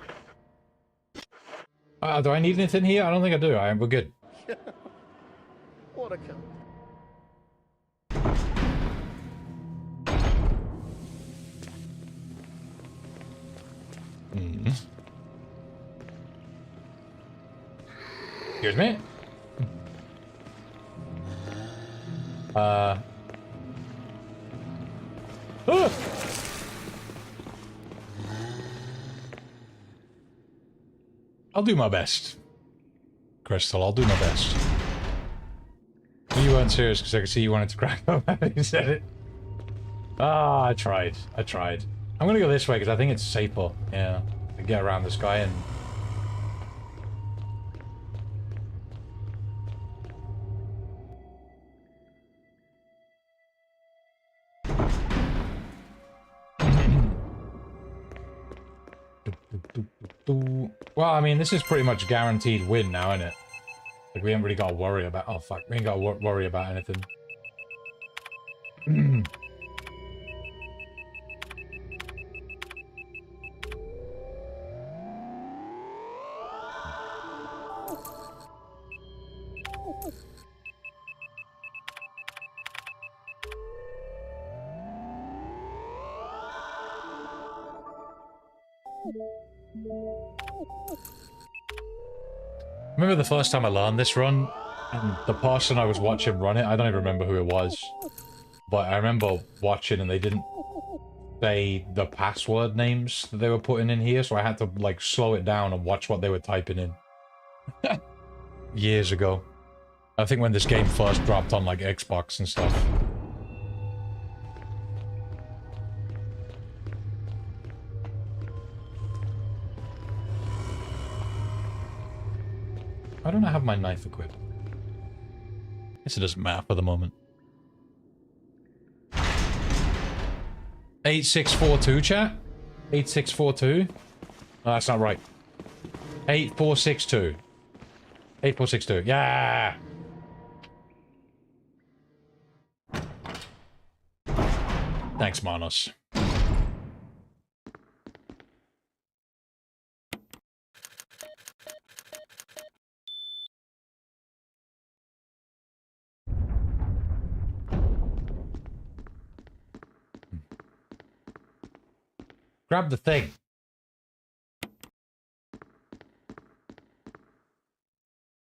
Do I need anything here? I don't think I do. We're good. What a cunt. Excuse me. I'll do my best. Crystal, I'll do my best. You weren't serious because I could see you wanted to crack up after you said it. Ah, I tried. I tried. I'm gonna go this way because I think it's safer. Yeah. To get around this guy and... Well, I mean, this is pretty much guaranteed win now, isn't it? Like, we ain't really got to worry about... Oh, fuck. We ain't got to worry about anything. Remember the first time I learned this run, and the person I was watching run it, I don't even remember who it was, but I remember watching and they say the password names that they were putting in here, so I had to like slow it down and watch what they were typing in. Years ago. I think when this game first dropped on like Xbox and stuff. Why don't I have my knife equipped? Guess it doesn't matter for the moment. 8642, chat? 8642? No, that's not right. 8462. 8462. Yeah! Thanks, Manos. Grab the thing.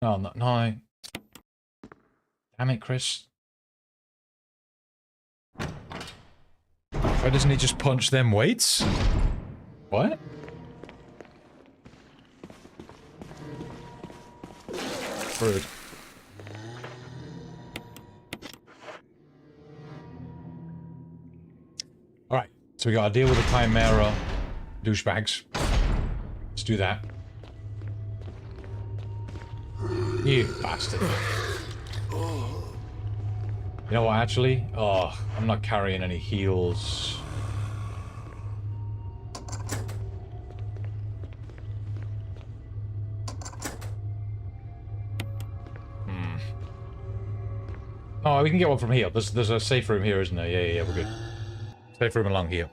Oh, no, no. Damn it, Chris. Why doesn't he just punch them weights? What? Rude. Alright, so we gotta deal with the Chimera douchebags. Let's do that. You bastard. You know what, actually? Oh, I'm not carrying any heals. Oh, we can get one from here. There's a safe room here, isn't there? Yeah, we're good. Safe room along here.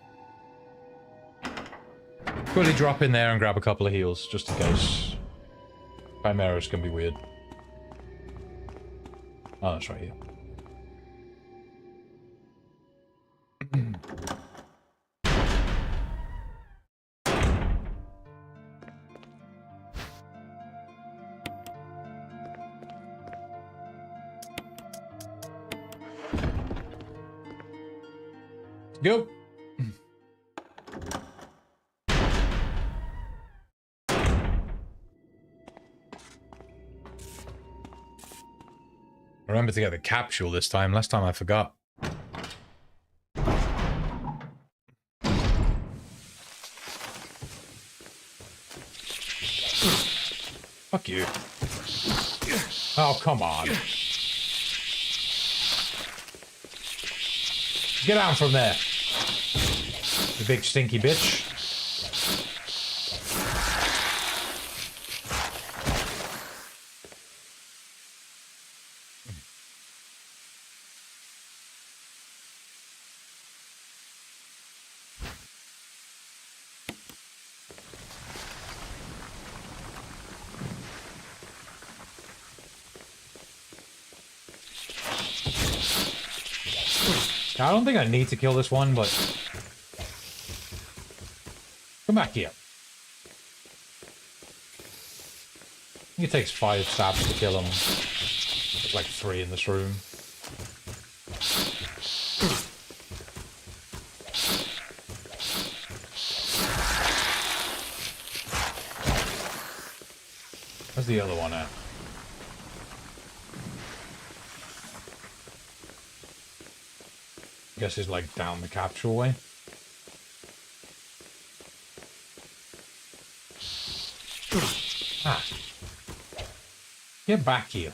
Quickly drop in there and grab a couple of heals, just in case. Chimeras can be weird. Oh, that's right here. Go. Remember to get the capsule this time. Last time I forgot. Fuck you. Oh, come on. Get down from there. You big stinky bitch. I don't think I need to kill this one, but... Come back here. I think it takes 5 stabs to kill him. There's like 3 in this room. Where's the other one at? I guess he's like down the capsule way. Ah. Get back here.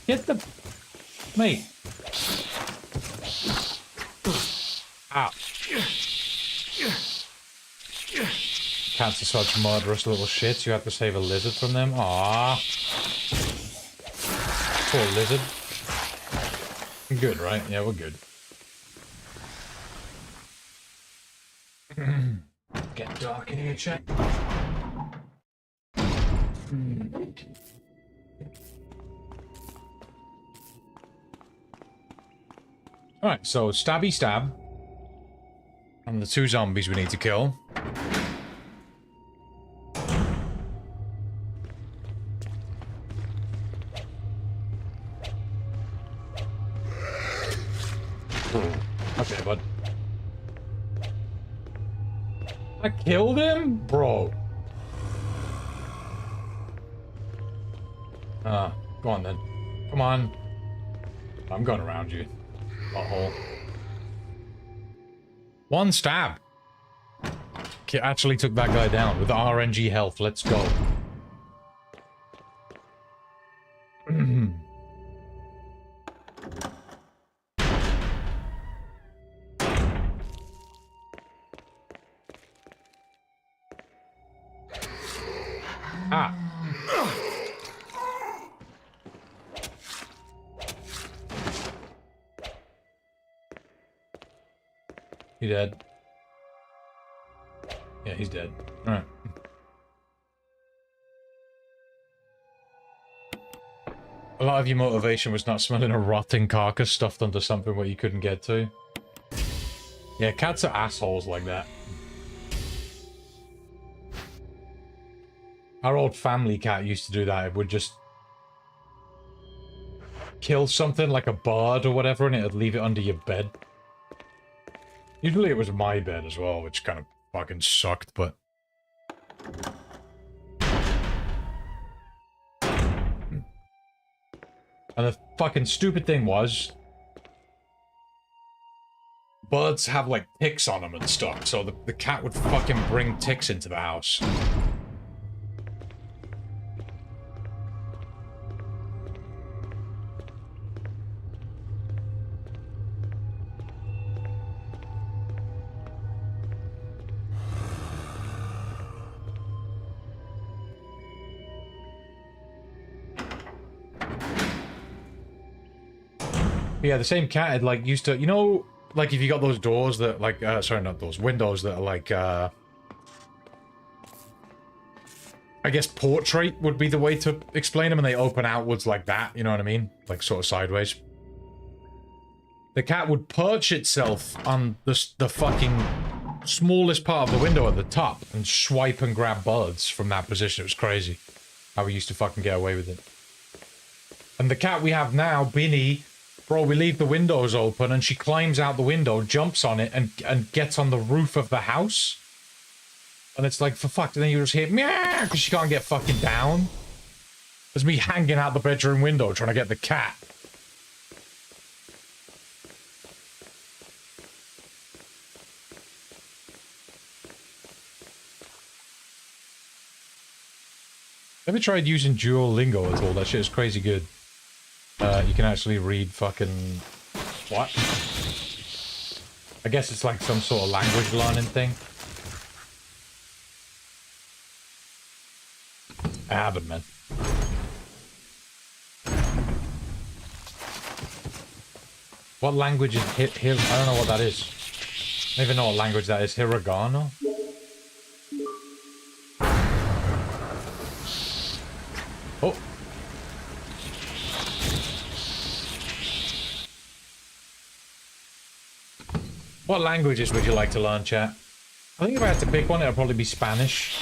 Get the... Mate. Ow. Cats are such murderous little shits. You have to save a lizard from them. Aww. Poor lizard. Good, right? Yeah, we're good. Get dark in here, chat. Alright, so stabby stab. And the 2 zombies we need to kill. Okay, bud. I killed him? Bro. Go on then. Come on. I'm going around you. Butthole. One stab. Actually took that guy down with RNG health. Let's go. Ah. He dead. Yeah, he's dead. Alright. A lot of your motivation was not smelling a rotting carcass stuffed under something where you couldn't get to. Yeah, cats are assholes like that. Our old family cat used to do that. It would just kill something like a bird or whatever and it would leave it under your bed. Usually it was my bed as well, which kind of fucking sucked, but... And the fucking stupid thing was... birds have, like, ticks on them and stuff, so the cat would fucking bring ticks into the house. Yeah, the same cat had, like, used to... You know, like, if you got those doors that, like... sorry, not those. Windows that are, like, I guess portrait would be the way to explain them, and they open outwards like that, you know what I mean? Like, sort of sideways. The cat would perch itself on the fucking smallest part of the window at the top and swipe and grab birds from that position. It was crazy how we used to fucking get away with it. And the cat we have now, Binny... Bro, we leave the windows open and she climbs out the window, jumps on it, and gets on the roof of the house. And it's like, for fuck, and then you just hear meow because she can't get fucking down. There's me hanging out the bedroom window trying to get the cat. Have you tried using Duolingo at all? That shit is crazy good. You can actually read fucking... What? I guess it's like some sort of language learning thing. I haven't, man. What language is I don't know what that is. I don't even know what language that is. Hiragana? Oh. What languages would you like to learn, chat? I think if I had to pick one, it would probably be Spanish.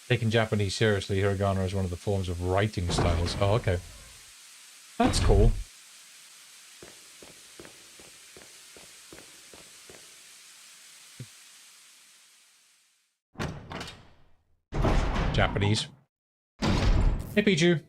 Taking Japanese seriously, hiragana is one of the forms of writing styles. Oh, okay. That's cool. Japanese. Hey, Pichu.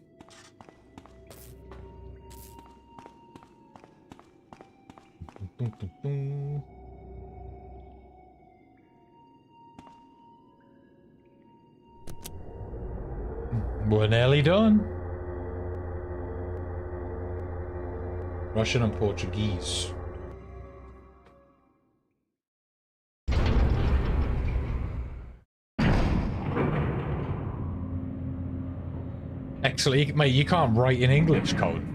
We're nearly done. Russian and Portuguese. Excellent. Mate, you can't write in English code.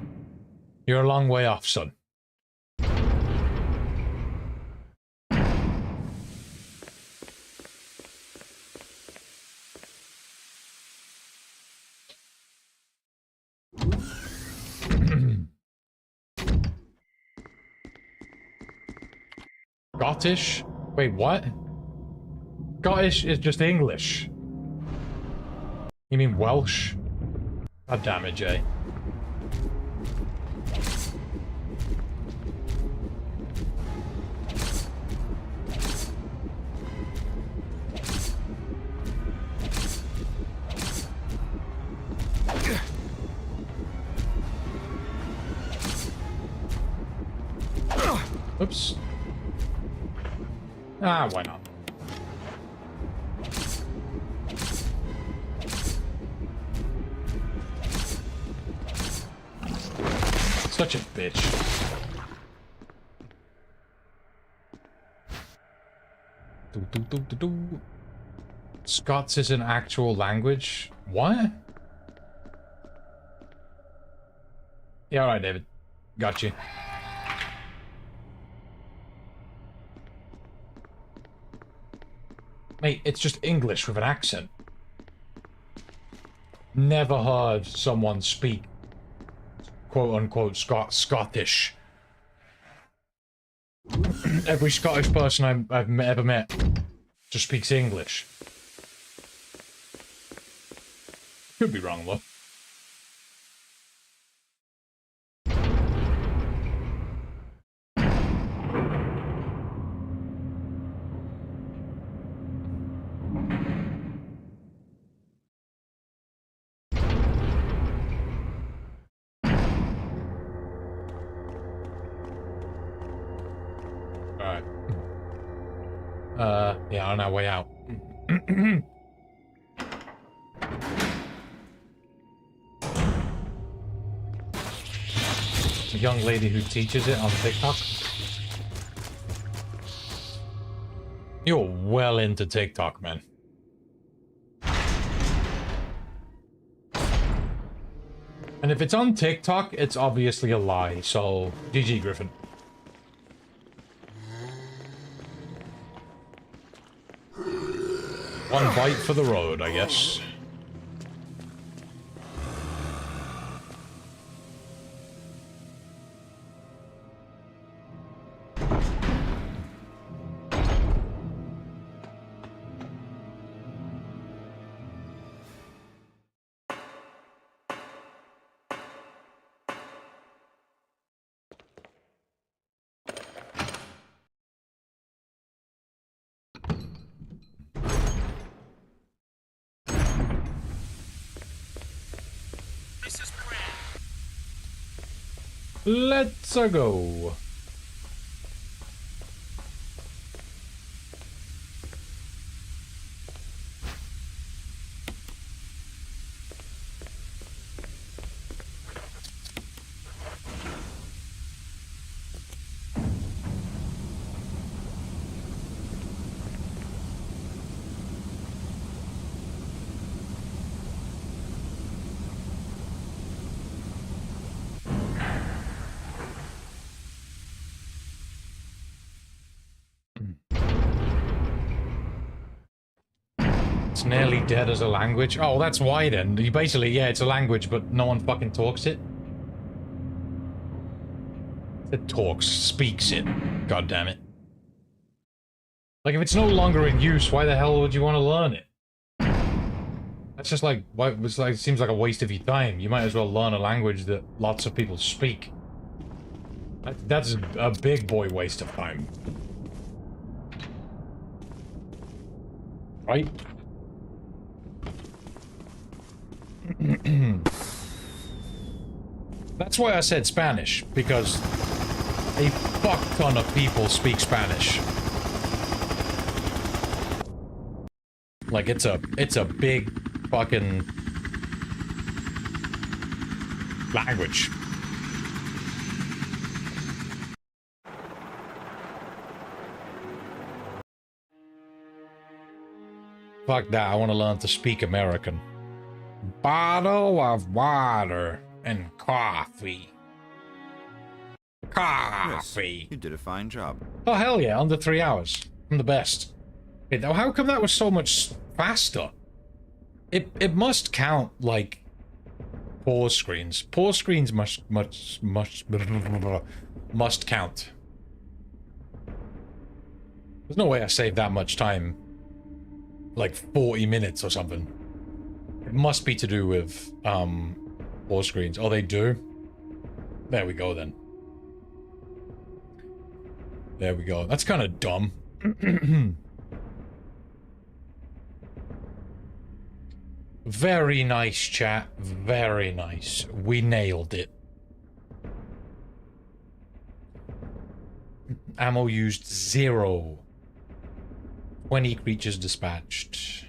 You're a long way off, son. Scottish? Wait, what? Scottish is just English. You mean Welsh? God damn it, Jay. Oops. Ah, why not? Such a bitch. Scots is an actual language? What? Yeah, alright, David. Got you. Mate, it's just English with an accent. Never heard someone speak quote-unquote Scottish. Every Scottish person I've ever met just speaks English. Could be wrong, though. Yeah, on our way out. A young lady who teaches it on TikTok. You're well into TikTok, man. And if it's on TikTok, it's obviously a lie, so GG, Griffin. One bite for the road, I guess. Let's go. It's nearly dead as a language. Oh, that's why then. You basically, yeah, it's a language, but no one fucking talks it. It talks, speaks it. God damn it. Like, if it's no longer in use, why the hell would you want to learn it? That's just like, why, it's like, it seems like a waste of your time. You might as well learn a language that lots of people speak. That's a big boy waste of time. Right? That's why I said Spanish, because a fuck ton of people speak Spanish. Like, it's a big fucking language. Fuck that, I want to learn to speak American. Bottle of water and coffee. Coffee. Yes, you did a fine job. Oh, hell yeah, under 3 hours. I'm the best. Hey, now how come that was so much faster? It must count, like, pause screens. Pause screens must count. There's no way I saved that much time. Like 40 minutes or something. It must be to do with, pause screens. Oh, they do? There we go, then. There we go. That's kind of dumb. Very nice, chat. Very nice. We nailed it. Ammo used 0. 20 creatures dispatched.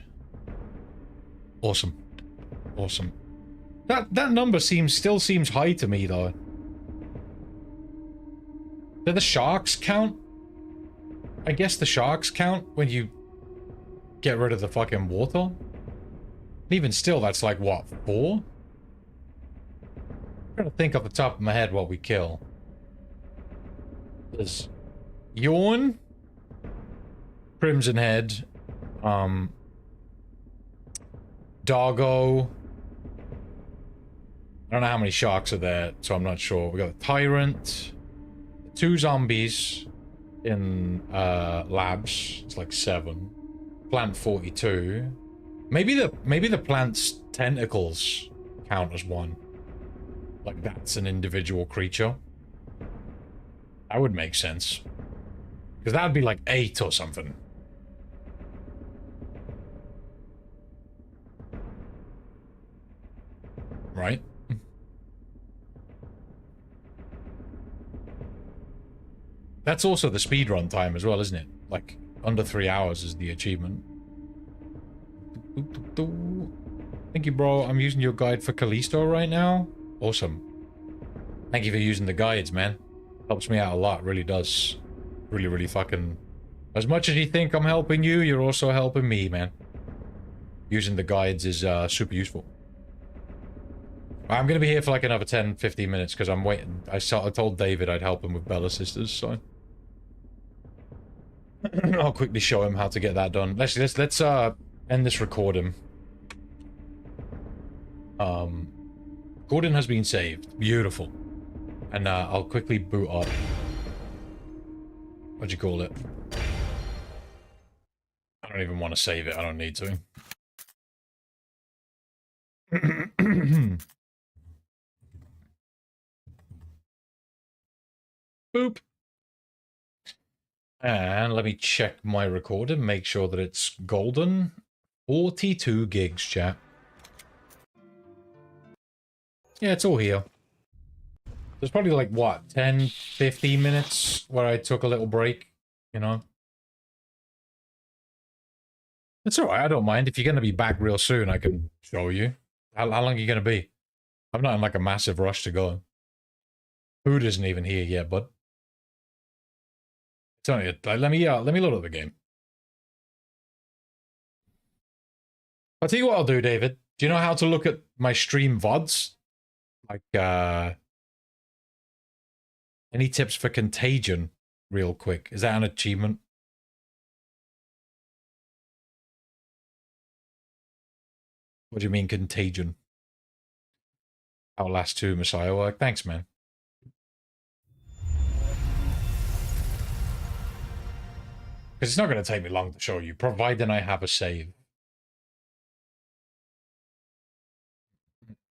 Awesome. Awesome. That number still seems high to me though. Do the sharks count? I guess the sharks count when you get rid of the fucking water. And even still, that's like what, 4? I'm trying to think off the top of my head what we kill. There's Yawn, Crimson Head, Doggo. I don't know how many sharks are there, so I'm not sure. We got a Tyrant, 2 zombies in labs. It's like 7. Plant 42. Maybe the plant's tentacles count as 1. Like that's an individual creature. That would make sense. Because that would be like 8 or something. Right? That's also the speedrun time as well, isn't it? Like, under 3 hours is the achievement. Thank you, bro. I'm using your guide for Callisto right now. Awesome. Thank you for using the guides, man. Helps me out a lot, really does. Really, really fucking... As much as you think I'm helping you, you're also helping me, man. Using the guides is super useful. I'm gonna be here for like another 10-15 minutes because I'm waiting. I told David I'd help him with Bella Sisters, so... I'll quickly show him how to get that done. Let's end this recording. Gordon has been saved. Beautiful. And I'll quickly boot up. What'd you call it? I don't even want to save it. I don't need to. Boop. And let me check my recorder, make sure that it's golden. 42 gigs, chat. Yeah, it's all here. There's probably like, what, 10, 15 minutes where I took a little break, you know? It's alright, I don't mind. If you're going to be back real soon, I can show you. How long are you going to be? I'm not in like a massive rush to go. Food isn't even here yet, bud. It's only, let me load up the game. I'll tell you what I'll do, David. Do you know how to look at my stream VODs? Like, any tips for Contagion, real quick? Is that an achievement? What do you mean, Contagion? Outlast 2 Messiah work? Thanks, man. Because it's not going to take me long to show you, providing I have a save.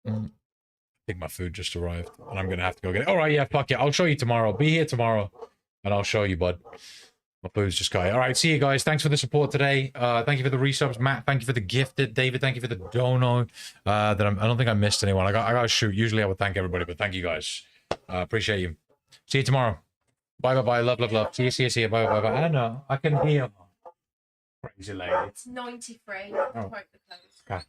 I think my food just arrived, and I'm going to have to go get it. Alright, yeah, fuck it. I'll show you tomorrow. Be here tomorrow, and I'll show you, bud. My food's just got here. Alright, see you guys. Thanks for the support today. Thank you for the resubs. Matt, thank you for the gifted. David, thank you for the dono. I don't think I missed anyone. I got to shoot. Usually I would thank everybody, but thank you guys. Appreciate you. See you tomorrow. Bye, bye, bye. Love, love, love. See you. Bye, bye, bye. I know. I can hear. Crazy lady. It's 93. Oh. Quote the close. Okay.